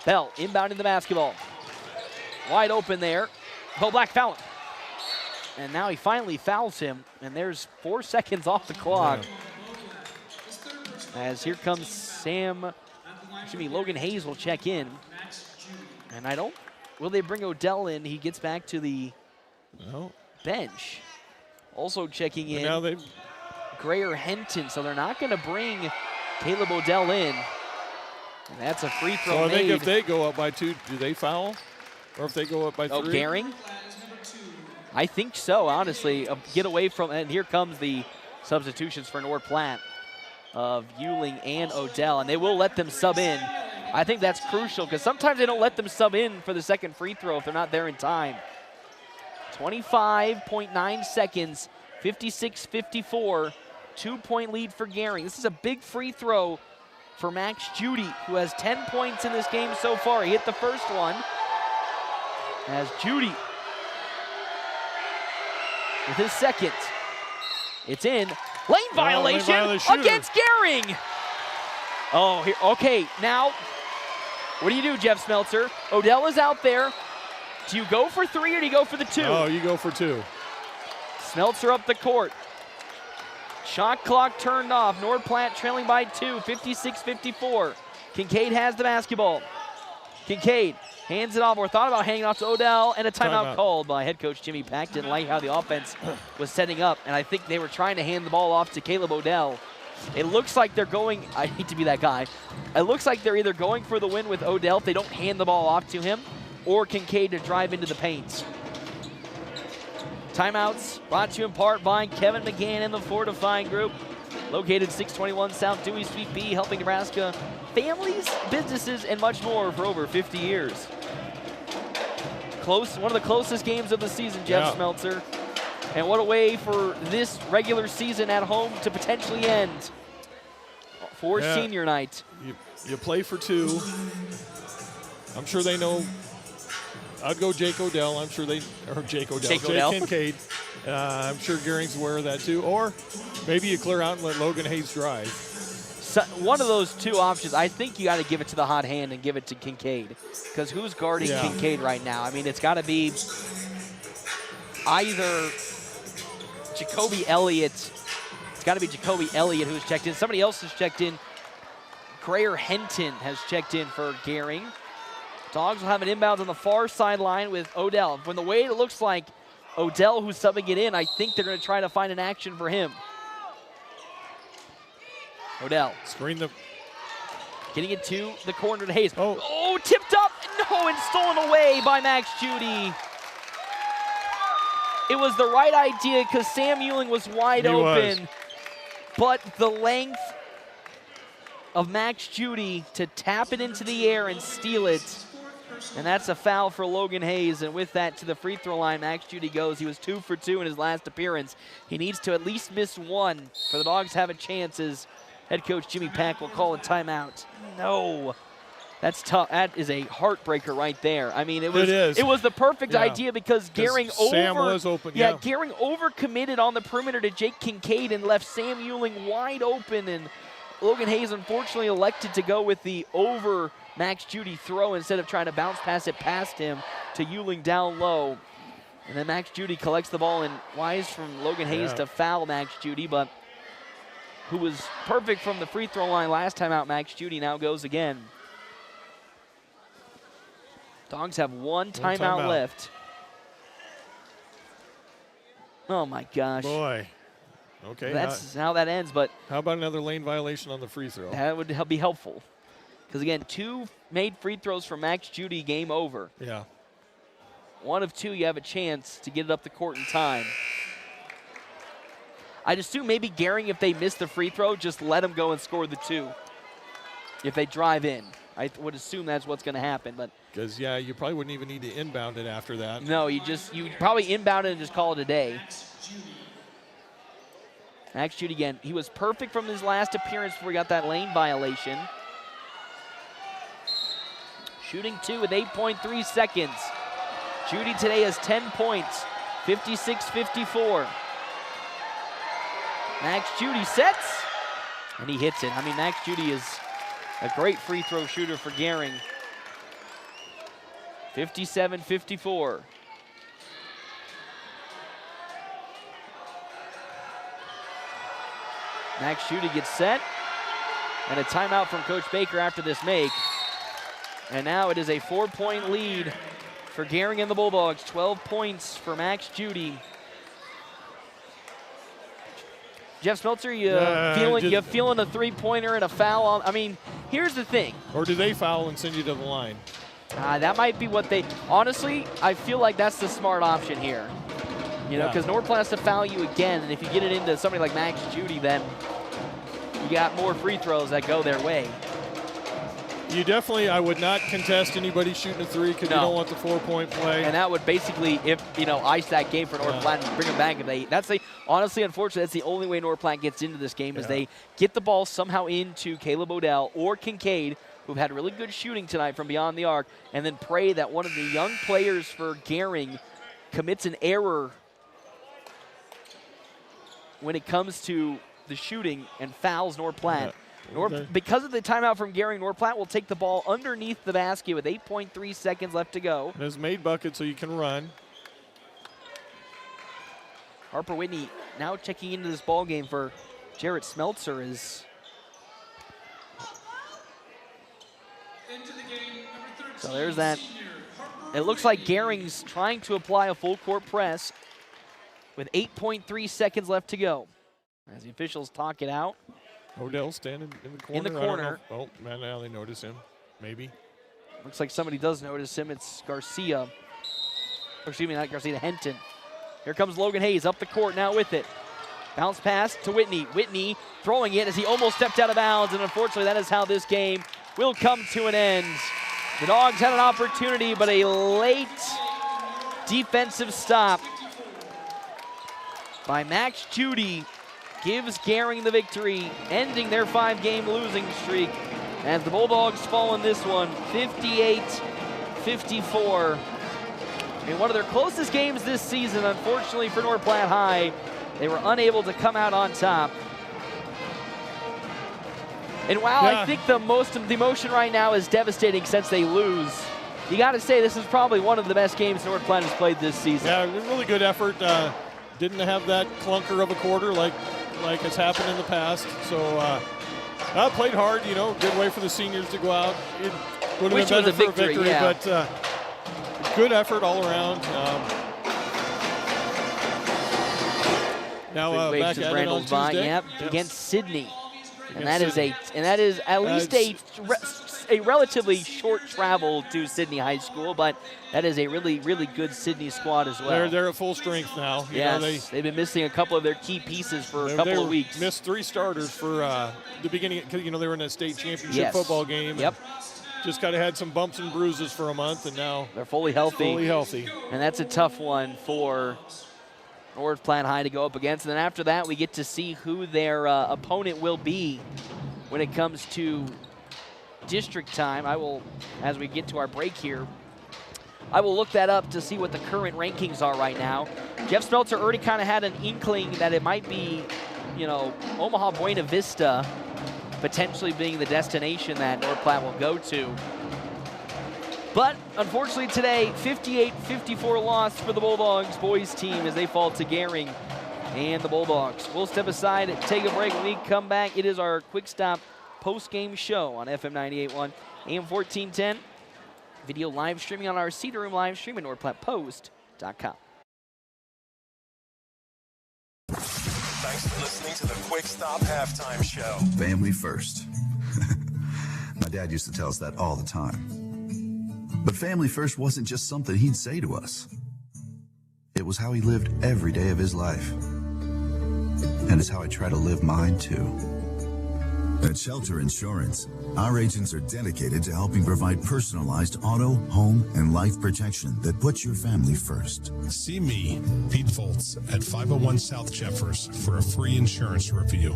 Bell inbounding the basketball. Wide open there. Bo Black fouling. And now he finally fouls him, and there's 4 seconds off the clock. As here comes Logan Hayes will check in. And will they bring Odell in? He gets back to the bench. Also checking in, now Grayer Henton, so they're not going to bring Caleb Odell in. And that's a free throw So I made. think if they go up by 2, do they foul? Or if they go up by 3? Oh, Gering? I think so, honestly. Get away from, and here comes the substitutions for North Platte of Ewing and Odell, and they will let them sub in. I think that's crucial, because sometimes they don't let them sub in for the second free throw if they're not there in time. 25.9 seconds, 56-54, 2-point lead for Gering. This is a big free throw for Max Judy, who has 10 points in this game so far. He hit the first one. As Judy with his second. It's in. Lane violation against Gering. Oh, here. Okay, now, what do you do, Jeff Smeltzer? Odell is out there. Do you go for 3 or do you go for the 2? Oh, you go for 2. Smeltzer up the court. Shot clock turned off. North Platte trailing by 2, 56-54. Kincaid has the basketball. Kincaid hands it off, or thought about handing off to Odell, and a timeout called by head coach Jimmy Pack. Didn't like how the offense was setting up, and I think they were trying to hand the ball off to Caleb Odell. It looks like they're going, I hate to be that guy, it looks like they're either going for the win with Odell if they don't hand the ball off to him, or Kincaid to drive into the paint. Timeouts brought to you in part by Kevin McGann and the Fortifying Group, located 621 South Dewey Suite B, helping Nebraska families, businesses, and much more for over 50 years. One of the closest games of the season, Jeff Smeltzer. And what a way for this regular season at home to potentially end for senior night. You play for 2. I'm sure they know. I'd go Jake Odell. I'm sure Jake Kincaid. I'm sure Gering's aware of that too. Or maybe you clear out and let Logan Hayes drive. So one of those two options, I think you got to give it to the hot hand and give it to Kincaid. Because who's guarding Kincaid right now? I mean, it's got to be either Jacoby Elliott. It's got to be Jacoby Elliott who's checked in. Somebody else has checked in. Grayer Henton has checked in for Gering. Dogs will have an inbound on the far sideline with Odell. From the way it looks like Odell who's subbing it in, I think they're going to try to find an action for him. Odell. Screen the. Getting it to the corner to Hayes. Oh, tipped up. No, and stolen away by Max Judy. It was the right idea because Sam Ewing was wide open. But the length of Max Judy to tap it into the air and steal it. And that's a foul for Logan Hayes. And with that, to the free throw line, Max Judy goes. He was 2 for 2 in his last appearance. He needs to at least miss 1 for the Dogs to have a chance as head coach Jimmy Pack will call a timeout. No. That's tough. That is a heartbreaker right there. I mean, it was the perfect idea because Gering Gering overcommitted on the perimeter to Jake Kincaid and left Sam Ewing wide open, and Logan Hayes unfortunately elected to go with the over Max Judy throw instead of trying to bounce pass it past him to Ewing down low. And then Max Judy collects the ball, and wise from Logan Hayes to foul Max Judy, but who was perfect from the free throw line last time out. Max Judy now goes again. Dogs have one timeout left. Oh my gosh. Boy. Okay. That's how that ends, but how about another lane violation on the free throw? That would be helpful. Because again, 2 made free throws for Max Judy, game over. Yeah. 1 of 2, you have a chance to get it up the court in time. I'd assume maybe Gering, if they miss the free throw, just let them go and score the 2. If they drive in. I would assume that's what's going to happen, but because you probably wouldn't even need to inbound it after that. No, you probably inbound it and just call it a day. Max Judy again. He was perfect from his last appearance before he got that lane violation. Shooting 2 with 8.3 seconds. Judy today has 10 points, 56-54. Max Judy sets, and he hits it. I mean, Max Judy is a great free throw shooter for Gering. 57-54. Max Judy gets set, and a timeout from Coach Baker after this make. And now it is a 4-point lead for Gering and the Bulldogs. 12 points for Max Judy. Jeff Smeltzer, you feeling a three-pointer and a foul? I mean, here's the thing. Or do they foul and send you to the line? That might be what they. Honestly, I feel like that's the smart option here. You know, because North Platte has to foul you again, and if you get it into somebody like Max Judy, then you got more free throws that go their way. You definitely, I would not contest anybody shooting a 3 because you don't want the 4-point play. And that would basically, ice that game for North Platte and bring them back. Honestly, unfortunately, that's the only way North Platte gets into this game is they get the ball somehow into Caleb Odell or Kincaid, who've had really good shooting tonight from beyond the arc, and then pray that one of the young players for Gering commits an error when it comes to the shooting and fouls North Platte. Because of the timeout from Gering, North Platte will take the ball underneath the basket with 8.3 seconds left to go. It has made buckets so you can run. Harper Whitney now checking into this ball game for Jarrett Smeltzer is. Into the game, number 13, So there's that. It looks like Gering's trying to apply a full court press with 8.3 seconds left to go. As the officials talk it out. Odell standing in the corner. In the corner. Oh, man, now they notice him. Maybe. Looks like somebody does notice him. It's Garcia. Or excuse me, not Garcia, Henton. Here comes Logan Hayes up the court now with it. Bounce pass to Whitney. Whitney throwing it as he almost stepped out of bounds, and unfortunately that is how this game will come to an end. The Dogs had an opportunity, but a late defensive stop by Max Judy gives Gering the victory, ending their 5-game losing streak as the Bulldogs fall in this one, 58-54. In one of their closest games this season, unfortunately for North Platte High, they were unable to come out on top. And while I think the emotion right now is devastating since they lose, you got to say this is probably one of the best games North Platte has played this season. Yeah, really good effort. Didn't have that clunker of a quarter like has happened in the past. So played hard, you know, good way for the seniors to go out. It would have been better for a victory, yeah. But good effort all around. Now back at it on Tuesday. Yep, against Sydney. And that is at least a relatively short travel to Sydney High School, but that is a really, really good Sydney squad as well. They're at full strength now. Yes, they've been missing a couple of their key pieces for a couple of weeks. Missed 3 starters for the beginning, because they were in a state championship football game. Yep. Just kind of had some bumps and bruises for a month, and now they're fully healthy. And that's a tough one for North Platte High to go up against. And then after that, we get to see who their opponent will be when it comes to district time. I will, as we get to our break here, I will look that up to see what the current rankings are right now. Jeff Smeltzer already kind of had an inkling that it might be, Omaha Buena Vista potentially being the destination that North Platte will go to. But unfortunately today, 58-54 loss for the Bulldogs boys team as they fall to Gering and the Bulldogs. We'll step aside and take a break. When we come back, it is our Quick Stop post-game show on FM 98.1, AM 1410. Video live streaming on our Cedar Room live stream at NorthPlattePost.com. Thanks for listening to the Quick Stop Halftime Show. Family first. My dad used to tell us that all the time. But family first wasn't just something he'd say to us. It was how he lived every day of his life. And it's how I try to live mine too. At Shelter Insurance, our agents are dedicated to helping provide personalized auto, home, and life protection that puts your family first. See me, Pete Foltz, at 501 South Jeffers for a free insurance review.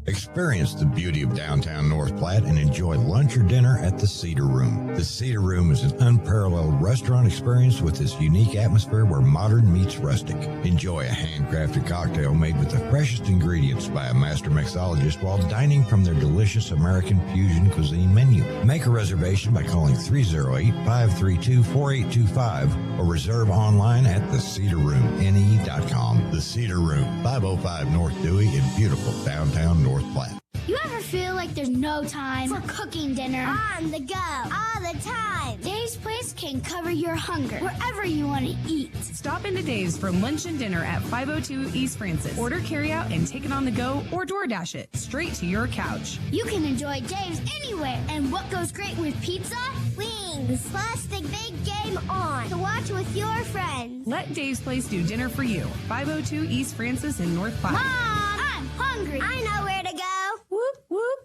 Experience the beauty of downtown North Platte and enjoy lunch or dinner at the Cedar Room. The Cedar Room is an unparalleled restaurant experience with this unique atmosphere where modern meets rustic. Enjoy a handcrafted cocktail made with the freshest ingredients by a master mixologist while dining from their delicious American fusion cuisine menu. Make a reservation by calling 308-532-4825 or reserve online at thecedarroomne.com. The Cedar Room, 505 North Dewey in beautiful downtown North Platte. You ever feel like there's no time for cooking dinner? On the go, all the time. Dave's Place can cover your hunger wherever you want to eat. Stop into Dave's for lunch and dinner at 502 East Francis. Order carryout and take it on the go or DoorDash it straight to your couch. You can enjoy Dave's anywhere. And what goes great with pizza? Wings. Plus the big game on to watch with your friends. Let Dave's Place do dinner for you. 502 East Francis in North Platte. Mom, I'm hungry. I know where to go. Whoop, whoop.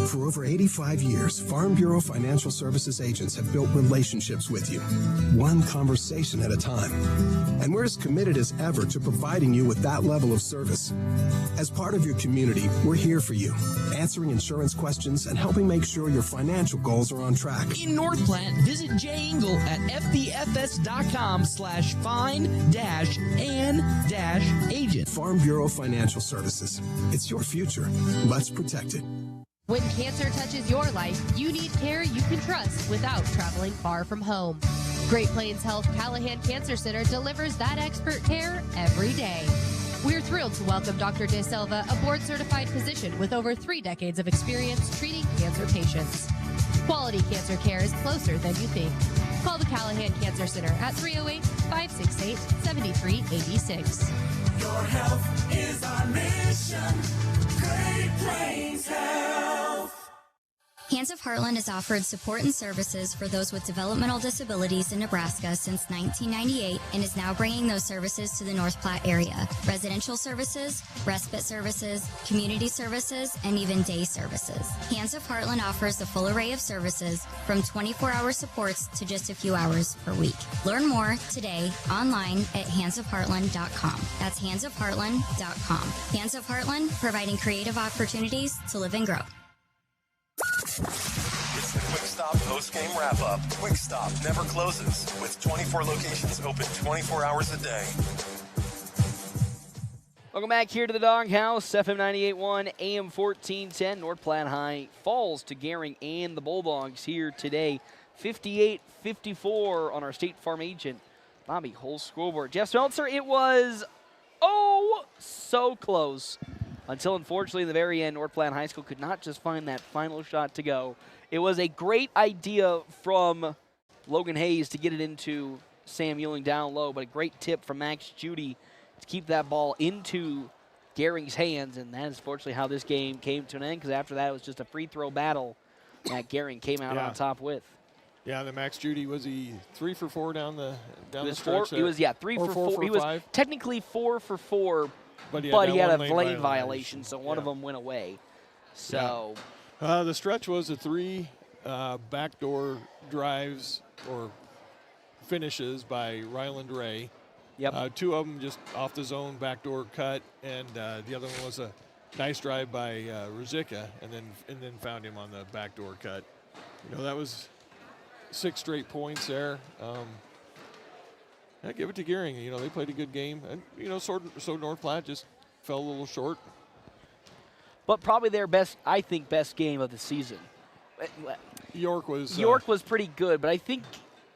For over 85 years, Farm Bureau Financial Services agents have built relationships with you, one conversation at a time. And we're as committed as ever to providing you with that level of service. As part of your community, we're here for you, answering insurance questions and helping make sure your financial goals are on track. In North Platte, visit Jay Engel at fbfs.com/find-an-agent. Farm Bureau Financial Services. It's your future. Let's protect it. When cancer touches your life, you need care you can trust without traveling far from home. Great Plains Health Callahan Cancer Center delivers that expert care every day. We're thrilled to welcome Dr. De Silva, a board-certified physician with over 3 decades of experience treating cancer patients. Quality cancer care is closer than you think. Call the Callahan Cancer Center at 308-568-7386. Your health is our mission. Great Plains Health. Hands of Heartland has offered support and services for those with developmental disabilities in Nebraska since 1998 and is now bringing those services to the North Platte area. Residential services, respite services, community services, and even day services. Hands of Heartland offers a full array of services from 24-hour supports to just a few hours per week. Learn more today online at handsofheartland.com. That's handsofheartland.com. Hands of Heartland, providing creative opportunities to live and grow. It's the Quick Stop post-game wrap-up. Quick Stop never closes, with 24 locations open 24 hours a day. Welcome back here to the Doghouse, FM 98.1, AM 1410. North Platte High falls to Gering and the Bulldogs here today. 58-54 on our State Farm agent, Bobby Hull's scoreboard. Jeff Smeltzer, it was so close. Until, unfortunately, in the very end, North Platte High School could not just find that final shot to go. It was a great idea from Logan Hayes to get it into Sam Ewing down low, but a great tip from Max Judy to keep that ball into Gering's hands, and that is fortunately how this game came to an end, because after that it was just a free throw battle that Gering came out on top with. Yeah, the Max Judy, was he 3 for 4 down the He stretch? was 3 for 4. He was technically 4 for 4. But he had a lane violation, so one of them went away. So, the stretch was a 3 backdoor drives or finishes by Ryland Ray. Yep. 2 of them just off the zone backdoor cut, and the other one was a nice drive by Ruzicka, and then found him on the backdoor cut. That was 6 straight points there. I give it to Gering. They played a good game. And, so North Platte just fell a little short. But probably their best game of the season. York was pretty good, but I think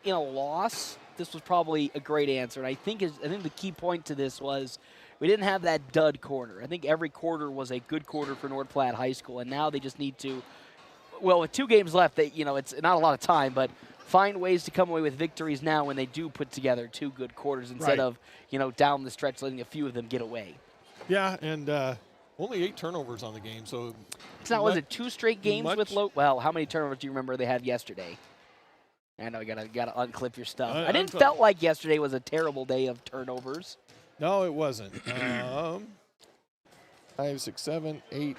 in a loss, this was probably a great answer. And I think the key point to this was we didn't have that dud quarter. I think every quarter was a good quarter for North Platte High School, and now they just need to, with 2 games left, it's not a lot of time, but find ways to come away with victories now when they do put together 2 good quarters instead of, down the stretch letting a few of them get away. Yeah, and only 8 turnovers on the game. So was it 2 straight games with low? Well, how many turnovers do you remember they had yesterday? I know you gotta unclip your stuff. I didn't felt like yesterday was a terrible day of turnovers. No, it wasn't. 5, 6, 7, 8,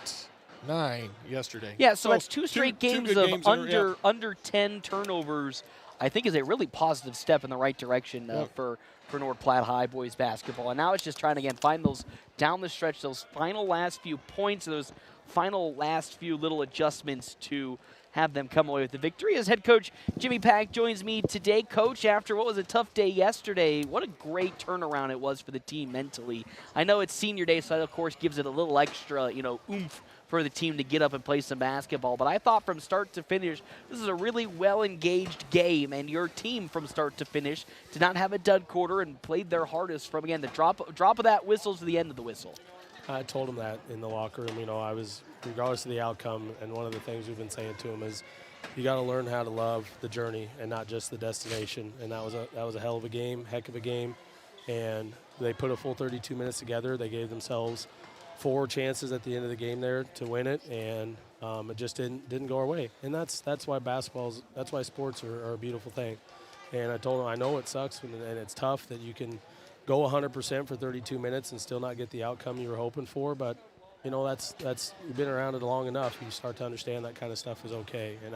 9 yesterday. Yeah, so that's 2 straight games of under 10 turnovers. I think is a really positive step in the right direction for North Platte High boys basketball. And now it's just trying to, again, find those down the stretch, those final last few points, those final last few little adjustments to have them come away with the victory. As head coach Jimmy Pack joins me today. Coach, after what was a tough day yesterday, what a great turnaround it was for the team mentally. I know it's senior day, so that, of course, gives it a little extra, oomph for the team to get up and play some basketball. But I thought from start to finish, this is a really well-engaged game, and your team from start to finish did not have a dud quarter and played their hardest from, again, the drop of that whistle to the end of the whistle. I told them that in the locker room. I was, regardless of the outcome, and one of the things we've been saying to them is you got to learn how to love the journey and not just the destination. And that was a hell of a game, heck of a game. And they put a full 32 minutes together. They gave themselves 4 chances at the end of the game there to win it, and it just didn't go our way. And that's why that's why sports are a beautiful thing. And I told them, I know it sucks and it's tough that you can go 100% for 32 minutes and still not get the outcome you were hoping for, but that's you've been around it long enough. You start to understand that kind of stuff is okay, and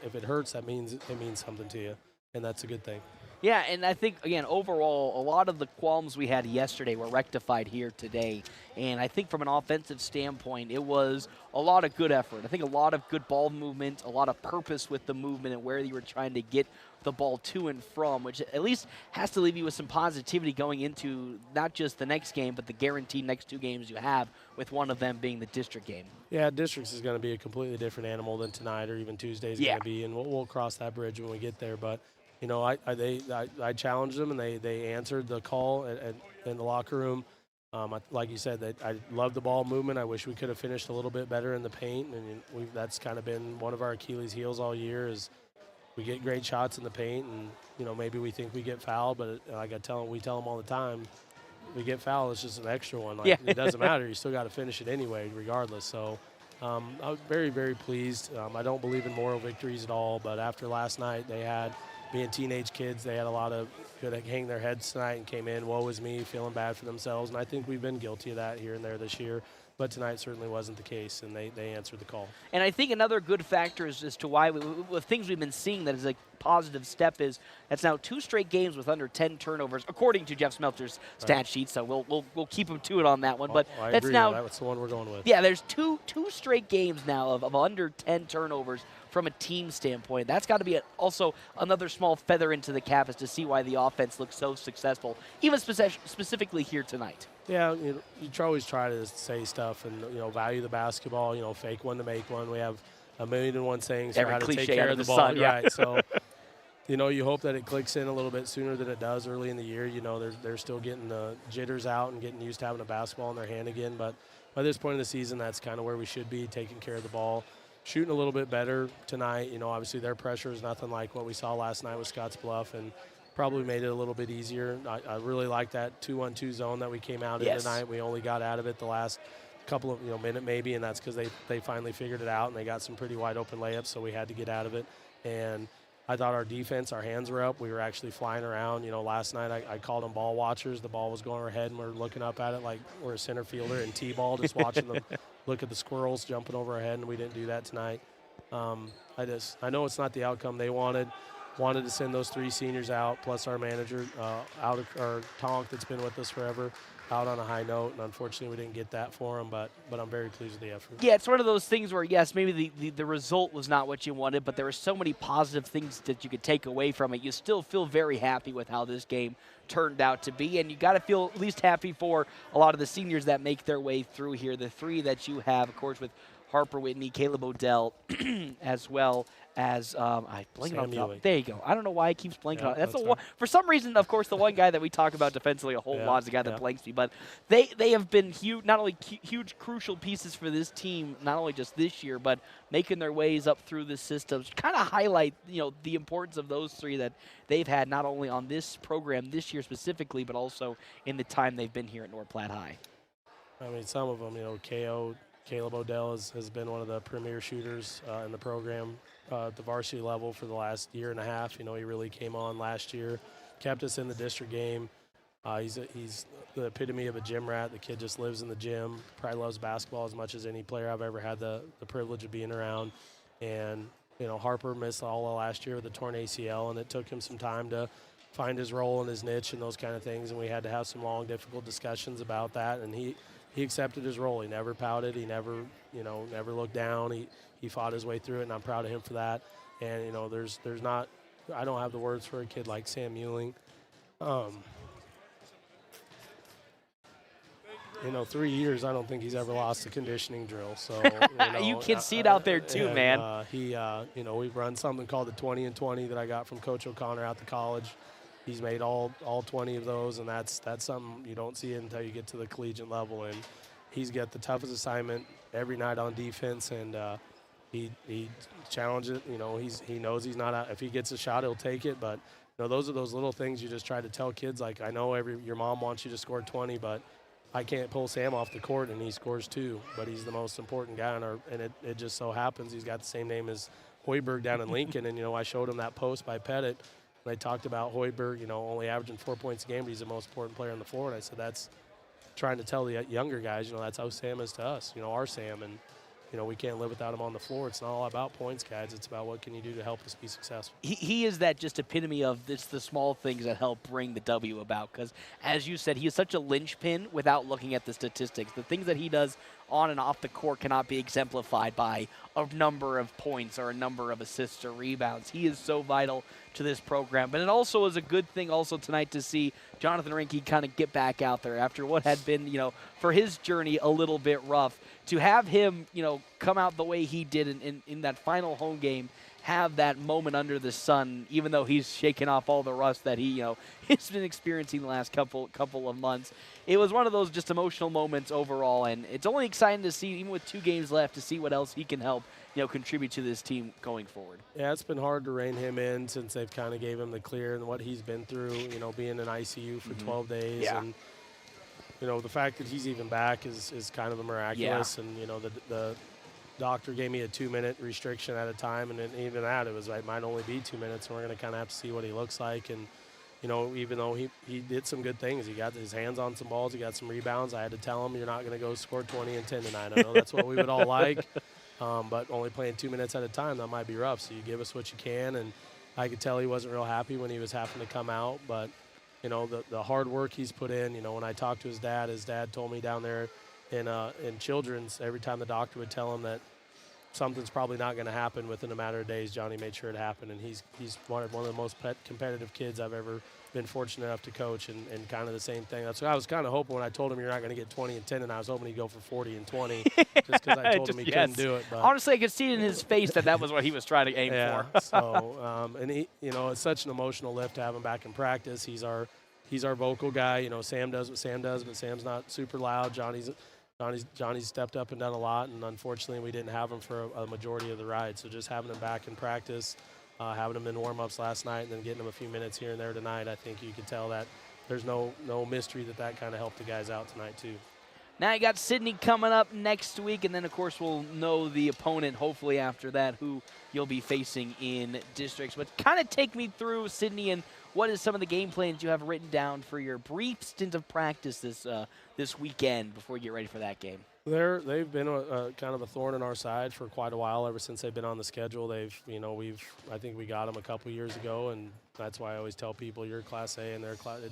if it hurts, that means it means something to you, and that's a good thing. Yeah, and I think, again, overall, a lot of the qualms we had yesterday were rectified here today. And I think from an offensive standpoint, it was a lot of good effort. I think a lot of good ball movement, a lot of purpose with the movement and where you were trying to get the ball to and from, which at least has to leave you with some positivity going into not just the next game, but the guaranteed next 2 games you have, with one of them being the district game. Yeah, districts is going to be a completely different animal than tonight or even Tuesday's going to be, and we'll cross that bridge when we get there. But I challenged them, and they answered the call in the locker room. Like you said, that I love the ball movement. I wish we could have finished a little bit better in the paint, and that's kind of been one of our Achilles' heels all year is we get great shots in the paint, and maybe we think we get fouled, but like we tell them all the time, we get fouled, it's just an extra one. Like, it doesn't matter. You still got to finish it anyway, regardless. So I was very, very pleased. I don't believe in moral victories at all, but after last night, being teenage kids, they had a lot of could hang their heads tonight and came in, woe is me, feeling bad for themselves. And I think we've been guilty of that here and there this year. But tonight certainly wasn't the case, and they answered the call. And I think another good factor is as to why, with things we've been seeing that is a positive step is that's now 2 straight games with under 10 turnovers, according to Jeff Smelter's stat sheet. So we'll keep him to it on that one. But I that's agree. now That's the one we're going with. Yeah, there's two straight games now of under 10 turnovers from a team standpoint. That's got to be also another small feather into the cap as to see why the offense looks so successful, even specifically here tonight. Yeah, you always try to say stuff and value the basketball. Fake one to make one. We have a million and one sayings for how to take care of the ball. Sun, yeah. Right. So, you hope that it clicks in a little bit sooner than it does early in the year. They're still getting the jitters out and getting used to having a basketball in their hand again. But by this point in the season, that's kind of where we should be, taking care of the ball, shooting a little bit better tonight. Obviously their pressure is nothing like what we saw last night with Scotts Bluff, and probably made it a little bit easier. I really like that 2-1-2 zone that we came out in tonight. We only got out of it the last couple of minute maybe, and that's because they finally figured it out and they got some pretty wide open layups, so we had to get out of it. And I thought our defense, our hands were up. We were actually flying around. Last night I called them ball watchers. The ball was going our head, and we're looking up at it like we're a center fielder in T-ball, just watching them look at the squirrels jumping over our head, and we didn't do that tonight. I know it's not the outcome they wanted to send those 3 seniors out, plus our manager, our Tonk that's been with us forever, out on a high note, and unfortunately we didn't get that for him, but I'm very pleased with the effort. Yeah, it's one of those things where, yes, maybe the result was not what you wanted, but there were so many positive things that you could take away from it. You still feel very happy with how this game turned out to be, and you got to feel at least happy for a lot of the seniors that make their way through here. The 3 that you have, of course, with Harper Whitney, Caleb Odell, as well as I blank on the. There you go. I don't know why I keeps blanking on. That's the one. For some reason, of course, the one guy that we talk about defensively a whole lot is the guy that blanks me. But they have been huge, not only huge crucial pieces for this team, not only just this year, but making their ways up through the systems. Kind of highlight the importance of those 3 that they've had not only on this program this year specifically, but also in the time they've been here at North Platte High. I mean, some of them, Caleb Odell has been one of the premier shooters in the program at the varsity level for the last year and a half. He really came on last year, kept us in the district game. He's the epitome of a gym rat. The kid just lives in the gym, probably loves basketball as much as any player I've ever had the privilege of being around. And, Harper missed all of last year with a torn ACL, and it took him some time to find his role and his niche and those kind of things, and we had to have some long, difficult discussions about that, and he accepted his role. He never pouted. He never looked down. He fought his way through it, and I'm proud of him for that. And, there's not – I don't have the words for a kid like Sam Mueling. 3 years, I don't think he's ever lost a conditioning drill. So you can see it out there too, man. We've run something called the 20 and 20 that I got from Coach O'Connor out to college. He's made all 20 of those, and that's something you don't see until you get to the collegiate level. And he's got the toughest assignment every night on defense, and he challenges it. He knows he's not out. If he gets a shot, he'll take it. But those are those little things you just try to tell kids. Like, I know your mom wants you to score 20, but I can't pull Sam off the court and he scores 2. But he's the most important guy, and it just so happens he's got the same name as Hoiberg down in Lincoln. And I showed him that post by Pettit. They talked about Hoiberg, only averaging 4 points a game, but he's the most important player on the floor. And I said, that's trying to tell the younger guys, that's how Sam is to us, our Sam. And, we can't live without him on the floor. It's not all about points, guys. It's about what can you do to help us be successful. He is that just epitome of the small things that help bring the W about. Because, as you said, he is such a linchpin without looking at the statistics. The things that he does on and off the court cannot be exemplified by a number of points or a number of assists or rebounds. He is so vital to this program. But it also is a good thing also tonight to see Jonathan Rinke kind of get back out there after what had been, for his journey a little bit rough. To have him, come out the way he did in that final home game have that moment under the sun, even though he's shaking off all the rust that he, he's been experiencing the last couple of months. It was one of those just emotional moments overall, and it's only exciting to see, even with 2 games left, to see what else he can help, contribute to this team going forward. Yeah, it's been hard to rein him in since they've kind of gave him the clear and what he's been through, being in ICU for 12 days. Yeah. And, the fact that he's even back is kind of a miraculous. Yeah. And, the doctor gave me a 2-minute restriction at a time, and then even that, it might only be 2 minutes, and we're going to kind of have to see what he looks like. And, even though he did some good things, he got his hands on some balls, he got some rebounds, I had to tell him, you're not going to go score 20 and 10 tonight. I know that's what we would all like, but only playing 2 minutes at a time, that might be rough. So you give us what you can, and I could tell he wasn't real happy when he was having to come out, but, the hard work he's put in, when I talked to his dad told me down there in Children's, every time the doctor would tell him that something's probably not going to happen within a matter of days, Johnny made sure it happened, and he's one of the most competitive kids I've ever been fortunate enough to coach, and kind of the same thing. That's what I was kind of hoping when I told him you're not going to get 20 and 10, and I was hoping he'd go for 40 and 20 just because I told him he couldn't do it. But honestly, I could see in his face that was what he was trying to aim for. So, and he, it's such an emotional lift to have him back in practice. He's our vocal guy. Sam does what Sam does, but Sam's not super loud. Johnny's stepped up and done a lot, and unfortunately we didn't have him for a majority of the ride. So just having him back in practice, having him in warm-ups last night, and then getting him a few minutes here and there tonight, I think you can tell that there's no mystery that kind of helped the guys out tonight too. Now you got Sydney coming up next week, and then, of course, we'll know the opponent, hopefully, after that, who you'll be facing in districts. But kind of take me through Sydney and what is some of the game plans you have written down for your brief stint of practice this weekend before you get ready for that game? They've been a kind of a thorn in our side for quite a while. Ever since they've been on the schedule, I think we got them a couple years ago, and that's why I always tell people you're Class A and they're Class.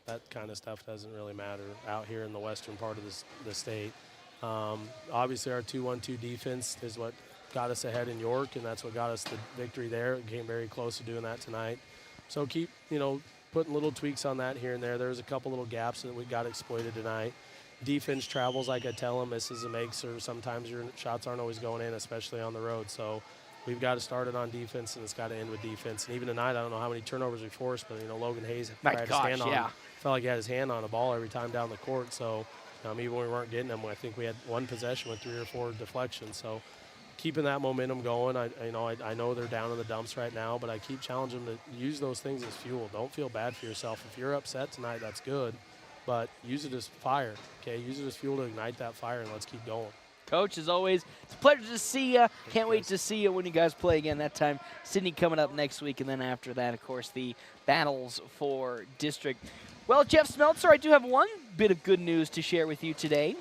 That kind of stuff doesn't really matter out here in the western part of the state. Obviously, our 2-1-2 defense is what got us ahead in York, and that's what got us the victory there. It came very close to doing that tonight. So keep putting little tweaks on that here and there. There's a couple little gaps that we got exploited tonight. Defense travels, like I tell them, misses and makes, or sometimes your shots aren't always going in, especially on the road. So we've got to start it on defense, and it's got to end with defense. And even tonight, I don't know how many turnovers we forced, but Logan Hayes had his hand on. Felt like he had his hand on a ball every time down the court. So even when we weren't getting them, I think we had one possession with 3 or 4 deflections. So keeping that momentum going. I know they're down in the dumps right now, but I keep challenging them to use those things as fuel. Don't feel bad for yourself. If you're upset tonight, that's good, but use it as fire. Okay, use it as fuel to ignite that fire, and let's keep going. Coach, as always, it's a pleasure to see you. Can't wait to see you when you guys play again. That time, Sydney coming up next week, and then after that, of course, the battles for district. Well, Jeff Smeltzer, I do have one bit of good news to share with you today.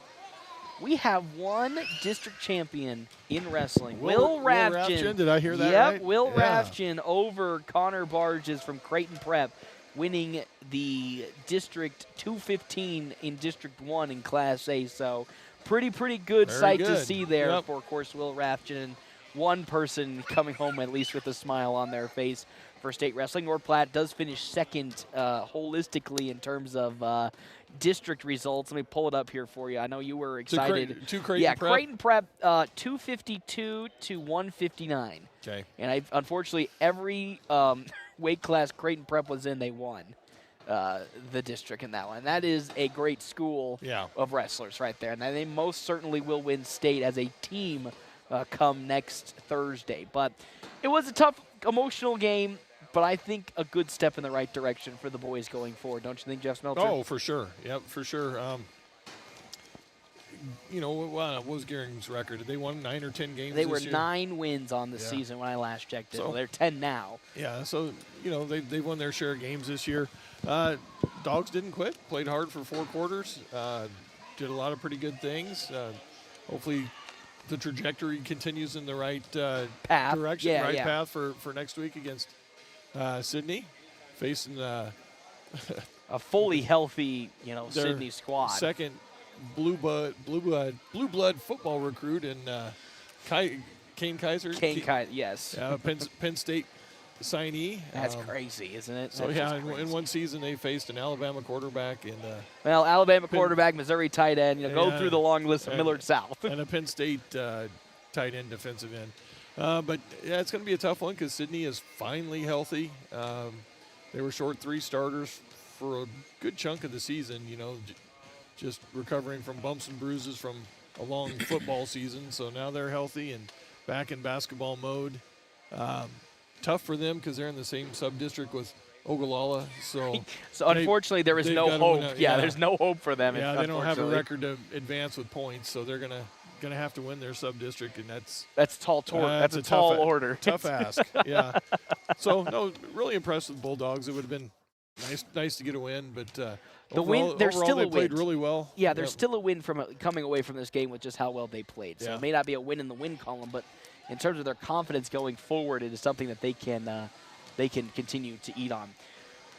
We have one district champion in wrestling. Will Ravchin. Did I hear that right? Yep, Will Ravchin over Connor Barges from Creighton Prep, winning the District 215 in District 1 in Class A. So pretty good sight to see there for, of course, Will Ravchin. And one person coming home at least with a smile on their face for state wrestling. North Platte does finish second holistically in terms of district results. Let me pull it up here for you. I know you were excited. To Creighton Prep? Creighton Prep 252 to 159. Okay. And unfortunately, every weight class Creighton Prep was in, they won the district in that one. And that is a great school of wrestlers right there. And they most certainly will win state as a team come next Thursday. But it was a tough, emotional game, but I think a good step in the right direction for the boys going forward. Don't you think, Jeff Smeltzer? Oh, for sure. Yep, for sure. What was Gering's record? Did they won 9 or 10 games They were this year? 9 wins on the season when I last checked it. So they're 10 now. Yeah, so, they won their share of games this year. Dogs didn't quit. Played hard for 4 quarters. Did a lot of pretty good things. Hopefully the trajectory continues in the right path. Direction, path for next week against Sydney, facing a fully healthy, Sydney squad. Second blue blood football recruit in Kane Kaiser. Yes. Penn State signee. That's crazy, isn't it? So in one season they faced an Alabama quarterback and Alabama quarterback, Missouri tight end. Go through the long list of Millard South and a Penn State tight end, defensive end. But yeah, it's going to be a tough one because Sydney is finally healthy. They were short 3 starters for a good chunk of the season, just recovering from bumps and bruises from a long football season. So now they're healthy and back in basketball mode. Tough for them because they're in the same sub-district with Ogallala. So unfortunately, there is no hope. There's no hope for them. Yeah, they don't have a record to advance with points, so they're gonna have to win their sub-district, and that's a tall order. Tough ask. Yeah. So no, really impressed with the Bulldogs. It would have been nice to get a win, but the win, they're still they a played win. really well. Yeah, there's still a win from coming away from this game with just how well they played. So Yeah. it may not be a win in the win column, but in terms of their confidence going forward, it is something that they can continue to eat on.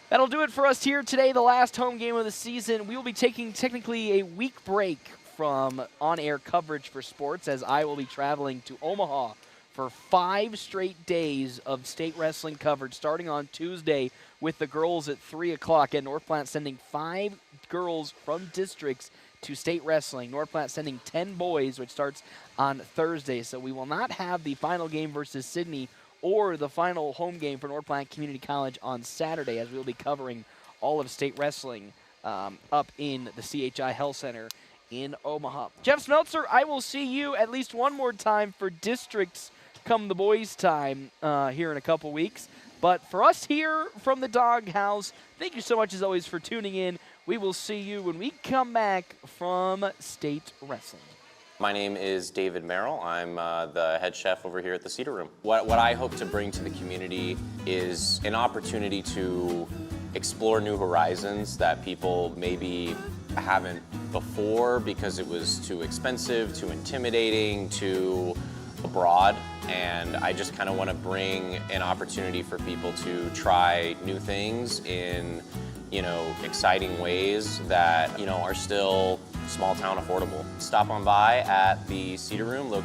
That'll do it for us here today, the last home game of the season. We will be taking technically a week break from on-air coverage for sports, as I will be traveling to Omaha for 5 straight days of state wrestling coverage, starting on Tuesday with the girls at 3 o'clock. And North Platte sending 5 girls from districts to state wrestling. North Platte sending 10 boys, which starts on Thursday. So we will not have the final game versus Sydney or the final home game for North Platte Community College on Saturday, as we will be covering all of state wrestling up in the CHI Health Center in Omaha. Jeff Smeltzer, I will see you at least one more time for districts come the boys' time here in a couple weeks. But for us here from the Doghouse, thank you so much as always for tuning in. We will see you when we come back from state wrestling. My name is David Merrill. I'm the head chef over here at the Cedar Room. What I hope to bring to the community is an opportunity to explore new horizons that people maybe haven't before because it was too expensive, too intimidating, too broad. And I just kind of want to bring an opportunity for people to try new things in, exciting ways that, are still small town affordable. Stop on by at the Cedar Room located